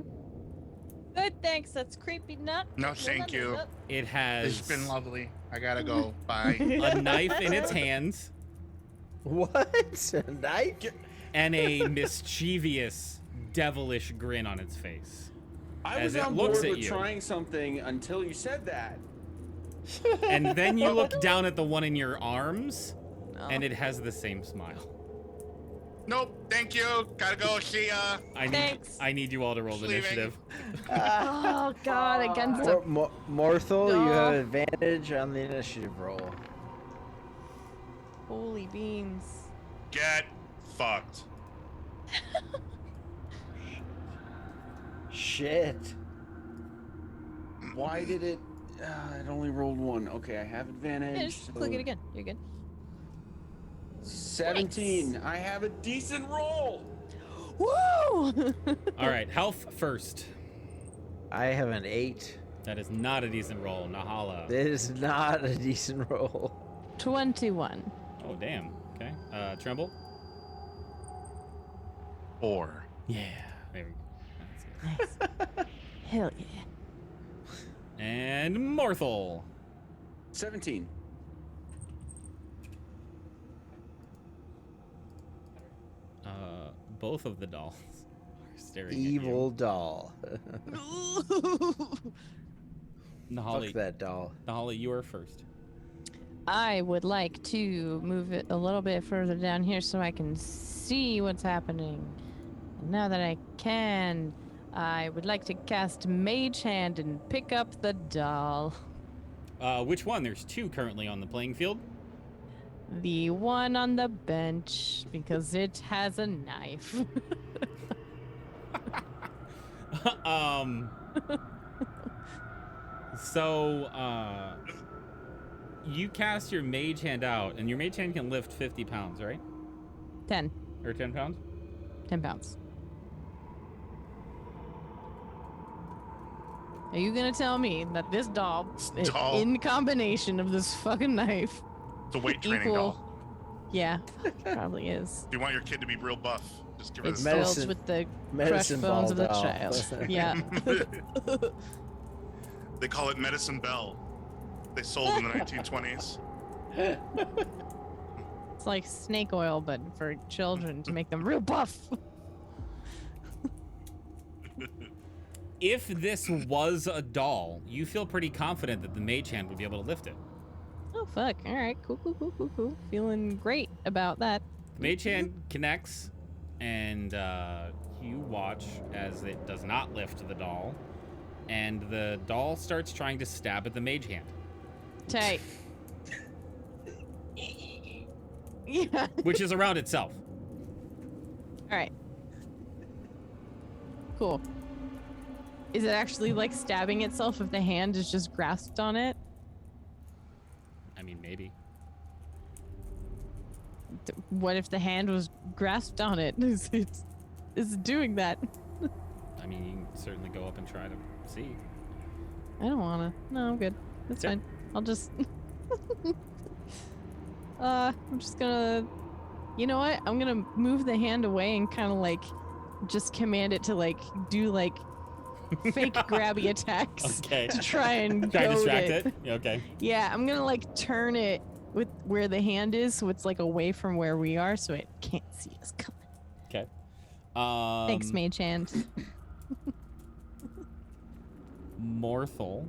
Good, thanks. That's creepy nut. No, thank you. It has It's been lovely. I gotta go. Bye. a knife in its hands What? A knife? and a mischievous, devilish grin on its face. I As was it on looks board at with you. trying something until you said that. And then you look down at the one in your arms, Oh. and it has the same smile. Nope. Thank you. Gotta go. See ya. Thanks. I need you all to roll Leaving. initiative. Oh God, against a Morthal, you No. have advantage on the initiative roll. holy beans. Get fucked. Shit. Why did it? It only rolled one. Okay, I have advantage. Yeah, just click it again. You're good. 17. I have a decent roll. Woo! All right, health first. I have an 8. That is not a decent roll, Nahala. That is not a decent roll. 21. Oh, damn. Okay. Tremble? 4. Yeah. There we go. That's it. Nice. Hell yeah. And Morthal. 17. Both of the dolls are staring Evil doll. at you. Nahala, Fuck that doll. Nahala, you are first. I would like to move it a little bit further down here so I can see what's happening. And now that I can, I would like to cast Mage Hand and pick up the doll. Which one? There's 2 currently on the playing field. The one on the bench, because it has a knife. So, you cast your mage hand out, and your mage hand can lift 50 pounds, right? 10. Or 10 pounds? 10 pounds. Are you gonna tell me that this doll, doll. in combination of this fucking knife, It's a weight training equal? doll. Yeah, probably is. If you want your kid to be real buff, just give her It's this medicine- filled with the crushed medicine bones ball of the doll. child. Yeah. They call it Medicine Bell. They sold in the 1920s. It's like snake oil, but for children to make them real buff. If this was a doll, you feel pretty confident that the mage hand would be able to lift it. Oh fuck! All right, cool. Feeling great about that. The mage hand connects, and you watch as it does not lift the doll, and the doll starts trying to stab at the mage hand, Tight. Yeah. which is around itself. All right. Cool. Is it actually like stabbing itself if the hand is just grasped on it? I mean, maybe. What if the hand was grasped on it? Is it doing that? I mean, you can certainly go up and try to see. I don't wanna. No, I'm good. That's Yep. fine. I'll just. I'm just gonna. You know what? I'm gonna move the hand away and kind of like, just command it to like do like fake grabby attacks Okay. to try and Try to goad distract it. it? Yeah, okay. Yeah, I'm gonna like turn it with where the hand is, so it's like away from where we are, so it can't see us coming. Okay. Thanks, Mage Hand. Morthal,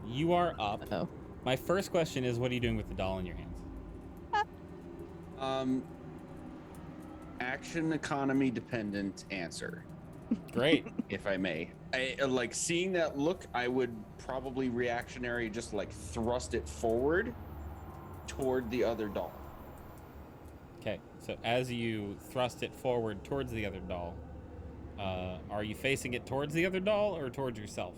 you are up. Oh. My first question is, what are you doing with the doll in your hands? Action economy dependent answer, Great. if I may. I like seeing that look. I would probably reactionary just like thrust it forward toward the other doll. Okay, so as you thrust it forward towards the other doll, are you facing it towards the other doll or towards yourself?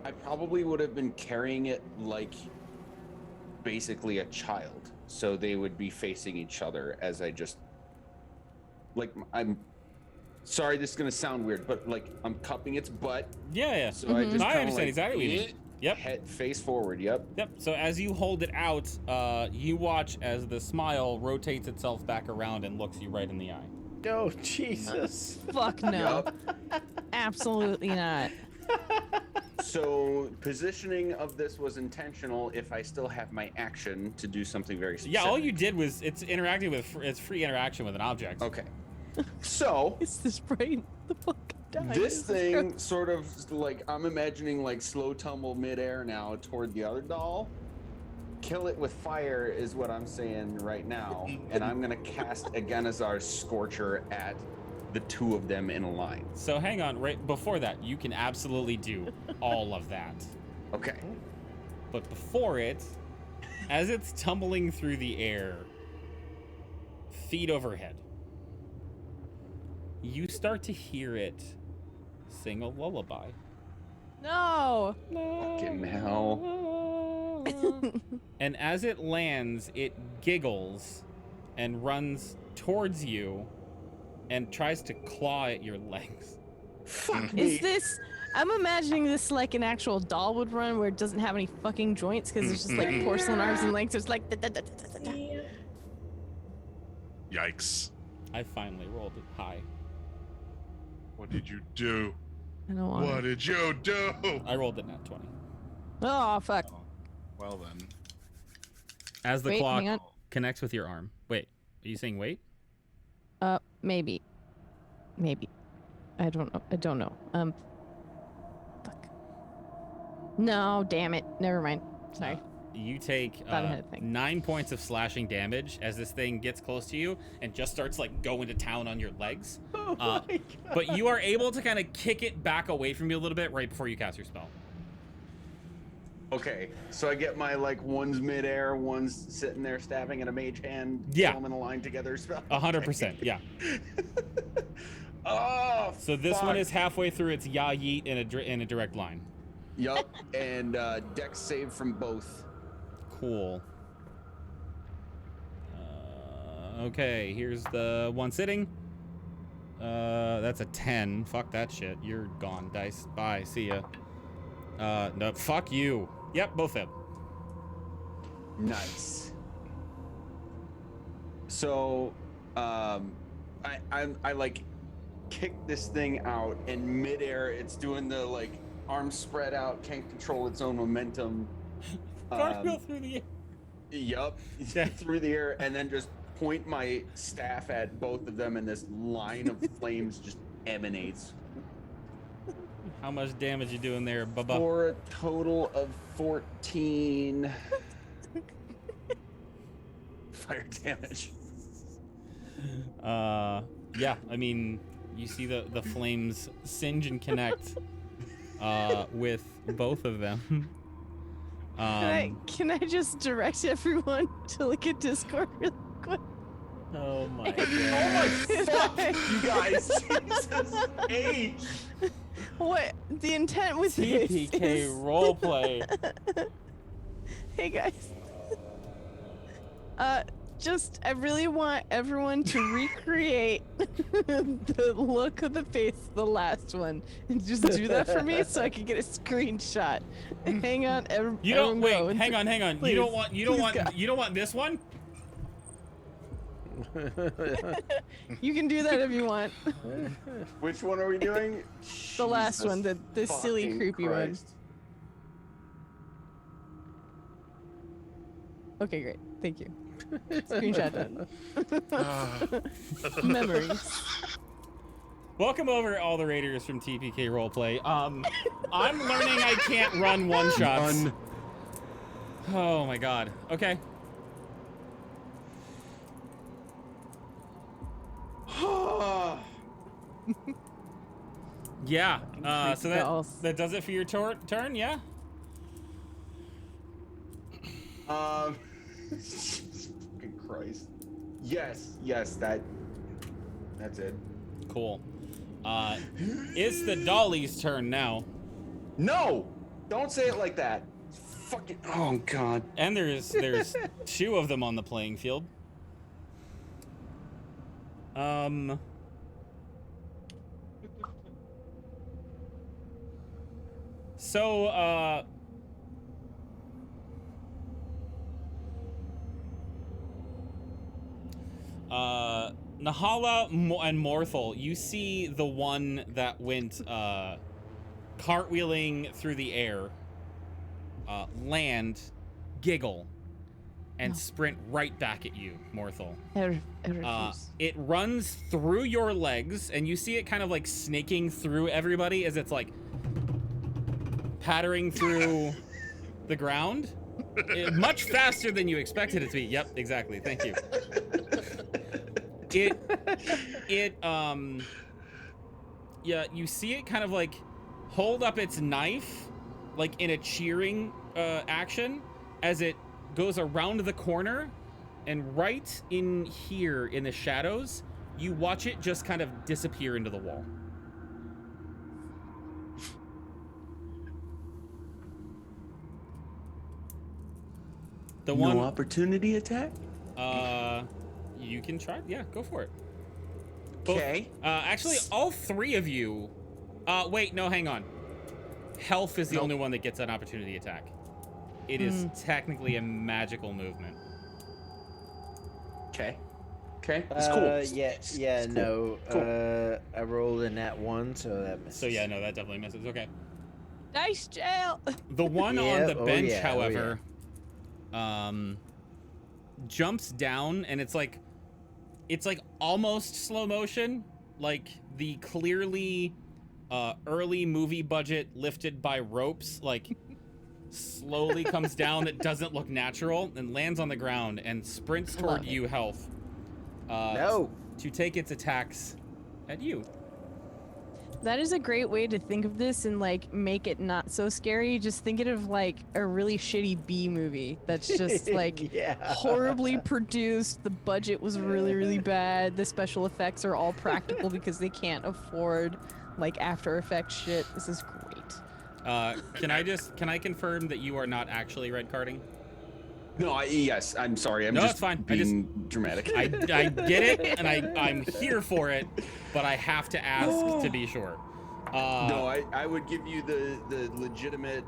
I probably would have been carrying it like basically a child, so they would be facing each other as I just like I'm sorry this is gonna sound weird, but like I'm cupping its butt, Yeah. so I just No, I kinda, understand like, exactly what you mean. Yep. head face forward. Yep. Yep. So as you hold it out, you watch as the smile rotates itself back around and looks you right in the eye. Oh, Jesus. Fuck no. Absolutely not. So positioning of this was intentional. If I still have my action to do something very specific. Yeah, all you did was it's interacting with it's free interaction with an object. Okay. So It's this brain. The fuck died. this thing sort of like I'm imagining like slow tumble midair now toward the other doll. Kill it with fire is what I'm saying right now, and I'm gonna cast Aganazar's Scorcher at the two of them in a line. So hang on, right before that, you can absolutely do all of that. Okay. But before it, as it's tumbling through the air, feet overhead, you start to hear it sing a lullaby. No. Fucking hell. And as it lands, it giggles and runs towards you and tries to claw at your legs. Fuck me. Is this? I'm imagining this like an actual doll would run, where it doesn't have any fucking joints because it's just like porcelain arms and legs. It's like. Yikes. I finally rolled it high. What did you do? I don't want. What did you do? I rolled it nat 20. Oh fuck. Well then. As the Wait, claw hang on. connects with your arm. Wait, are you saying wait? Maybe. I don't know. Fuck. No, damn it. Never mind. Sorry. You take Thought I had a thing. 9 points of slashing damage as this thing gets close to you and just starts like going to town on your legs. Oh my God. But you are able to kind of kick it back away from you a little bit right before you cast your spell. Okay, so I get my like one's midair, one's sitting there stabbing at a mage hand. Yeah. Kill them in a line together spell. 100%, yeah. Oh. So this fuck. one is halfway through its ya yeet in a direct line. Yup, and dex save from both. Cool. Okay, here's the one sitting. That's a 10. Fuck that shit. You're gone, dice. Bye. See ya. No, fuck you. Yep, both hit. Nice. So, I like kick this thing out, and midair it's doing the like arms spread out, can't control its own momentum. Cartwheel through the air. Yup, through the air, and then just point my staff at both of them, and this line of flames just emanates. How much damage you doing there, Bubba? For a total of 14 fire damage. Yeah, I mean, you see the flames singe and connect with both of them. Can I just direct everyone to look at Discord really quick? Oh my God. Oh my fuck, you guys! Jesus H! What the intent with this TPK is... roleplay. Hey guys. I really want everyone to recreate the look of the face of the last one, and just do that for me so I can get a screenshot. Hang on, You don't everyone wait. go. Hang on. Please. You don't want. Please, You don't want this one. You can do that if you want. Which one are we doing? The last one, the silly, fucking creepy Christ. one. Okay, great. Thank you. Screenshot done. Memories. Welcome over, all the raiders from TPK roleplay. I'm learning I can't run one shots. Run. Oh my god. Okay. Yeah. So that does it for your turn. Yeah. Fucking Christ. Yes, that's it. Cool. It's the dolly's turn now. No! Don't say it like that. Fucking, oh god. And there's two of them on the playing field. So, Nahala and Morthal, you see the one that went cartwheeling through the air, land, giggle, and sprint right back at you, Morthal. I refuse. It runs through your legs, and you see it kind of like snaking through everybody as it's like pattering through the ground. Much faster than you expected it to be. Yep, exactly. Thank you. Yeah, you see it kind of like hold up its knife, like in a cheering action, as it goes around the corner, and right in here in the shadows, you watch it just kind of disappear into the wall. The one No opportunity attack? you can try. Yeah, go for it. Okay. Actually, all three of you. Wait, no, hang on. Health is the only one that gets an opportunity attack. It is technically a magical movement. Okay. Okay. It's cool. Yeah, cool. no. Cool. I rolled a nat 1, so that misses. So yeah, no, that definitely misses. Okay. Dice jail. The one on Yeah, the oh bench, yeah, oh however, jumps down, and it's like almost slow motion, like the clearly early movie budget lifted by ropes, like slowly comes down. It doesn't look natural and lands on the ground and sprints toward you, Health. No. To take its attacks at you. That is a great way to think of this and like make it not so scary. Just think of like a really shitty B movie that's just like Yeah. horribly produced. The budget was really, really bad. The special effects are all practical because they can't afford like After Effects shit. This is great. Can I confirm that you are not actually red carding? No, yes. I'm sorry. I'm No, just it's fine. being dramatic. I get it, and I'm here for it, but I have to ask to be sure. No, I would give you the legitimate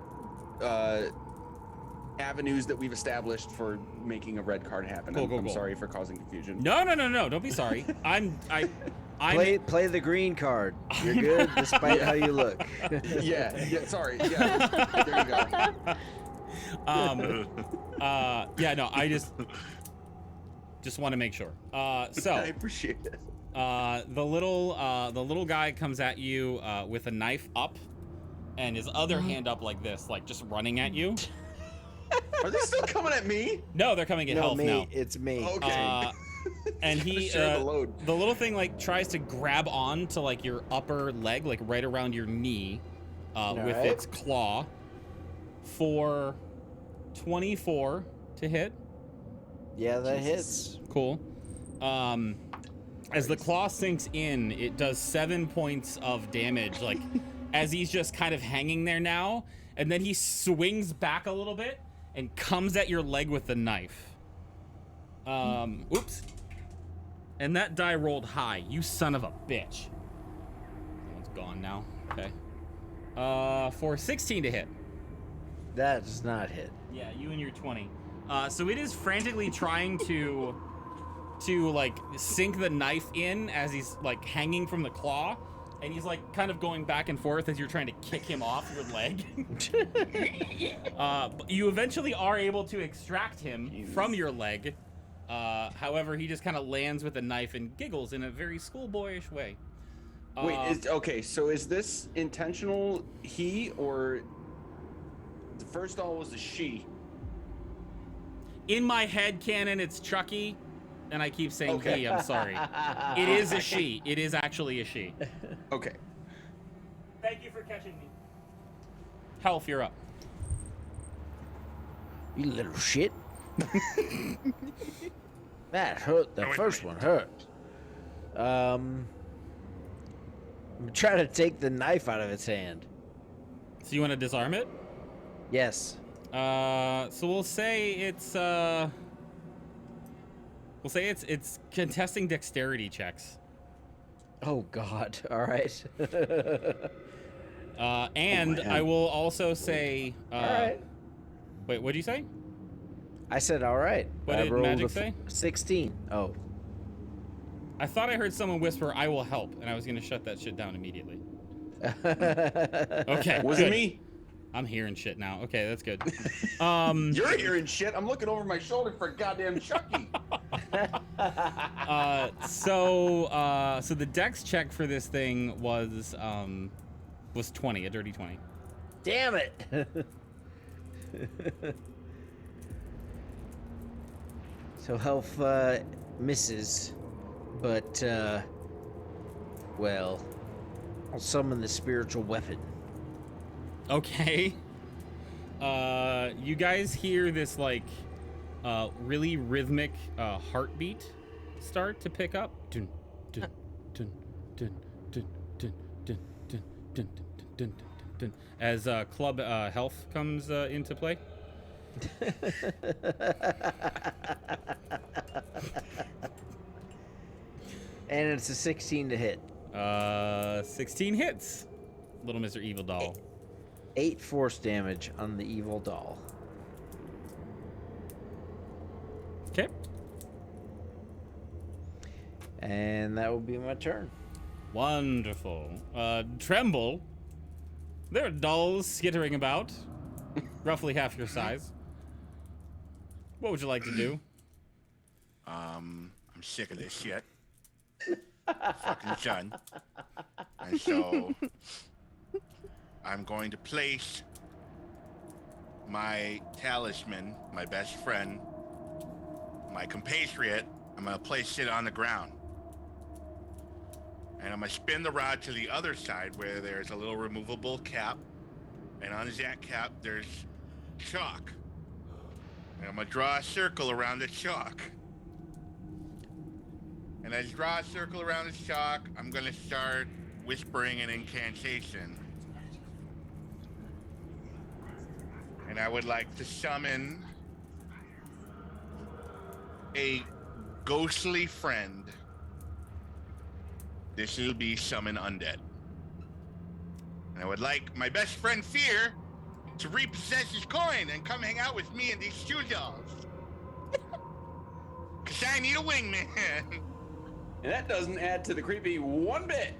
avenues that we've established for making a red card happen. Cool, I'm cool. sorry for causing confusion. No, don't be sorry. I'm Play the green card. You're good, despite how you look. Yeah, sorry. Yeah, there you go. Yeah, no, I just want to make sure. So I appreciate it. the little guy comes at you with a knife up, and his other hand up like this, like just running at you. Are they still coming at me? No, they're coming at No, Health me. now. It's me. Okay. And he Share the load. the little thing like tries to grab on to like your upper leg, like right around your knee, with right. its claw. For 24 to hit. Yeah, that Jesus. hits. Cool. As the claw sinks in, it does 7 points of damage, like as he's just kind of hanging there now, and then he swings back a little bit and comes at your leg with the knife. Oops. And that die rolled high. You son of a bitch. That one's gone now. Okay. For 16 to hit. That does not hit. Yeah, you and your 20. So it is frantically trying to like sink the knife in as he's like hanging from the claw, and he's like kind of going back and forth as you're trying to kick him off your leg. But you eventually are able to extract him from your leg. However, he just kind of lands with a knife and giggles in a very schoolboyish way. Wait, okay, so is this intentional, he, or the first doll was a she? In my head canon, it's Chucky, and I keep saying Okay. he. I'm sorry. It is a she. It is actually a she. Okay. Thank you for catching me. Health, you're up. You little shit. That hurt. The first one hurt. I'm trying to take the knife out of its hand. So you want to disarm it? Yes. So we'll say it's contesting dexterity checks. Oh God. All right. And man. I will also say all right. Wait, what'd you say? I said all right. What I did rolled Magic a say? 16. Oh. I thought I heard someone whisper, "I will help," and I was gonna shut that shit down immediately. Okay. Wasn't good. me. I'm hearing shit now. Okay, that's good. You're hearing shit. I'm looking over my shoulder for goddamn Chucky. So the dex check for this thing was 20, a dirty 20. Damn it! So health misses, but well, I'll summon the spiritual weapon. Okay. You guys hear this like really rhythmic heartbeat start to pick up. Dun, dun, dun, dun, dun, dun, dun, dun, dun, dun, dun, as club health comes into play. And it's a 16 to hit. 16 hits. Little Mr. Evil Doll. 8 force damage on the evil doll. Okay. And that will be my turn. Wonderful. Tremble. There are dolls skittering about, roughly half your size. What would you like to do? I'm sick of this shit. Fucking done. And so I'm going to place my talisman, my best friend, my compatriot. I'm gonna place it on the ground. And I'm gonna spin the rod to the other side where there's a little removable cap. And on that cap, there's chalk. And I'm gonna draw a circle around the chalk. And as I draw a circle around the chalk, I'm gonna start whispering an incantation. And I would like to summon a ghostly friend. This will be summon undead. And I would like my best friend Fear to repossess his coin and come hang out with me and these two dolls. Cause I need a wingman. And that doesn't add to the creepy one bit.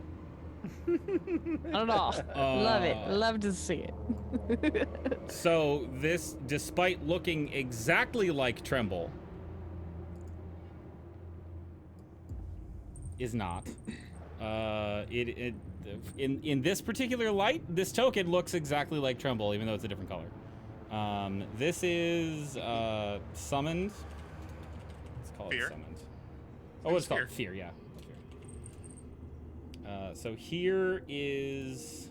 Not at all. Love it. Love to see it. So this, despite looking exactly like Tremble, is not. In this particular light, this token looks exactly like Tremble, even though it's a different color. This is summoned. Let's call Fear. it summoned. Oh, it's called Fear. Yeah. Fear. So here is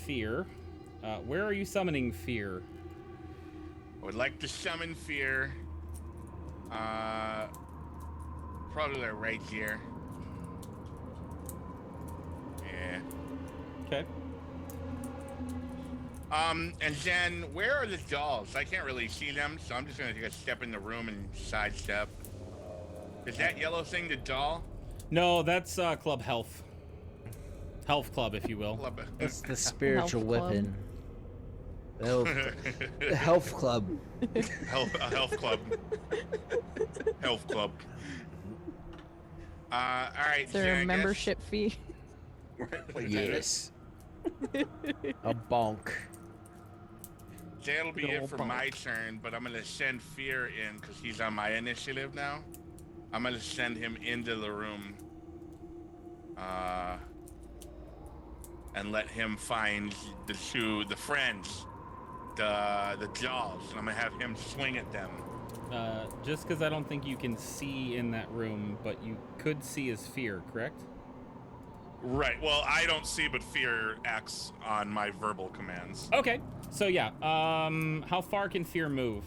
Fear. Where are you summoning Fear? I would like to summon Fear. Probably like right here. Yeah. Okay. And then where are the dolls? I can't really see them, so I'm just gonna take a step in the room and sidestep. Is that yellow thing the doll? No, that's Club Health. Health Club, if you will. It's the spiritual Health club. weapon. The health club. Health club. Health club. All right. Is there so I a guess- membership fee? Yes. A bonk. That'll be Good it old for bonk. my turn, but I'm gonna send Fear in because he's on my initiative now. I'm gonna send him into the room, and let him find the friends, the dolls, and I'm gonna have him swing at them. Just because I don't think you can see in that room, but you could see as Fear, correct? Right. Well, I don't see, but Fear acts on my verbal commands. Okay. So yeah, how far can Fear move?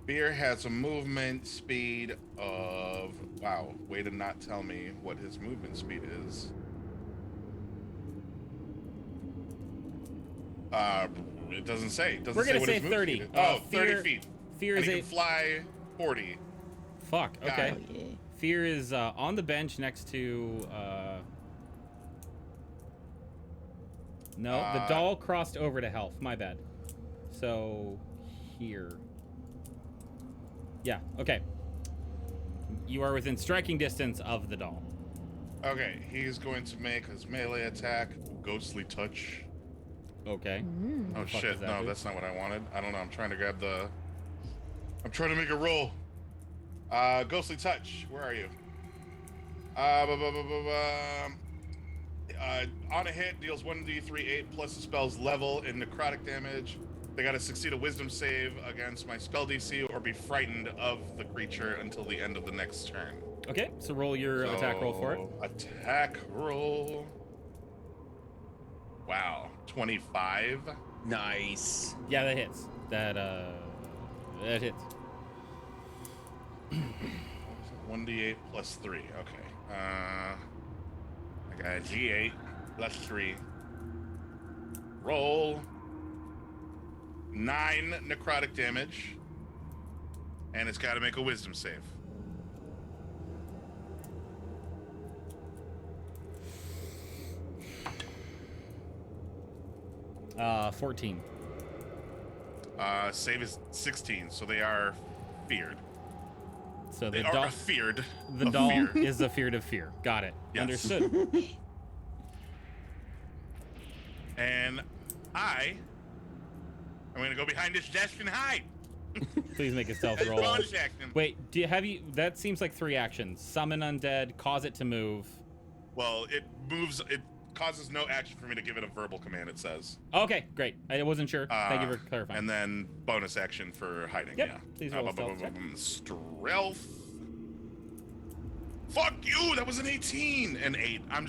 Fear has a movement speed of... Wow, way to not tell me what his movement speed is. It doesn't say. It doesn't We're gonna what say his movement 30. speed is. Oh, 30 Fear- feet. Fear And is he a can fly 40. fuck. Got Okay. it. Oh, yeah. Fear is on the bench next to. No, the doll crossed over to health. My bad. So here. Yeah. Okay. You are within striking distance of the doll. Okay, he's going to make his melee attack, Ghostly Touch. Okay. Mm. Oh fuck shit! does that No, do? that's not what I wanted. I don't know. I'm trying to grab the. I'm trying to make a roll. Ghostly touch. Where are you? On a hit, deals 1d3 8 plus the spell's level in necrotic damage. They gotta succeed a wisdom save against my spell DC or be frightened of the creature until the end of the next turn. Okay, so roll your attack roll for it. Attack roll. Wow, 25. Nice. Yeah, that hits. That hits. 1d8 plus 3. Okay. I got a d8 plus 3. Roll 9 necrotic damage. And it's got to make a wisdom save. Uh, 14. Save is 16, so they are feared. So They the are doll, feared. the of doll fear. is afeared of fear. Got it. Yes. Understood. And I'm going to go behind this desk and hide. Please make a stealth As roll. bonus action. Wait, that seems like 3 actions. Summon undead, cause it to move. Well, it moves. It causes no action for me to give it a verbal command, it says. Okay, great. I wasn't sure. Thank you for clarifying. And then bonus action for hiding. Yep. Yeah. Please roll a stealth check. Stealth. Fuck you! That was an 18 and 8. I'm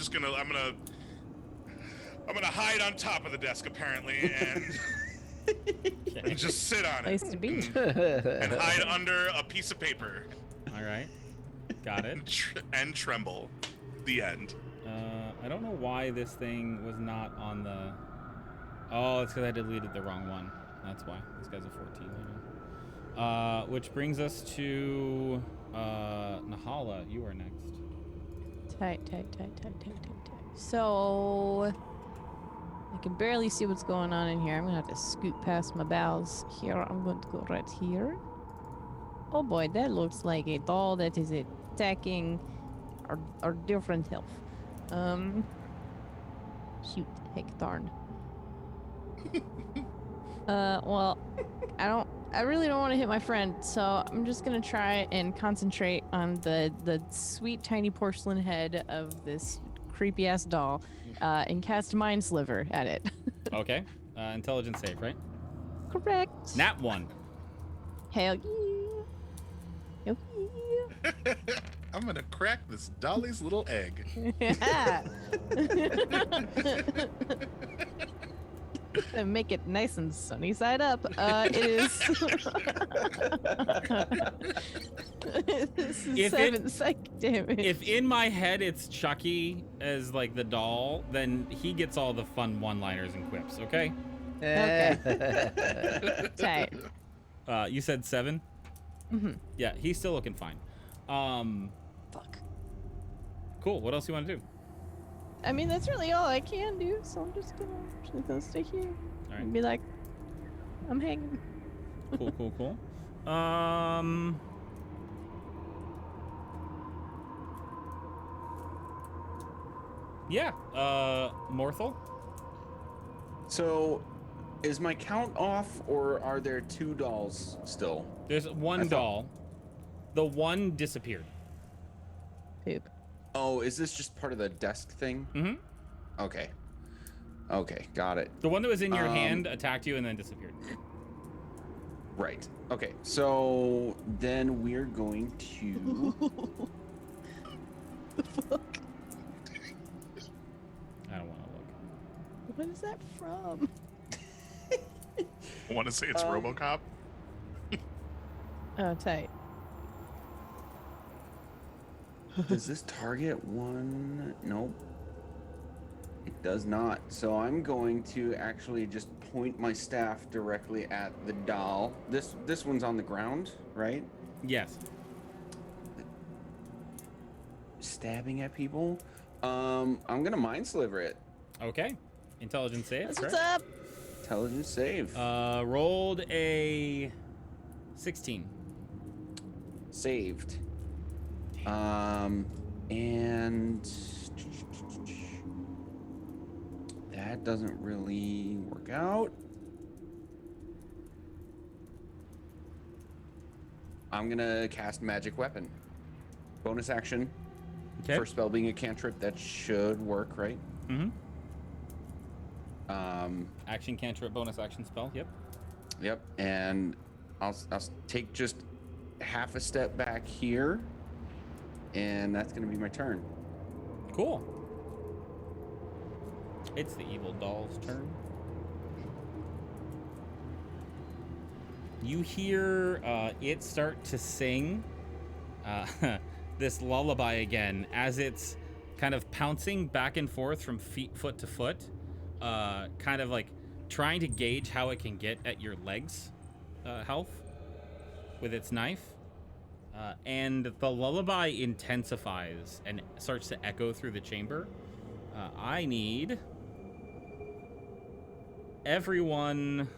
gonna hide on top of the desk apparently and, and just sit on Place it to be. and hide under a piece of paper All right. Got it. and tremble. The end. I don't know why this thing was not on the... Oh, it's because I deleted the wrong one. That's why. This guy's a 14. I know. Which brings us to Nahala. You are next. Tight. So I can barely see what's going on in here. I'm gonna have to scoot past my bows here. I'm going to go right here. Oh boy, that looks like a doll that is attacking our different health. Shoot, heck darn. Well, I really don't want to hit my friend, so I'm just gonna try and concentrate on the sweet tiny porcelain head of this creepy ass doll, and cast Mind Sliver at it. Okay. Intelligence save, right? Correct. Nat 1. Hell yeah. Hell yeah. I'm gonna crack this dolly's little egg. And make it nice and sunny side up. It is. This is If 7 psychic damage. If in my head it's Chucky as like the doll, then he gets all the fun one-liners and quips, okay? Okay. Tight. You said 7? Mm-hmm. Yeah, he's still looking fine. Fuck. Cool. What else you want to do? I mean, that's really all I can do, so I'm just gonna stay here All right. and be like, I'm hanging. Cool. Yeah. Morthal. So, is my count off, or are there 2 dolls still? There's one I thought- doll. The one disappeared. Poop. Oh, is this just part of the desk thing? Mm-hmm. Okay. Okay, got it. The one that was in your hand attacked you and then disappeared. Right. Okay, so then we're going to... I don't want to look. What is that from? I want to say it's RoboCop. Oh, tight. Does this target one? Nope. It does not. So I'm going to actually just point my staff directly at the doll. This one's on the ground, right? Yes. Stabbing at people. I'm gonna mind sliver it. Okay. Intelligence save. That's what's correct? up. Intelligence save. Rolled a 16. Saved. And that that doesn't really work out. I'm gonna cast Magic Weapon. Bonus action. Okay. First spell being a cantrip, that should work, right? Mm-hmm. Action cantrip, bonus action spell. Yep. Yep. And I'll take just half a step back here, and that's gonna be my turn. Cool. It's the evil doll's turn. You hear it start to sing this lullaby again as it's kind of pouncing back and forth from foot to foot, kind of like trying to gauge how it can get at your legs health with its knife. And the lullaby intensifies and starts to echo through the chamber. I need everyone...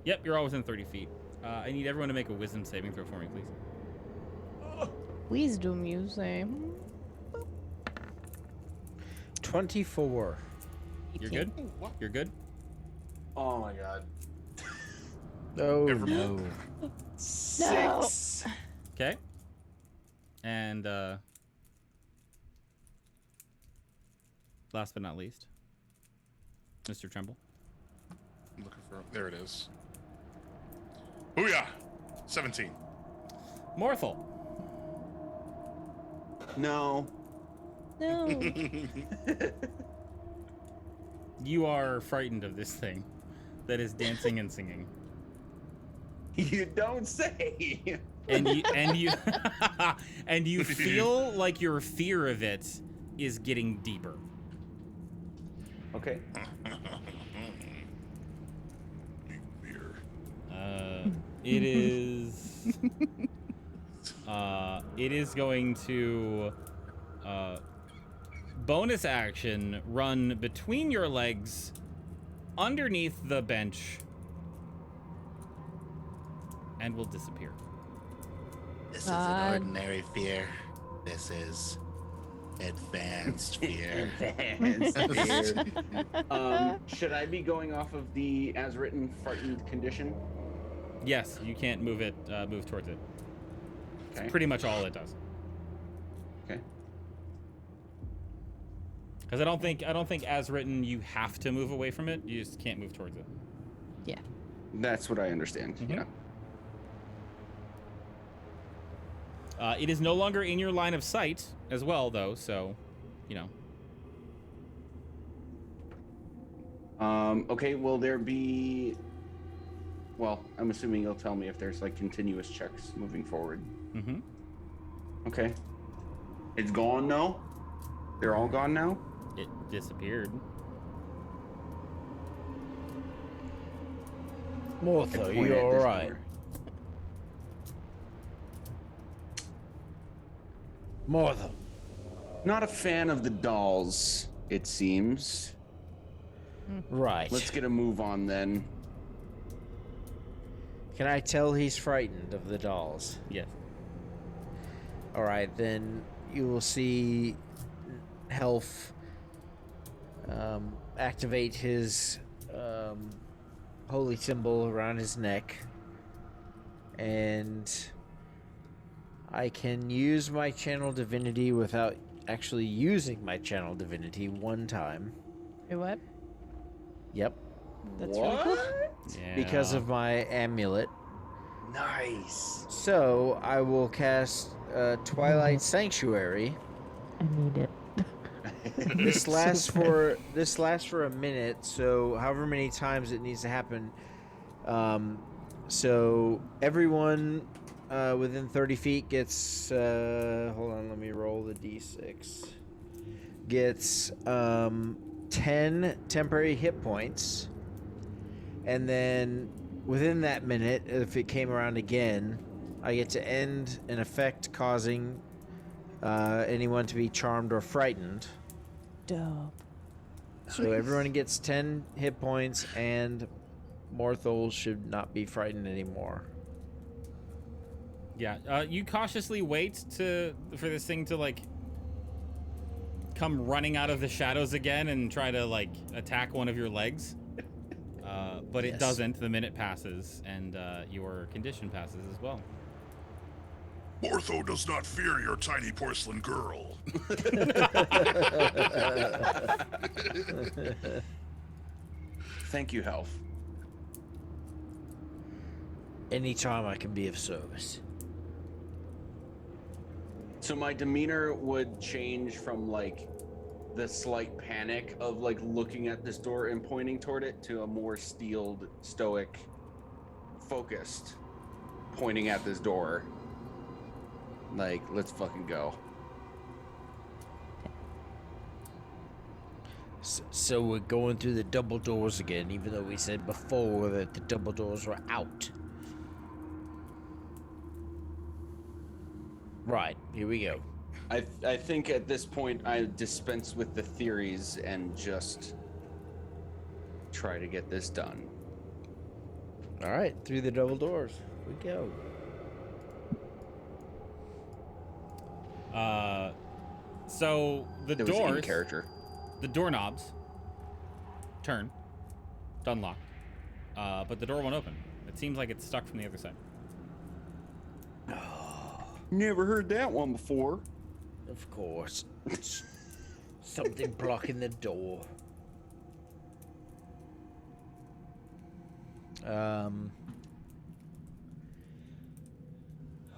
Yep, you're all within 30 feet. I need everyone to make a wisdom saving throw for me, please. Wisdom, you say? 24. You're good? You're good? Oh my god. Oh, Never no. 6. Okay. And last but not least, Mr. Tremble. I'm looking for. There it is. Booyah! 17. Morthel. No. No. You are frightened of this thing that is dancing and singing. You don't say. And you and you feel like your fear of it is getting deeper. Okay. Beer. It is it is going to bonus action run between your legs underneath the bench and will disappear. This isn't ordinary fear. This is advanced fear. Should I be going off of the as written frightened condition? Yes, you can't move it move towards it. Okay. It's pretty much all it does. Okay. Because I don't think as written you have to move away from it. You just can't move towards it. Yeah. That's what I understand. Mhm. Yeah. It is no longer in your line of sight as well, though. So, you know. Okay. Will there be? Well, I'm assuming you'll tell me if there's like continuous checks moving forward. Mm-hmm. Okay. It's gone now? They're all gone now? It disappeared. Mortho, Point you at this alright? number. Mortho. Not a fan of the dolls, it seems. Right. Let's get a move on then. Can I tell he's frightened of the dolls? Yes. Alright, then you will see Health activate his holy symbol around his neck. And I can use my channel divinity without actually using my channel divinity one time. Wait, what? Yep. That's really cool. Yeah. Because of my amulet. Nice. So I will cast Twilight Sanctuary. I need it. This lasts for a minute, so however many times it needs to happen. So everyone within 30 feet gets hold on, let me roll the d6. Gets 10 temporary hit points. And then within that minute, if it came around again, I get to end an effect causing anyone to be charmed or frightened. Dope. So everyone gets 10 hit points, and Morthol should not be frightened anymore. Yeah. You cautiously wait for this thing to like come running out of the shadows again and try to like attack one of your legs. But it doesn't. The minute passes, and your condition passes as well. Mortho does not fear your tiny porcelain girl. Thank you, Health. Anytime I can be of service. So my demeanor would change from like the slight panic of like looking at this door and pointing toward it to a more steeled, stoic, focused pointing at this door. Like, let's fucking go. So we're going through the double doors again, even though we said before that the double doors were out. Right, here we go. I think at this point I dispense with the theories and just try to get this done. All right, through the double doors we go. So the That was in doors, character. the doorknobs turn to unlock, but the door won't open. It seems like it's stuck from the other side. Never heard that one before. Of course. Something blocking the door.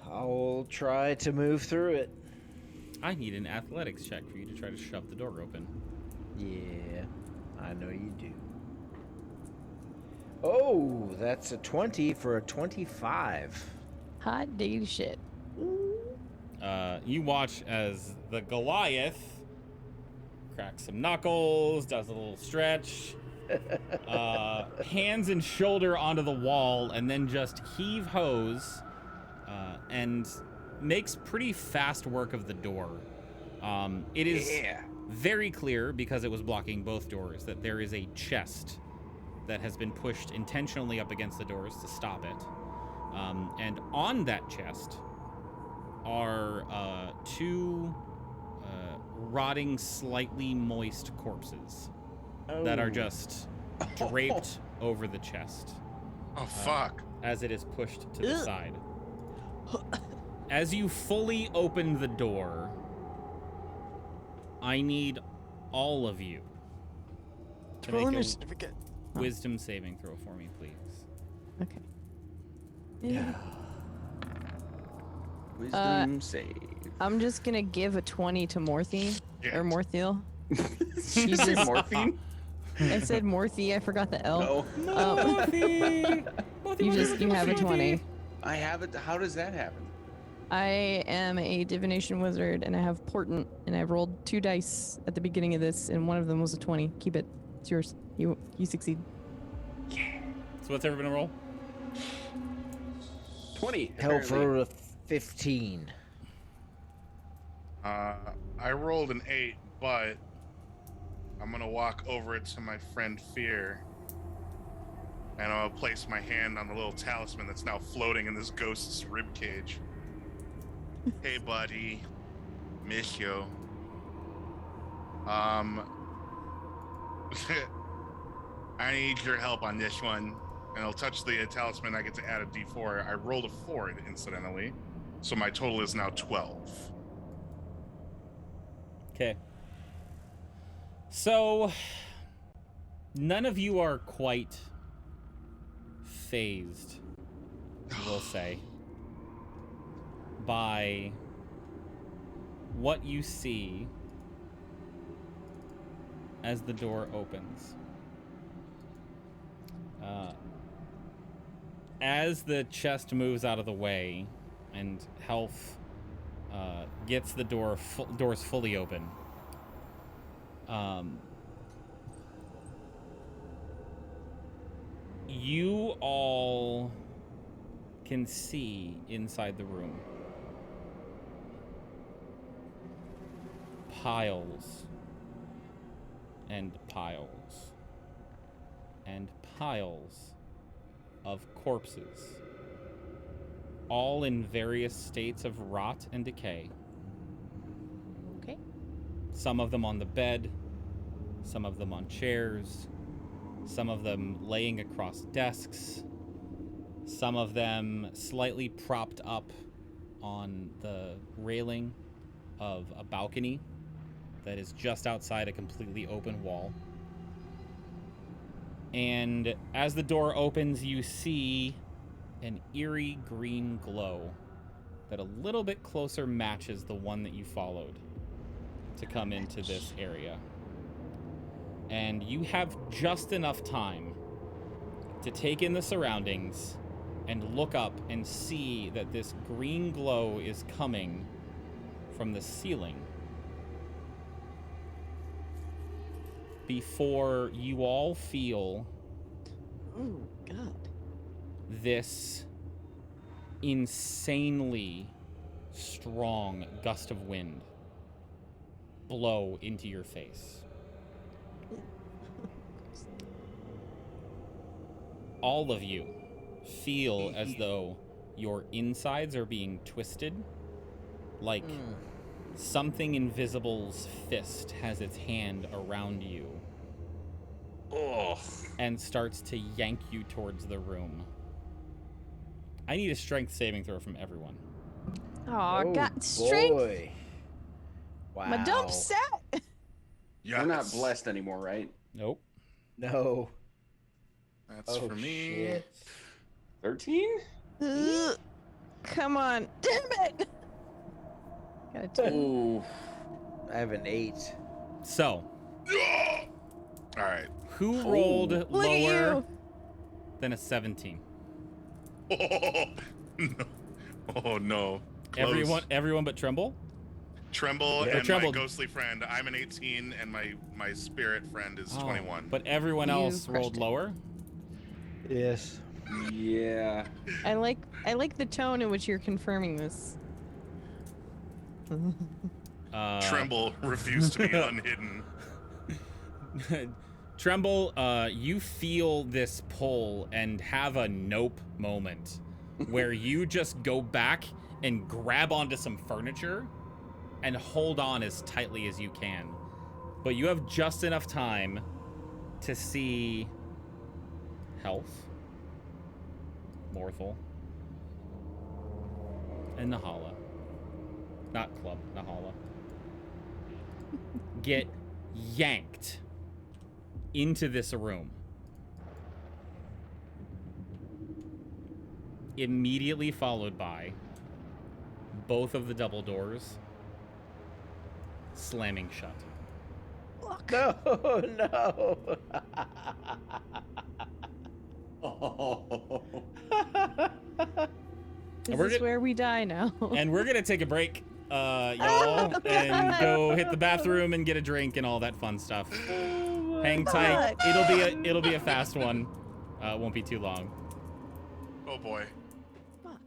I'll try to move through it. I need an athletics check for you to try to shove the door open. Yeah, I know you do. Oh, that's a 20 for a 25. Hot diggity shit. You watch as the Goliath cracks some knuckles, does a little stretch, hands and shoulder onto the wall, and then just heave-hos and makes pretty fast work of the door. It is very clear, because it was blocking both doors, that there is a chest that has been pushed intentionally up against the doors to stop it. And on that chest are two rotting, slightly moist corpses that are just draped over the chest. Oh, fuck. As it is pushed to the side. As you fully open the door, I need all of you to make a wisdom saving throw for me, please. Okay. Yeah. Wisdom save. I'm just gonna give a 20 to Morthy or Morthiel. You said morphine? I said Morthy. I forgot the L. No. You have a 20. I have it. How does that happen? I am a divination wizard, and I have portent, and I rolled 2 dice at the beginning of this, and one of them was a 20. Keep it. It's yours. You succeed. So what's everyone gonna roll? 20. Hell for a 15. I rolled an 8, but I'm gonna walk over it to my friend Fear, and I'll place my hand on the little talisman that's now floating in this ghost's rib cage. Hey, buddy, miss you. I need your help on this one. And I'll touch the talisman. I get to add a D4. I rolled a 4, incidentally, so my total is now 12. Okay. So, none of you are quite phased, we'll say, by what you see as the door opens. As the chest moves out of the way and Health gets the doors fully open, you all can see inside the room piles and piles and piles of corpses, all in various states of rot and decay. Okay. Some of them on the bed, some of them on chairs, some of them laying across desks, some of them slightly propped up on the railing of a balcony that is just outside a completely open wall. And as the door opens, you see an eerie green glow that a little bit closer matches the one that you followed to come into this area. And you have just enough time to take in the surroundings and look up and see that this green glow is coming from the ceiling before you all feel Oh, God. this insanely strong gust of wind blow into your face. All of you feel as though your insides are being twisted, like something invisible's fist has its hand around you and starts to yank you towards the room. I need a strength saving throw from everyone. Oh, God. Strength. Boy. Wow. My dump set. We're not blessed anymore, right? Nope. No. That's for me. Shit. 13? Come on. Damn it. Got a 10. Ooh. I have an 8. So, All right. who rolled Look at lower you. than a 17? No. Oh no. Close. Everyone but Tremble? Tremble Yeah. and Tremble. my ghostly friend. I'm an 18, and my spirit friend is 21. But everyone You else crushed rolled it. lower? Yes. Yeah. I like the tone in which you're confirming this. Tremble refused to be unhidden. Tremble, you feel this pull and have a nope moment where you just go back and grab onto some furniture and hold on as tightly as you can. But you have just enough time to see Health, Morthel, and Nahala. Not Club, Nahala. Get yanked into this room. Immediately followed by both of the double doors slamming shut. No, no. Is we're this good- where we die now? And we're gonna take a break, y'all, and go hit the bathroom and get a drink and all that fun stuff. Hang tight. God. It'll be a fast one. It won't be too long. Oh boy. Fuck.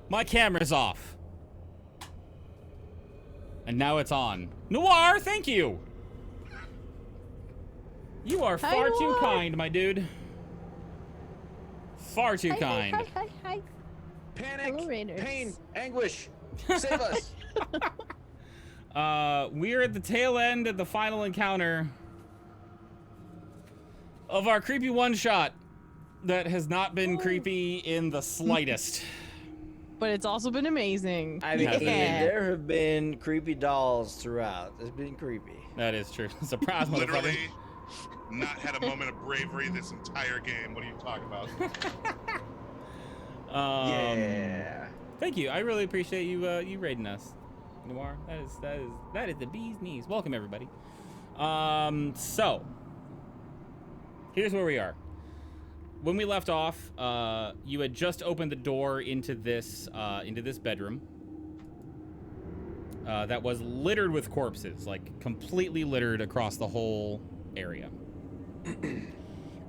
My camera's off. And now it's on. Noir, thank you! You are far too Noir. kind, my dude. Far too kind. Hi. Panic, Hello, Raiders. pain, anguish. Save us. We're at the tail end of the final encounter of our creepy one-shot that has not been creepy in the slightest. But it's also been amazing. I mean, Yeah. there have been creepy dolls throughout. It's been creepy. That is true. Surprise, motherfucker. Literally, not had a moment of bravery this entire game. What are you talking about? Yeah. Thank you. I really appreciate you raiding us, Noir. That is the bee's knees. Welcome everybody. So here's where we are. When we left off, you had just opened the door into this bedroom that was littered with corpses, like completely littered across the whole area.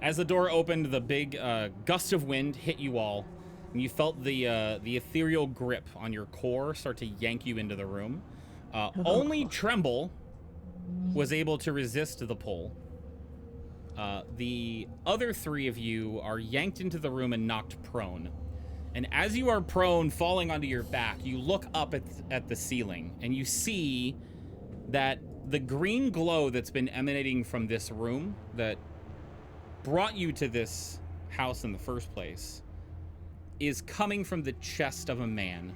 As the door opened, the big gust of wind hit you all, and you felt the ethereal grip on your core start to yank you into the room. Only Tremble was able to resist the pull. The other three of you are yanked into the room and knocked prone. And as you are prone, falling onto your back, you look up at the ceiling, and you see that the green glow that's been emanating from this room that brought you to this house in the first place is coming from the chest of a man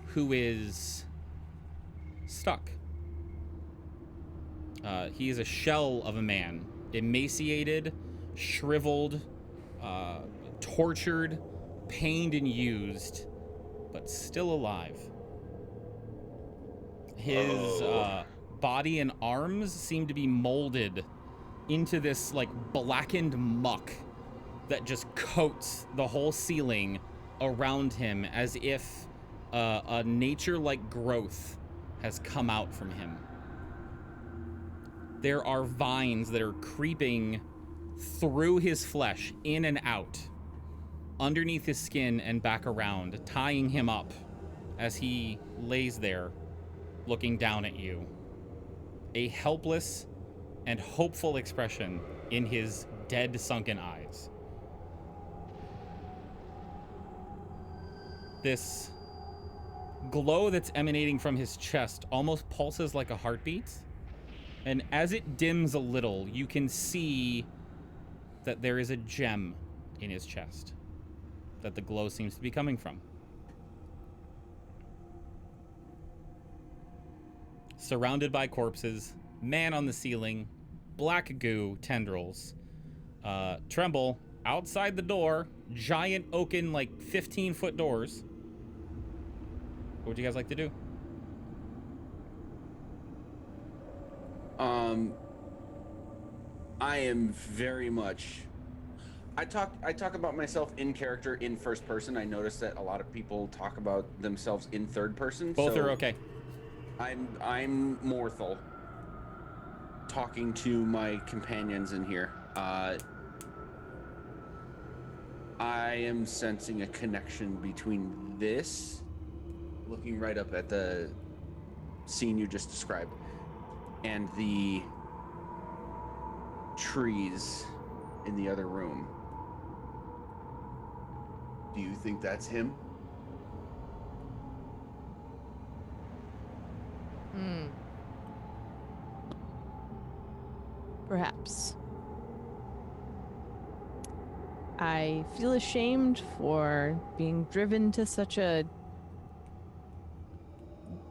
who is stuck. He is a shell of a man, emaciated, shriveled, tortured, pained and used, but still alive. His body and arms seem to be molded into this like blackened muck that just coats the whole ceiling around him, as if a nature-like growth has come out from him. There are vines that are creeping through his flesh, in and out, underneath his skin and back around, tying him up as he lays there looking down at you. A helpless and hopeful expression in his dead, sunken eyes. This glow that's emanating from his chest almost pulses like a heartbeat. And as it dims a little, you can see that there is a gem in his chest that the glow seems to be coming from. Surrounded by corpses, man on the ceiling, black goo, tendrils. Tremble, outside the door, giant oaken, like 15-foot doors. What would you guys like to do? I am very much. I talk about myself in character in first person. I notice that a lot of people talk about themselves in third person. Both so are okay. I'm Morthal, talking to my companions in here. I am sensing a connection between this, looking right up at the scene you just described, and the trees in the other room. Do you think that's him? Perhaps. I feel ashamed for being driven to such a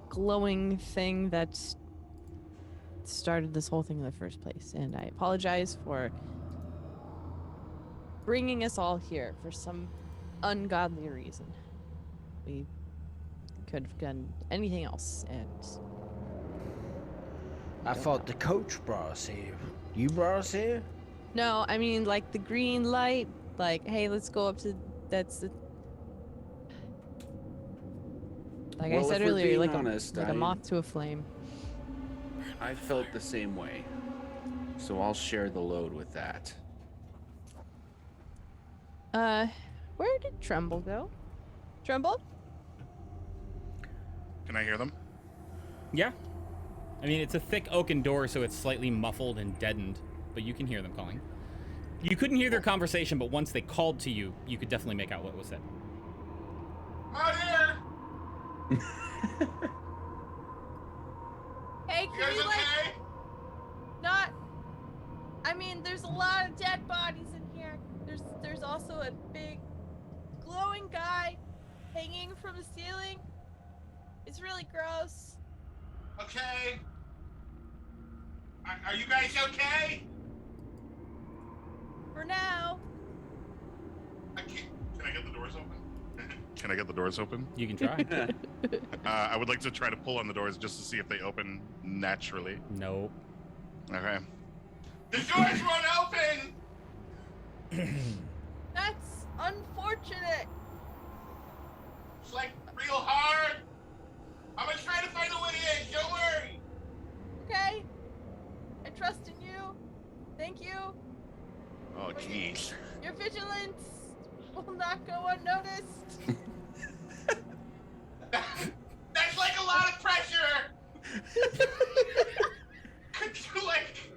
glowing thing that started this whole thing in the first place, and I apologize for bringing us all here for some ungodly reason. We could have done anything else, and I thought the coach brought us here. You brought us here? no, I mean like the green light, like, hey, let's go up to that's the like Well, I said if we're earlier, being like honest, a moth to a flame. I felt the same way, so I'll share the load with that. Where did Tremble go? Tremble? Can I hear them? Yeah. I mean, it's a thick oaken door, so it's slightly muffled and deadened, but you can hear them calling. You couldn't hear their conversation, but once they called to you, you could definitely make out what was said. Out here! Hey, You can guys you like okay? not? I mean, there's a lot of dead bodies in here. There's also a big glowing guy hanging from the ceiling. It's really gross. Okay. Are you guys okay? For now. Can I get the doors open? Can I get the doors open? You can try. I would like to try to pull on the doors just to see if they open naturally. No. Okay. The doors won't open! That's unfortunate. It's like real hard. I'm gonna try to find a way in, don't worry! Okay. I trust in you. Thank you. Oh, jeez. Your vigilance will not go unnoticed. That's like a lot of pressure! Could you, like,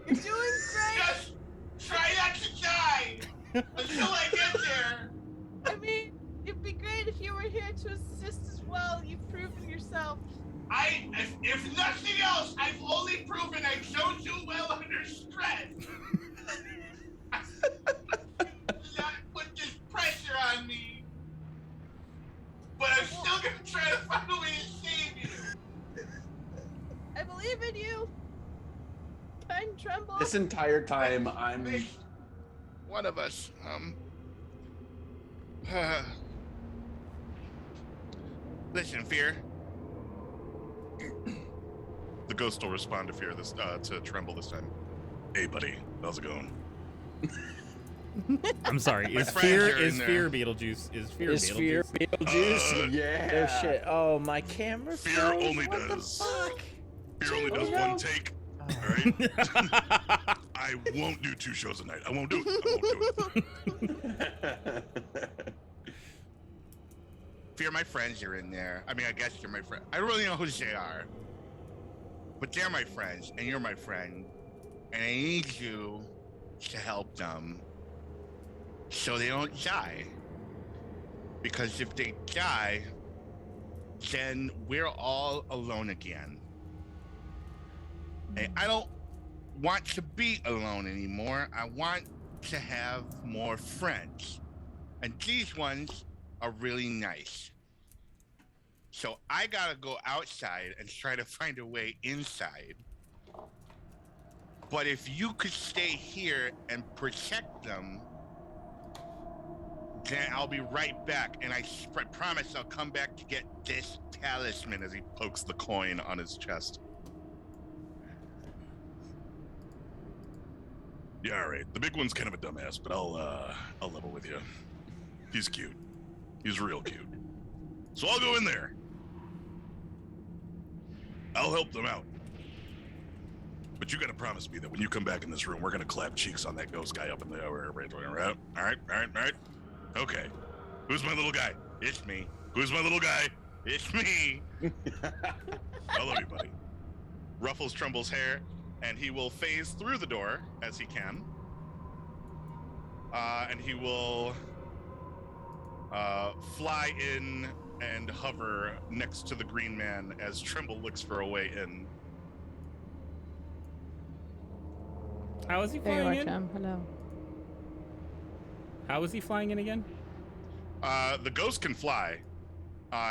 You're doing great. just try not to die until I get there? I mean, it'd be great if you were here to assist as well. You've proven yourself. If nothing else, I've only proven I don't do well under stress. Not put this pressure on me. But I'm still gonna try to find a way to save you. I believe in you. Kind tremble. This entire time, I'm. One of us. Listen, Fear. The ghost will respond to Fear to Tremble this time. Hey, buddy, how's it going? I'm sorry. My Is friends fear are in is there. fear Beetlejuice? Is fear Is fear Beetlejuice? Beetlejuice? Yeah. Oh shit! Oh, my camera. Fear froze. only What does. The fuck? Fear only does Oh, no. one take. All right. I won't do 2 shows a night. I won't do it. I won't do it. Fear, my friends are in there. I mean, I guess you're my friend. I don't really know who they are. But they're my friends, and you're my friend. And I need you to help them so they don't die. Because if they die, then we're all alone again. And I don't want to be alone anymore. I want to have more friends. And these ones are really nice. So I gotta go outside and try to find a way inside. But if you could stay here and protect them, then I'll be right back. And I promise I'll come back to get this talisman as he pokes the coin on his chest. Yeah, all right. The big one's kind of a dumbass, but I'll level with you. He's cute. He's real cute. So I'll go in there. I'll help them out. But you gotta promise me that when you come back in this room, we're gonna clap cheeks on that ghost guy up in the right? All right. Okay. Who's my little guy? It's me. Who's my little guy? It's me. I love you, buddy. Ruffles Tremble's hair, and he will phase through the door as he can. And he will fly in and hover next to the green man as Tremble looks for a way in. How is he There you flying are, in? Chum. Hello. How is he flying in again? The ghost can fly.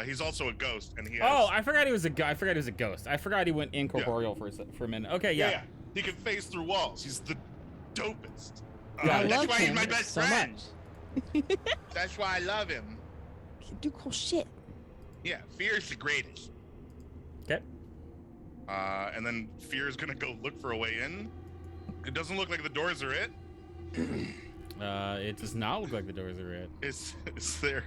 He's also a ghost, and he has... Oh, I forgot he was a guy. I forgot he was a ghost. I forgot he went incorporeal for a minute. Okay, yeah. He can phase through walls. He's the dopest. Yeah, I That's love why he's him my best so friend. much. That's why I love him. Can do cool shit. Yeah, Fear's the greatest. Okay. And then Fear's gonna go look for a way in. It doesn't look like the doors are it. It does not look like the doors are it. Is there...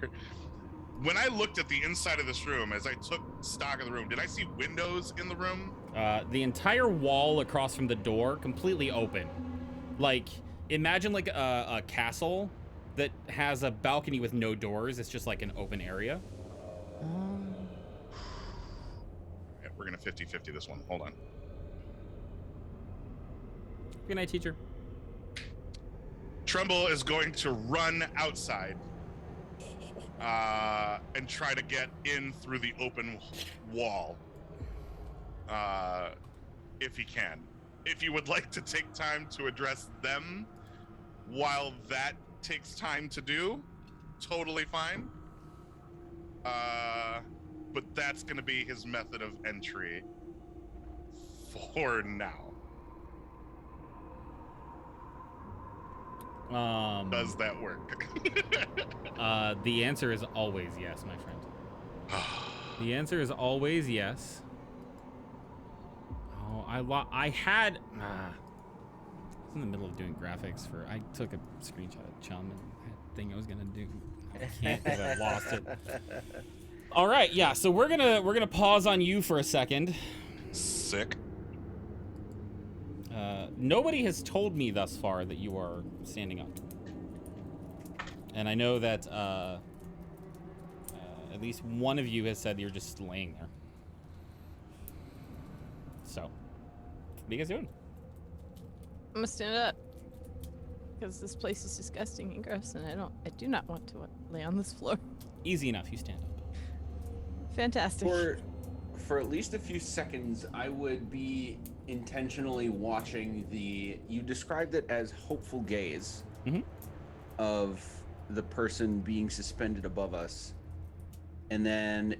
When I looked at the inside of this room, as I took stock of the room, did I see windows in the room? The entire wall across from the door completely open. Like, imagine like a castle that has a balcony with no doors. It's just like an open area. We're gonna 50-50 this one. Hold on. Good night, teacher. Tremble is going to run outside and try to get in through the open wall if he can. If you would like to take time to address them while that takes time to do, totally fine. But that's going to be his method of entry for now. Does that work? The answer is always yes, my friend. The answer is always yes. Oh, I had. I was in the middle of doing graphics for. I took a screenshot of Chum and that thing I was gonna do. I can't because I lost it. All right, yeah. So we're gonna pause on you for a second. Sick. Nobody has told me thus far that you are standing up. And I know that at least one of you has said you're just laying there. So, what are you guys doing? I'm gonna stand up because this place is disgusting and gross, and I do not want to lay on this floor. Easy enough, you stand up. Fantastic. For at least a few seconds, I would be intentionally watching you described it as hopeful gaze of the person being suspended above us. And then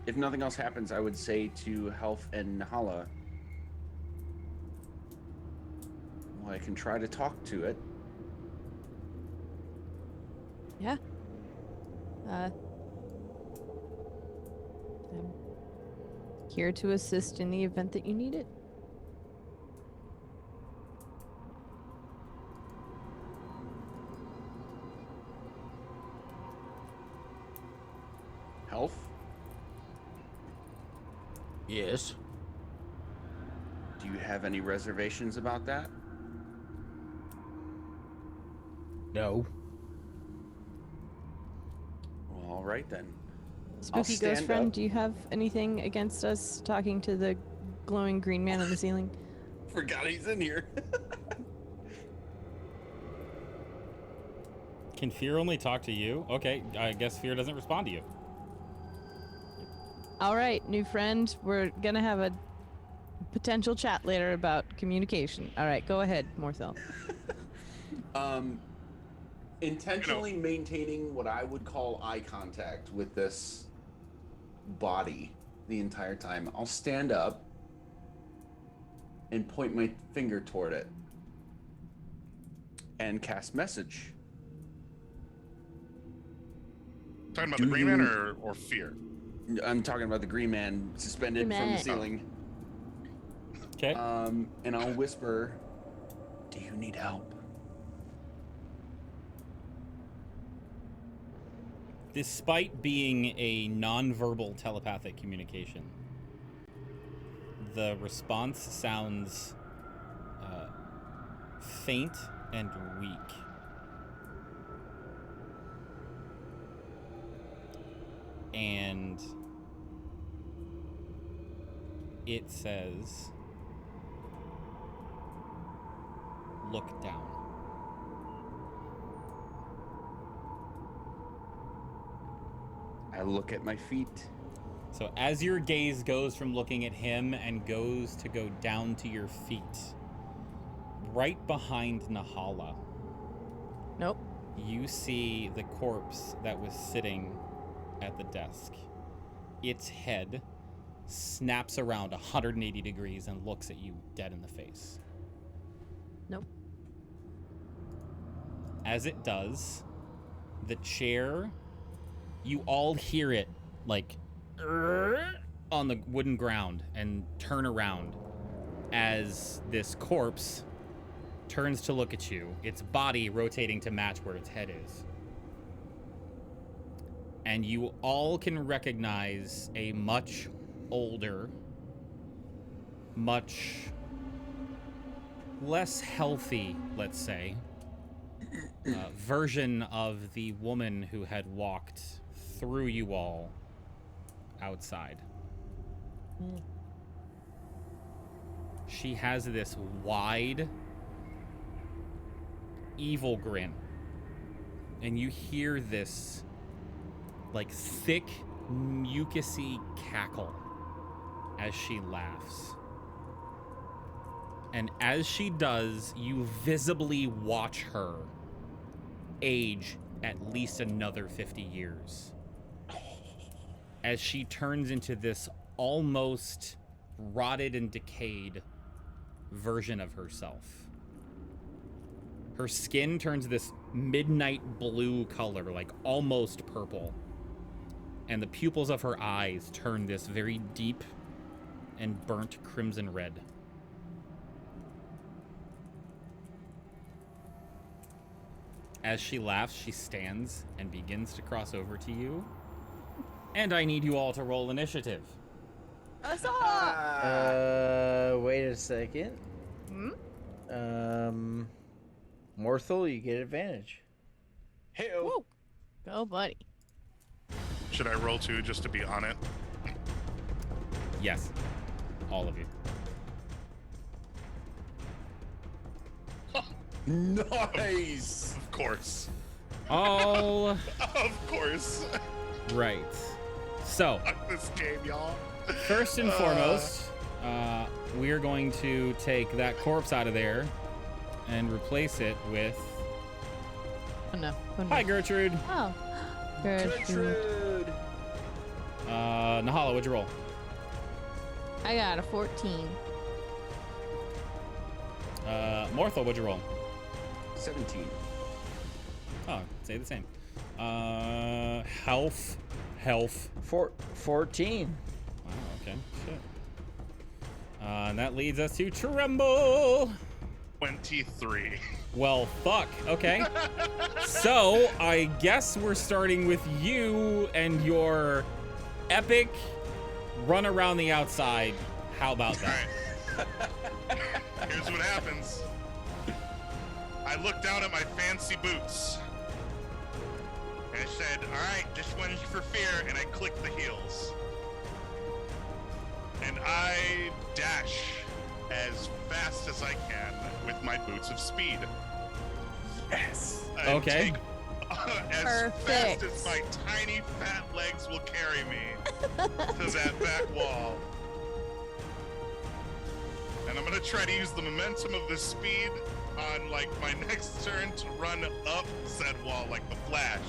if nothing else happens, I would say to Health and Nahala, well, I can try to talk to it. Yeah. I'm here to assist in the event that you need it. Health? Yes. Do you have any reservations about that? No. Well, all right then. I'll Spooky stand ghost friend, up. do you have anything against us talking to the glowing green man on the ceiling? Forgot he's in here. Can Fear only talk to you? Okay, I guess Fear doesn't respond to you. All right, new friend, we're gonna have a potential chat later about communication. All right, go ahead, Morthel. Intentionally maintaining what I would call eye contact with this body the entire time. I'll stand up and point my finger toward it and cast message. Talking about Do the green man you- or Fear? I'm talking about the green man suspended Green from the man. ceiling. Okay. And I'll whisper, "Do you need help?" Despite being a non-verbal telepathic communication, the response sounds faint and weak. And it says, "Look down." I look at my feet. So as your gaze goes from looking at him and goes to go down to your feet, right behind Nahala, Nope. you see the corpse that was sitting at the desk. Its head snaps around 180 degrees and looks at you dead in the face. Nope. As it does, the chair, you all hear it like on the wooden ground and turn around as this corpse turns to look at you, its body rotating to match where its head is. And you all can recognize a much older, much less healthy, let's say, version of the woman who had walked through you all outside. She has this wide, evil grin. And you hear this, like, thick, mucusy cackle as she laughs. And as she does, you visibly watch her age at least another 50 years. As she turns into this almost rotted and decayed version of herself. Her skin turns this midnight blue color, like almost purple. And the pupils of her eyes turn this very deep and burnt crimson red. As she laughs, she stands and begins to cross over to you. And I need you all to roll initiative. Huzzah! Wait a second. Morthal, you get advantage. Hey, Woo. Go, buddy. Should I roll 2 just to be on it? Yes. All of you. nice. Of course. All Of course. right. So, Fuck this game, y'all. first and foremost, we're going to take that corpse out of there and replace it with... Oh no. Oh, no. Hi, Gertrude. Oh. Gertrude. Nahala, what'd you roll? I got a 14. Morthal, what'd you roll? 17. Oh, say the same. Health. 14. Wow, okay, shit. And that leads us to Tremble. 23. Well, fuck, okay. So, I guess we're starting with you and your epic run around the outside. How about All that? right. Here's what happens. I looked down at my fancy boots. And I said, all right, this one's for fear, and I clicked the heels. And I dash as fast as I can with my boots of speed. Yes. And Okay. take as Perfect. fast as my tiny fat legs will carry me to that back wall. And I'm gonna try to use the momentum of this speed on like my next turn to run up said wall like the Flash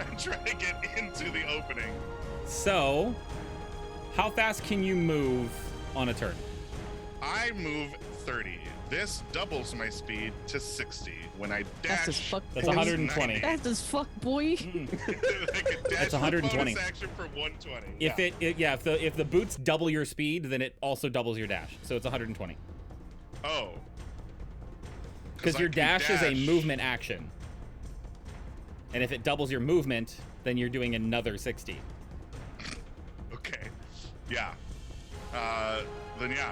and try to get into the opening. So, how fast can you move on a turn? I move 30. This doubles my speed to 60. When I dash, Fast as fuck, That's boy. 120. 90. Fast as fuck, boy. I can dash That's for 120. bonus action for 120. If if the boots double your speed, then it also doubles your dash. So it's 120. Oh. Because I your can dash is a dash. movement action. And if it doubles your movement, then you're doing another 60. Okay. Yeah. Then yeah.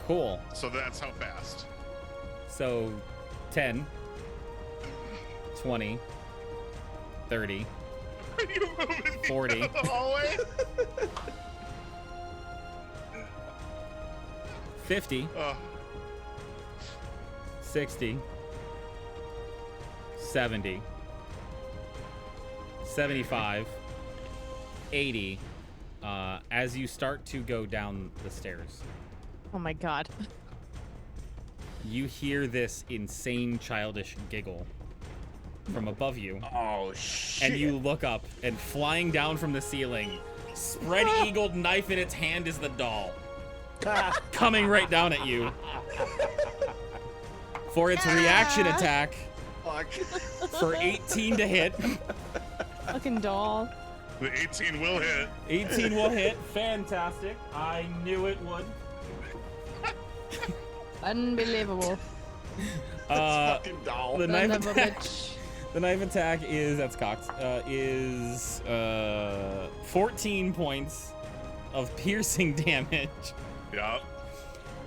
Cool. So that's how fast. So 10, 20, 30, Are you moving me 40. down the hallway? 50, Oh, 60, 70, 75, 80, as you start to go down the stairs. Oh my god. You hear this insane childish giggle from above you, Oh, shit. and you look up, and flying down from the ceiling, spread-eagled knife in its hand is the doll, coming right down at you. For its reaction attack, Fuck. for 18 to hit. Fucking doll. the 18 will hit. 18 will hit. Fantastic. I knew it would. Unbelievable. Fucking doll. The Son knife of a attack. bitch. The knife attack is that's cocked. Is 14 points of piercing damage, Yeah.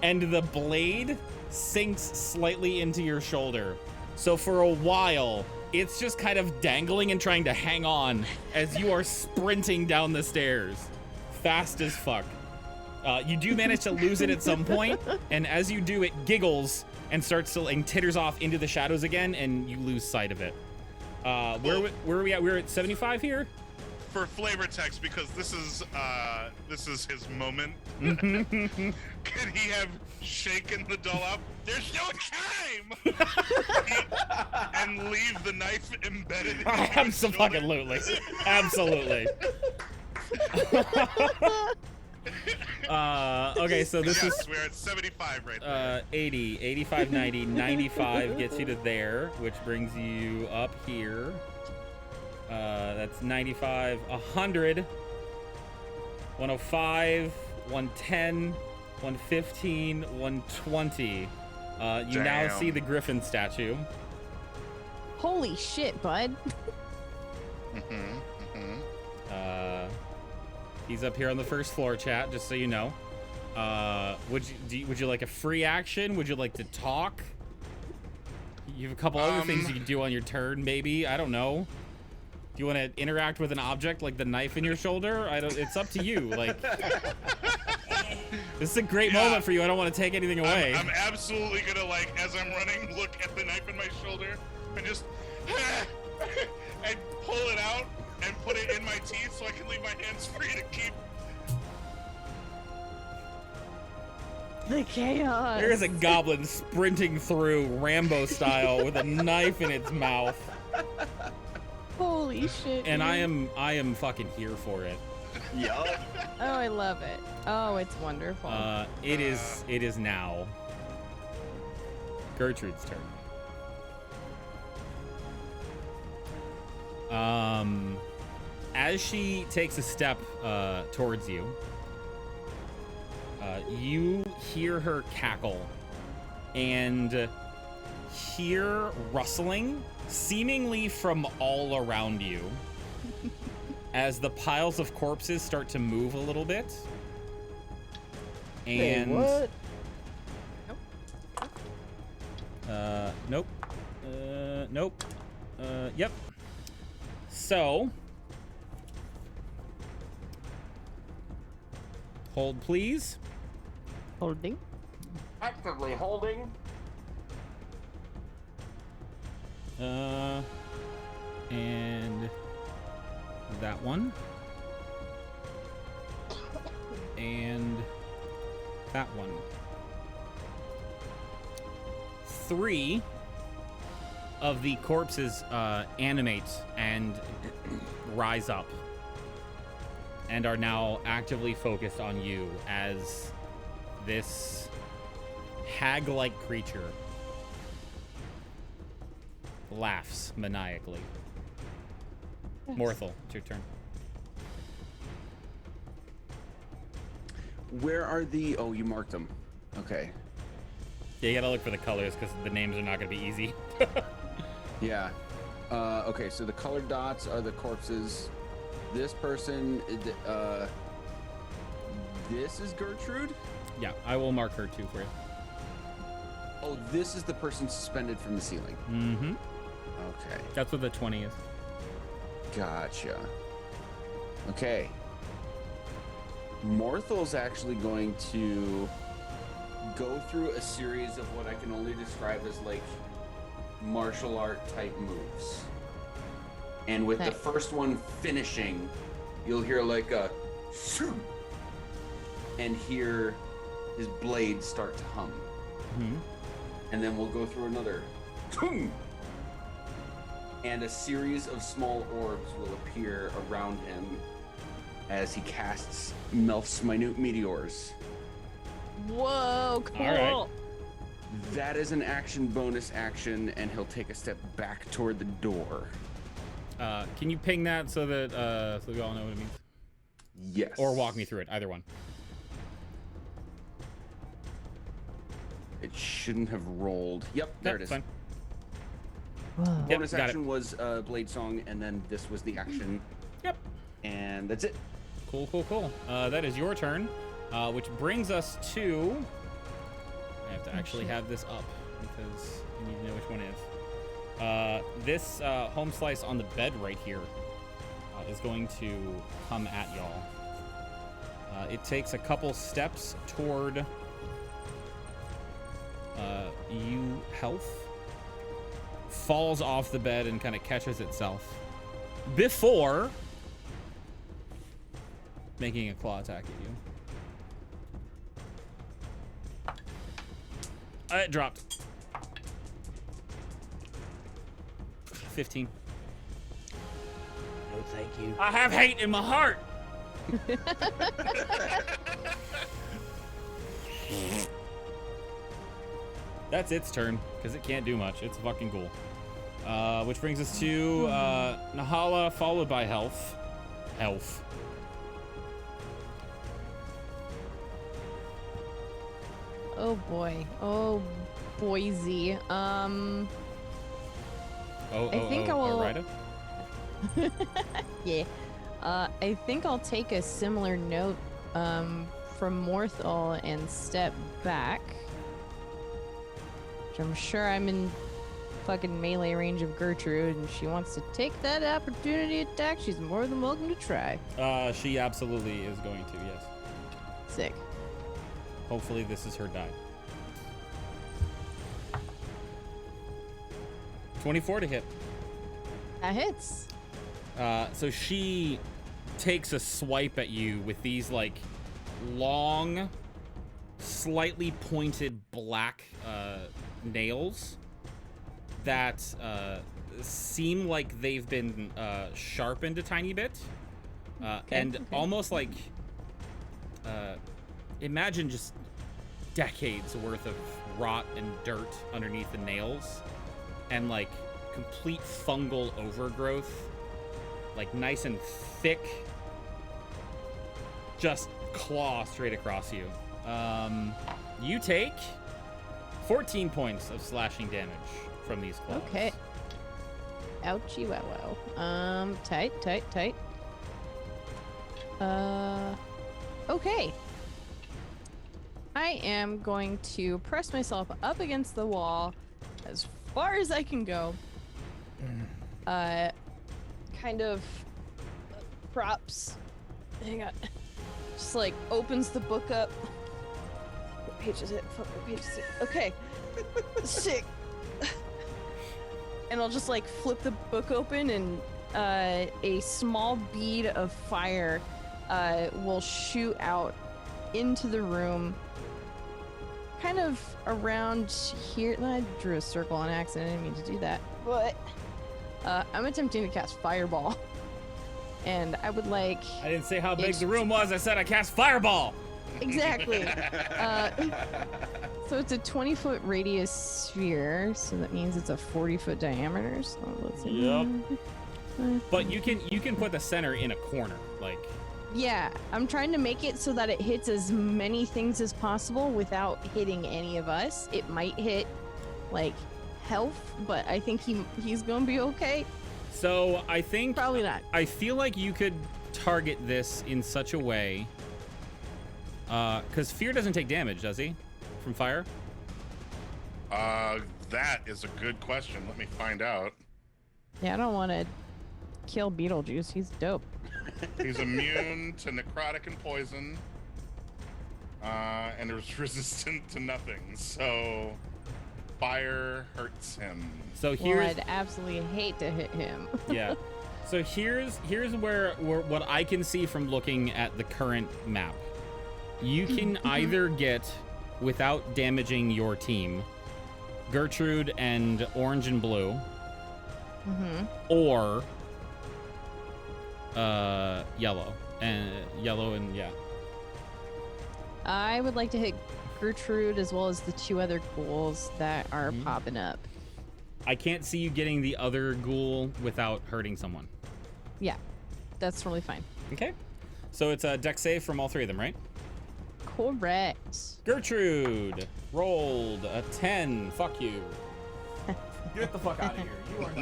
and the blade sinks slightly into your shoulder. So for a while, it's just kind of dangling and trying to hang on as you are sprinting down the stairs, fast as fuck. You do manage to lose it at some point, and as you do, it giggles and starts to and titters off into the shadows again, and you lose sight of it. Where are we at? We're at 75 here. For flavor text, because this is his moment. Could he have shaken the doll up? There's no time, and leave the knife embedded in his shoulder? Absolutely. Absolutely. Okay, so this is we're at 75 right there. 80, 85, 90, 95 gets you to there, which brings you up here. That's 95, 100, 105, 110, 115, 120. You now Damn. see the griffin statue. Holy shit, bud. He's up here on the first floor, chat, just so you know. Would you like a free action? Would you like to talk? You have a couple other things you can do on your turn, maybe. I don't know. Do you want to interact with an object like the knife in your shoulder? It's up to you. Like, this is a great moment for you. I don't want to take anything away. I'm absolutely gonna, like, as I'm running, look at the knife in my shoulder and just and pull it out and put it in my teeth so I can leave my hands free to keep. The chaos. There's a goblin sprinting through Rambo style with a knife in its mouth. Holy shit. And dude. I am fucking here for it. Yup. Oh, I love it. Oh, it's wonderful. It is now Gertrude's turn. As she takes a step towards you, you hear her cackle and hear rustling seemingly from all around you as the piles of corpses start to move a little bit. And Wait, what? nope. Nope. Yep. So, hold please. Holding. Actively holding. And that one. And that one. 3 of the corpses animate and rise up and are now actively focused on you as this hag-like creature laughs maniacally. Yes. Morthal, it's your turn. Where are the? Oh, you marked them. Okay. Yeah, you gotta look for the colors because the names are not gonna be easy. Yeah. Okay, so the colored dots are the corpses. This person, this is Gertrude? Yeah, I will mark her too for you. Oh, this is the person suspended from the ceiling. Mm-hmm. Okay, That's what the 20 is. gotcha. Okay. Morthal's actually going to go through a series of what I can only describe as like martial art type moves. And with the Okay. first one finishing, you'll hear like a shoo, and hear his blade start to hum. Mm-hmm. And then we'll go through another toom, and a series of small orbs will appear around him as he casts Melf's minute meteors. Whoa, cool. All right. That is an action bonus action, and he'll take a step back toward the door. Can you ping that so that so we all know what it means? Yes. Or walk me through it, either one. It shouldn't have rolled. Yep, there it is. Fine. Whoa. Yep, Bonus got it. action was Blade Song, and then this was the action. Yep. And that's it. Cool, cool, cool. That is your turn, which brings us to... I have to actually have this up because I need to know which one it is. This home slice on the bed right here is going to come at y'all. It takes a couple steps toward you, health, falls off the bed and kind of catches itself before making a claw attack at you. It dropped. 15. No, thank you. I have hate in my heart. That's its turn, because it can't do much. It's fucking cool. Which brings us to Nahala, followed by Health. Health. Oh boy. Oh Boise. I think I will. Rida? Yeah. I think I'll take a similar note from Morthal and step back. Which I'm sure I'm in fucking melee range of Gertrude, and she wants to take that opportunity attack. She's more than welcome to try. She absolutely is going to, yes. Sick. Hopefully this is her die. 24 to hit. That hits. So she takes a swipe at you with these like long, slightly pointed black nails that seem like they've been sharpened a tiny bit, and almost like imagine just decades worth of rot and dirt underneath the nails, and like complete fungal overgrowth, like nice and thick, just claw straight across you. You take 14 points of slashing damage from these claws. Okay. Ouchie wow wow. Tight. Okay. I am going to press myself up against the wall as far as I can go. Kind of props. Hang on. Just like opens the book up. What page is it? Fuck, what page is it? Okay. Sick. And I'll just like flip the book open, and a small bead of fire will shoot out into the room, kind of around here. I drew a circle on accident. I didn't mean to do that, but I'm attempting to cast Fireball, and I would like. I didn't say how big the room was. I said I cast Fireball. Exactly. So it's a 20-foot radius sphere, so that means it's a 40-foot diameter. So let's see. Yep. But you can put the center in a corner, like. Yeah, I'm trying to make it so that it hits as many things as possible without hitting any of us. It might hit, like, health, but I think he's gonna be okay. So I think Probably not. I feel like you could target this in such a way, because Fear doesn't take damage, does he, from fire? That is a good question. Let me find out. Yeah, I don't want to kill Beetlejuice. He's dope. He's immune to necrotic and poison, and is resistant to nothing. So fire hurts him. So Well, here's I'd absolutely hate to hit him. yeah. So here's where what I can see from looking at the current map. You can either get, without damaging your team, Gertrude and Orange and Blue, or Yellow and yeah. I would like to hit Gertrude as well as the two other ghouls that are popping up. I can't see you getting the other ghoul without hurting someone. Yeah, that's totally fine. Okay. So it's a dex save from all three of them, right? Correct. Gertrude rolled a 10. Fuck you. Get the fuck out of here. You are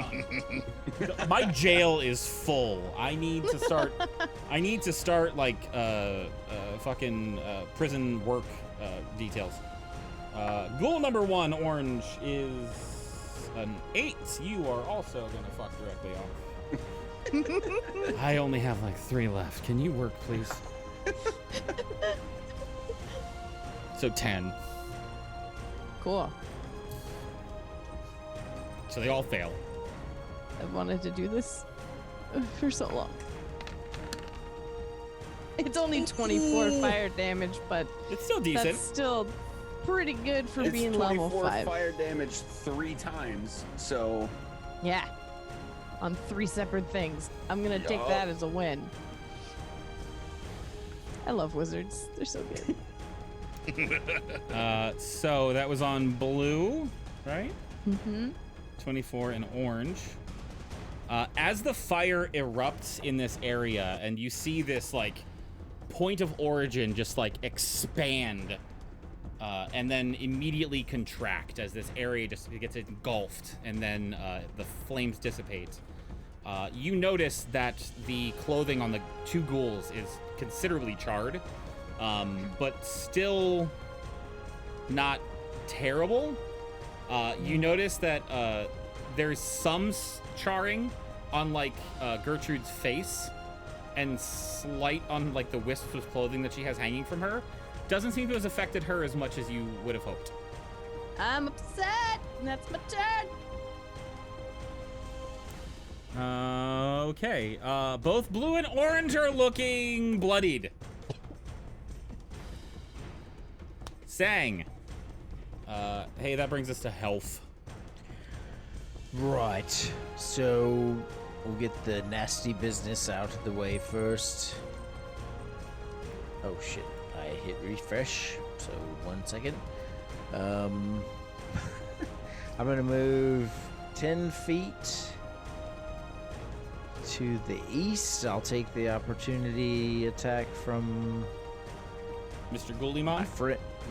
not. My jail is full. I need to start like fucking prison work details. Ghoul number 1, Orange, is an 8. You are also gonna fuck directly off. I only have like 3 left. Can you work, please? So 10. Cool. So they all fail. I've wanted to do this for so long. It's only 24 fire damage, but It's still decent. that's still pretty good for It's being 24 level 5. fire damage 3 times, so Yeah. On 3 separate things. I'm gonna take Yup. that as a win. I love wizards. They're so good. So that was on blue, right? Mm-hmm. 24 in orange. As the fire erupts in this area and you see this like point of origin just like expand and then immediately contract as this area just gets engulfed and then the flames dissipate. You notice that the clothing on the 2 ghouls is considerably charred, but still not terrible. You notice that there's some charring on like Gertrude's face and slight on like the wisps of clothing that she has hanging from her. Doesn't seem to have affected her as much as you would have hoped. I'm upset. That's my turn. Okay. Both blue and orange are looking bloodied. Sang. Hey, that brings us to health. Right. So we'll get the nasty business out of the way first. Oh shit. I hit refresh. So 1 second. I'm gonna move 10 feet to the east. I'll take the opportunity attack from Mr. Goulimon?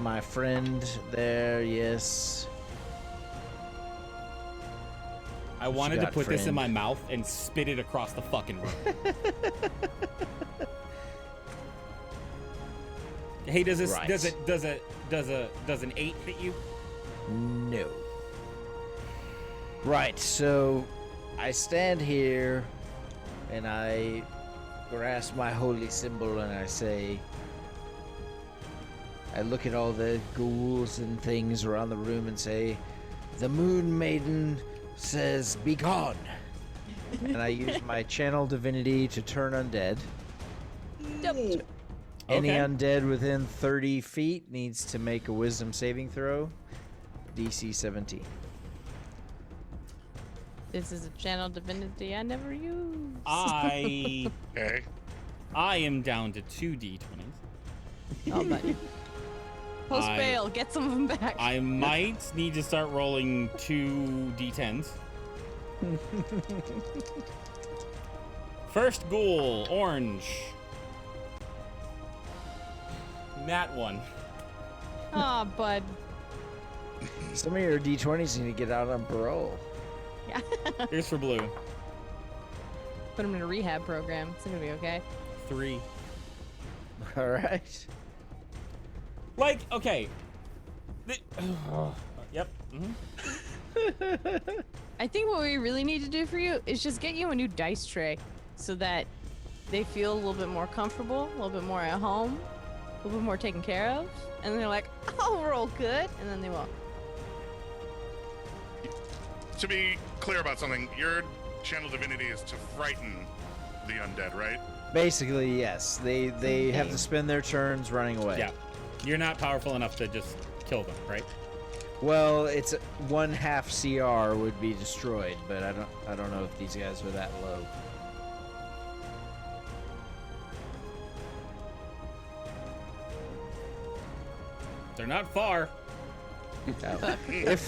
my friend there, yes. I wanted to got, put this in friend? my mouth and spit it across the fucking room. Hey, does this Right. does an 8 hit you? No. Right, so I stand here and I grasp my holy symbol and I say, I look at all the ghouls and things around the room and say, the Moon Maiden says, be gone. And I use my channel divinity to turn undead. Dope. Any Okay. undead within 30 feet needs to make a wisdom saving throw. DC 17. This is a channel divinity I never use. I Okay. am down to 2 d20s. Oh, buddy. Post I- fail. Get some of them back. I might need to start rolling 2 d10s. First ghoul, orange. That one. Aw, bud. Some of your D20s need to get out on parole. Yeah. Here's for blue. Put him in a rehab program. It's gonna be okay. 3. All right. Like, okay. Yep. Mm-hmm. I think what we really need to do for you is just get you a new dice tray so that they feel a little bit more comfortable, a little bit more at home, a little bit more taken care of, and then they're like, I'll roll good, and then they won't. To be clear about something, your channel divinity is to frighten the undead, right? Basically, yes. They have to spend their turns running away. Yeah. You're not powerful enough to just kill them, right? Well, it's 1/2 CR would be destroyed, but I don't know if these guys are that low. They're not far. If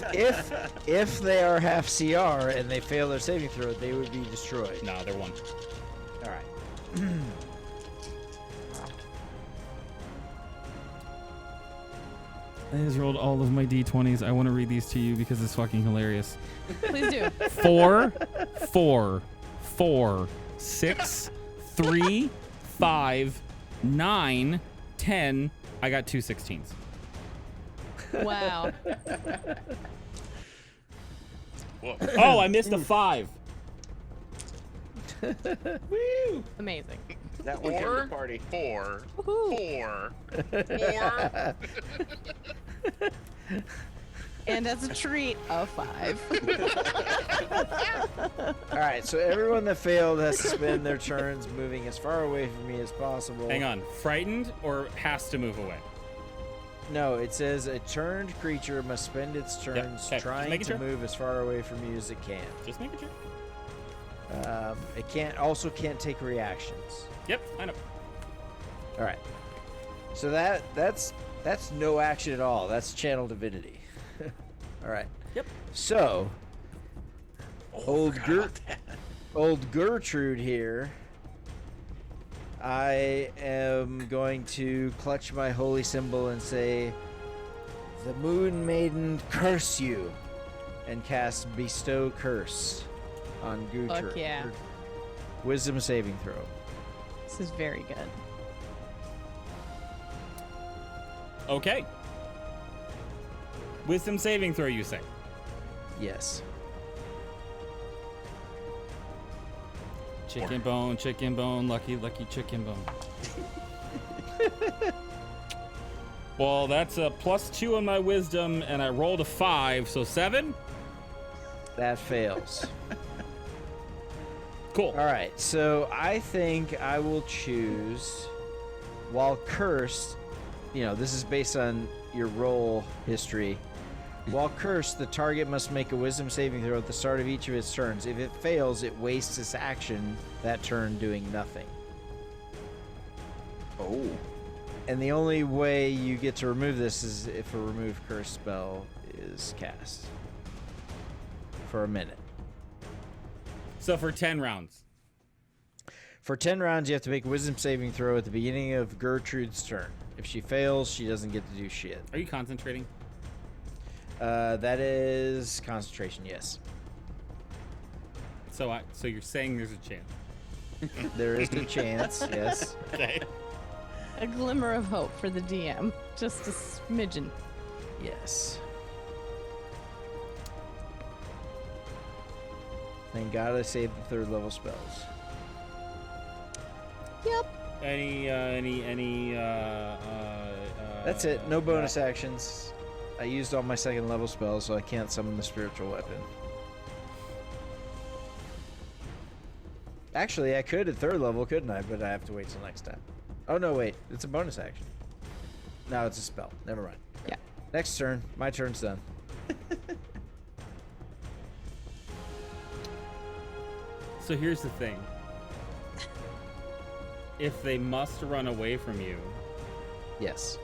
they are 1/2 CR and they fail their saving throw, they would be destroyed. No, they're 1. All right. I just rolled all of my d20s. I want to read these to you because it's fucking hilarious. Please do. 4, 4, 4, 6, 3, 5, 9, 10. I got 2 16s. Wow. Whoa. Oh, I missed a 5. Woo! Amazing. That one came to party. 4, Woohoo. 4, 4. And as a treat, a 5. All right, so everyone that failed has to spend their turns moving as far away from me as possible. Hang on. Frightened or has to move away? No, it says a turned creature must spend its turns okay, just trying making to sure. move as far away from you as it can. Just making sure. It can't take reactions. Yep, I know. All right. So that's no action at all. That's channel divinity. All right. Yep. So old Gertrude here. I am going to clutch my holy symbol and say, "The Moon Maiden curse you," and cast Bestow Curse on Gertrude. Fuck yeah. Wisdom saving throw. This is very good. Okay. Wisdom saving throw, you say? Yes. Chicken bone, lucky chicken bone. Well, that's a +2 on my wisdom, and I rolled a 5, so 7? That fails. Cool. All right, so I think I will choose, while cursed, this is based on your roll history. While cursed, the target must make a wisdom saving throw at the start of each of its turns. If it fails, it wastes its action that turn doing nothing. Oh. And the only way you get to remove this is if a remove curse spell is cast. For a minute. So for 10 rounds. For 10 rounds, you have to make a wisdom saving throw at the beginning of Gertrude's turn. If she fails, she doesn't get to do shit. Are you concentrating? That is concentration, yes. So you're saying there's a chance. There is a chance, yes. Okay. A glimmer of hope for the DM. Just a smidgen. Yes. Thank God I saved the 3rd level spells. Yep. That's it. No bonus actions. I used all my 2nd level spells, so I can't summon the spiritual weapon. Actually, I could at 3rd level, couldn't I? But I have to wait till next time. Oh, no, wait. It's a bonus action. No, it's a spell. Never mind. Yeah. Next turn. My turn's done. So here's the thing. If they must run away from you, Yes.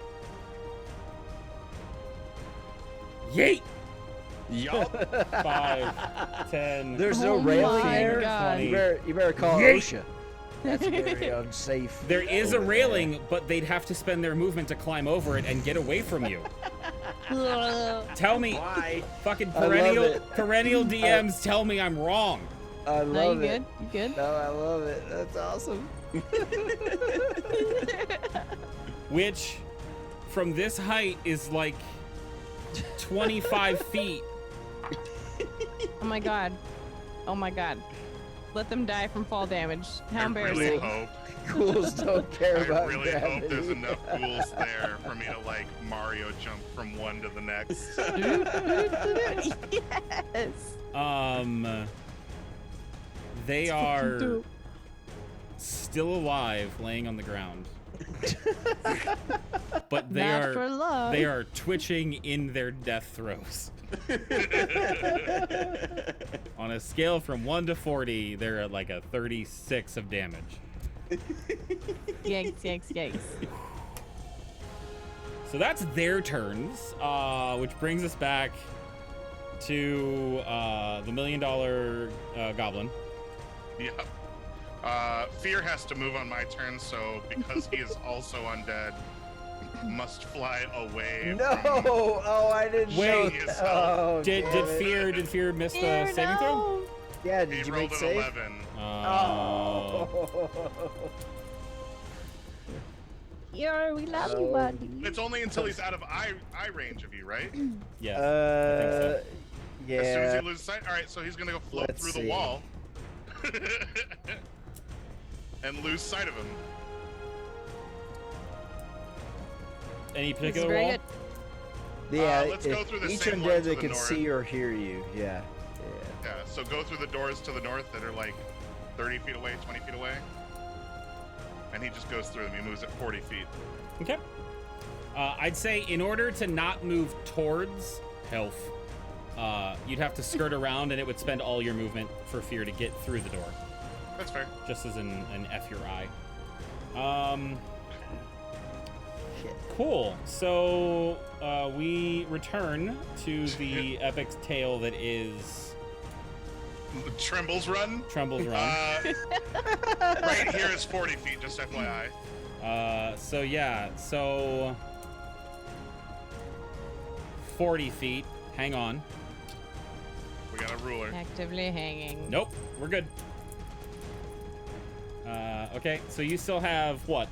yeet! Yup. 5, 10. There's no Oh railing my there. God. You better call Yeet. OSHA. That's very unsafe. There is a over there. railing, but they'd have to spend their movement to climb over it and get away from you. Tell me, Why? fucking I love perennial it. DMs tell me I'm wrong. I No, love you it. good? You good? No, I love it. That's awesome. Which, from this height, is like 25 feet. Oh my god. Oh my god. Let them die from fall damage. How I embarrassing. really hope. Ghouls don't care I about really hope gravity. there's enough ghouls there for me to like Mario jump from one to the next. Yes. They Fucking are dope. still alive, laying on the ground. But Not for love. they are twitching in their death throes. On a scale from 1 to 40, they're at like a 36 of damage. Yikes, yikes, yikes. So that's their turns, which brings us back to the $1 million goblin. Yeah. Fear has to move on my turn, so because he is also undead, must fly away. No! From... Oh, I didn't know. Wait. Yes. Oh, Did damn it. fear miss the Fear, saving throw? no. Yeah, He did you rolled make an save? 11. Oh. We love you, Oh. buddy. It's only until he's out of eye range of you, right? Yes, I think so. Yeah. As soon as he loses sight. All right, so he's gonna go float Let's through see. the wall. and lose sight of him. Any This is particular very wall? good. Yeah, let's go through the each same one to undead the that can north. see or hear you. Yeah. Yeah, so go through the doors to the north that are like 30 feet away, 20 feet away. And he just goes through them. He moves at 40 feet. Okay. I'd say in order to not move towards health, you'd have to skirt around, and it would spend all your movement for fear to get through the door. That's fair. Just as an F your eye. Shit. Cool. So we return to the epic tale that is Tremble's run. Tremble's Run. Right here is 40 feet, just FYI. So yeah, so 40 feet. Hang on. We got a ruler. Actively hanging. Nope, we're good. Okay, so you still have what?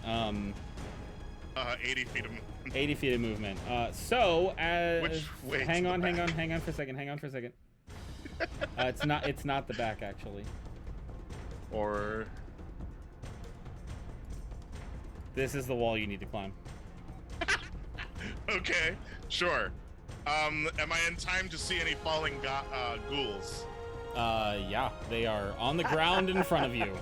80 feet of 80 feet of movement. So as Which way hang to on, the hang on, back? hang on for a second. Hang on for a second. It's not the back actually. Or This is the wall you need to climb. okay, sure. Am I in time to see any falling ghouls? Yeah, they are on the ground in front of you.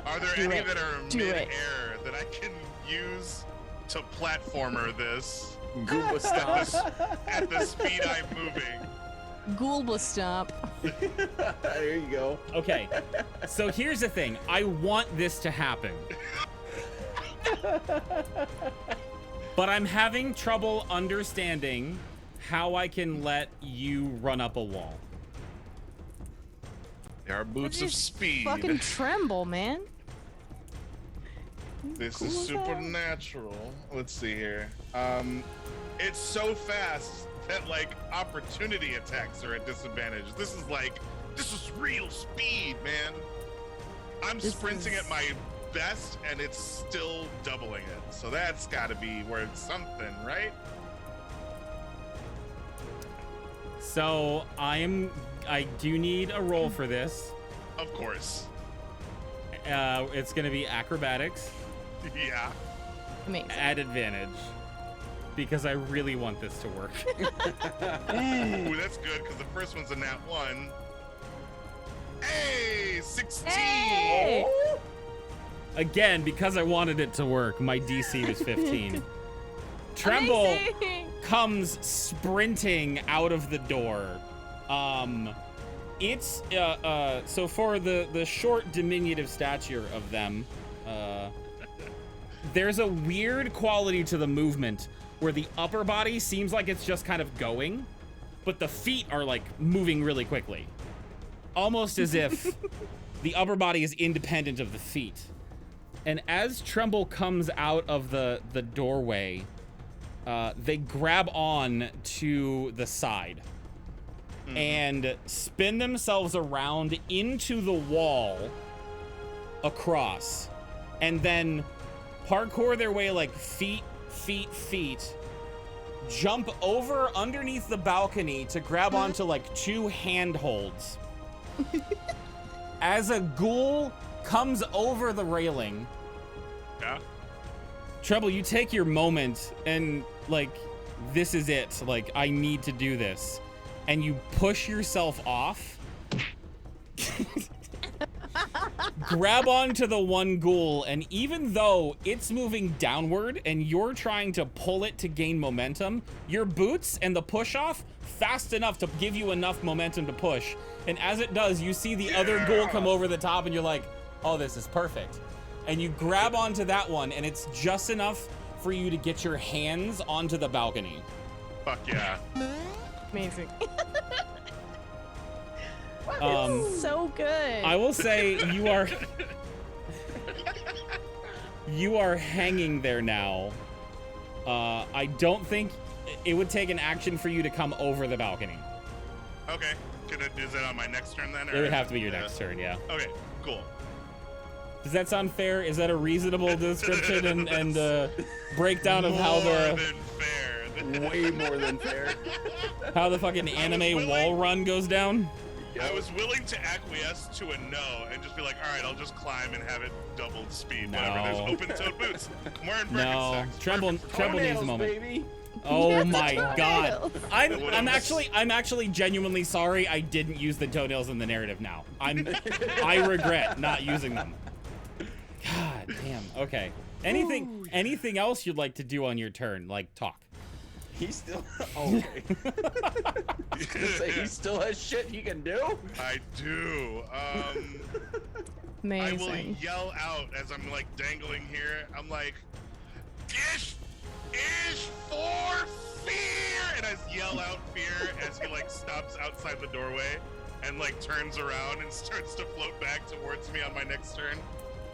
Are there Do any it. that are Do it. mid-air that I can use to platformer this Goomba stomps. at the speed I'm moving? Goomba stomp. There you go. Okay, so here's the thing. I want this to happen. But I'm having trouble understanding how I can let you run up a wall. There are boots of Just speed. Fucking tremble, man. This Cool is as hell. supernatural. Let's see here. It's so fast that like opportunity attacks are at disadvantage. This is real speed, man. I'm This sprinting is- at my best and it's still doubling it. So that's gotta be worth something, right? So I do need a roll for this. Of course. It's gonna be acrobatics Yeah. Amazing. at advantage because I really want this to work. Ooh, that's good because the first one's a nat 1. Hey, 16. Hey! Again, because I wanted it to work, my DC was 15. Tremble Amazing! comes sprinting out of the door. It's so for the short diminutive stature of them, there's a weird quality to the movement where the upper body seems like it's just kind of going, but the feet are like moving really quickly. Almost as if the upper body is independent of the feet. And as Tremble comes out of the doorway, they grab on to the side and spin themselves around into the wall across, and then parkour their way like feet, jump over underneath the balcony to grab onto like two handholds. As a ghoul comes over the railing, Yeah. Treble, you take your moment and like, this is it. Like, I need to do this. And you push yourself off. Grab onto the one ghoul, and even though it's moving downward and you're trying to pull it to gain momentum, your boots and the push off fast enough to give you enough momentum to push. And as it does, you see the other ghoul come over the top and you're like, oh, this is perfect. And you grab onto that one, and it's just enough for you to get your hands onto the balcony. Fuck yeah. Amazing. So good. I will say you are hanging there now. I don't think it would take an action for you to come over the balcony. Okay. Is that on my next turn then? It would have to be your next turn, yeah. Okay, cool. Does that sound fair? Is that a reasonable description and breakdown of how More the than fair. Way more than fair. how the fucking anime willing. wall run goes down? I was willing to acquiesce to a no and just be like, all right, I'll just climb and have it doubled speed. No. Whatever. There's open-toed boots. I'm wearing No, Birkenstocks. Tremble needs a Toenails, moment. baby. Oh my god. Toenails. I'm actually genuinely sorry I didn't use the toenails in the narrative now. I regret not using them. God damn. Okay. Anything else you'd like to do on your turn? Like talk. He's still okay. I was gonna say he still has shit he can do. I do. I will Amazing. yell out as I'm like dangling here. I'm like, "This is for fear!" And I yell out fear as he like stops outside the doorway and like turns around and starts to float back towards me on my next turn.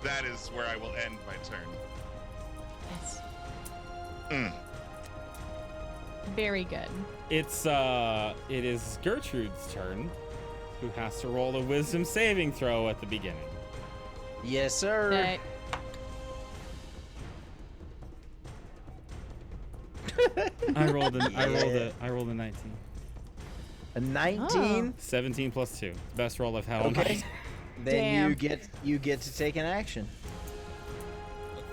That is where I will end my turn. Yes. Mm. Very good. It is Gertrude's turn, who has to roll a wisdom saving throw at the beginning. Yes, sir. Okay. I rolled a 19. A 19. 17 plus 2. Best roll I've had all Okay. night. Then Damn. you get to take an action.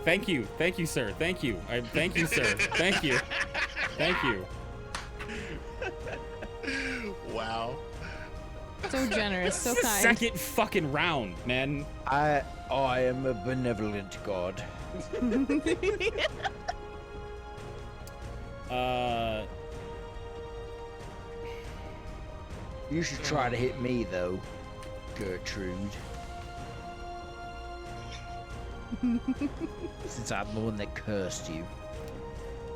Thank you, sir. Thank you. Thank you, sir. Thank you. Thank you. Wow. So generous, so This is the kind. second fucking round, man. I am a benevolent god. You should try to hit me though, Gertrude. Since I'm the one that cursed you.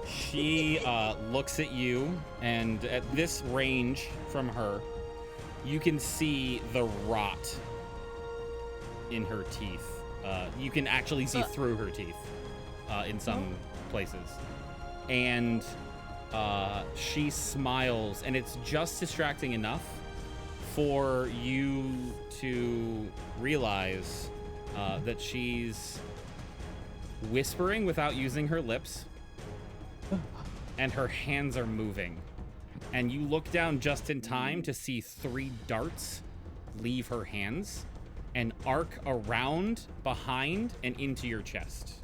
She looks at you, and at this range from her, you can see the rot in her teeth. You can actually see through her teeth in some places. And she smiles, and it's just distracting enough for you to realize that she's whispering without using her lips, and her hands are moving. And you look down just in time to see 3 darts leave her hands and arc around, behind, and into your chest.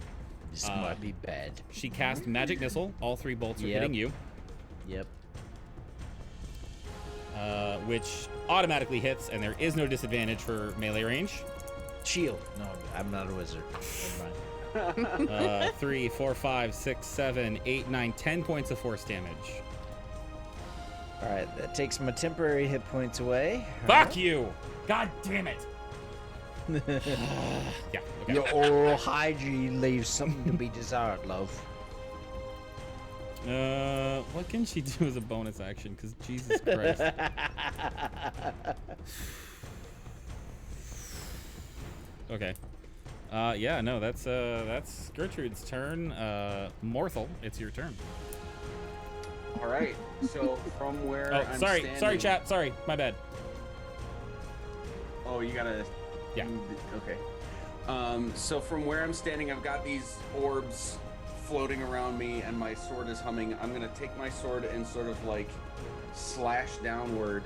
This might be bad. She cast Magic Missile. All 3 bolts are Yep. hitting you, Yep. which automatically hits, and there is no disadvantage for melee range. Shield. No, I'm not a wizard. Never mind. 3, 4, 5, 6, 7, 8, 9, 10 points of force damage. All right, that takes my temporary hit points away. Fuck you! God damn it! Yeah. Okay. Your oral hygiene leaves something to be desired, love. What can she do as a bonus action? Because Jesus Christ. Okay. Yeah, no, that's Gertrude's turn. Morthel, it's your turn. All right. So from where Oh, I'm sorry, standing, chat. Sorry, my bad. Oh, you gotta. Yeah. Okay. So from where I'm standing, I've got these orbs floating around me, and my sword is humming. I'm gonna take my sword and sort of like slash downward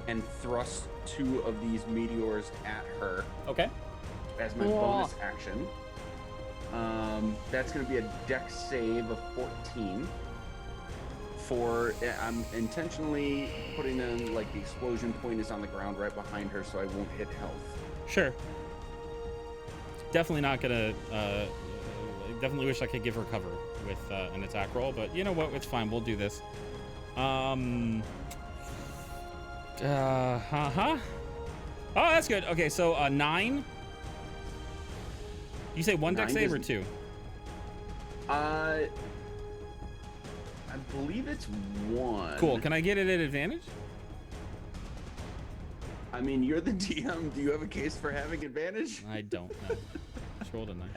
and thrust 2 of these meteors at her Okay. as my Whoa. bonus action. That's gonna be a dex save of 14. I'm intentionally putting in, like, the explosion point is on the ground right behind her, so I won't hit health. Sure. Definitely not gonna. Definitely wish I could give her cover with an attack roll, but you know what? It's fine. We'll do this. Oh, that's good. Okay, so 9. You say 1 dex 9 save or doesn't- 2? I believe it's 1. Cool. Can I get it at advantage? I mean, you're the DM. Do you have a case for having advantage? I don't know. Just rolled a 9.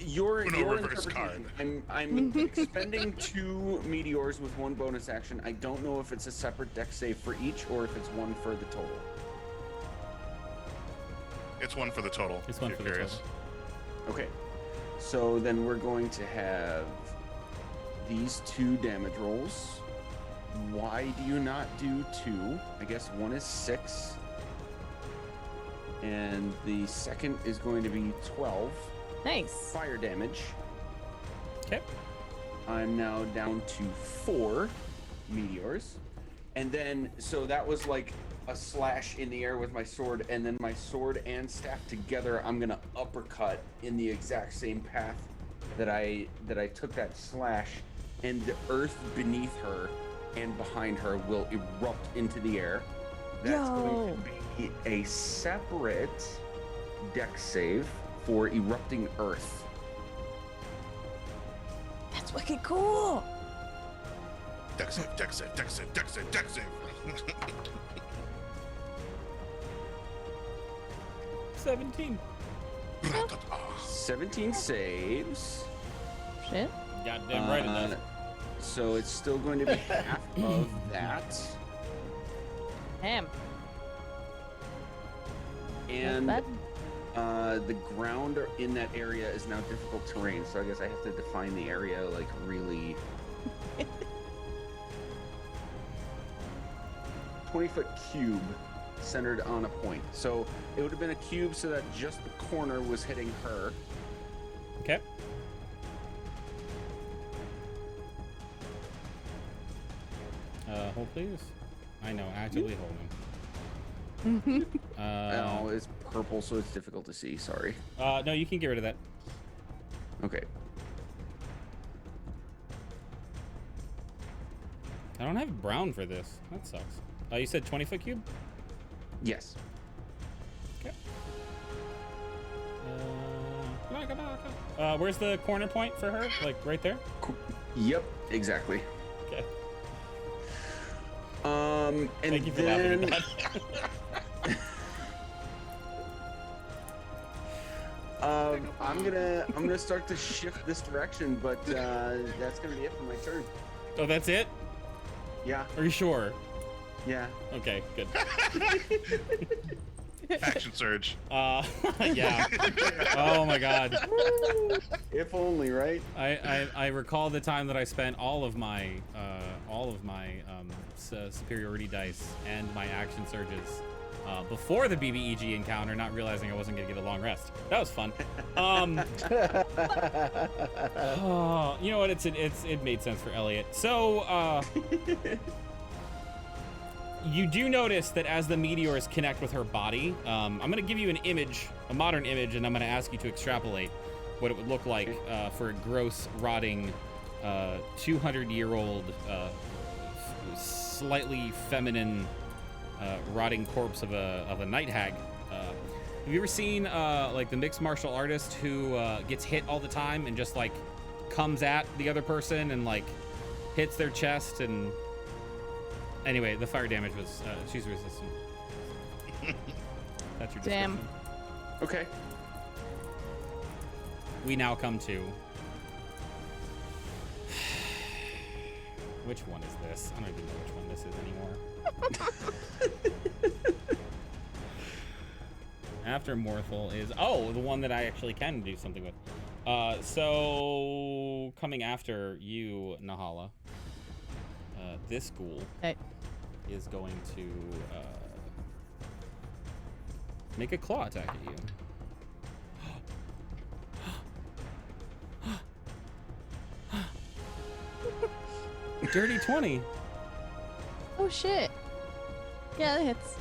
Your Uno reverse interpretation. I'm expending 2 meteors with 1 bonus action. I don't know if it's a separate dex save for each or if it's 1 for the total. It's 1 for the total. It's if 1 you're for the curious. total. Okay. So then we're going to have these 2 damage rolls. why do you not do 2? I guess 1 is 6. And the second is going to be 12 Nice. fire damage. Okay. I'm now down to 4 meteors. And then, so that was like a slash in the air with my sword, and then my sword and staff together, I'm gonna uppercut in the exact same path that I took that slash, and the earth beneath her and behind her will erupt into the air. That's going to be a separate dex save for erupting earth. That's wicked cool. Dex save, dex save, dex save, dex save, dex save. 17. 17 saves. Shit. Goddamn right it does. So it's still going to be half of that. Damn. And That, the ground in that area is now difficult terrain, so I guess I have to define the area like really. 20-foot cube centered on a point. So it would have been a cube so that just the corner was hitting her. Okay. Hold please. I know, actively holding. Oh, it's purple, so it's difficult to see. Sorry. No, you can get rid of that. Okay. I don't have brown for this. That sucks. You said 20-foot cube? Yes. Okay. Where's the corner point for her? Like right there? Yep. Exactly. Okay. And Thank you for then laughing at that. I'm gonna start to shift this direction, but that's gonna be it for my turn. Oh, that's it? Yeah. Are you sure? Yeah. Okay, good. Action surge. Yeah. Oh my god. If only, right? I recall the time that I spent all of my superiority dice and my action surges before the BBEG encounter, not realizing I wasn't gonna get a long rest. That was fun. You know what? It made sense for Elliot. So you do notice that as the meteors connect with her body, I'm gonna give you an image, a modern image, and I'm gonna ask you to extrapolate what it would look like for a gross, rotting, 200-year-old, slightly feminine, rotting corpse of a night hag. Have you ever seen like the mixed martial artist who gets hit all the time and just like comes at the other person and like hits their chest? And anyway, the fire damage was she's resistant. That's your description. Damn. Okay. We now come to which one is this? I don't even know which one this is anymore. After Morthal is the one that I actually can do something with. So coming after you, Nahala, this ghoul is going to make a claw attack at you. Dirty 20. Oh shit. Yeah, that hits.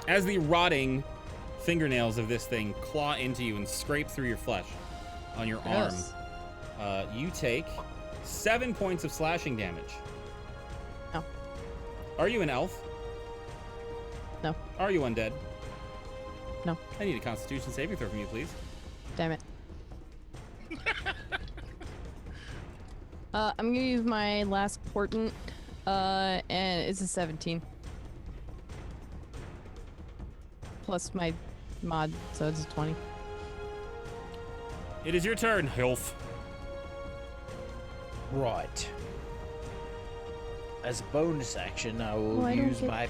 As the rotting fingernails of this thing claw into you and scrape through your flesh on your Gross. arm, you take 7 points of slashing damage. No. Are you an elf? No. Are you undead? No. I need a Constitution saving throw from you, please. Damn it. I'm gonna use my last portent, and it's a 17. Plus my mod, so it's a 20. It is your turn, Hilf. Right. As a bonus action, I will Oh, I don't use get- my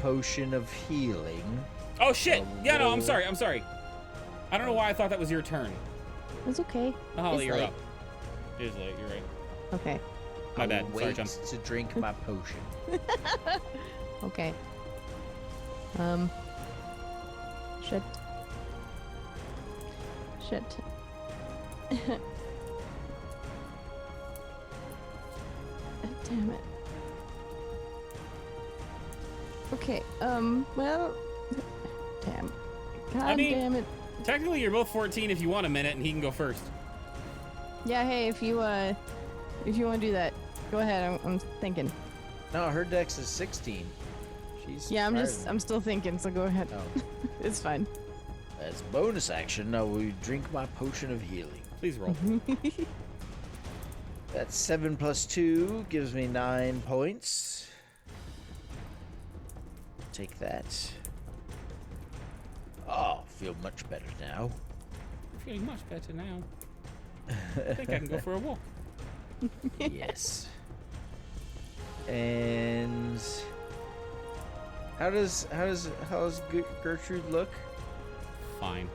potion of healing. Oh shit! Yeah, no, I'm roll. sorry. I don't know why I thought that was your turn. It's okay. Nahala, It's you're late. up. It is late, you're right. Okay. My bad. Sorry, Wait Chum. to drink my potion. Okay. Shit. Damn it. Okay, well, damn. God mean- damn it. Technically, you're both 14 if you want a minute, and he can go first. Yeah, hey, if you want to do that, go ahead. I'm thinking. No, her dex is 16. She's Yeah, higher than I'm still thinking, so go ahead. Oh. It's fine. As bonus action, now we drink my potion of healing. Please roll. That's 7 plus 2 gives me 9 points. Take that. Oh, feel much better now. I'm feeling much better now. I think I can go for a walk. Yes. And how does Gertrude look? Fine.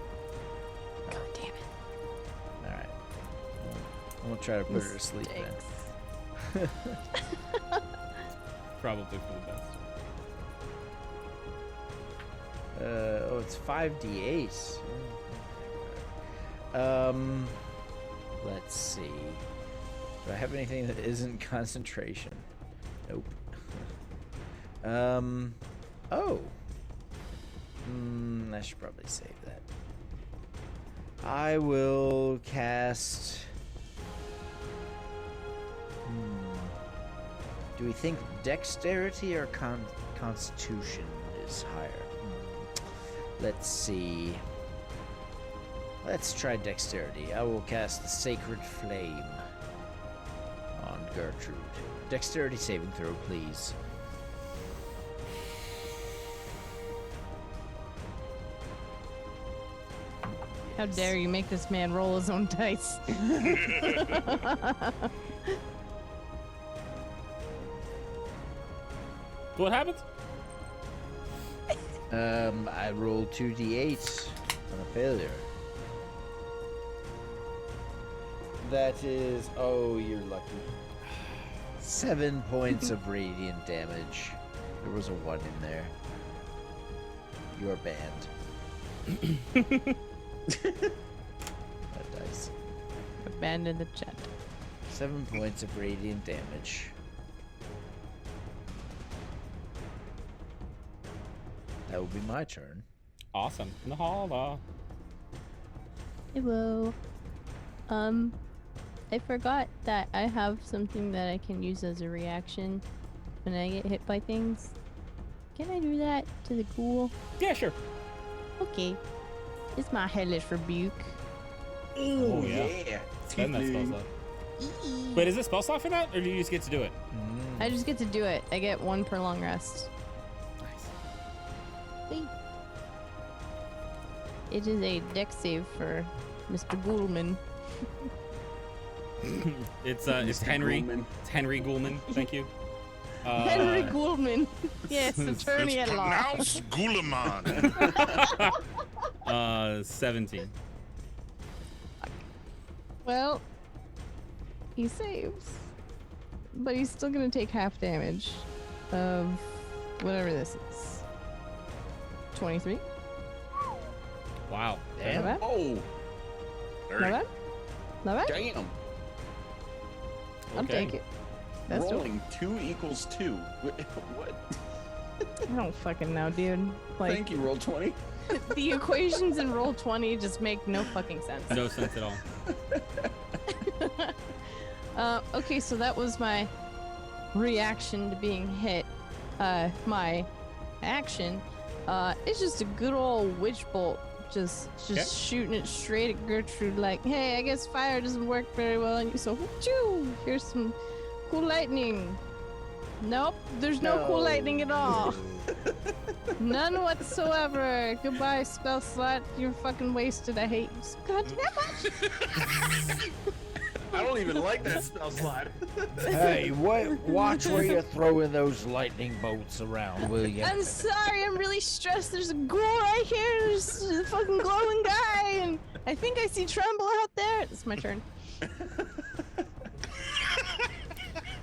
God damn it. All right. I'm gonna try to put her to sleep then. Probably for the best. Oh, it's 5d8. Let's see. Do I have anything that isn't concentration? Nope. Oh. I should probably save that. I will cast. Do we think dexterity or constitution is higher? Let's see. Let's try dexterity. I will cast the Sacred Flame on Gertrude. Dexterity saving throw, please. How dare you make this man roll his own dice? What happens? I rolled 2d8 on a failure. That is, oh, you're lucky. 7 points of radiant damage. There was a 1 in there. You're banned. That dice. Abandon the chat. 7 points of radiant damage. That will be my turn. Awesome. Nahala. Hello. I forgot that I have something that I can use as a reaction when I get hit by things. Can I do that to the ghoul? Yeah, sure. Okay. It's my hellish rebuke. Oh, yeah. Spend that spell slot. Wait, is it spell slot for that, or do you just get to do it? I just get to do it. I get 1 per long rest. Nice. Wait. It is a dex save for Mr. Ghoulman. It's Mr. Henry. Goldman. It's Henry Ghoulman. Thank you. Henry Ghoulman. Yes, attorney It's at law. pronounced Gulaman. 17. Well, he saves, but he's still gonna take half damage of Oh. whatever this is. 23. Wow. Not bad. Oh, Not bad. Not bad. damn. I'll Okay. take it. That's dope. Rolling 2 equals 2. What? I don't fucking know, dude. Like, Thank you, roll 20. the equations in Roll20 just make no fucking sense. No sense at all. Okay, so that was my reaction to being hit. My action, it's just a good old witch bolt. Just Okay. shooting it straight at Gertrude like, hey, I guess fire doesn't work very well on you, so whoo, here's some cool lightning. Nope, there's no cool lightning at all. None whatsoever. Goodbye, spell slot. You're fucking wasted. I hate you. God damn it. I don't even like that spell slot. Hey, watch where you're throwing those lightning bolts around, will you? I'm sorry, I'm really stressed. There's a ghoul right here. There's a fucking glowing guy, and I think I see Tremble out there. It's my turn.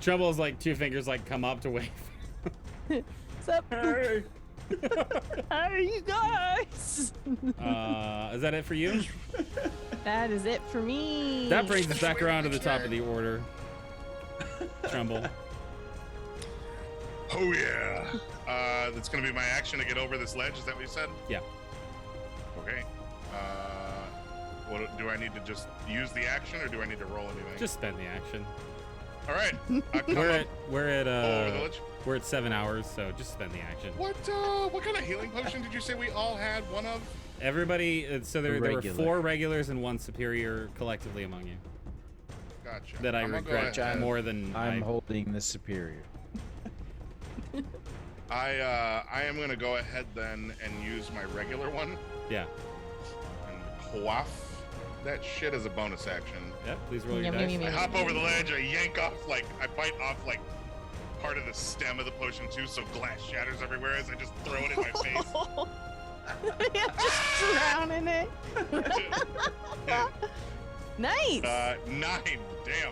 Trouble's like two fingers like come up to wave. What's up? Hey. Hey, you guys! Is that it for you? That is it for me. That brings us back around to the top of the order. Tremble. Oh yeah. That's gonna be my action to get over this ledge. Is that what you said? Yeah. Okay. What do I need to just use the action, or do I need to roll anything? Just spend the action. All right. We're at 7 hours, so just spend the action. What kind of healing potion did you say we all had one of? Everybody, so there were Regular. 4 regulars and 1 superior collectively among you. Gotcha. That I I'm gonna go regret ahead. more than I'm holding the superior. I am gonna go ahead then and use my regular one Yeah. and quaff that shit as a bonus action. Yep. Please roll your Yum, dice. yum, I yum, hop yum, over the yum. ledge, I bite off like part of the stem of the potion too, so glass shatters everywhere as I just throw it in my face. Yeah, just drown in it. Nice. 9, damn.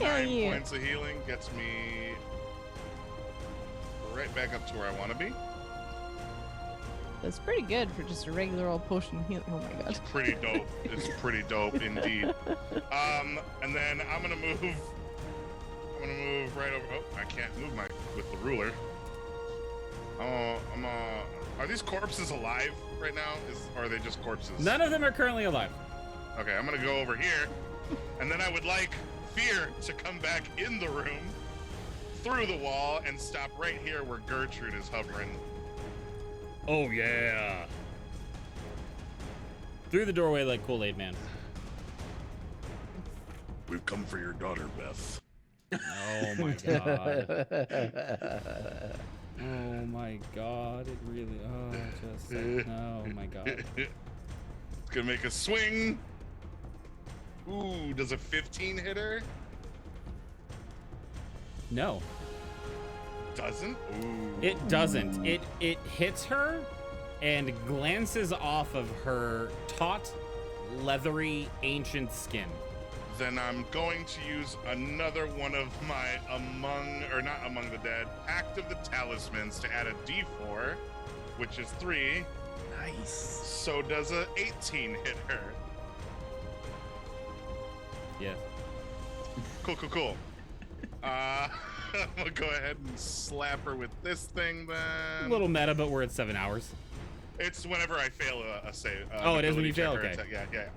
Hell 9 yeah. points of healing gets me right back up to where I want to be. That's pretty good for just a regular old potion healing. Oh my god. It's pretty dope. It's pretty dope indeed. And then I'm gonna move right over. Oh, I can't move with the ruler. Are these corpses alive right now? Or are they just corpses? None of them are currently alive. Okay, I'm gonna go over here, and then I would like Fear to come back in the room through the wall and stop right here where Gertrude is hovering. Oh yeah. Through the doorway like Kool-Aid Man. We've come for your daughter, Beth. Oh my god. Oh my god. It really. Oh, just. Oh my god. It's gonna make a swing. Ooh, does a 15 hit her? No. Doesn't? Ooh. It doesn't. It hits her and glances off of her taut, leathery, ancient skin. Then I'm going to use another one of my not among the dead, Pact of the Talismans to add a D4, which is 3. Nice. So does a 18 hit her? Yes. Cool. I'm gonna go ahead and slap her with this thing then. A little meta, but we're at 7 hours. It's whenever I fail a save. Oh, it is when you ability check fail? or Okay. attack.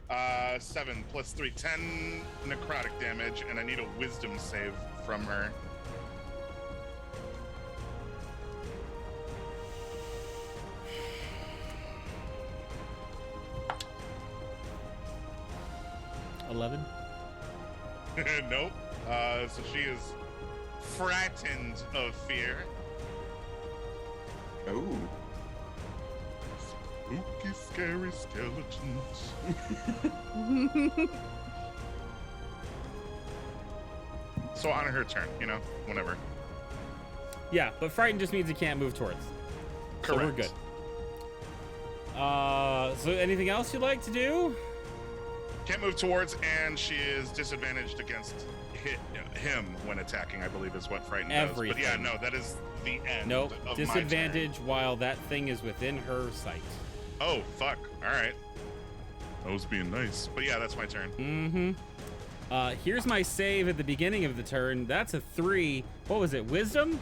Yeah. 7 plus 3, 10 necrotic damage, and I need a wisdom save from her. $11. Nope. So she is frightened of fear. Oh. Spooky, scary skeletons. So on her turn, whenever. Yeah, but frightened just means you can't move towards. So we're Correct. good. So anything else you'd like to do? Can't move towards, and she is disadvantaged against him when attacking, I believe is what frightened does. But yeah, Everything. no, that is the end Nope. of Disadvantage while that thing is within her sight. my turn. Oh, fuck. All right. I was being nice. But yeah, that's my turn. Mm-hmm. Here's my save at the beginning of the turn. That's a 3. What was it? Wisdom?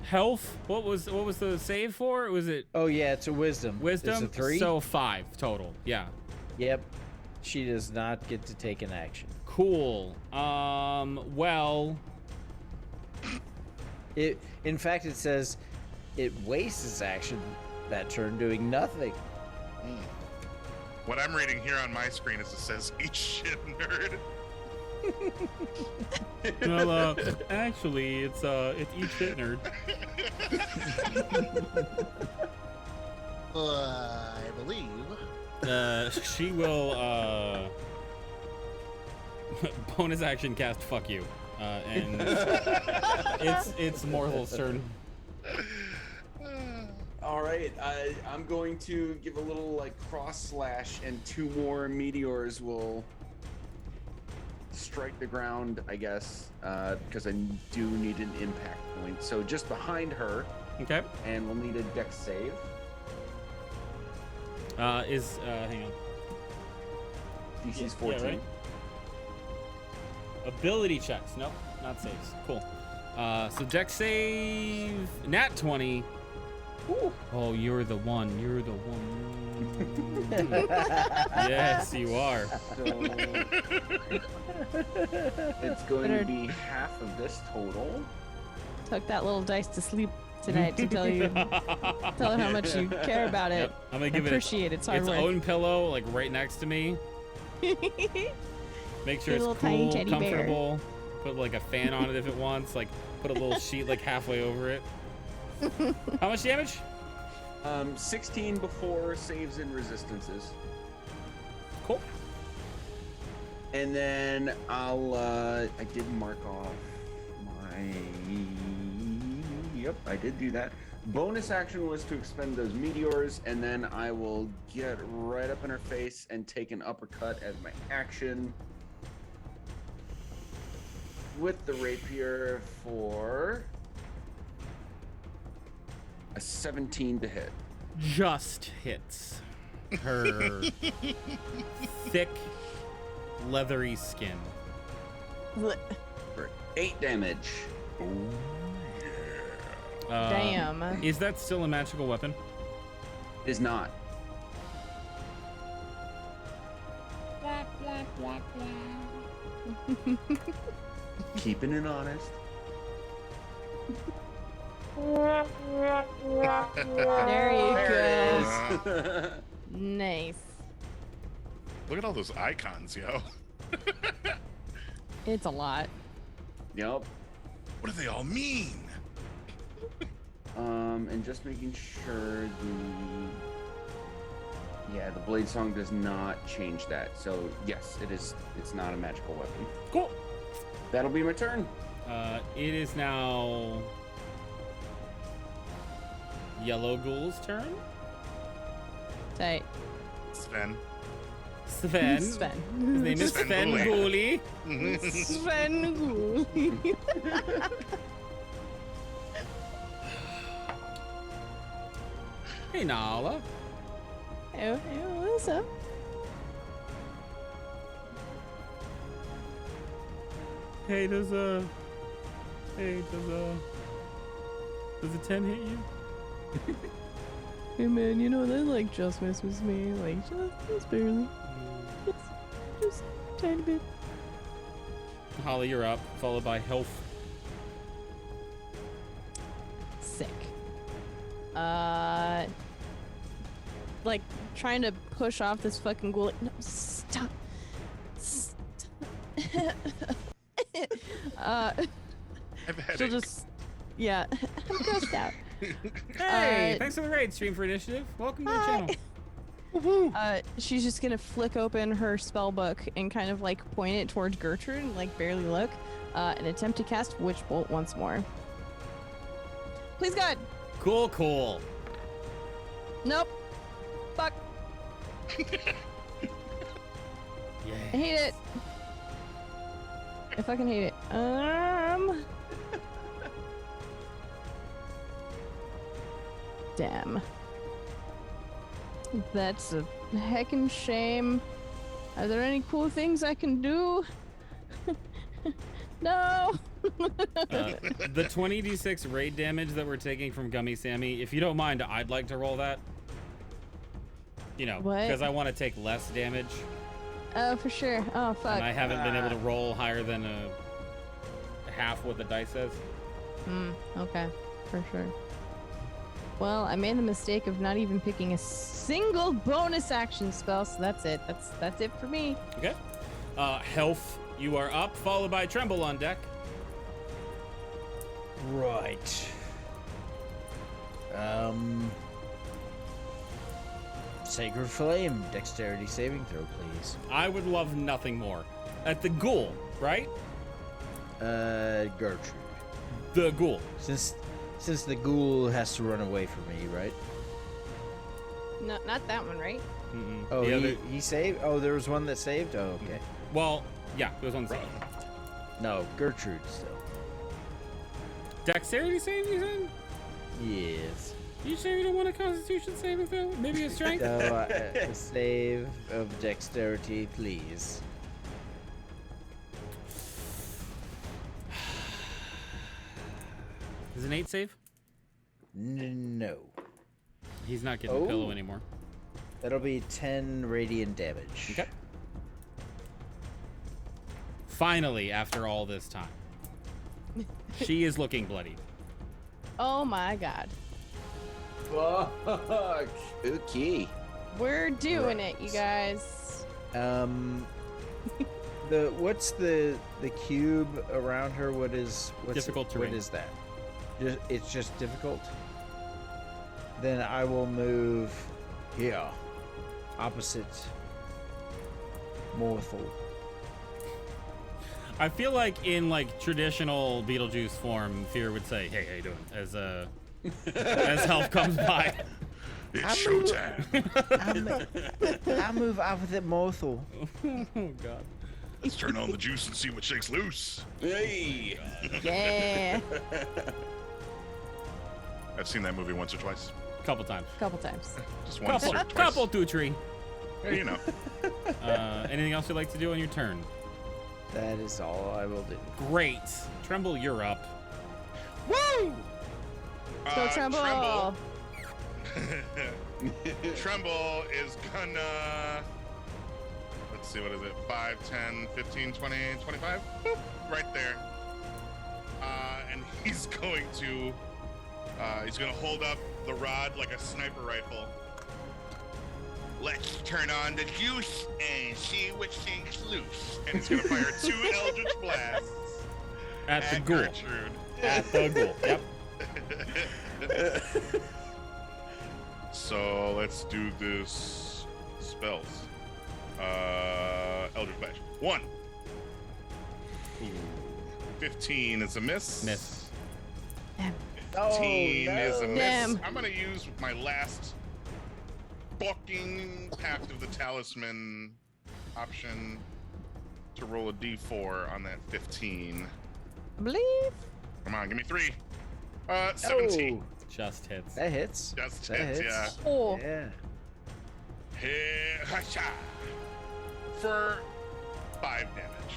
Health? What was the save for? Was it Oh yeah, it's a wisdom. wisdom? It's a 3. So 5 total. Yeah. Yep. She does not get to take an action. Cool. Well, In fact, it says it wastes its action that turn doing nothing. What I'm reading here on my screen is it says, eat shit, nerd. well, actually, it's eat shit nerd. I believe. She will bonus action cast fuck you, and it's Morthal's turn. All right, I'm going to give a little like cross slash, and 2 more meteors will strike the ground, I guess, because I do need an impact point. So just behind her, Okay. and we'll need a dex save. Hang on. DC's Yeah, 14. right? Ability checks. Nope, not saves. Cool. So dex save, nat 20. Ooh. Oh, you're the one. You're the one. Yes, you are. So it's going to be half of this total. Took that little dice to sleep tonight to tell you, tell it how much you care about it. Yep. I'm gonna give Appreciate its hard its work. own pillow, like right next to me. Make sure Your it's little tiny cool, teddy bear. comfortable. Put like a fan on it if it wants. Like put a little sheet like halfway over it. How much damage? 16 before saves and resistances. Cool. And then I did mark off my, yep, I did do that. Bonus action was to expend those meteors, and then I will get right up in her face and take an uppercut as my action with the rapier for a 17 to hit. Just hits her thick, leathery skin. For 8 damage. Damn. Is that still a magical weapon? It is not. Keeping it honest. There you There go. it is. Nice. Look at all those icons, yo. It's a lot. Yep. What do they all mean? And just making sure the blade song does not change that. So yes, it's not a magical weapon. Cool. That'll be my turn. It is now Yellow Ghoul's turn. Tight. Sven. Sven. Sven. His name is Sven Sven Ghouli. Ghouli. Sven Ghouli. Hey, Nala. Oh, what's up? Hey, does a 10 hit you? Hey man, you know that like just messes me, like just barely, just tiny bit. Holly, you're up, followed by Health. Sick. Like trying to push off this fucking ghoul. No, stop. I've had She'll just, yeah, I'm grossed out. Hey, thanks for the raid, Stream for Initiative. Welcome to the Hi. channel. She's just gonna flick open her spell book and kind of like point it towards Gertrude and like barely look, and attempt to cast Witch Bolt once more. Please God. Cool. Nope. Fuck. Yeah. I hate it. I fucking hate it. Damn. That's a heckin' shame. Are there any cool things I can do? No. The 20d6 raid damage that we're taking from Gummy Sammy, if you don't mind, I'd like to roll that. You know, What? because I want to take less damage, Oh, for sure. Oh, fuck. and I haven't been able to roll higher than a half what the dice says. Okay, for sure. Well, I made the mistake of not even picking a single bonus action spell, so that's it. That's it for me. Okay. Health, you are up, followed by Tremble on deck. Right. Sacred Flame, dexterity saving throw, please. I would love nothing more. At the ghoul, right? Gertrude. The ghoul. Since the ghoul has to run away from me, right? No, not that one, right? Mm-mm. Oh, The other- he saved? Oh, there was one that saved? Oh, okay. Well, yeah, there was one saved. No, Gertrude still. Dexterity save, you said? Yes. You sure you don't want a Constitution saving throw? Maybe a strength? So, a save of dexterity, please. Is an 8 save? No. He's not getting a pillow anymore. That'll be 10 radiant damage. Okay. Finally, after all this time. She is looking bloody. Oh my god. Fuck. Okay. We're doing it, you guys. What's the cube around her? What's Difficult terrain. What is that? It's just difficult. Then I will move here, opposite Morthal. I feel like in like traditional Beetlejuice form, Fear would say, "Hey, how you doing?" As as help comes by. It's showtime. I move opposite Morthal. Oh God. Let's turn on the juice and see what shakes loose. Hey. Yeah. I've seen that movie once or twice. Couple times. Couple times. Just once or twice. Couple two tree. Yeah, you know. Anything else you'd like to do on your turn? That is all I will do. Great. Tremble, you're up. Woo! Go Tremble. Tremble is gonna, let's see, what is it? 5, 10, 15, 20, 25? Boop, right there. And he's going to hold up the rod like a sniper rifle. Let's turn on the juice and see what shakes loose. And he's gonna fire 2 Eldritch Blasts At the ghoul. Gertrude. At the ghoul. Yep. So let's do this spells. Eldritch Blast. 1. Ooh. 15 is a miss. Miss. 15 is a miss. Damn. I'm gonna use my last fucking Pact of the Talisman option to roll a d4 on that 15. I believe. Come on, give me 3. 17. Just hits. That hits. Just That hits, hits. yeah. Oh. Yeah. Hey, hasha. For 5 damage.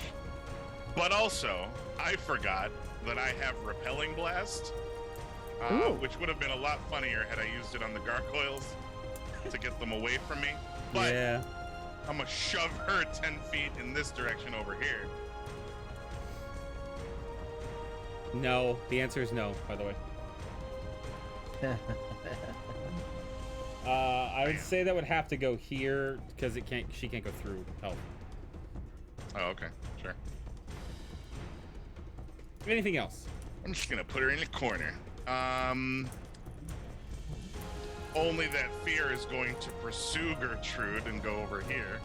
But also, I forgot that I have Repelling Blast, which would have been a lot funnier had I used it on the gargoyles to get them away from me. But Yeah. I'm gonna shove her 10 feet in this direction over here. No. The answer is no, by the way. I would say that would have to go here because she can't go through health. Oh, okay, sure. Anything else? I'm just gonna put her in the corner. Only that Fear is going to pursue Gertrude and go over here.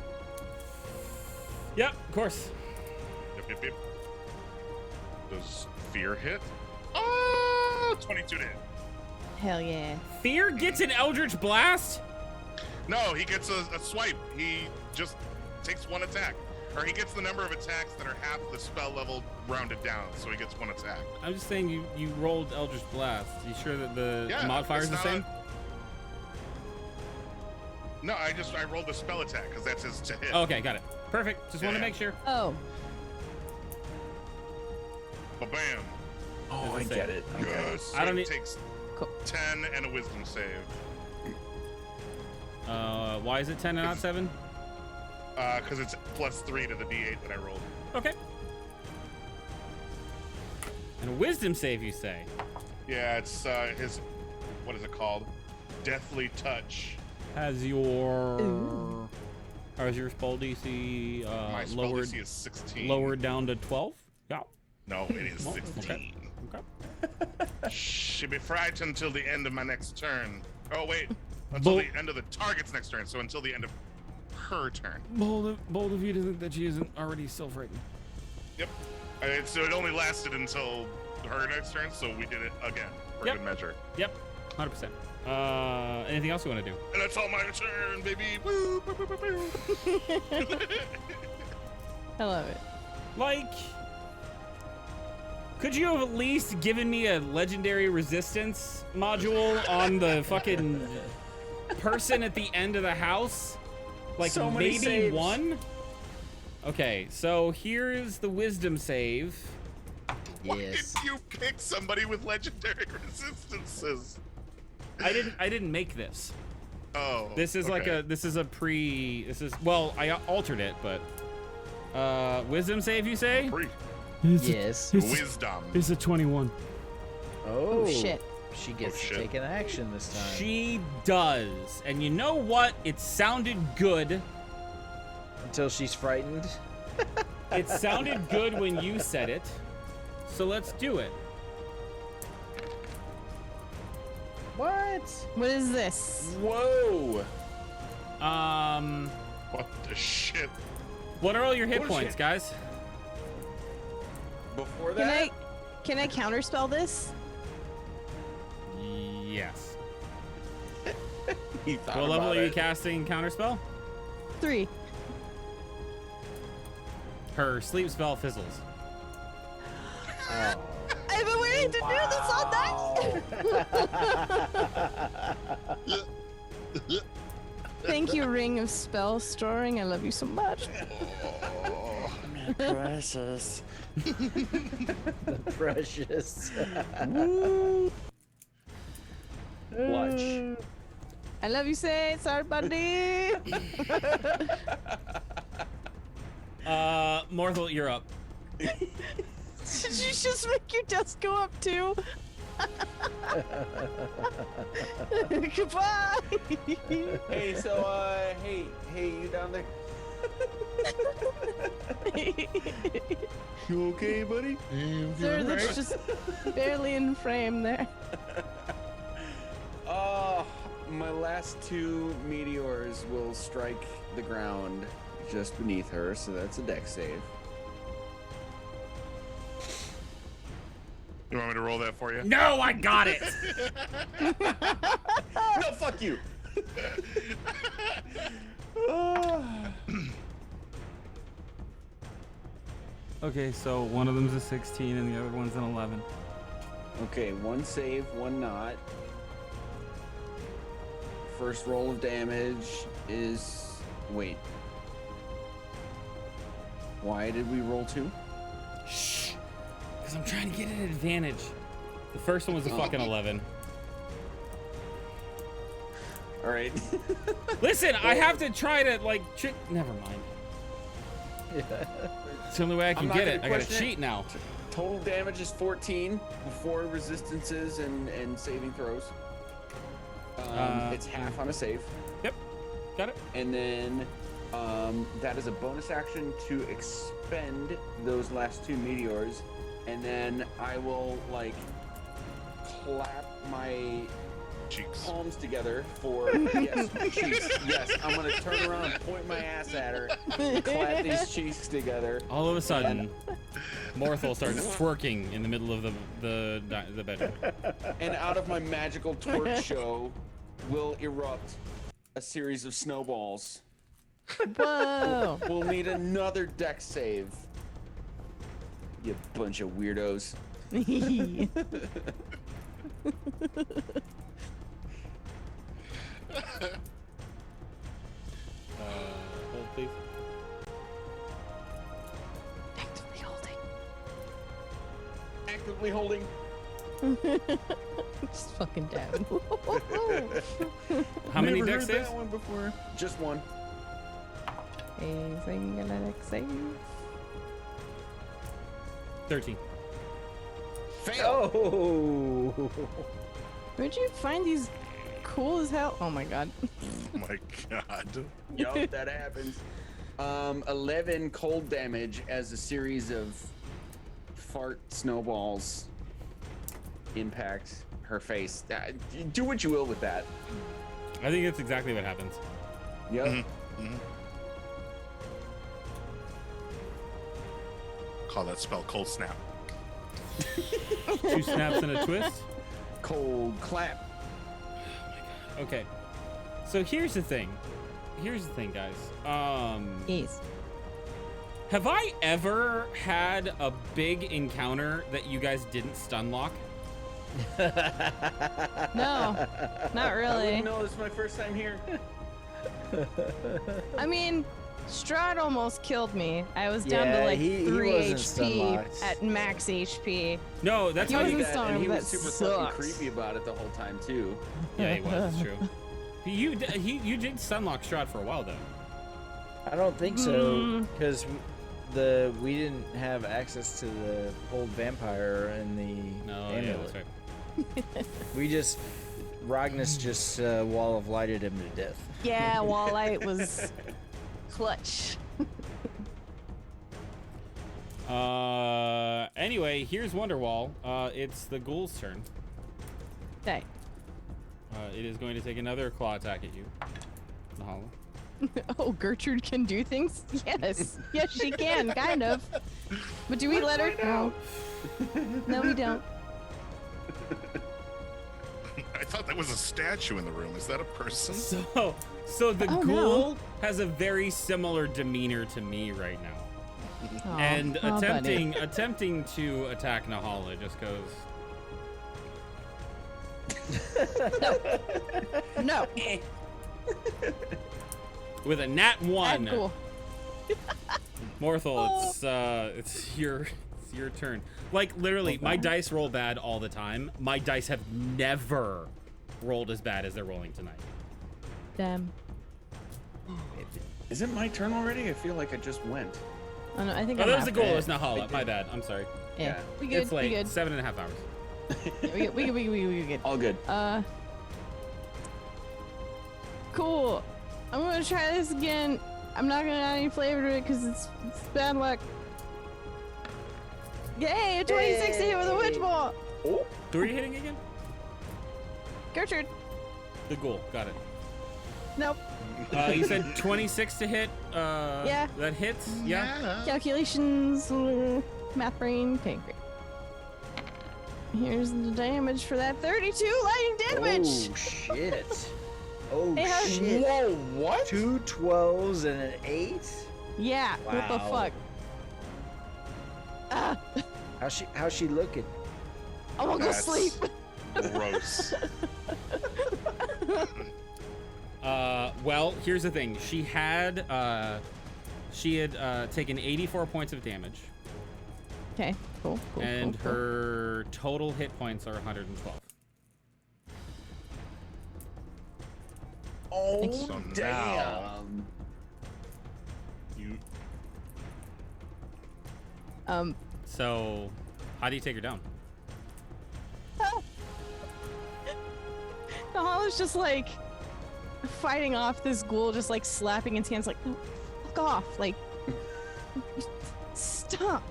Yep, of course. Yep. Does Fear hit? Oh, 22 to hit. Hell yeah. Fear gets an Eldritch Blast? No, he gets a swipe. He just takes 1 attack. Or he gets the number of attacks that are half the spell level rounded down, so he gets 1 attack. I'm just saying you rolled Eldritch Blast. You sure that the Yeah, modifier is it's the not same? No, I rolled the spell attack because that's his to hit. Okay, got it. Perfect. Just want to Yeah. make sure. Oh. Ba-bam. Oh, I get it. Okay. So I don't it need- takes Cool. 10 and a wisdom save. Why is it 10 and not 7? Because it's +3 to the d8 that I rolled. Okay. And a wisdom save, you say? Yeah, it's his, what is it called? Deathly Touch. Has your spell DC My spell lowered DC is 16. lowered down to 12? Yeah. No, it is Well, 16. Okay. Should be frightened until the end of my next turn. Oh, wait. Until Bull- the end of the target's next turn, so until the end of her turn. Bold of you to think that she isn't already self-frightened. Yep. So it only lasted until her next turn, so we did it again for Yep. good measure. Yep. 100%. Anything else you want to do? And that's all my turn, baby. Woo, boo, boo, boo, boo. I love it. Like Could you have at least given me a legendary resistance module on the fucking person at the end of the house? Like So many maybe saves. one? Okay, so here's the wisdom save. Why Yes. did you pick somebody with legendary resistances? I didn't make this. Oh. This is like okay. well, I altered it, but wisdom save you say? Free. Yes. Wisdom. It's a 21. Oh, shit. She gets to shit. take an action this time. She does. And you know what? It sounded good. Until she's frightened. It sounded good when you said it. So let's do it. What? What is this? Whoa! What the shit? What are all your hit Bullshit. points, guys? Before Can that, can I counterspell this? Yes. he thought What level about are you it. casting counterspell? 3. Her sleep spell fizzles. Oh. I've been waiting to do this all night. Thank you, Ring of Spell Storing. I love you so much. Precious. Precious. Clutch. I love you, Saint. Sorry, buddy. Morthel, you're up. Did you just make your desk go up too? Goodbye. Hey, so hey, you down there? You okay, buddy? Sir, that's just barely in frame there. My last 2 meteors will strike the ground just beneath her, so that's a dex save. You want me to roll that for you? No, I got it. No, fuck you. Okay, so one of them's a 16 and the other one's an 11. Okay, 1 save, 1 not. First roll of damage is... Wait. Why did we roll 2? Shh. Because I'm trying to get an advantage. The first one was a fucking 11. All right. Listen, I have to try to, like, trick. Never mind. It's the only way I can not get gonna it. I gotta question it. cheat now. Total damage is 14 before resistances and saving throws. It's half on a save. Yep. Got it. And then that is a bonus action to expend those last 2 meteors. And then I will, like, clap my Cheeks. palms together for yes, cheeks. Yes, I'm gonna turn around and point my ass at her, clap these cheeks together. All of a sudden, Morthel starts twerking in the middle of the bedroom. And out of my magical twerk show will erupt a series of snowballs. Whoa. We'll need another dex save. You bunch of weirdos. Hold, please. Actively holding. Actively holding. Just fucking down. How many Never dex heard saves? that one before. Just 1. A single dex save. 13. Fail. Oh. Where'd you find these cool as hell? Oh my god. Oh my god. Yup, that happens. 11 cold damage as a series of fart snowballs impact her face. Do what you will with that. I think that's exactly what happens. Yep. Mhm. Call that spell Cold Snap. 2 snaps and a twist. Cold clap. Okay. So here's the thing. Here's the thing, guys. Yes. Have I ever had a big encounter that you guys didn't stun lock? No, not I really. wouldn't know. This is my first time here. I mean, Strahd almost killed me. I was down to Yeah, like he 3 wasn't HP stun-locked. at max HP. No, that's He how wasn't you. stun- And he was that super sucks. fucking creepy about it the whole time too. Yeah, he was. It's true. You did stun lock Strahd for a while though. I don't think so, because we didn't have access to the old vampire and the No, yeah, amulet. that's right. We just Ragnus just wall of lighted him to death. Yeah, Walleye was clutch. Anyway, here's Wonderwall. It's the ghoul's turn. Okay. It is going to take another claw attack at you. Nahala. Oh, Gertrude can do things? Yes. Yes, she can, kind of. But do we let her? No. No, we don't. I thought that was a statue in the room. Is that a person? So the Oh, ghoul no. has a very similar demeanor to me right now. Aw. And Aw, buddy. attempting to attack Nahala just goes. No. With a nat 1. Cool. Morthal, it's your turn. Like literally, my Okay. dice roll bad all the time. My dice have never rolled as bad as they're rolling tonight. Damn. Is it my turn already? I feel like I just went. Oh, no, I think Oh, I'm that was the after goal. it. It's Nahala. My bad. I'm sorry. Yeah. Yeah. We good. It's late. We good. 7.5 hours. Yeah, we good. All good. Cool. I'm gonna try this again. I'm not gonna add any flavor to it because it's bad luck. Yay! A 26 to hit with a witch ball. Oh, Who are you hitting again? Gertrude. The ghoul. Got it. Nope. You said 26 to hit. Yeah. That hits. Yeah. Calculations. Math brain. Okay, great. Here's the damage for that 32 lightning damage. Oh shit! Oh Hey, how- shit! whoa! What? 2 12s and an 8. Yeah. What the Wow. fuck? Ah, How's she looking? I'm gonna go That's sleep. Gross. Well, here's the thing. She had taken 84 points of damage, Okay. Cool. and her total hit points are 112. Oh, Thank you. So now damn. you So, how do you take her down? Nahala's just like fighting off this ghoul, just like slapping its hands, like, no, fuck off, like, stop.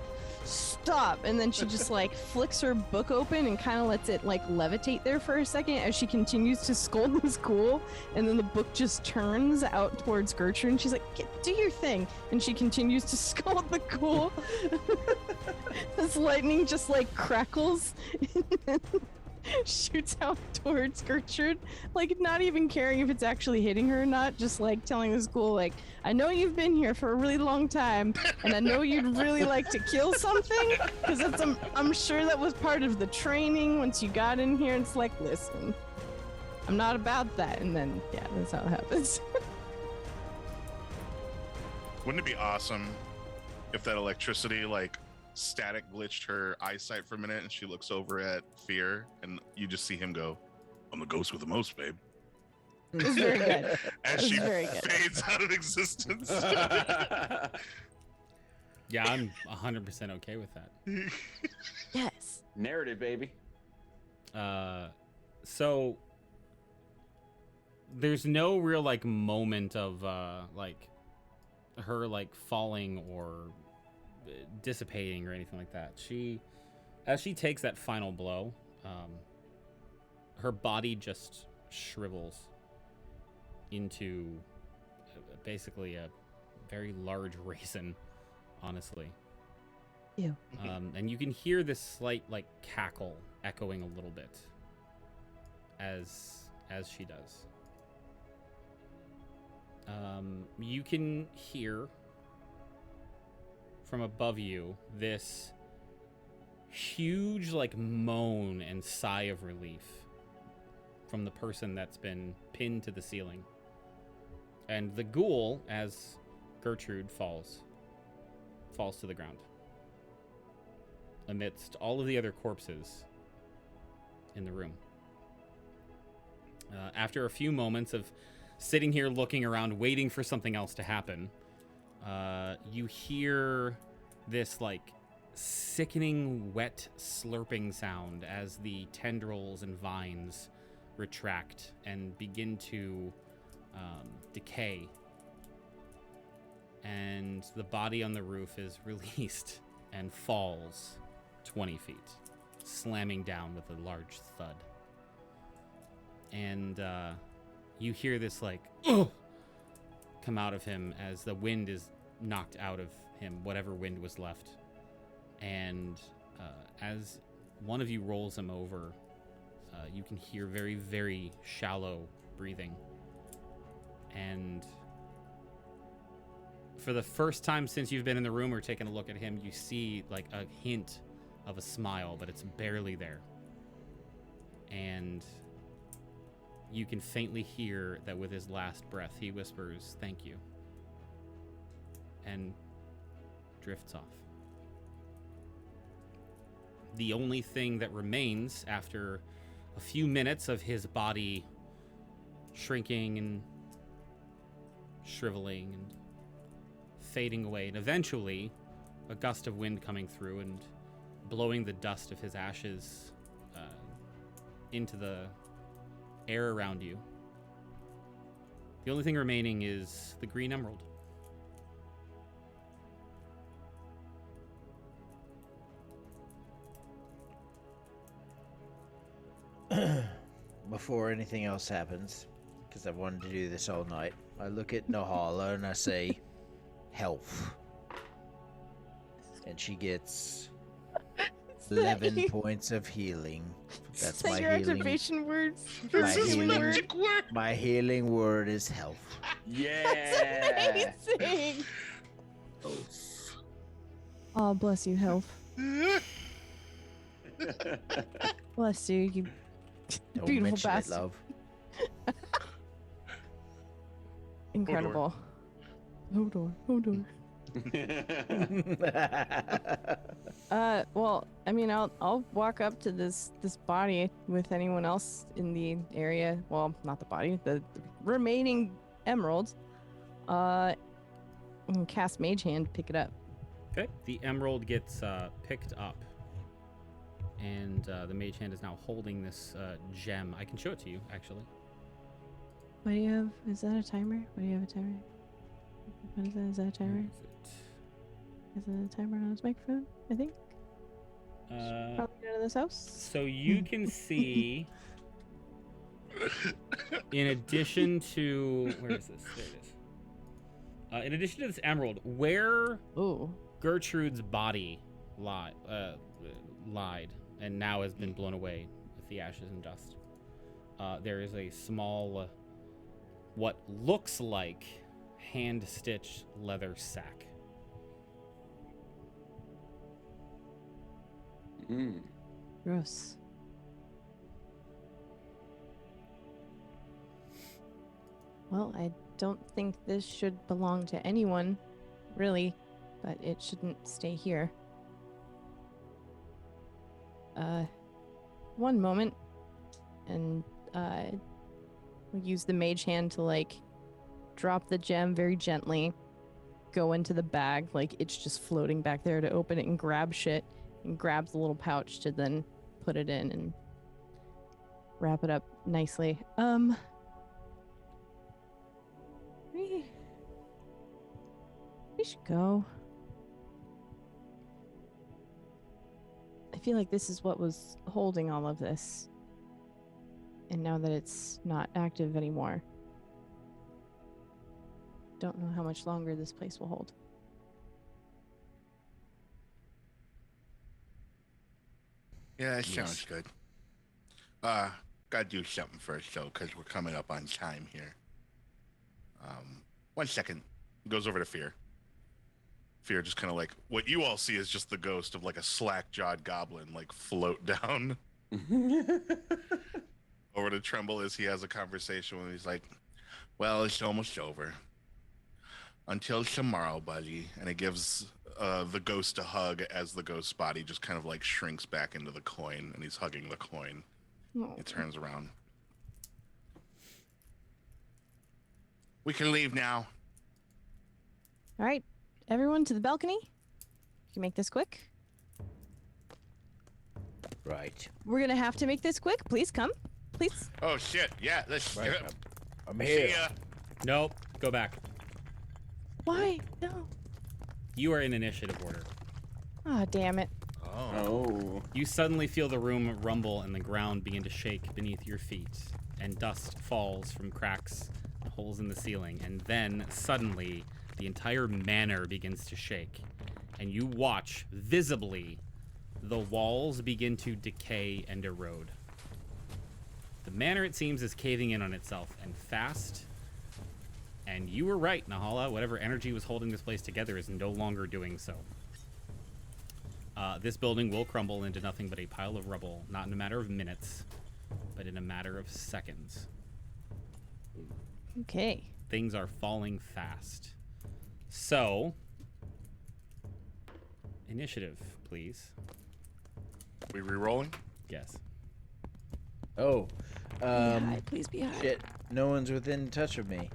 And then she just like flicks her book open and kind of lets it like levitate there for a second as she continues to scold this ghoul. And then the book just turns out towards Gertrude and she's like, do your thing. And she continues to scold the ghoul. This lightning just like crackles and shoots out towards Gertrude, like not even caring if it's actually hitting her or not, just like telling this ghoul, like, I know you've been here for a really long time, and I know you'd really like to kill something, because I'm sure that was part of the training once you got in here. And it's like, listen, I'm not about that. And then, yeah, that's how it happens. wouldn't it be awesome if that electricity like static glitched her eyesight for a minute and she looks over at Fear and you just see him go, I'm the ghost with the most, babe. It was very good. as was she very good. fades out of existence. Yeah, I'm 100% okay with that. Yes. Narrative, baby. So there's no real like moment of like her like falling or dissipating or anything like that. As she takes that final blow, her body just shrivels into basically a very large raisin, honestly. Ew. And you can hear this slight like cackle echoing a little bit as she does. You can hear from above you this huge, like, moan and sigh of relief from the person that's been pinned to the ceiling. And the ghoul, as Gertrude falls to the ground amidst all of the other corpses in the room. After a few moments of sitting here looking around, waiting for something else to happen, you hear this, like, sickening, wet, slurping sound as the tendrils and vines retract and begin to decay. And the body on the roof is released and falls 20 feet, slamming down with a large thud. And you hear this, like, "Ugh!" come out of him as the wind is knocked out of him, whatever wind was left. And as one of you rolls him over, you can hear very, very shallow breathing. And for the first time since you've been in the room or taken a look at him, you see, like, a hint of a smile, but it's barely there. And you can faintly hear that with his last breath, he whispers, "Thank you," and drifts off. The only thing that remains after a few minutes of his body shrinking and shriveling and fading away, and eventually a gust of wind coming through and blowing the dust of his ashes into the air around you. The only thing remaining is the green emerald. Before anything else happens, because I've wanted to do this all night, I look at Nahala and I say, "Health." And she gets 11 points of healing. That's my your healing. activation words. My healing, my healing word is health. Yeah. That's amazing. Oh, bless you, health. Bless you, you Don't beautiful mention it, bastard. love. Incredible. Hodor. Well, I mean, I'll walk up to this body with anyone else in the area. Well, not the body, the remaining emeralds. And cast Mage Hand, pick it up. Okay. The emerald gets picked up, and the mage hand is now holding this gem. I can show it to you, actually. What do you have? Is that a timer? What do you have a timer? What is that? Is that a timer? Where is it? Is it a timer on his microphone? I think. Probably out of this house. So you can see, in addition to, where is this? There it is. In addition to this emerald, where Ooh. Gertrude's body lied and now has been blown away with the ashes and dust, there is a small, what looks like hand-stitched leather sack. Gross. Well, I don't think this should belong to anyone, really, but it shouldn't stay here. One moment, and we'll use the mage hand to, like, drop the gem very gently, go into the bag, like it's just floating back there to open it and grab shit, and grab the little pouch to then put it in and wrap it up nicely. We should go. I feel like this is what was holding all of this. And now that it's not active anymore, don't know how much longer this place will hold. Yeah, that sounds good. Gotta do something first, though, because we're coming up on time here. 1 second. Goes over to Fear. Fear just kind of like what you all see is just the ghost of like a slack-jawed goblin like float down over to Tremble as he has a conversation with him. He's like, well, it's almost over. Until tomorrow, buddy. And it gives the ghost a hug as the ghost's body just kind of like shrinks back into the coin, and he's hugging the coin. Oh. He turns around. We can leave now. All right, everyone to the balcony. You can make this quick. Right. We're gonna have to make this quick. Please come. Please. Oh shit! Yeah, let's. Right. I'm See here. ya. Nope. Go back. Why? No. You are in initiative order. Ah, damn it. Oh. You suddenly feel the room rumble and the ground begin to shake beneath your feet, and dust falls from cracks and holes in the ceiling, and then suddenly the entire manor begins to shake, and you watch visibly the walls begin to decay and erode. The manor, it seems, is caving in on itself, and fast. And you were right, Nahala. Whatever energy was holding this place together is no longer doing so. This building will crumble into nothing but a pile of rubble, not in a matter of minutes, but in a matter of seconds. Okay. Things are falling fast. So, initiative, please. We re-rolling? Yes. Oh. Be high, please be high. Shit. No one's within touch of me.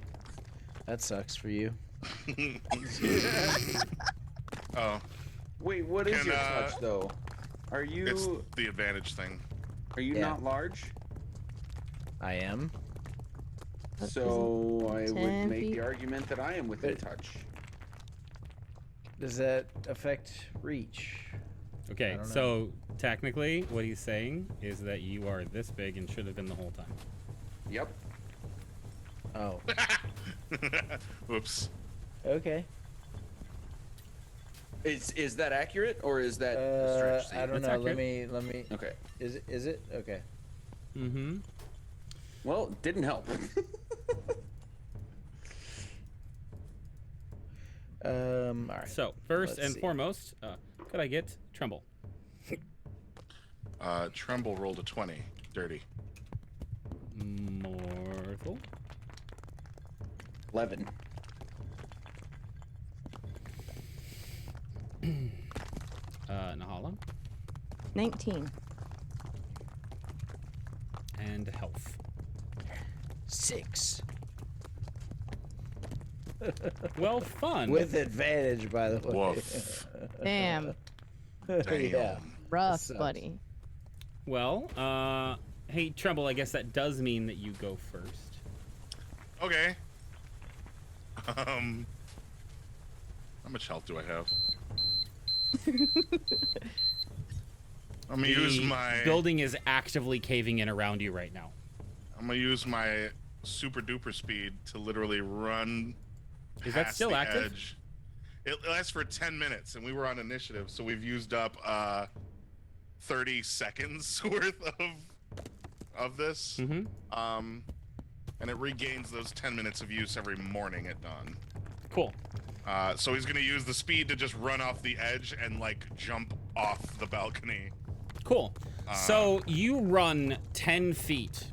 That sucks for you. Oh, Wait, what is Can, your touch though? Are it's you the advantage thing. Yeah. not large? I am. That So I would 10 make feet. the argument that I am within touch. Does that affect reach? Okay, I don't know. so technically what he's saying is that you are this big and should have been the whole time. Yep. Oh. Whoops. Okay. Is that accurate or is that a stretch? I don't That's know. accurate. Let me. Okay. Is it? Okay. Mm-hmm. Well, didn't help. All right. So, first Let's and see. foremost, could I get Tremble? Tremble rolled a 20. Dirty. Mortal. 11. Nahala. 19. And Health. 6 Well, fun. with advantage, by the way. Woof. Damn. Yeah. Rough, sucks. buddy. Well, hey, Tremble, I guess that does mean that you go first. Okay. How much health do I have? I'm gonna use The my building is actively caving in around you right now. I'm gonna use my super duper speed to literally run. Is that past still the active? Edge. It lasts for 10 minutes, and we were on initiative, so we've used up 30 seconds worth of this. Mm-hmm. And it regains those 10 minutes of use every morning at dawn. Cool. So he's gonna use the speed to just run off the edge and like jump off the balcony. Cool. So you run 10 feet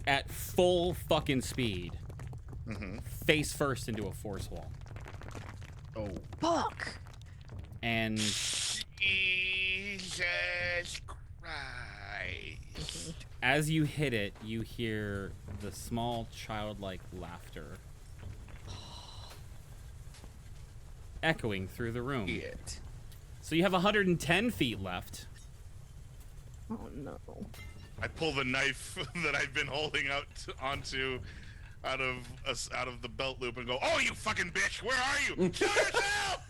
at full fucking speed, face first into a force wall. Oh. Fuck. And Jesus Christ. as you hit it, you hear the small childlike laughter echoing through the room. Shit. So you have 110 feet left. Oh no. I pull the knife that I've been holding onto out of the belt loop and go, "Oh, you fucking bitch! Where are you? Kill yourself!"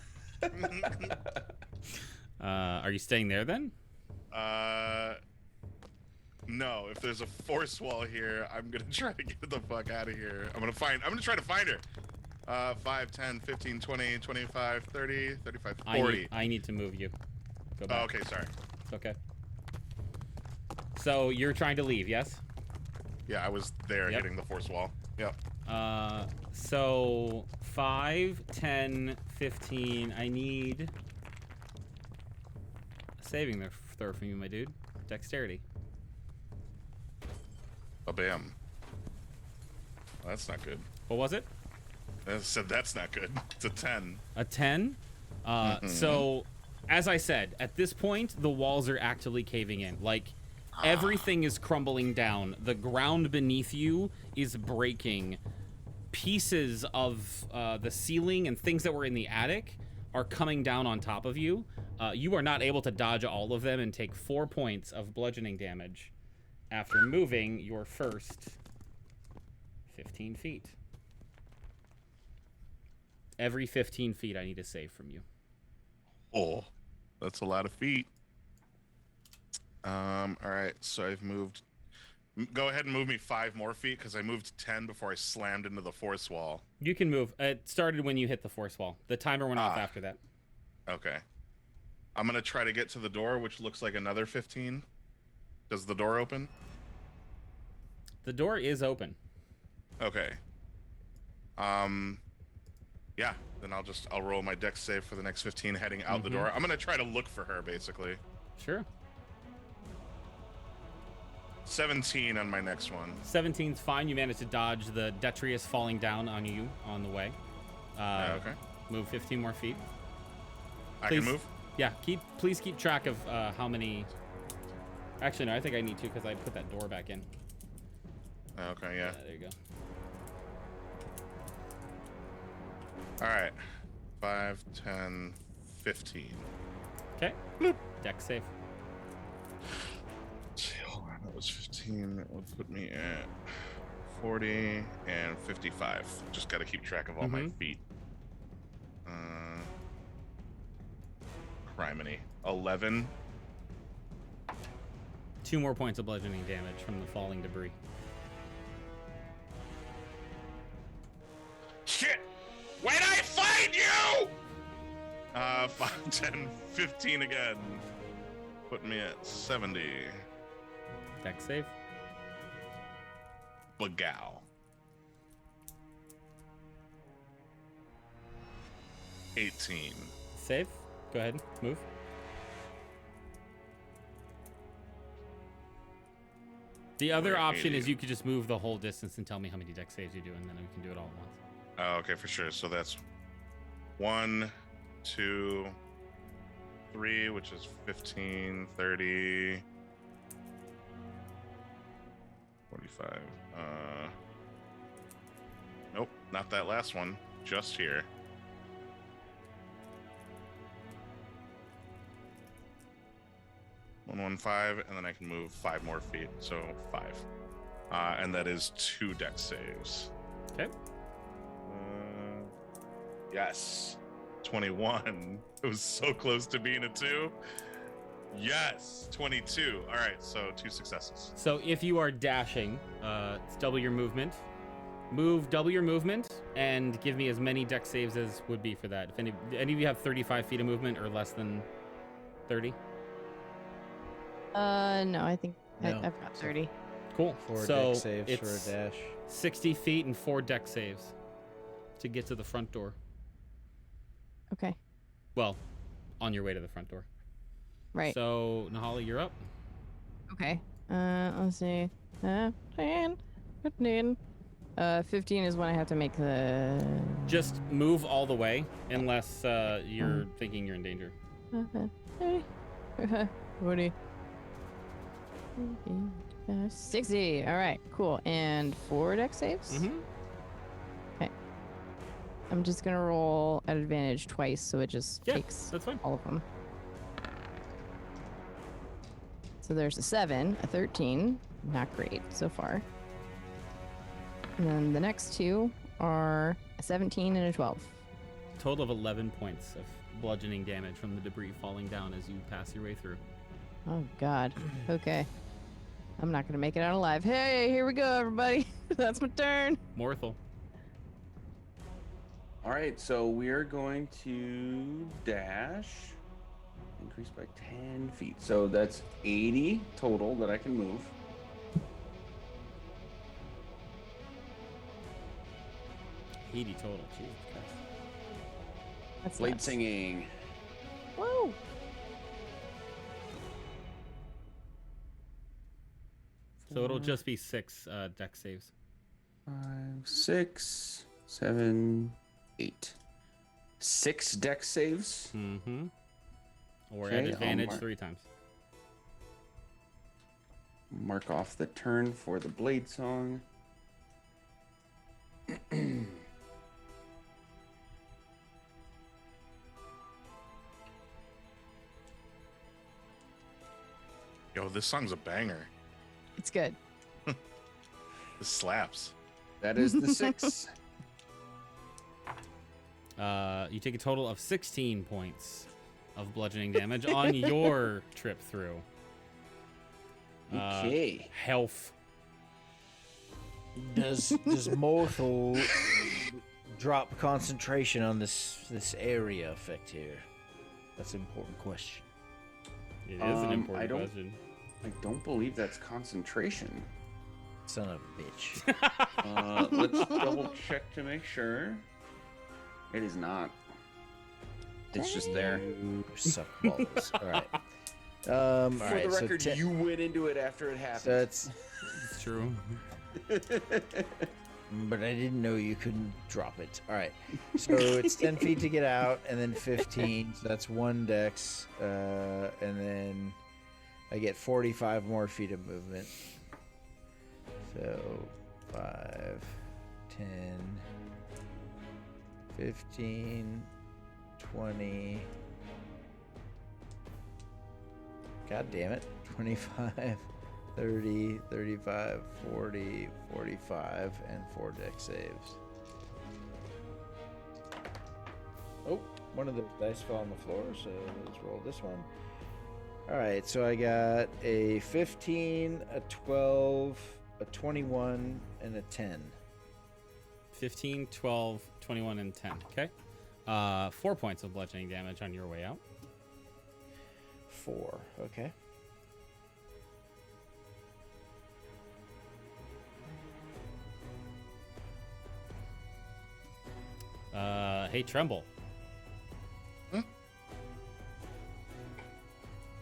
Are you staying there then? No. If there's a force wall here, I'm gonna try to get the fuck out of here. I'm gonna try to find her. 5, 10, 15, 20, 25, 30, 35, 40. I need to move you. Go Oh, back. okay, sorry. It's okay. So you're trying to leave, yes? Yeah, I was there Yep. hitting the force wall. Yep. So 5, 10, 15. I need a saving throw from you, my dude. Dexterity. Bam. Well, that's not good. What was it? I said that's not good. It's a 10. A 10? So, as I said, at this point, the walls are actively caving in. Like, everything is crumbling down. The ground beneath you is breaking. Pieces of the ceiling and things that were in the attic are coming down on top of you. You are not able to dodge all of them and take 4 points of bludgeoning damage after moving your first 15 feet. Every 15 feet, I need a save from you. Oh, that's a lot of feet. All right, so I've moved. Go ahead and move me 5 more feet because I moved 10 before I slammed into the force wall. You can move. It started when you hit the force wall. The timer went off after that. Okay. I'm going to try to get to the door, which looks like another 15. Does the door open? The door is open. Okay. Yeah, then I'll roll my dex save for the next 15 heading out the door. I'm going to try to look for her, basically. Sure. 17 on my next one. 17's fine. You managed to dodge the detritus falling down on you on the way. Okay. Move 15 more feet. I Please. can move? Yeah, please keep track of how many... Actually, no, I think I need to because I put that door back in. Okay, yeah. There you go. All right. 5, 10, 15. Okay. Dex save. See, hold on. That was 15. That would put me at 40 and 55. Just got to keep track of all my feet. Criminy. 11. 2 more points of bludgeoning damage from the falling debris. Shit! Where'd I find you? 5, 10, 15 again. Putting me at 70. Dex save. Bagow. 18. Save. Go ahead. Move. The other option is you could just move the whole distance and tell me how many dex saves you do, and then we can do it all at once. Oh, okay, for sure. So that's 1, 2, 3, which is 15, 30, 45. Nope, not that last one. Just here. One, 5, and then I can move 5 more feet, so 5. And that is 2 dex saves. Okay. Yes. 21. It was so close to being a 2. Yes. 22. All right, so 2 successes. So if you are dashing, it's double your movement. Move double your movement and give me as many dex saves as would be for that. If any of you have 35 feet of movement or less than 30? No, I think No. I've got 30. Cool. 4 so dex saves it's for a dash. 60 feet and 4 dex saves to get to the front door. Okay. Well, on your way to the front door. Right. So, Nahala, you're up. Okay. Let's see. 10, 15. 15 is when I have to make the... Just move all the way unless you're thinking you're in danger. 40. 60. All right, cool. And 4 dex saves? Mm-hmm. Okay. I'm just going to roll at advantage twice, so it just takes that's fine. all of them. So there's a 7, a 13. Not great so far. And then the next 2 are a 17 and a 12. Total of 11 points of bludgeoning damage from the debris falling down as you pass your way through. Oh, God. Okay. I'm not going to make it out alive. Hey, here we go, everybody. That's my turn. Morthel. All right, so we're going to dash. Increase by 10 feet. So that's 80 total that I can move. 80 total. Jeez, Christ. That's Blade nuts. singing. Woo! So it'll just be 6 deck saves. 5, 6, 7, 8. 6 deck saves. Mm-hmm. Or Okay, at I'll advantage mark- 3 times. Mark off the turn for the blade song. Yo, this song's a banger. It's good. This slaps. That is the 6. You take a total of 16 points of bludgeoning damage on your trip through. Okay. Health. Does Morthal drop concentration on this area effect here? That's an important question. It is an I important don't- question. I don't believe that's concentration. Son of a bitch. Let's double check to make sure. It is not. It's just there. You suck balls. All right. All For right, the so record, ten- you went into it after it happened. so it's, It's true. but I didn't know you couldn't drop it. All right. So it's 10 feet to get out, and then 15. So that's 1 dex, and then I get 45 more feet of movement. So 5, 10, 15, 20. God damn it. 25, 30, 35, 40, 45, and 4 deck saves. Oh, one of those dice fell on the floor, so let's roll this one. Alright, so I got a 15, a 12, a 21, and a 10. 15, 12, 21, and 10. Okay. 4 points of bludgeoning damage on your way out. 4, okay. Hey, Tremble.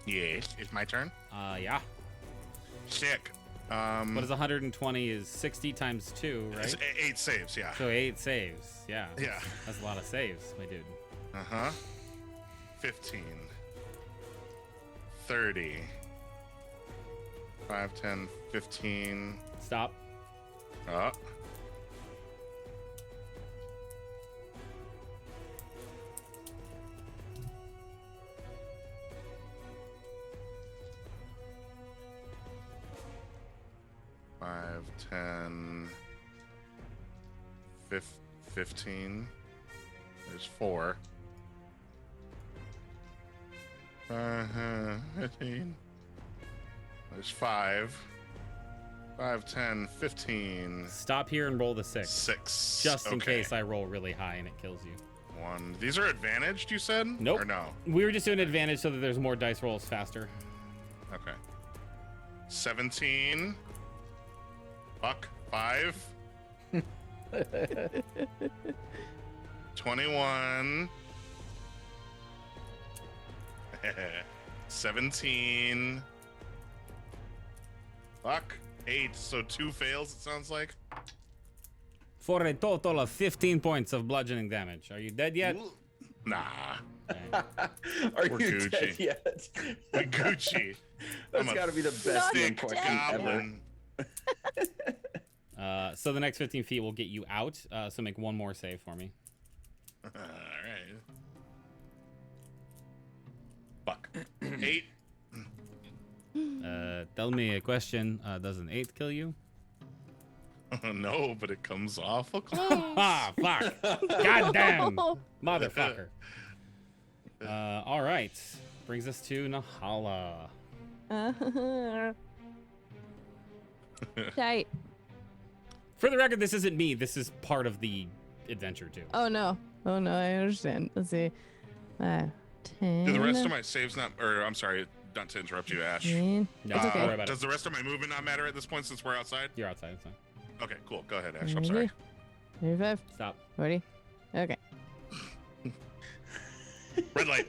Yes, it's my turn. Yeah. Sick. What is 120 is 60 times 2, right? It's 8 saves, yeah. So 8 saves. Yeah. Yeah. That's a lot of saves, my dude. Uh-huh. 15. 30. 5, 10, 15. Stop. Oh. Five, 10, 15. There's 4. 15. There's 5. 5, 10, 15. Stop here and roll the 6. 6. Just in Okay. case I roll really high and it kills you. 1. These are advantaged, you said? Nope. Or no? We were just doing advantage so that there's more dice rolls faster. Okay. 17. Fuck. 5. 21. 17. Fuck. 8. So 2 fails, it sounds like. For a total of 15 points of bludgeoning damage. Are you dead yet? Nah. Okay. Are We're you dead Gucci. yet? We Gucci. That's I'm a got to be the best Not damn dead. question ever. Goblin. So the next 15 feet will get you out. So make one more save for me. Alright. Fuck. 8. Tell me a question. Does an 8 kill you? No, but it comes awful close. Ah, fuck. God damn. Motherfucker. All right. Brings us to Nahala. Tight. For the record, this isn't me. This is part of the adventure, too. Oh no. Oh no, I understand. Let's see. 10. Do the rest of my saves not, or I'm sorry, not to interrupt you, Ash. 15. No, It's don't worry okay. about it. Does the rest of my movement not matter at this point since we're outside? You're outside. It's fine. Okay, cool. Go ahead, Ash. I'm sorry. 35, Stop. 40. Okay. Red light.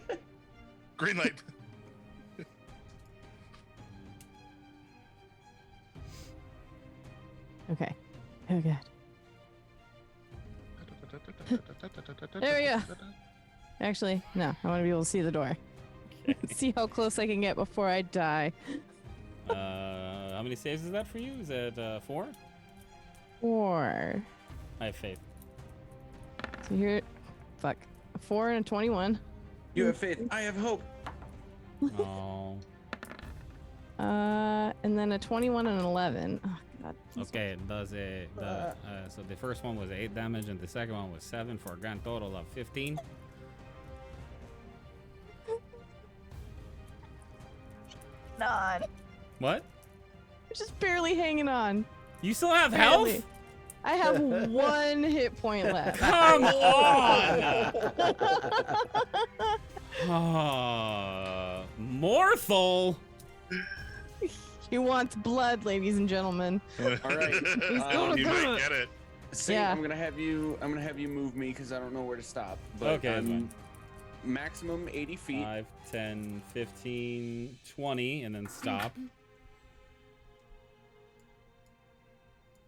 Green light. Okay. Oh god. There we go. Actually, no. I want to be able to see the door. See how close I can get before I die. How many saves is that for you? Is it 4? 4. I have faith. So here, fuck. A 4 and a 21. You have faith. I have hope. Oh. And then a 21 and an 11. Oh god. Okay, it does it. So the first one was 8 damage, and the second one was 7 for a grand total of 15. On. What? I'm just barely hanging on. You still have Barely. health? I have 1 hit point left. Come on! Morthal! He wants blood, ladies and gentlemen. All right. You might get it. Saint, Yeah. I'm gonna have you move me because I don't know where to stop. But Okay, that's I'm fine. maximum 80 feet. 5, 10, 15, 20, and then stop.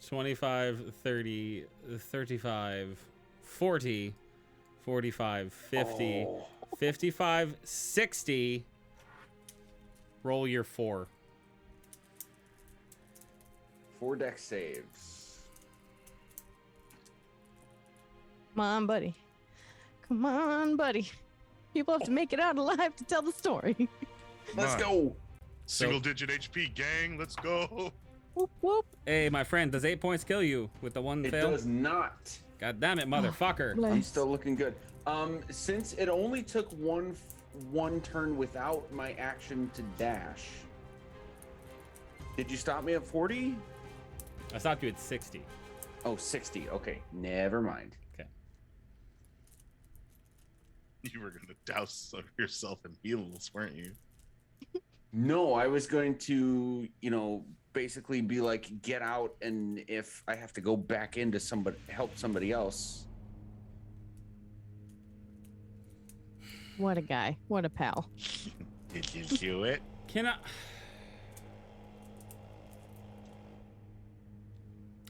25, 30, 35, 40, 45, 50, Oh. 55, 60. Roll your 4. 4 deck saves. Come on, buddy. Come on, buddy. People have to make it out alive to tell the story. Let's on. go. Single digit HP, gang. Let's go. Whoop, whoop. Hey, my friend, does 8 points kill you with the one It fail? does not. God damn it, motherfucker. Bless. I'm still looking good. Since it only took one turn without my action to dash. Did you stop me at 40? I stopped you at 60. Oh, 60. Okay, never mind. Okay. You were gonna douse yourself in heals, weren't you? No, I was going to, basically be like, get out, and if I have to go back into help somebody else. What a guy. What a pal. Did you do it? Can I?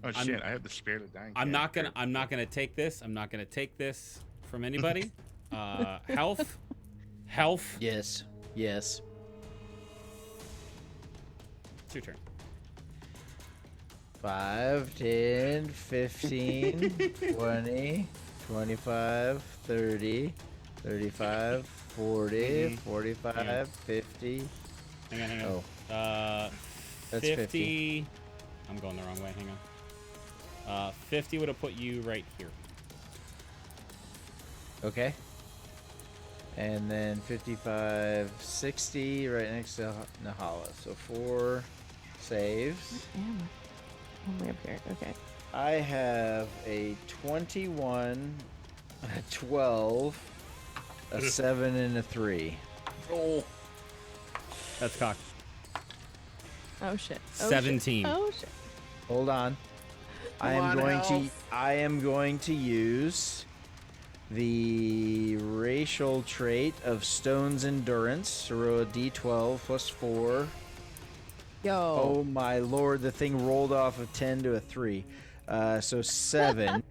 Oh shit! I have the spirit of dying. I'm not gonna take this. I'm not gonna take this from anybody. Health. Yes. Yes. It's your turn. 5, 10, 15, 20, 25, 30, 35, 40, 45, 50. Hang on. Oh, that's 50. I'm going the wrong way. Hang on. 50 would have put you right here. okay. And then 55, 60 right next to Nahala. So 4 saves. Damn. I'm way up here. Okay. I have a 21, a 12, a 7, and a 3. Oh, That's cocked. Oh shit. Oh, 17. Shit. Oh shit. Hold on. I Come am on, going to Elf. I am going to use the racial trait of Stone's Endurance to roll a d12 plus 4. Yo. Oh my lord, the thing rolled off of 10 to a 3. So 7.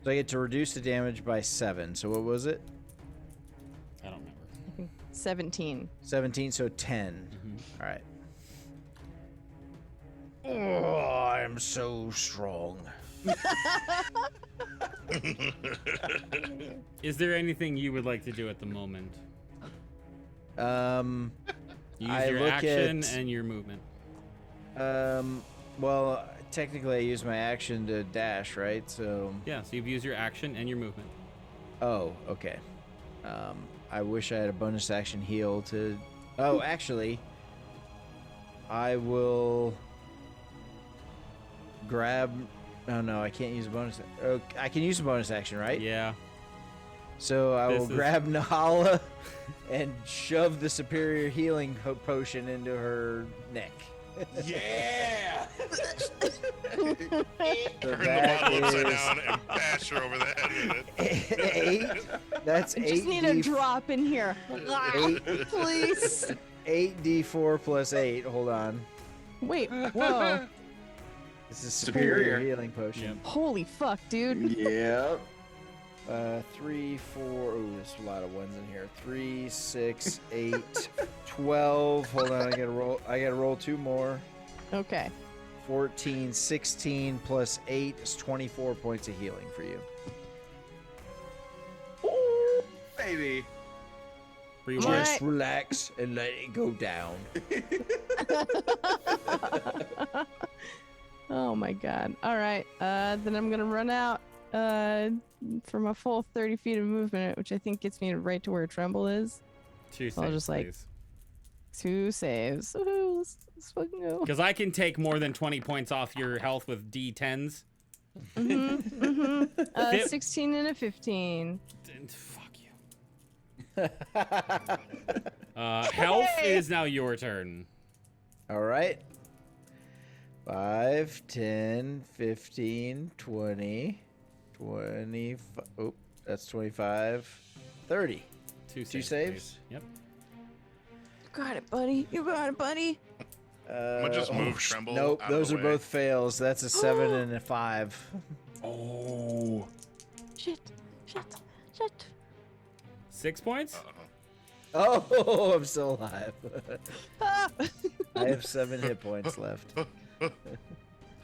So I get to reduce the damage by 7. So what was it? I don't remember. I think 17. 17, so 10. Mm-hmm. All right. Oh, I'm so strong. Is there anything you would like to do at the moment? Use I your look action at- and your movement. Well, technically I use my action to dash, right? So, Yeah, so you've used your action and your movement. oh, okay. I wish I had a bonus action heal to. Oh, actually, I will grab. Oh no, I can't use a bonus. Oh, I can use a bonus action, right? Yeah. So I will This is- grab Nahala and shove the superior healing potion into her neck. Yeah. So Turn the that bottle upside is down and bash her over the head with it. 8. That's I 8. just need a drop in here. Please. 8d4 plus 8. Hold on. Wait, whoa. This is Superior. superior healing potion. Holy fuck, dude. Yeah. 3, 4. Oh, there's a lot of ones in here. 3, 6, 8, 12. Hold on, I gotta roll 2 more. Okay. 14, 16 plus 8 is 24 points of healing for you. Ooh, baby. Rewind. Alright. Just relax and let it go down. Oh my god. All right. Then I'm gonna run out for my full 30 feet of movement, which I think gets me right to where Tremble is. 2 I'll saves, just, like, please. 2 saves. Woohoo, let's fucking go. Because I can take more than 20 points off your health with D10s. Fif- 16 and a 15. Fuck you. Health is now your turn. All right. 5, 10, 15, 20, 25. Oh, that's 25. 30. 2 2 saves. saves? Please. Yep. You got it, buddy. You got it, buddy. gonna just move Tremble Nope, out of those the are way. both fails. That's a 7 and a 5. Oh. Shit. 6 points? Uh-oh. Oh, I'm still alive. Ah! I have 7 hit points left.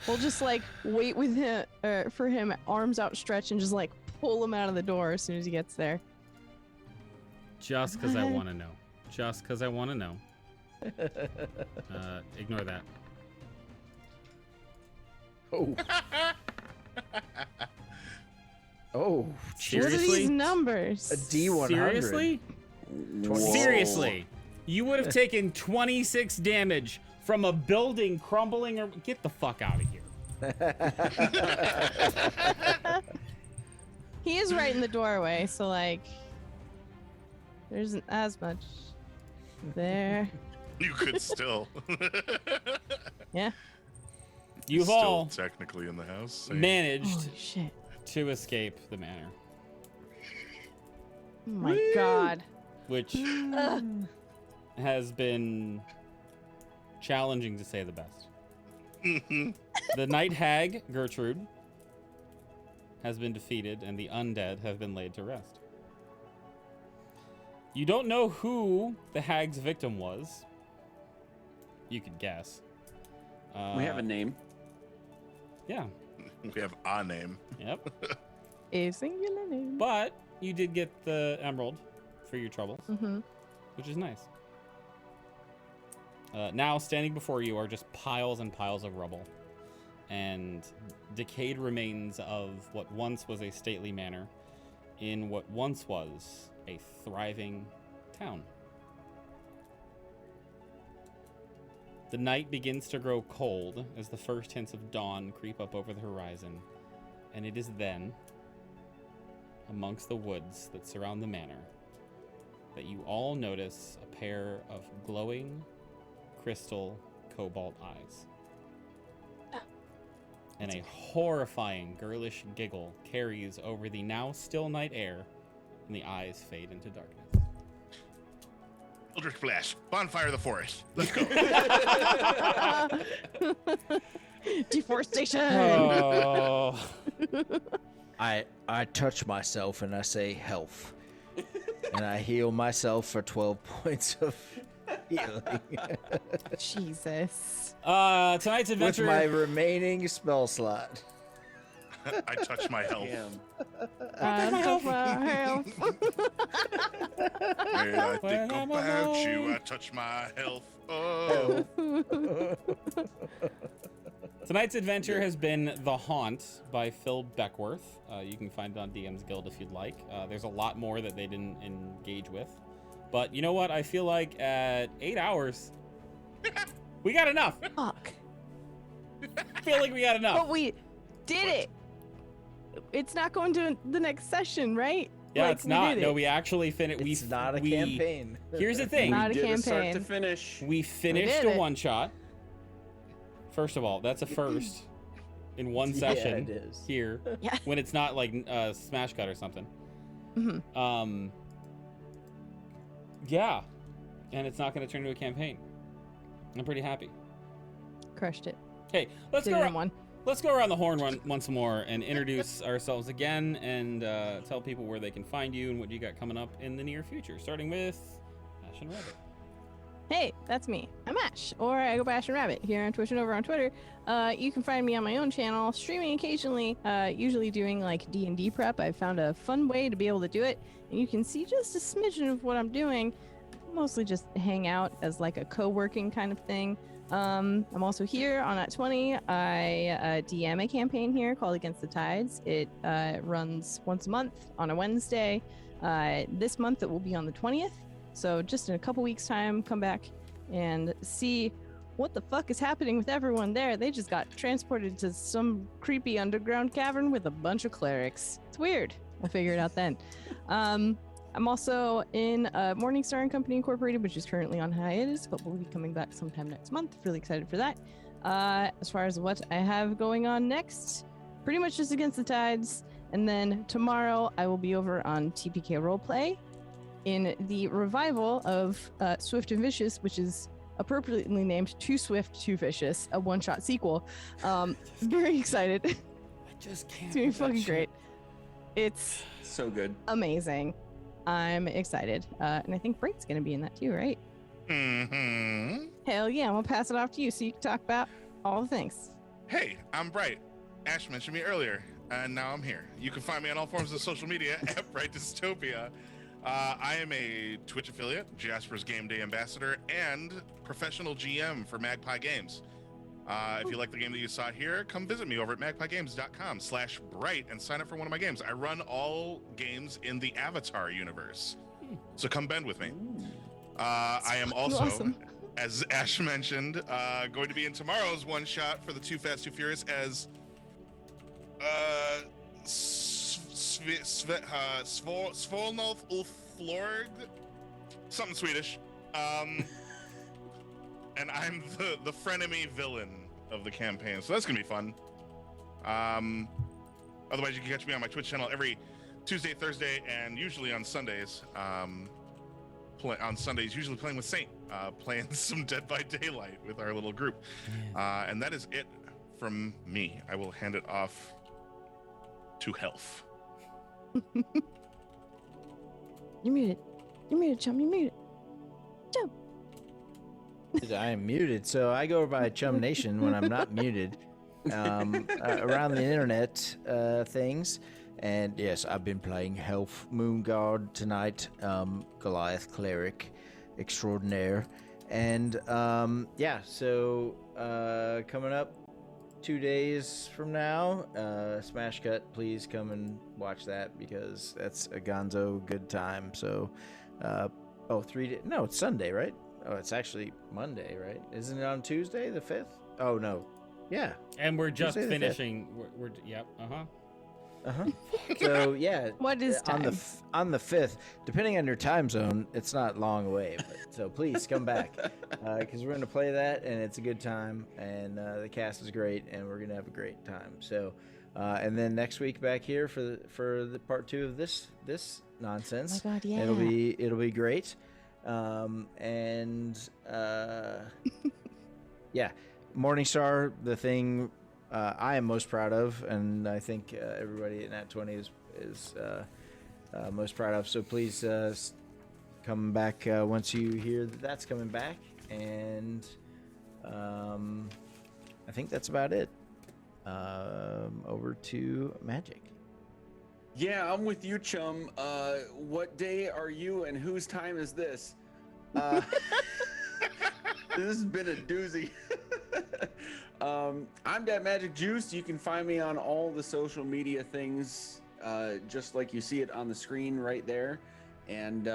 We'll just like wait with him for him, arms outstretched, and just like pull him out of the door as soon as he gets there. Just because I want to know. Just because I want to know. Ignore that. Oh. Oh, What are Seriously? these numbers? a D100. Seriously? Whoa. Seriously. You would have taken 26 damage from a building crumbling or get the fuck out of here. He is right in the doorway, so like there isn't as much there. You could still. Yeah. You've Still all technically in the house. managed Holy shit. to escape the manor, Oh my god. which has been challenging to say the best. The night hag, Gertrude, has been defeated and the undead have been laid to rest. You don't know who the hag's victim was. You could guess. We have a name. Yeah. We have a name. Yep. A singular name. But you did get the emerald for your troubles, Mm-hmm. which is nice. Now, standing before you are just piles and piles of rubble and decayed remains of what once was a stately manor in what once was a thriving town. The night begins to grow cold as the first hints of dawn creep up over the horizon, and it is then, amongst the woods that surround the manor, that you all notice a pair of glowing crystal cobalt eyes. And a horrifying girlish giggle carries over the now still night air, and the eyes fade into darkness. Eldritch Blast. Bonfire of the Forest. Let's go. Deforestation. Oh, I touch myself and I say health. And I heal myself for 12 points of healing. Jesus. tonight's With adventure. my remaining spell slot. I touch my health. Damn. I took my health. When I think I'm about you, alone. I touch my health. Oh. Tonight's adventure has been The Haunt by Phil Beckworth. You can find it on DM's Guild if you'd like. There's a lot more that they didn't engage with. But you know what? I feel like at 8 hours, we got enough. Fuck. I feel like we got enough. But we did it. It's not going to the next session, right? Yeah, Like, it's we not. did No, it. we actually finished. It's not a campaign. Here's the thing. Not a Did it start to campaign. finish. We finished did a it. one shot. First of all, that's a first in one Yeah, session it is. here Yeah. when it's not like Smash Cut or something. Mhm. Yeah, and it's not going to turn into a campaign. I'm pretty happy. Crushed it. Hey, let's Did go. it in one. Let's go around the horn once more and introduce ourselves again and tell people where they can find you and what you got coming up in the near future. Starting with Ash and Rabbit. Hey, that's me. I'm Ash, or I go by Ash and Rabbit here on Twitch and over on Twitter. You can find me on my own channel, streaming occasionally, usually doing like D&D prep. I've found a fun way to be able to do it, and you can see just a smidgen of what I'm doing. Mostly just hang out as like a co-working kind of thing. I'm also here on At 20. I DM a campaign here called Against the Tides. It runs once a month on a Wednesday. This month it will be on the 20th. So just in a couple weeks' time, come back and see what the fuck is happening with everyone there. They just got transported to some creepy underground cavern with a bunch of clerics. It's weird. We'll figure it out then. I'm also in Morningstar and Company Incorporated, which is currently on hiatus, but we'll be coming back sometime next month. Really excited for that. As far as what I have going on next, pretty much just Against the Tides. And then tomorrow I will be over on TPK Roleplay in the revival of Swift and Vicious, which is appropriately named Too Swift, Too Vicious, a one-shot sequel. Very excited. I just can't. It's gonna be with that fucking shit. great. It's So good. amazing. I'm excited. And I think Bright's gonna be in that too, right? Mm-hmm. Hell yeah, I'm gonna pass it off to you so you can talk about all the things. Hey, I'm Bright. Ash mentioned me earlier, and now I'm here. You can find me on all forms of social media at Bright Dystopia. I am a Twitch affiliate, Jasper's Game Day Ambassador, and professional GM for Magpie Games. If you like the game that you saw here, come visit me over at magpiegames.com/bright and sign up for one of my games. I run all games in the Avatar universe, so come bend with me. I am also, awesome. as Ash mentioned, going to be in tomorrow's one shot for the Too Fast, Too Furious as Svolnolf Ulflorg, something Swedish. And I'm the frenemy villain of the campaign, so that's gonna be fun. Otherwise, you can catch me on my Twitch channel every Tuesday, Thursday, and usually on Sundays. On Sundays, usually playing with Saint, playing some Dead by Daylight with our little group. And that is it from me. I will hand it off to Health. You're muted. You're muted, chum. You're muted. Chum. I am muted, so I go by Chum Nation when I'm not muted. Around the internet things. And yes, I've been playing Health Moon Guard tonight, Goliath Cleric Extraordinaire. And yeah, so coming up 2 days from now, Smash Cut, please come and watch that because that's a gonzo good time. So, 3 days. No, it's Sunday, right? Oh, it's actually Monday, right? Isn't it on Tuesday, the 5th? Oh, no. Yeah. And we're just Tuesday the 5th. finishing. We're yep. So yeah, What is time? on the 5th, depending on your time zone, it's not long away. But, so please come back because we're gonna play that and it's a good time and the cast is great and we're gonna have a great time. So and then next week back here for the part 2 of this nonsense. Oh my God, yeah. It'll be great. Yeah, Morningstar, the thing I am most proud of, and I think everybody at Nat 20 is most proud of. So please come back once you hear that that's coming back, and I think that's about it. Over to Magic. Yeah, I'm with you, chum. What day are you and whose time is this? This has been a doozy. I'm that Magic Juice. You can find me on all the social media things, just like you see it on the screen right there. And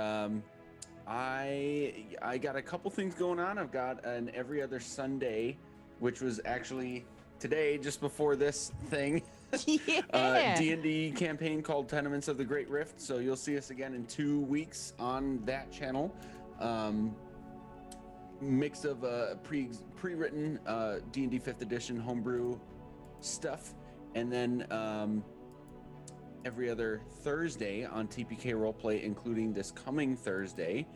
I got a couple things going on. I've got an every other Sunday, which was actually today, just before this thing. Yeah. D&D campaign called Tenements of the Great Rift. So you'll see us again in 2 weeks on that channel. mix of pre-written D&D 5th edition homebrew stuff, and then every other Thursday on TPK Roleplay, including this coming Thursday,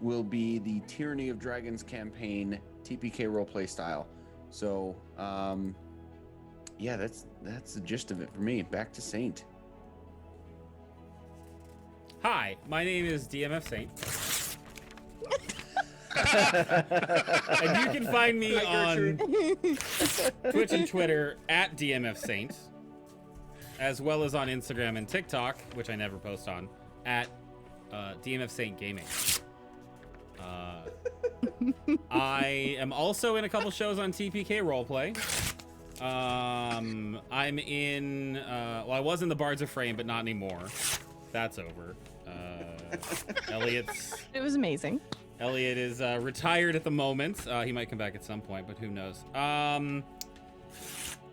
will be the Tyranny of Dragons campaign TPK Roleplay style. So yeah, that's the gist of it for me. Back to Saint. Hi, my name is DMFSaint. And you can find me on Twitch and Twitter at DMFSaint, as well as on Instagram and TikTok, which I never post on, at DMFSaint Gaming. I am also in a couple shows on TPK Roleplay. I'm in, well, I was in the Bards of Frame, but not anymore. That's over. It was amazing. Elliot is retired at the moment. He might come back at some point, but who knows?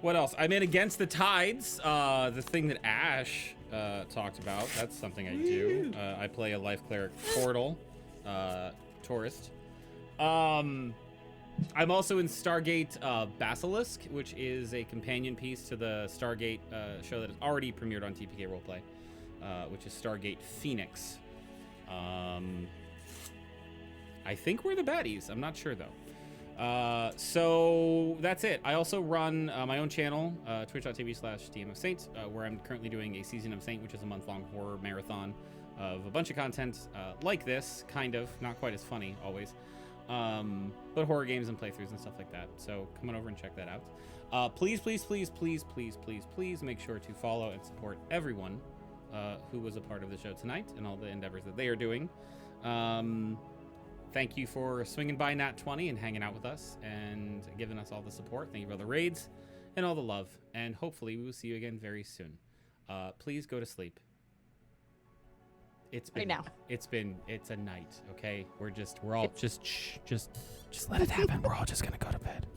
What else? I'm in Against the Tides, the thing that Ash talked about. That's something I do. I play a life cleric portal tourist. I'm also in Stargate Basilisk, which is a companion piece to the Stargate show that is already premiered on TPK Roleplay, which is Stargate Phoenix. I think we're the baddies. I'm not sure, though. So that's it. I also run my own channel, twitch.tv/DMFSaint, where I'm currently doing a Season of Saint, which is a month-long horror marathon of a bunch of content like this, kind of. Not quite as funny, always. But horror games and playthroughs and stuff like that. So come on over and check that out. Please make sure to follow and support everyone who was a part of the show tonight and all the endeavors that they are doing. Thank you for swinging by Nat 20 and hanging out with us and giving us all the support. Thank you for all the raids and all the love. And hopefully we will see you again very soon. Please go to sleep. It's been, Right now. It's a night, okay? We're all just let it happen. We're all just gonna go to bed.